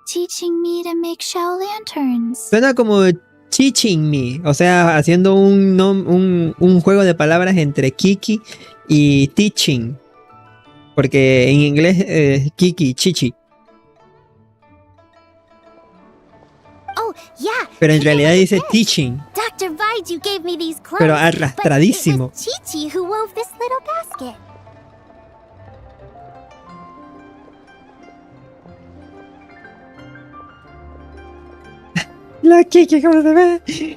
teaching me to make Shao lanterns. Suena como teaching me, o sea, haciendo un juego de palabras entre Kiki y teaching. Porque en inglés Kiki, Chichi. Oh, yeah. Pero en realidad dice teaching. Dr. Baiju gave me these clothes. Pero arrastradísimo. But it was Chi-Chi who wove this little basket. La Kiki, ¿cómo se ve?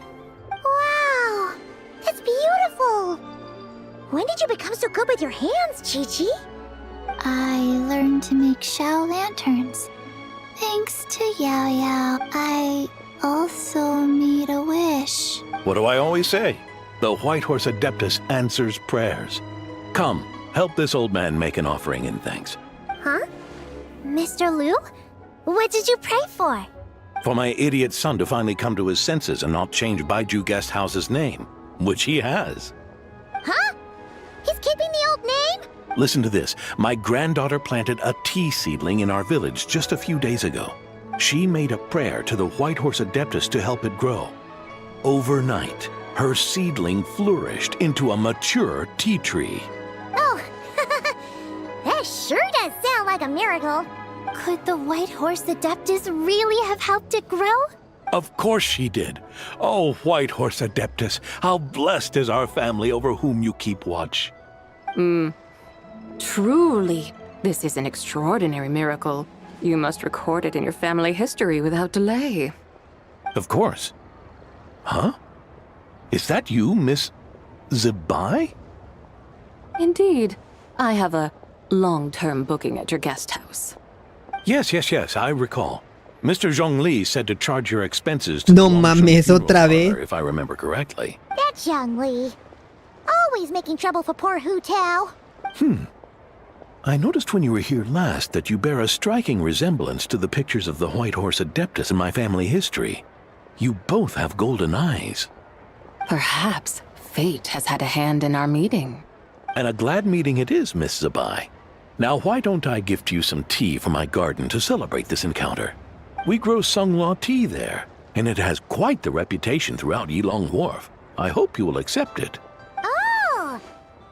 Wow! It's beautiful! When did you become so good with your hands, Chi-Chi? I learned to make Shao lanterns. Thanks to Yao Yao, I also made a wish. What do I always say? The White Horse Adeptus answers prayers. Come, help this old man make an offering in thanks. Huh? Mr. Liu? What did you pray for? For my idiot son to finally come to his senses and not change Baiju Guest House's name, which he has. Huh? He's keeping the old name? Listen to this. My granddaughter planted a tea seedling in our village just a few days ago. She made a prayer to the White Horse Adeptus to help it grow. Overnight, her seedling flourished into a mature tea tree. Oh, that sure does sound like a miracle. Could the White Horse Adeptus really have helped it grow? Of course she did. Oh, White Horse Adeptus, how blessed is our family over whom you keep watch. Truly, this is an extraordinary miracle. You must record it in your family history without delay. Of course. Huh? Is that you, Miss Zibai? Indeed. I have a long-term booking at your guest house. Yes, I recall. Mr. Zhongli said to charge your expenses to No the mames, otra vez. parlor, if I remember correctly. That's Young Li. Always making trouble for poor Hu Tao. I noticed when you were here last that you bear a striking resemblance to the pictures of the White Horse Adeptus in my family history. You both have golden eyes. Perhaps fate has had a hand in our meeting. And a glad meeting it is, Miss Zibai. Now, why don't I gift you some tea from my garden to celebrate this encounter? We grow Sunglaw tea there, and it has quite the reputation throughout Yilong Wharf. I hope you will accept it. Oh!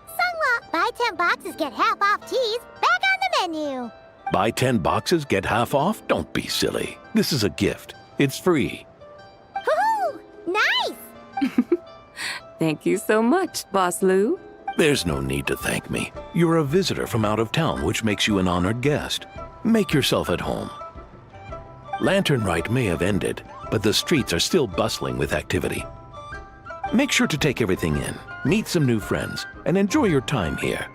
Sunglaw, buy 10 boxes, get half off teas. Back on the menu. Buy 10 boxes, get half off? Don't be silly. This is a gift. It's free. Woohoo! Nice! Thank you so much, Boss Liu. There's no need to thank me. You're a visitor from out of town, which makes you an honored guest. Make yourself at home. Lantern Rite may have ended, but the streets are still bustling with activity. Make sure to take everything in, meet some new friends, and enjoy your time here.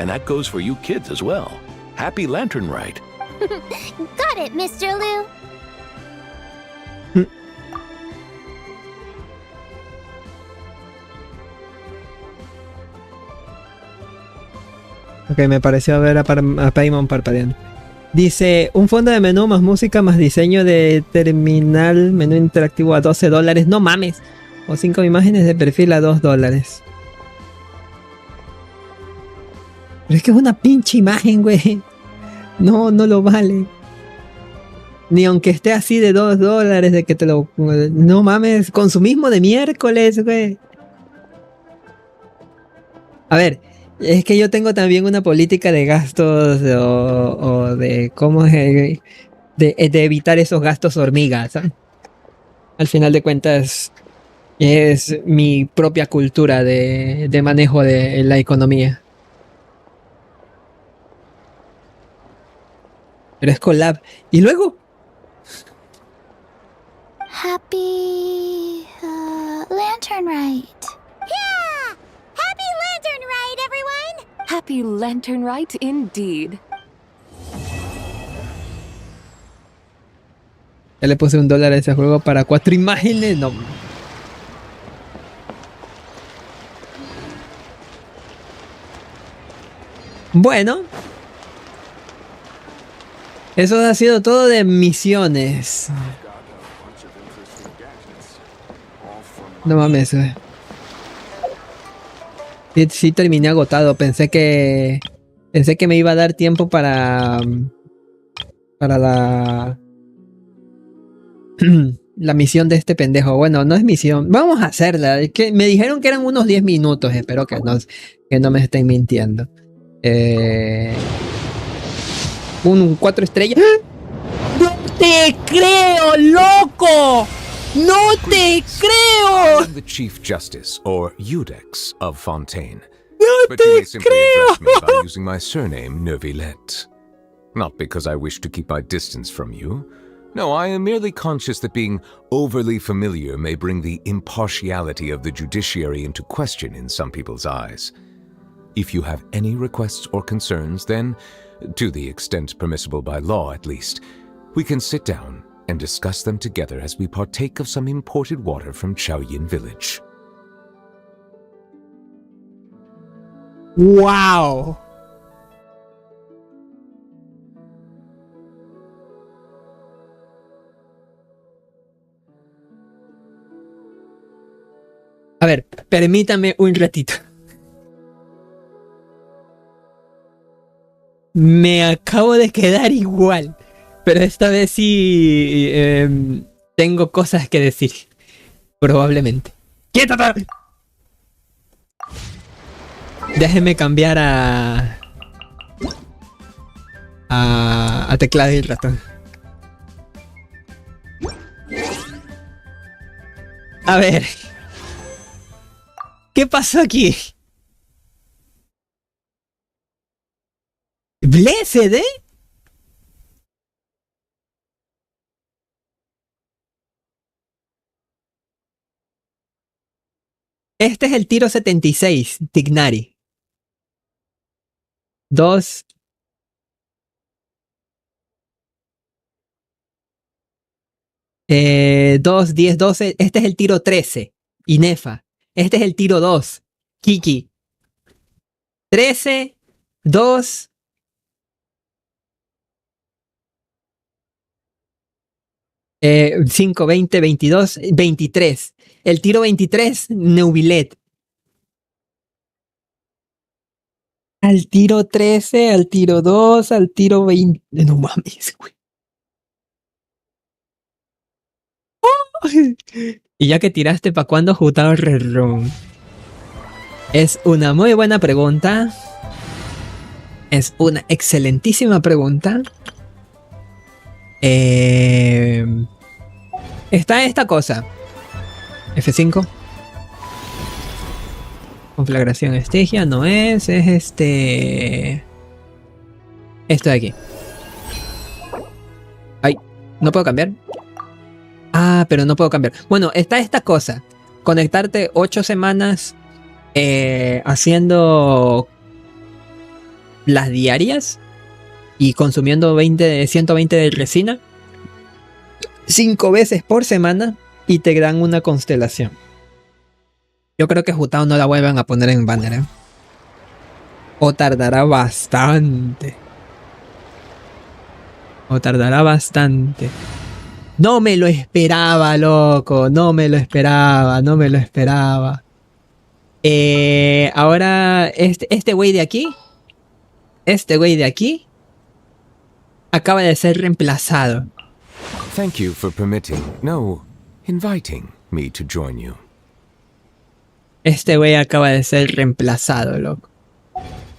And that goes for you kids as well. Happy Lantern Rite. Got it, Mr. Liu. Ok, me pareció ver a Paimon parpadeando. Dice, un fondo de menú más música más diseño de terminal, menú interactivo a $12. No mames. O 5 imágenes de perfil a $2. Pero es que es una pinche imagen, güey. No lo vale. Ni aunque esté así de $2, de que te lo... No mames, consumismo de miércoles, güey. A ver, es que yo tengo también una política de gastos o de cómo es de evitar esos gastos hormigas, ¿sabes? Al final de cuentas es mi propia cultura de manejo de la economía. Pero es collab. Y luego Happy Lantern Rite. Yeah! Happy Lantern Rite, everyone! Happy Lantern Rite indeed. ya le puse $1 a ese juego para 4 imágenes. No. Bueno, eso ha sido todo de misiones. No mames, güey. Sí terminé agotado. Pensé que me iba a dar tiempo para la la misión de este pendejo. Bueno, no es misión. Vamos a hacerla. Es que me dijeron que eran unos 10 minutos. Espero que no me estén mintiendo. Un 4 estrellas. ¡No te creo, loco! ¡No te creo! I'm the Chief Justice, or Iudex, of Fontaine. ¡No but you may te simply creo! address me by using my surname, Neuvillette. Not because I wish to keep my distance from you. No, I am merely conscious that being overly familiar may bring the impartiality of the judiciary into question in some people's eyes. If you have any requests or concerns, then, to the extent permissible by law at least, we can sit down and discuss them together as we partake of some imported water from Chaoyin village. ¡Wow! A ver, permítame un ratito. Me acabo de quedar igual. Pero esta vez sí tengo cosas que decir. Probablemente. ¡Quietate! Déjeme cambiar a teclado y ratón. A ver. ¿Qué pasó aquí? ¿Blessed, eh? Este es el tiro 76, Tignari. 2. Eh, 2, 10, 12. Este es el tiro 13, Inefa. Este es el tiro 2, Kiki. 13, 2. Eh, 5, 20, 22, 23. El tiro 23, Neuvillette. Al tiro 13, al tiro 2, al tiro 20. No mames, güey. ¡Oh! Y ya que tiraste, ¿pa' cuándo Jutao Rerón? Es una muy buena pregunta. Es una excelentísima pregunta. Está esta cosa. F5. Conflagración estigia no es este. Esto de aquí. Ay, ¿No puedo cambiar? Ah, pero no puedo cambiar. Bueno, está esta cosa. Conectarte 8 semanas haciendo las diarias y consumiendo 120 de resina 5 veces por semana y te dan una constelación. Yo creo que Jutao no la vuelvan a poner en banner, ¿eh? O tardará bastante. O tardará bastante. No me lo esperaba, loco. No me lo esperaba. No me lo esperaba. Ahora, este güey de aquí. Este güey de aquí. Acaba de ser reemplazado. Thank you for permitting, no, inviting me to join you. Este güey acaba de ser reemplazado, loco.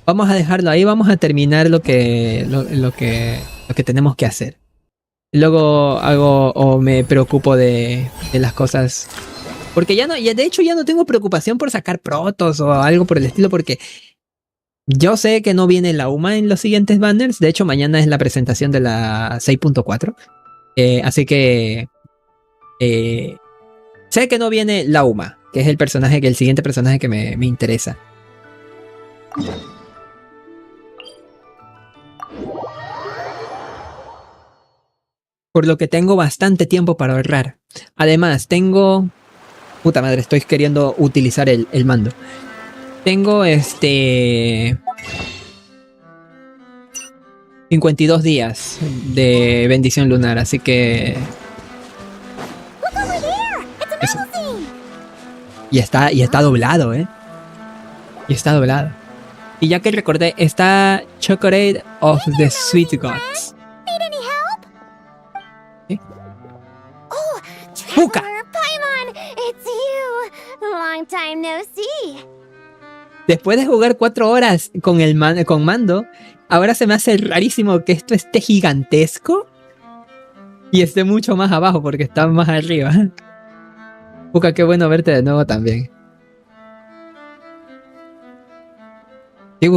Vamos a dejarlo ahí. Vamos a terminar lo que tenemos que hacer. Luego hago o me preocupo de las cosas. Porque ya no, de hecho ya no tengo preocupación por sacar protos o algo por el estilo, porque yo sé que no viene la UMA en los siguientes banners. De hecho, mañana es la presentación de la 6.4. Así que sé que no viene la UMA, que es el siguiente personaje que me interesa. Por lo que tengo bastante tiempo para ahorrar. Además, tengo... Puta madre, estoy queriendo utilizar el mando. Tengo 52 días de bendición lunar, así que... Eso. Y está doblado, ¿eh? Y está doblado. Y ya que recordé, está Chocolate of the Sweet Gods. ¿Sí? ¡Puka! Paimon, it's you. Long time no see. Después de jugar 4 horas con mando, ahora se me hace rarísimo que esto esté gigantesco y esté mucho más abajo porque está más arriba. Puka, qué bueno verte de nuevo también. Estoy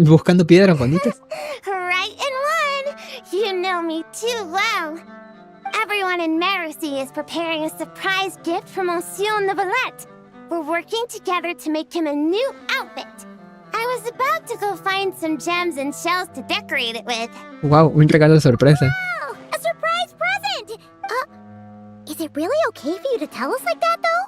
buscando piedras bonitas. Right in one. You know me too well. Everyone in Maracy is preparing a surprise gift for Monsieur Neuvillette. We're working together to make him a new outfit. I was about to go find some gems and shells to decorate it with. Wow, un regalo sorpresa. Wow, a surprise present! Is it really okay for you to tell us like that, though?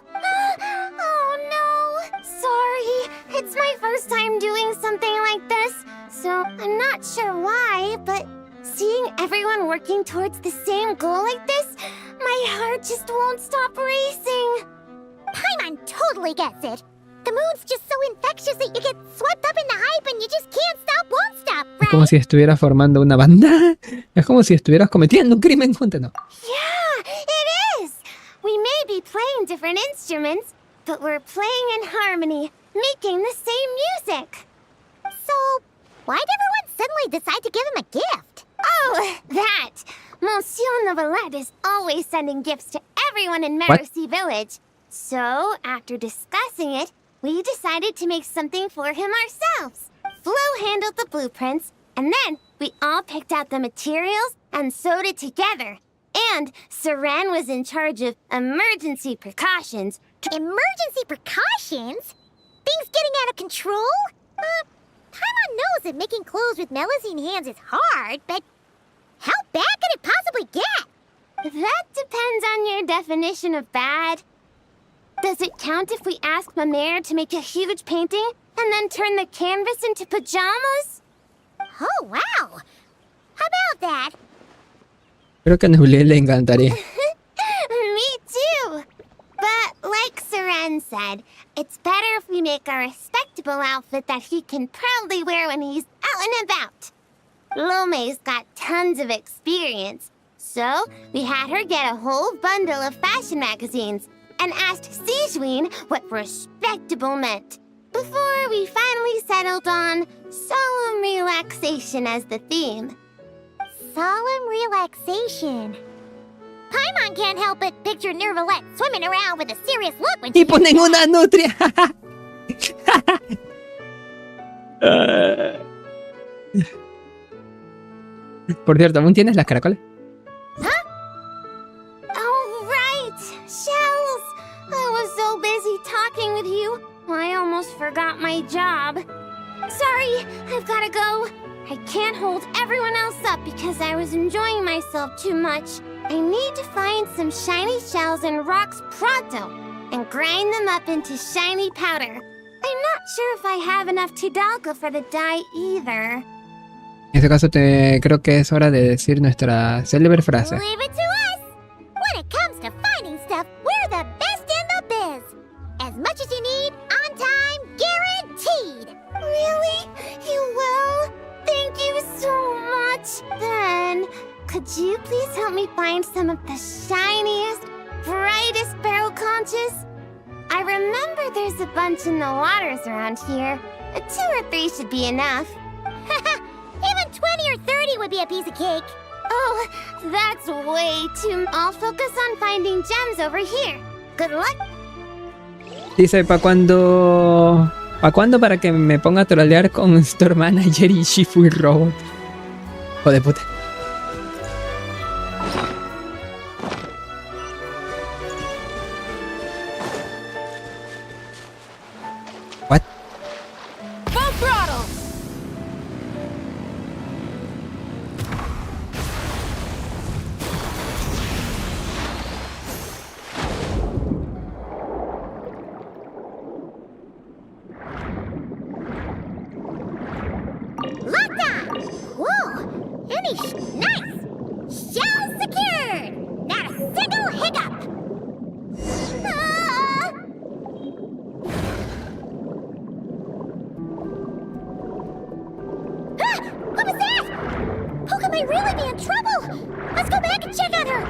Oh, no. Sorry. It's my first time doing something like this, so I'm not sure why, but seeing everyone working towards the same goal like this, my heart just won't stop racing. Paimon totally gets it. The mood's just so infectious that you get swept up in the hype and you just can't stop, won't stop, right? Es como si estuvieras formando una banda. Es como si estuvieras cometiendo un crimen junto, ¿no? Yeah, it is. We may be playing different instruments, but we're playing in harmony, making the same music. So, why'd everyone suddenly decide to give him a gift? Oh, that! Monsieur Neuvillette is always sending gifts to everyone in Maracy Village. So, after discussing it, we decided to make something for him ourselves. Flo handled the blueprints, and then we all picked out the materials and sewed it together. And Saran was in charge of emergency precautions. Emergency precautions? Things getting out of control? Paimon knows that making clothes with Melusine hands is hard, but how bad could it possibly get? That depends on your definition of bad. Does it count if we ask Mamere to make a huge painting and then turn the canvas into pajamas? Oh, wow. How about that? Creo que a Neuvillette le encantaría. Me too. But like Saran said, it's better if we make a respectable outfit that he can proudly wear when he's out and about. Lome's got tons of experience, so we had her get a whole bundle of fashion magazines and asked Sijuin what respectable meant, before we finally settled on solemn relaxation as the theme. Solemn relaxation. Paimon can't help but picture Neuvillette swimming around with a serious look when Y ponen una nutria. Por cierto, ¿aún tienes las caracoles? forgot my job. Sorry, I've gotta go. I can't hold everyone else up because I was enjoying myself too much. I need to find some shiny shells and rocks pronto and grind them up into shiny powder. I'm not sure if I have enough Tidalga for the dye either. En este caso creo que es hora de decir nuestra célebre frase. Leave it to us! When it comes to finding stuff, we're the best in the biz! As much as you need, on time, guaranteed! Really? You will? Thank you so much! Then, could you please help me find some of the shiniest, brightest barrel conches? I remember there's a bunch in the waters around here. 2 or 3 should be enough. Even 20 or 30 would be a piece of cake. Oh, that's way too... I'll focus on finding gems over here. Good luck. Dice, ¿para cuándo? ¿Para cuándo para que me ponga a trolear con Store Manager y Shifu y Robot? Joder puta. What? Full throttle! Lockdown! Whoa! Nice! Shell secured! Not a single hiccup! Ah! Ah! What was that? Poca might really be in trouble! Let's go back and check on her!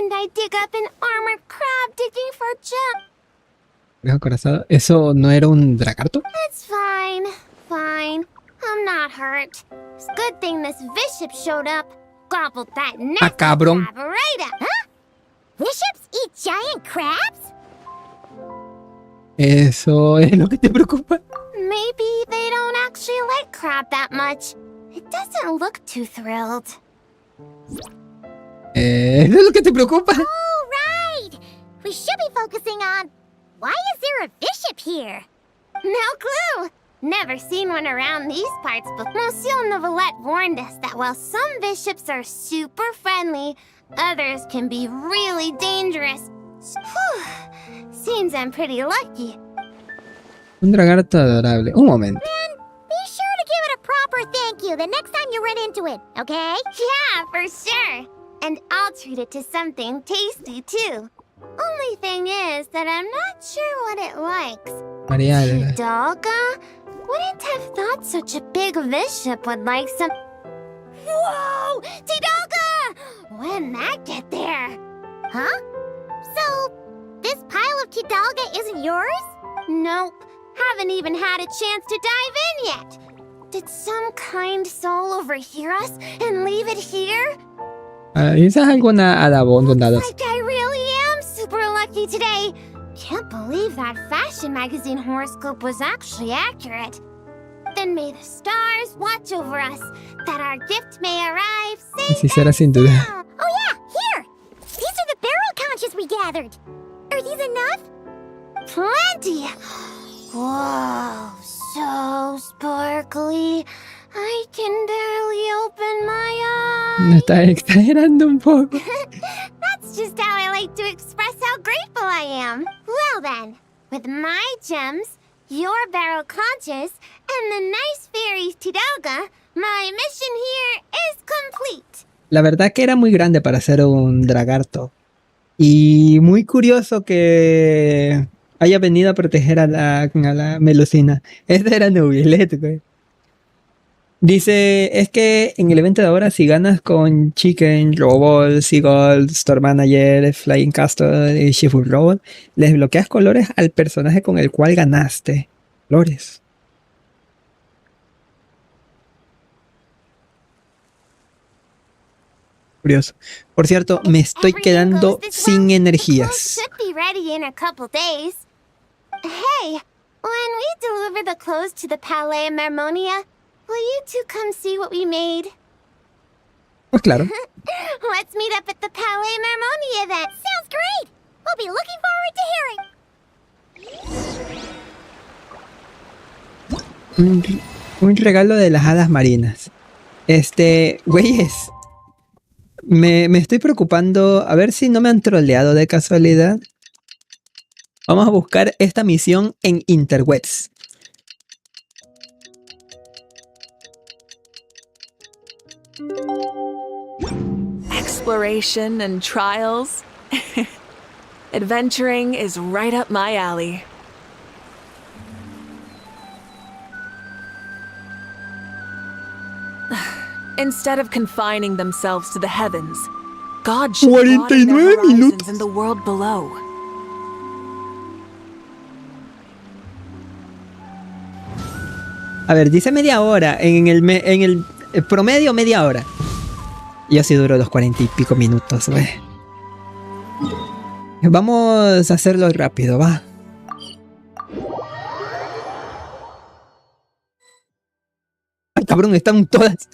I dig up an armored crab digging for gems. Viejo corazón, ¿eso no era un dragarto? It's fine. Fine. I'm not hurt. It's a good thing this bishop showed up. Gobbled that nasty cabrón. crab right up. Huh? Bishops eat giant crabs? ¿Eso es lo que te preocupa? Maybe they don't actually like crab that much. It doesn't look too thrilled. ¿Eso es lo que te preocupa? Oh, right! We should be focusing on... Why is there a bishop here? No clue! Never seen one around these parts, but Monsieur Novelette warned us that while some bishops are super friendly, others can be really dangerous. Whew. Seems I'm pretty lucky. Un dragarto adorable. Un momento. Then be sure to give it a proper thank you the next time you run into it, okay? Yeah, for sure. And I'll treat it to something tasty, too. Only thing is that I'm not sure what it likes. Mariana. Tidalga? Wouldn't have thought such a big bishop would like some... Whoa! Tidalga! When'd that get there? Huh? So, this pile of Tidalga isn't yours? Nope. Haven't even had a chance to dive in yet. Did some kind soul overhear us and leave it here? ¿Quizás alguna hada bondadosa? Like I really am super lucky today. Can't believe that fashion magazine horoscope was actually accurate. Then may the stars watch over us, that our gift may arrive safe. Sí, será sin duda. Oh yeah, here! These are the barrel conches we gathered. Are these enough? Plenty! Whoa, so sparkly. I can barely open my eyes. No estás exagerando un poco. That's just how I like to express how grateful I am. Well then, with my gems, your barrel conches, and the nice fairy's Tidalga, my mission here is complete. La verdad que era muy grande para ser un dragarto. Y muy curioso que haya venido a proteger a la Melusina. Esta era Novelette, güey. Dice, es que en el evento de ahora si ganas con Chicken, Robot, Seagull, Store Manager, Flying Castle y Shifu Robot, les bloqueas colores al personaje con el cual ganaste. Colores. curioso. Por cierto, me estoy quedando sin energías. Should be ready in a couple days. Hey, when we deliver the clothes to the Palais Mermonia, will you two come see what we made? Pues claro. Let's meet up at the Palais Mermonia then. Sounds great. We'll be looking forward to hearing. Un regalo de las hadas marinas. Güeyes. Me estoy preocupando. A ver si no me han troleado de casualidad. Vamos a buscar esta misión en interwebs. Exploration and trials. Adventuring is right up my alley. Instead of confining themselves to the heavens, God should broaden their horizons in the world below. A ver, dice media hora. En el promedio, media hora. Yo sí duro los 40 y pico minutos, güey. Vamos a hacerlo rápido, va. Ay, cabrón, están todas.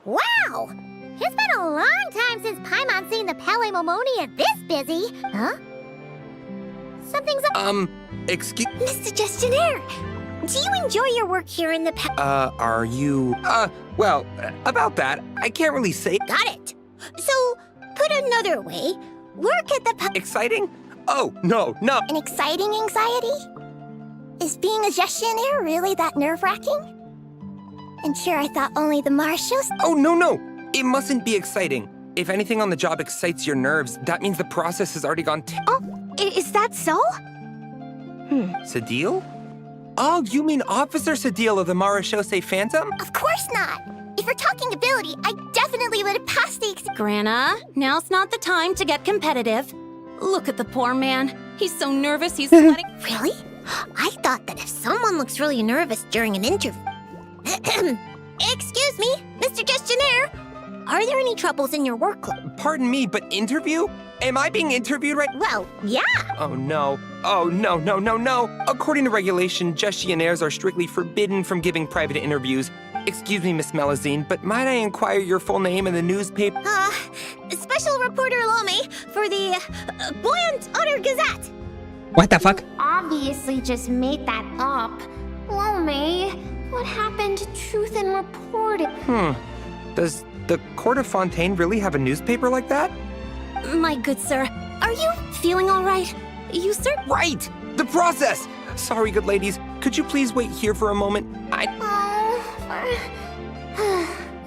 Wow! It's been a long time since Paimon's seen the Palais Mermonia this busy. Huh? Something's up. Excuse... Mr. Gestionnaire, do you enjoy your work here in the are you... well, about that, I can't really say... Got it. So, put another way, work at the Exciting? Oh, no. An exciting anxiety? Is being a gestionnaire really that nerve-wracking? And sure, I thought only the Marshals... Oh, no. It mustn't be exciting. If anything on the job excites your nerves, that means the process has already gone... Oh, is that so? Sadil? Oh, you mean Officer Sadil of the Marechaussee Phantom? Of course not! If we're talking ability, I definitely let it pass the Grana, now's not the time to get competitive. Look at the poor man. He's so nervous he's sweating. Really? I thought that if someone looks really nervous during an interview... Excuse me, Mr. Gestionnaire. Are there any troubles in your workload? Pardon me, but interview? Am I being interviewed right? Well, yeah. Oh, no. According to regulation, gestionnaires are strictly forbidden from giving private interviews. Excuse me, Miss Melusine, but might I inquire your full name in the newspaper? Special Reporter Lome for the Buoyant Otter Gazette. What the fuck? Obviously just made that up. Lome, what happened to Truth in Reporting? Does the Court of Fontaine really have a newspaper like that? My good sir, are you feeling all right? You sir? Right! The process! Sorry, good ladies. Could you please wait here for a moment?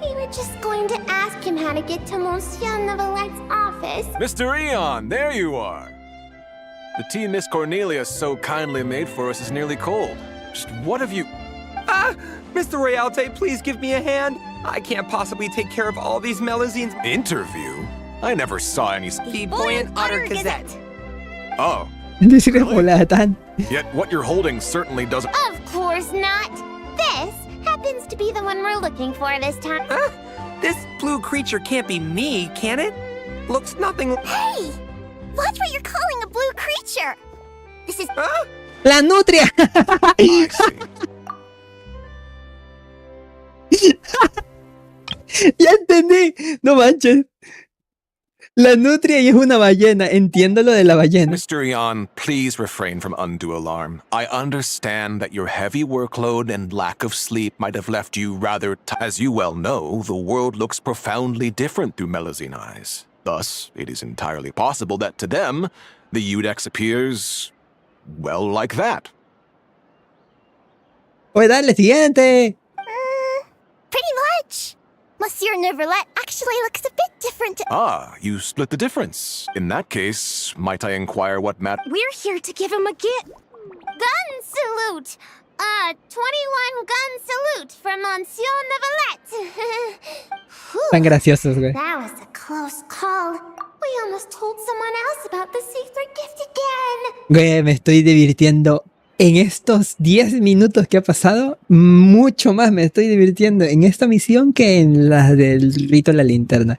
We were just going to ask him how to get to Monsieur Nevelette's office. Mr. Eon, there you are. The tea Miss Cornelia so kindly made for us is nearly cold. Just what have you... Mr. Royalte, please give me a hand. I can't possibly take care of all these Melusines. Interview? I never saw any... The Buoyant Otter Gazette. Oh. Really? Yet what you're holding certainly doesn't... Of course not. This happens to be the one we're looking for this time. This blue creature can't be me, can it? Looks nothing... Hey! Watch what you're calling a blue creature. This is... La nutria! I see. Ya entendí. No manches. La nutria y es una ballena. Entiendo lo de la ballena. Mr. Eon, please refrain from undue alarm. I understand that your heavy workload and lack of sleep might have left you rather as you well know, the world looks profoundly different through Melusine eyes. Thus, it is entirely possible that to them, the Eudex appears, well, like that. Pues dale, siguiente. Pretty much. Monsieur Neverlet actually looks a bit different. You split the difference. In that case, might I inquire what We're here to give him a gift. Gun salute. 21 gun salute from Monsieur Neverlet. Tan graciosos, güey. That was a close call. We almost told someone else about the secret gift again. Güey, me estoy divirtiendo en estos 10 minutos que ha pasado, mucho más me estoy divirtiendo en esta misión que en la del rito de la linterna.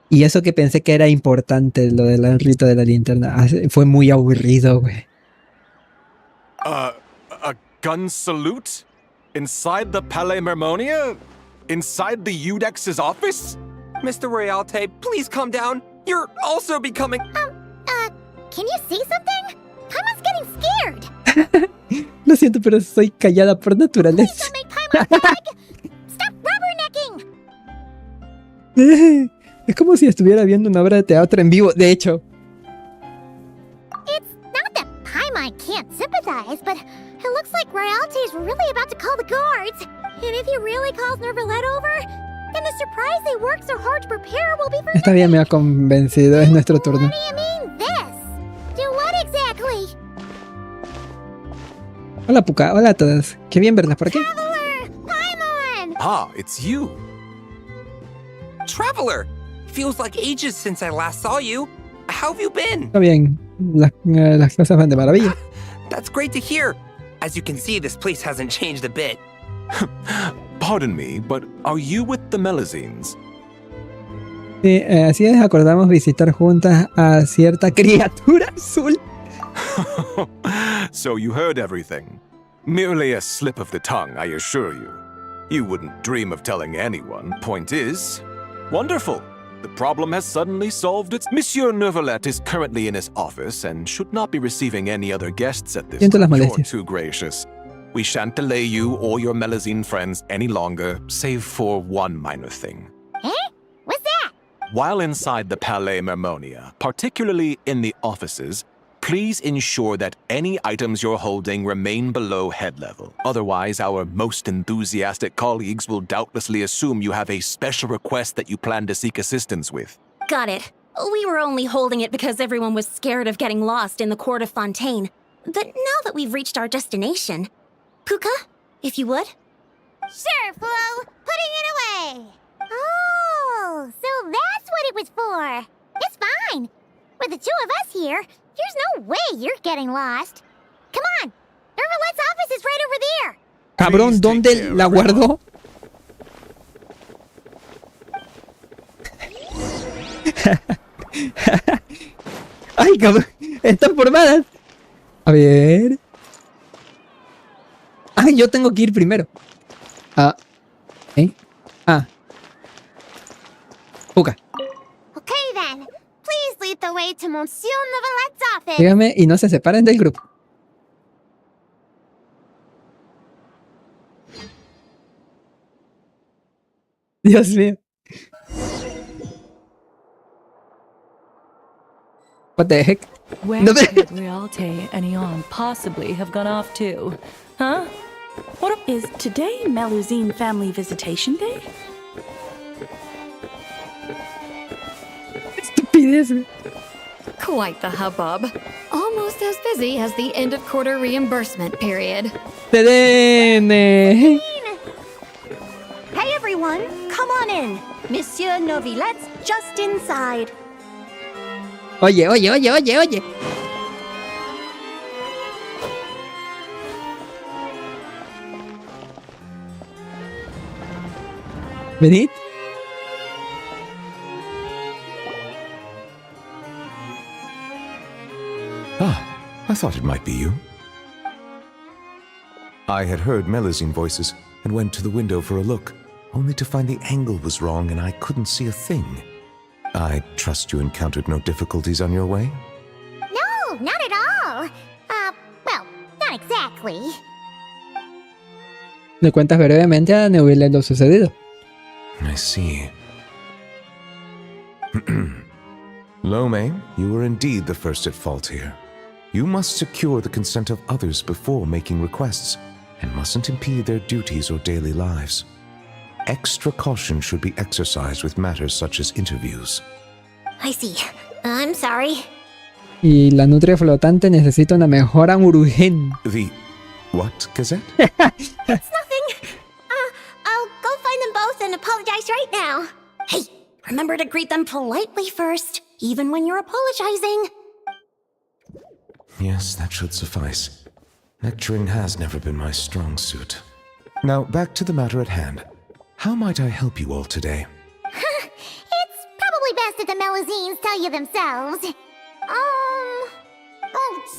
Y eso que pensé que era importante, lo del rito de la linterna, fue muy aburrido, güey. A gun salute? Inside the Palais Mermonia? Inside the Eudex's office? Mr. Royalte, please calm down. You're also becoming... Can you say something? Paimon's getting scared. Lo siento, pero soy callada por naturaleza. Please don't make Paimon beg. Stop rubbernecking. Es como si estuviera viendo una obra de teatro en vivo, de hecho. It's not that Paimon can't sympathize, but it looks like Royalte is really about to call the guards. And if he really calls Neuvillette over, then the surprise they worked so hard to prepare will be for Está bien, me ha convencido, es nuestro turno. What do you mean this? Do what exactly? Hola Puka, hola a todas. Qué bien verlas por aquí. Traveler! Paimon! Ah, it's you. Traveler! Feels like ages since I last saw you. How have you been? Está bien, las cosas van de maravilla. That's great to hear. As you can see, this place hasn't changed a bit. Pardon me, but are you with the Melazines? Sí, así es, acordamos visitar juntas a cierta criatura azul. So you heard everything. Merely a slip of the tongue, I assure you. You wouldn't dream of telling anyone. Point is, wonderful. The problem has suddenly solved itself. Monsieur Neuvillette is currently in his office and should not be receiving any other guests at this time. You're too gracious. We shan't delay you or your Melazine friends any longer, save for one minor thing. Eh? What's that? While inside the Palais Mermonia, particularly in the offices, please ensure that any items you're holding remain below head level. Otherwise, our most enthusiastic colleagues will doubtlessly assume you have a special request that you plan to seek assistance with. Got it. We were only holding it because everyone was scared of getting lost in the court of Fontaine. But now that we've reached our destination... Puka, if you would? Sure, Flo. Putting it away. Oh, so that's what it was for. It's fine. With the two of us here, there's no way you're getting lost. Come on. Neuvillette's office is right over there. Cabrón, ¿dónde la guardó? Ay, cabrón. Están formadas. A ver. Ay, yo tengo que ir primero. Puka. Okay then. Please lead the way to Monsieur Neuvillette's office. Dígame y no se separen del grupo. Dios mío. What the heck? Where could Royalte and Eon possibly have gone off to? Huh? What is today Melusine Family Visitation Day? Estupidez. Quite the hubbub. Almost as busy as the end of quarter reimbursement period. Hey everyone, come on in. Monsieur Neuvillette's just inside. Oye. Venid. I thought it might be you. I had heard Melazine voices and went to the window for a look, only to find the angle was wrong and I couldn't see a thing. I trust you encountered no difficulties on your way? No, not at all. Well, not exactly. Le cuentas brevemente a Neuvillette lo sucedido. I see. Lome, you were indeed the first at fault here. You must secure the consent of others before making requests, and mustn't impede their duties or daily lives. Extra caution should be exercised with matters such as interviews. I see. I'm sorry. Y la nutria flotante necesita una mejora urgente. The what, Gazette? It's nothing. I'll go find them both and apologize right now. Hey, remember to greet them politely first, even when you're apologizing. Yes, that should suffice. Lecturing has never been my strong suit. Now, back to the matter at hand. How might I help you all today? It's probably best if the Melazines tell you themselves. Oh,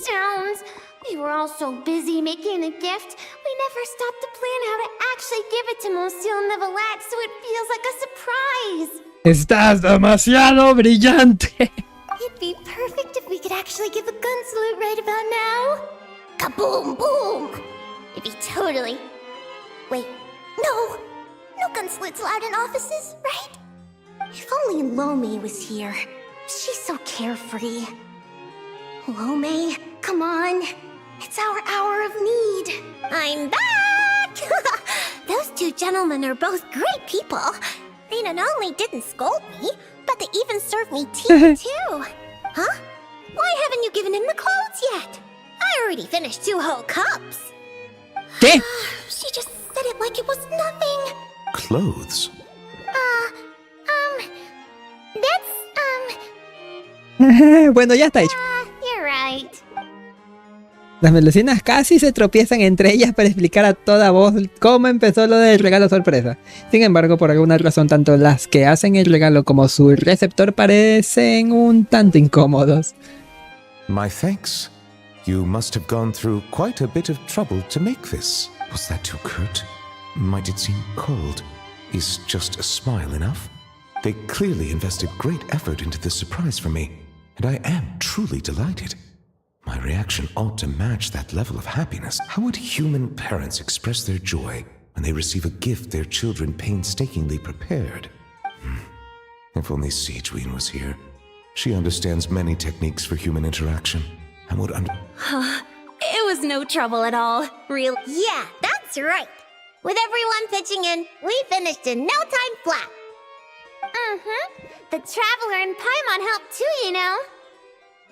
Jones. We were all so busy making a gift, we never stopped to plan how to actually give it to Monsieur Neuvillette, so it feels like a surprise. Estás demasiado brillante. It'd be perfect if we could actually give a gun salute right about now. Kaboom, boom! It'd be totally... Wait, no! No gun salutes allowed in offices, right? If only Lomé was here. She's so carefree. Lomé, come on. It's our hour of need. I'm back! Those two gentlemen are both great people. They not only didn't scold me, but they even served me tea, too. Huh? Why haven't you given him the clothes yet? I already finished 2 whole cups. ¿Qué? She just said it like it was nothing. Clothes? Bueno, ya está hecho. You're right. Las Melocinas casi se tropiezan entre ellas para explicar a toda voz cómo empezó lo del regalo sorpresa. Sin embargo, por alguna razón, tanto las que hacen el regalo como su receptor parecen un tanto incómodos. My thanks. You must have gone through quite a bit of trouble to make this. Was that too curt? Might it seem cold? Is just a smile enough? They clearly invested great effort into this surprise for me, and I am truly delighted. My reaction ought to match that level of happiness. How would human parents express their joy when they receive a gift their children painstakingly prepared? If only Siegeween was here. She understands many techniques for human interaction and would It was no trouble at all. Real. Yeah, that's right. With everyone pitching in, we finished in no time flat. The Traveler and Paimon helped too, you know.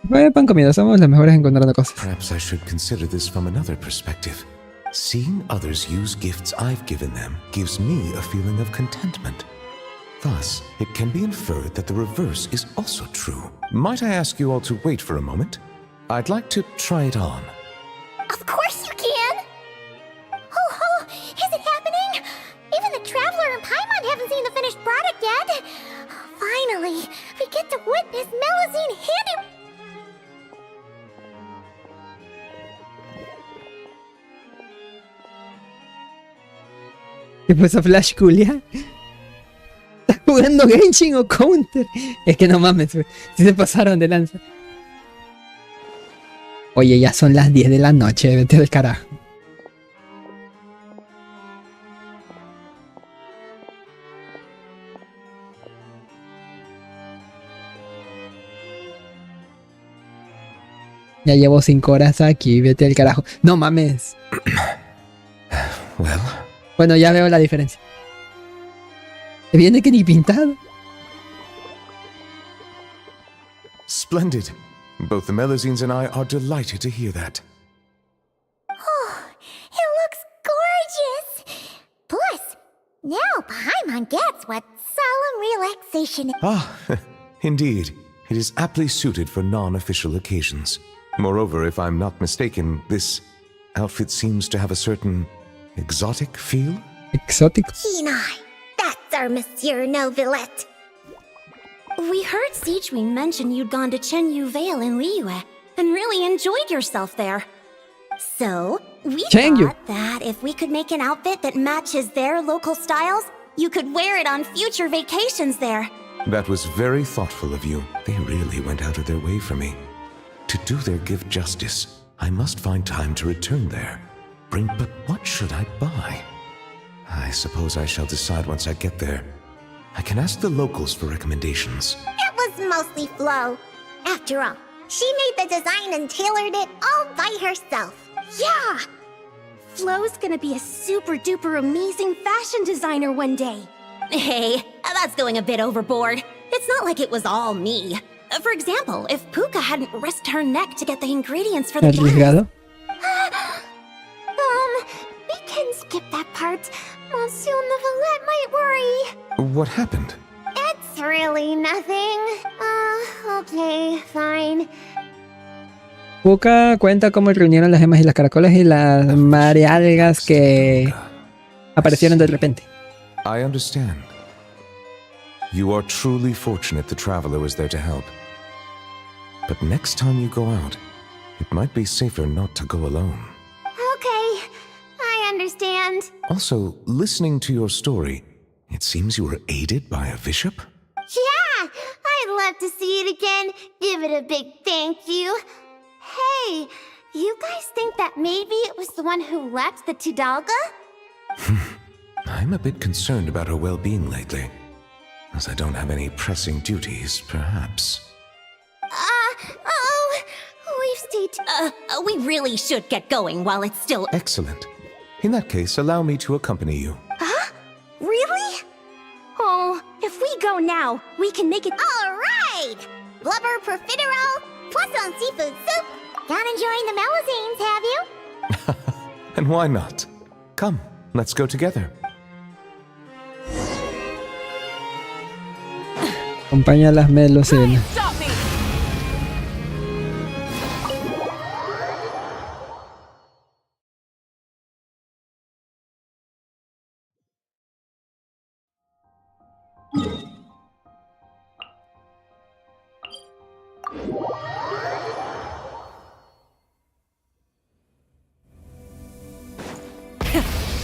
Pan comido, somos las mejores encontrando cosas. Perhaps I should consider this from another perspective. Seeing others use gifts I've given them gives me a feeling of contentment. Thus, it can be inferred that the reverse is also true. Might I ask you all to wait for a moment? I'd like to try it on. Of course you can! Oh, is it happening? Even the Traveler and Paimon haven't seen the finished product yet. Finally, we get to witness Melazine handing... ¿Qué fue esa Flash Julia? ¿Estás jugando Genshin o Counter? Es que no mames, si se pasaron de lanza. Oye, ya son las 10 de la noche, vete del carajo. Ya llevo 5 horas aquí, vete al carajo. No mames. Well. Bueno, ya veo la diferencia. ¿Te viene que ni pintado? Splendid. Both the Melazines and I are delighted to hear that. Oh, it looks gorgeous. Plus, now Paimon gets what solemn relaxation is. Ah, indeed. It is aptly suited for non-official occasions. Moreover, if I'm not mistaken, this outfit seems to have a certain exotic feel? Exotic? Hinai, that's our Monsieur Neuvillette. We heard Siegeween mention you'd gone to Chenyu Vale in Liyue and really enjoyed yourself there. So, we Chenyu. thought that if we could make an outfit that matches their local styles, you could wear it on future vacations there. That was very thoughtful of you. They really went out of their way for me. To do their gift justice, I must find time to return there. But what should I buy? I suppose I shall decide once I get there. I can ask the locals for recommendations. It was mostly Flo. After all, she made the design and tailored it all by herself. Yeah! Flo's gonna be a super-duper amazing fashion designer one day. Hey, that's going a bit overboard. It's not like it was all me. For example, if Puka hadn't risked her neck to get the ingredients for the ¿Arriesgado? We can skip that part. Monsieur Neuvillette might worry. What happened? It's really nothing. Okay, fine. Puka cuenta cómo reunieron las gemas y las caracoles y las marealgas que aparecieron de repente. I understand. You are truly fortunate the traveler was there to help. But next time you go out, it might be safer not to go alone. Okay, I understand. Also, listening to your story, it seems you were aided by a bishop? Yeah, I'd love to see it again. Give it a big thank you. Hey, you guys think that maybe it was the one who left the Tidalga? I'm a bit concerned about her well-being lately. As I don't have any pressing duties, perhaps. We've stayed... we really should get going while it's still... Excellent. In that case, allow me to accompany you. Huh? Really? Oh, if we go now, we can make it... All right! Blubber profiterole, poisson seafood soup. Not enjoying the melazines, have you? And why not? Come, let's go together. Acompaña a las melocinas.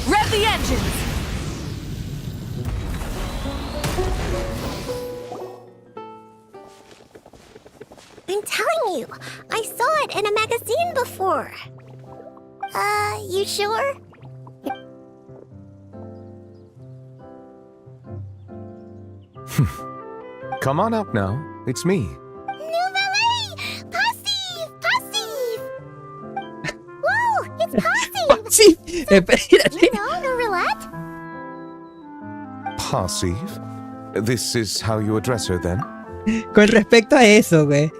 Rev the engines! I'm telling you, I saw it in a magazine before. You sure? Come on out now. It's me. Nouvelle! Passive! Passive! Whoa! It's passive! Passive! Espérate. You know, Nourillette? Passive? This is how you address her then? Con respecto a eso, güey.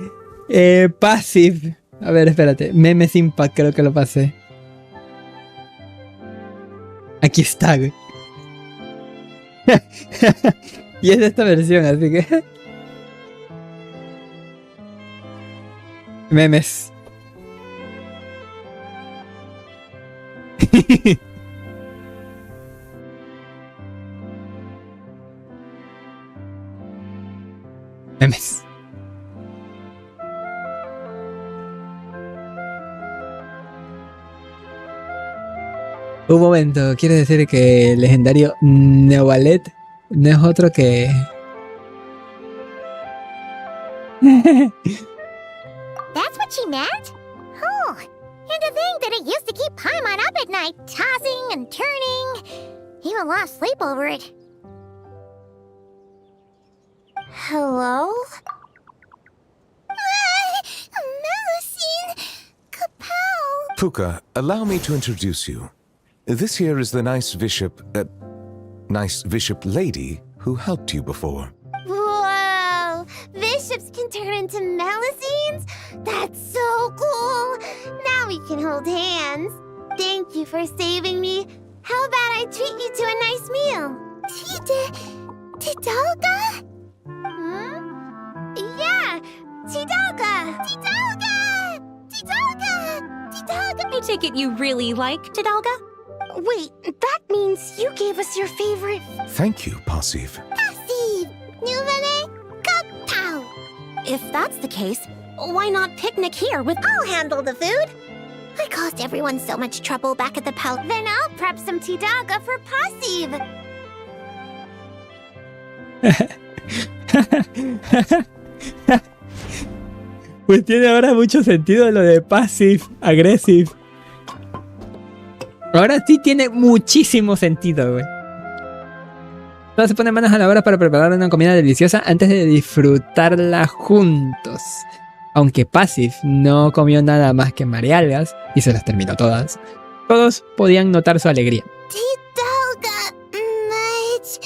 Passive. A ver, espérate. Memes Impact creo que lo pasé. Aquí está, güey. Y es de esta versión, así que... Memes. Memes. Un momento, quiere decir que el legendario Neovalet no es otro que... That's what she meant? Oh, and to think that it used to keep Paimon up at night, tossing and turning. Even lost sleep over it. Hello? Melusine! Kapow! Puka, allow me to introduce you. This here is the nice bishop lady who helped you before. Whoa! Bishops can turn into melusines? That's so cool! Now we can hold hands. Thank you for saving me. How about I treat you to a nice meal? Tidalga? Yeah! Tidalga! Tidalga! Tidalga! Tidalga! I take it you really like Tidalga? Wait, that means you gave us your favorite... Thank you, Passive. Passive! Nouvelle Kapow! If that's the case, why not picnic here with... I'll handle the food. I caused everyone so much trouble back at the pout. Then I'll prep some Tidalga for Passive. Pues tiene ahora mucho sentido lo de passive, aggressive. Ahora sí tiene muchísimo sentido, güey. Todos se ponen manos a la obra para preparar una comida deliciosa antes de disfrutarla juntos. Aunque Passive no comió nada más que marealgas y se las terminó todas, todos podían notar su alegría. Tidalga, much.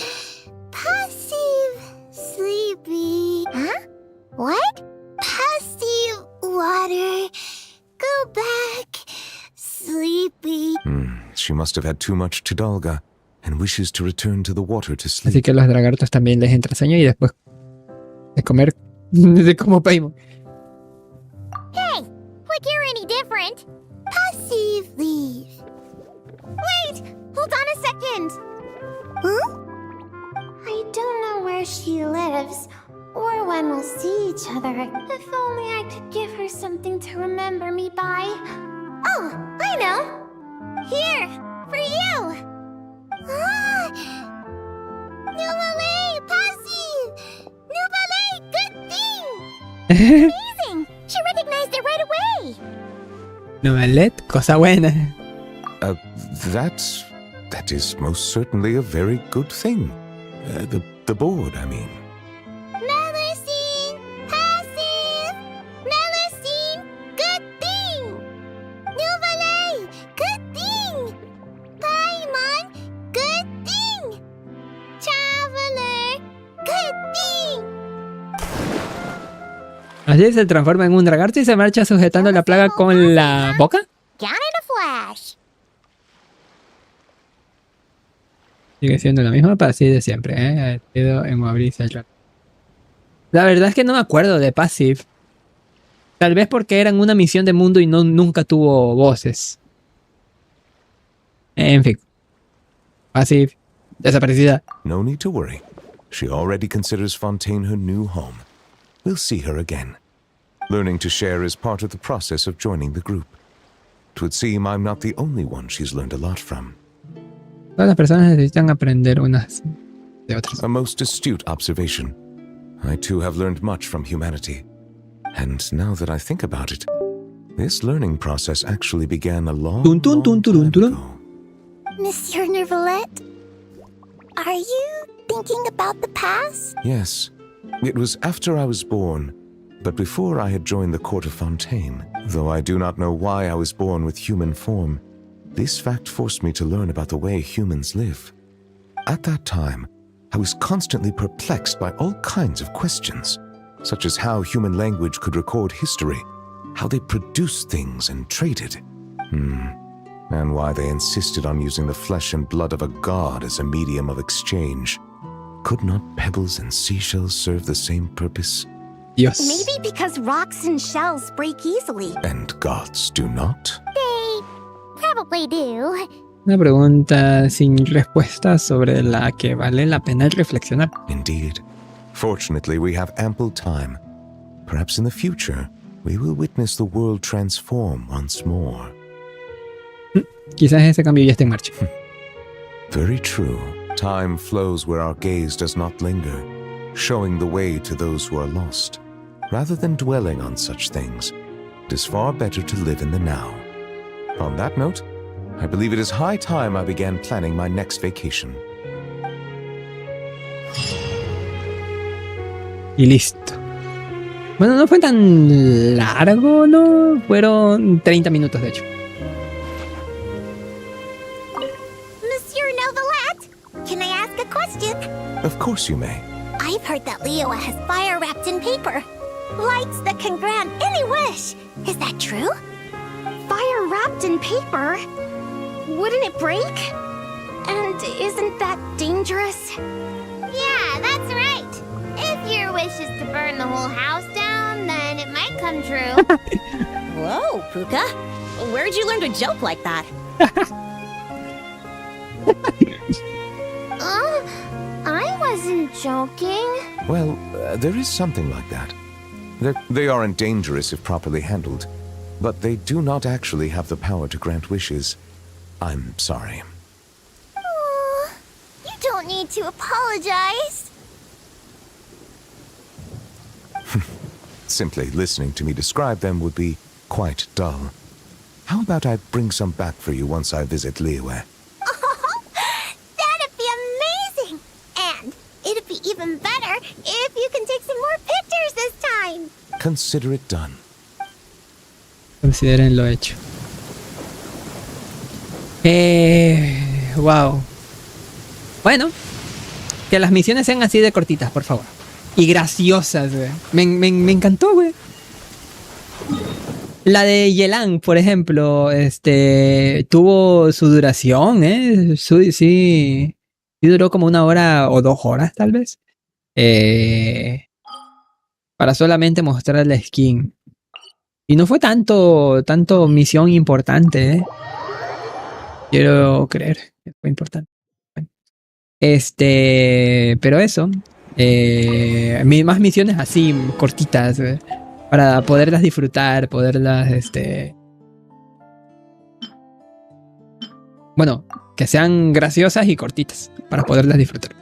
Passive, sleepy. Huh? What? Passive, water. Go back. Sleepy. She must have had too much Tidalga and wishes to return to the water to sleep. Así que los dragartos también les entra sueño y después de comer de como Paimon. Hey, would like you're any different. Passive leave. Wait! Hold on a second! Huh? I don't know where she lives, or when we'll see each other. If only I could give her something to remember me by. Oh, I know! Here, for you! Ah! Nouvelle, passive! Nouvelle, good thing! Amazing! She recognized it right away! Nouvelle, cosa buena. That is most certainly a very good thing. The board, I mean. Melusine, passive! Melusine, good thing! Nouvelle, good thing! Paimon, good thing! Traveler, good thing! Así se transforma en un lagarto y se marcha sujetando la plaga con la boca. Gone in a flash. Sigue siendo la misma para así de siempre, ¿eh? En abrirse el rato. La verdad es que no me acuerdo de Passive. Tal vez porque eran una misión de mundo y nunca tuvo voces. En fin. Passive. Desaparecida. No need to worry. She already considers Fontaine her new home. We'll see her again. Learning to share is part of the process of joining the group. It would seem I'm not the only one she's learned a lot from. Todas las personas necesitan aprender unas de otras. A most astute observation. I too have learned much from humanity. And now that I think about it, this learning process actually began a long time ago. Monsieur Neuvillette, are you thinking about the past? Yes. It was after I was born, but before I had joined the court of Fontaine. Though I do not know why I was born with human form, this fact forced me to learn about the way humans live. At that time, I was constantly perplexed by all kinds of questions, such as how human language could record history, how they produced things and traded, and why they insisted on using the flesh and blood of a god as a medium of exchange. Could not pebbles and seashells serve the same purpose? Yes. Maybe because rocks and shells break easily. And gods do not? They probably do. Una pregunta sin respuesta sobre la que vale la pena reflexionar. Indeed. Fortunately, we have ample time. Perhaps in the future, we will witness the world transform once more. Quizás ese cambio ya esté en marcha. Very true. Time flows where our gaze does not linger, showing the way to those who are lost. Rather than dwelling on such things, it is far better to live in the now. On that note, I believe it is high time I began planning my next vacation. Y listo. Bueno, no fue tan largo, ¿no? Fueron 30 minutos, de hecho. Monsieur Neuvillette, can I ask a question? Of course you may. I've heard that Liyue has fire wrapped in paper. Lights that can grant any wish. Is that true? Fire wrapped in paper? Wouldn't it break? And isn't that dangerous? Yeah, that's right. If your wish is to burn the whole house down, then it might come true. Whoa, Puka. Where'd you learn to joke like that? I wasn't joking. Well, there is something like that. They aren't dangerous if properly handled, but they do not actually have the power to grant wishes. I'm sorry. You don't need to apologize. Simply listening to me describe them would be quite dull. How about I bring some back for you once I visit Liyue? That'd be amazing! And it'd be even better if you can take some more pictures this time. Consider it done. Considérenlo hecho. Wow. Bueno, que las misiones sean así de cortitas, por favor. Y graciosas, güey. Me encantó, güey. La de Yelan, por ejemplo, tuvo su duración, sí duró como 1 hora o 2 horas, tal vez. Para solamente mostrar la skin. Y no fue tanto misión importante, ¿eh? Quiero creer que fue importante. Bueno, pero eso. Más misiones así, cortitas, para poderlas disfrutar, poderlas, bueno, que sean graciosas y cortitas, para poderlas disfrutar.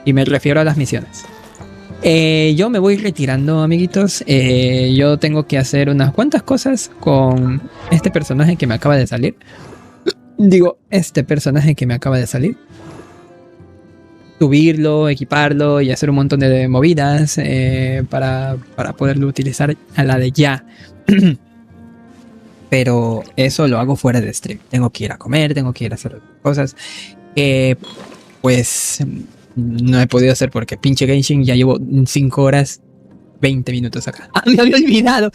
Y me refiero a las misiones. Yo me voy retirando, amiguitos. Yo tengo que hacer unas cuantas cosas con este personaje que me acaba de salir. Digo, este personaje que me acaba de salir. Subirlo, equiparlo y hacer un montón de movidas para poderlo utilizar a la de ya. Pero eso lo hago fuera de stream. Tengo que ir a comer, tengo que ir a hacer cosas que pues no he podido hacer porque pinche Genshin ya llevo 5 horas 20 minutos acá. ¡Ah, me había olvidado!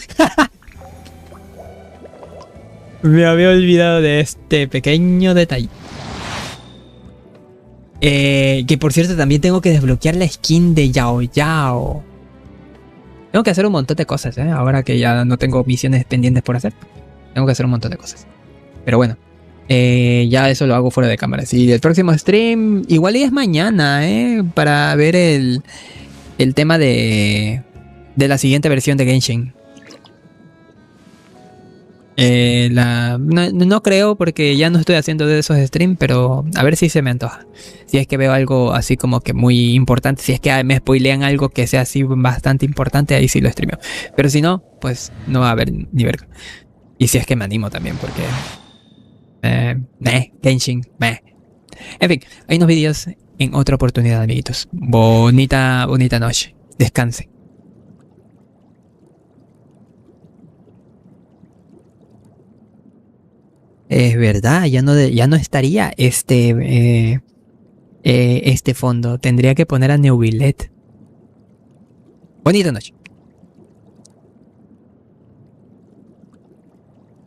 Me había olvidado de este pequeño detalle. Que por cierto también tengo que desbloquear la skin de Yao Yao. Tengo que hacer un montón de cosas, ahora que ya no tengo misiones pendientes por hacer. Tengo que hacer un montón de cosas. Pero bueno, ya eso lo hago fuera de cámara. Y el próximo stream igual y es mañana, para ver el tema de la siguiente versión de Genshin. No creo porque ya no estoy haciendo de esos streams, pero a ver si se me antoja. Si es que veo algo así como que muy importante, si es que me spoilean algo que sea así bastante importante, ahí sí lo streameo. Pero si no, pues no va a haber ni verga. Y si es que me animo también porque Genshin, En fin, hay unos vídeos en otra oportunidad, amiguitos. Bonita noche. Descansen. Es verdad, ya no estaría este fondo. Tendría que poner a Neuvillet. Bonita noche.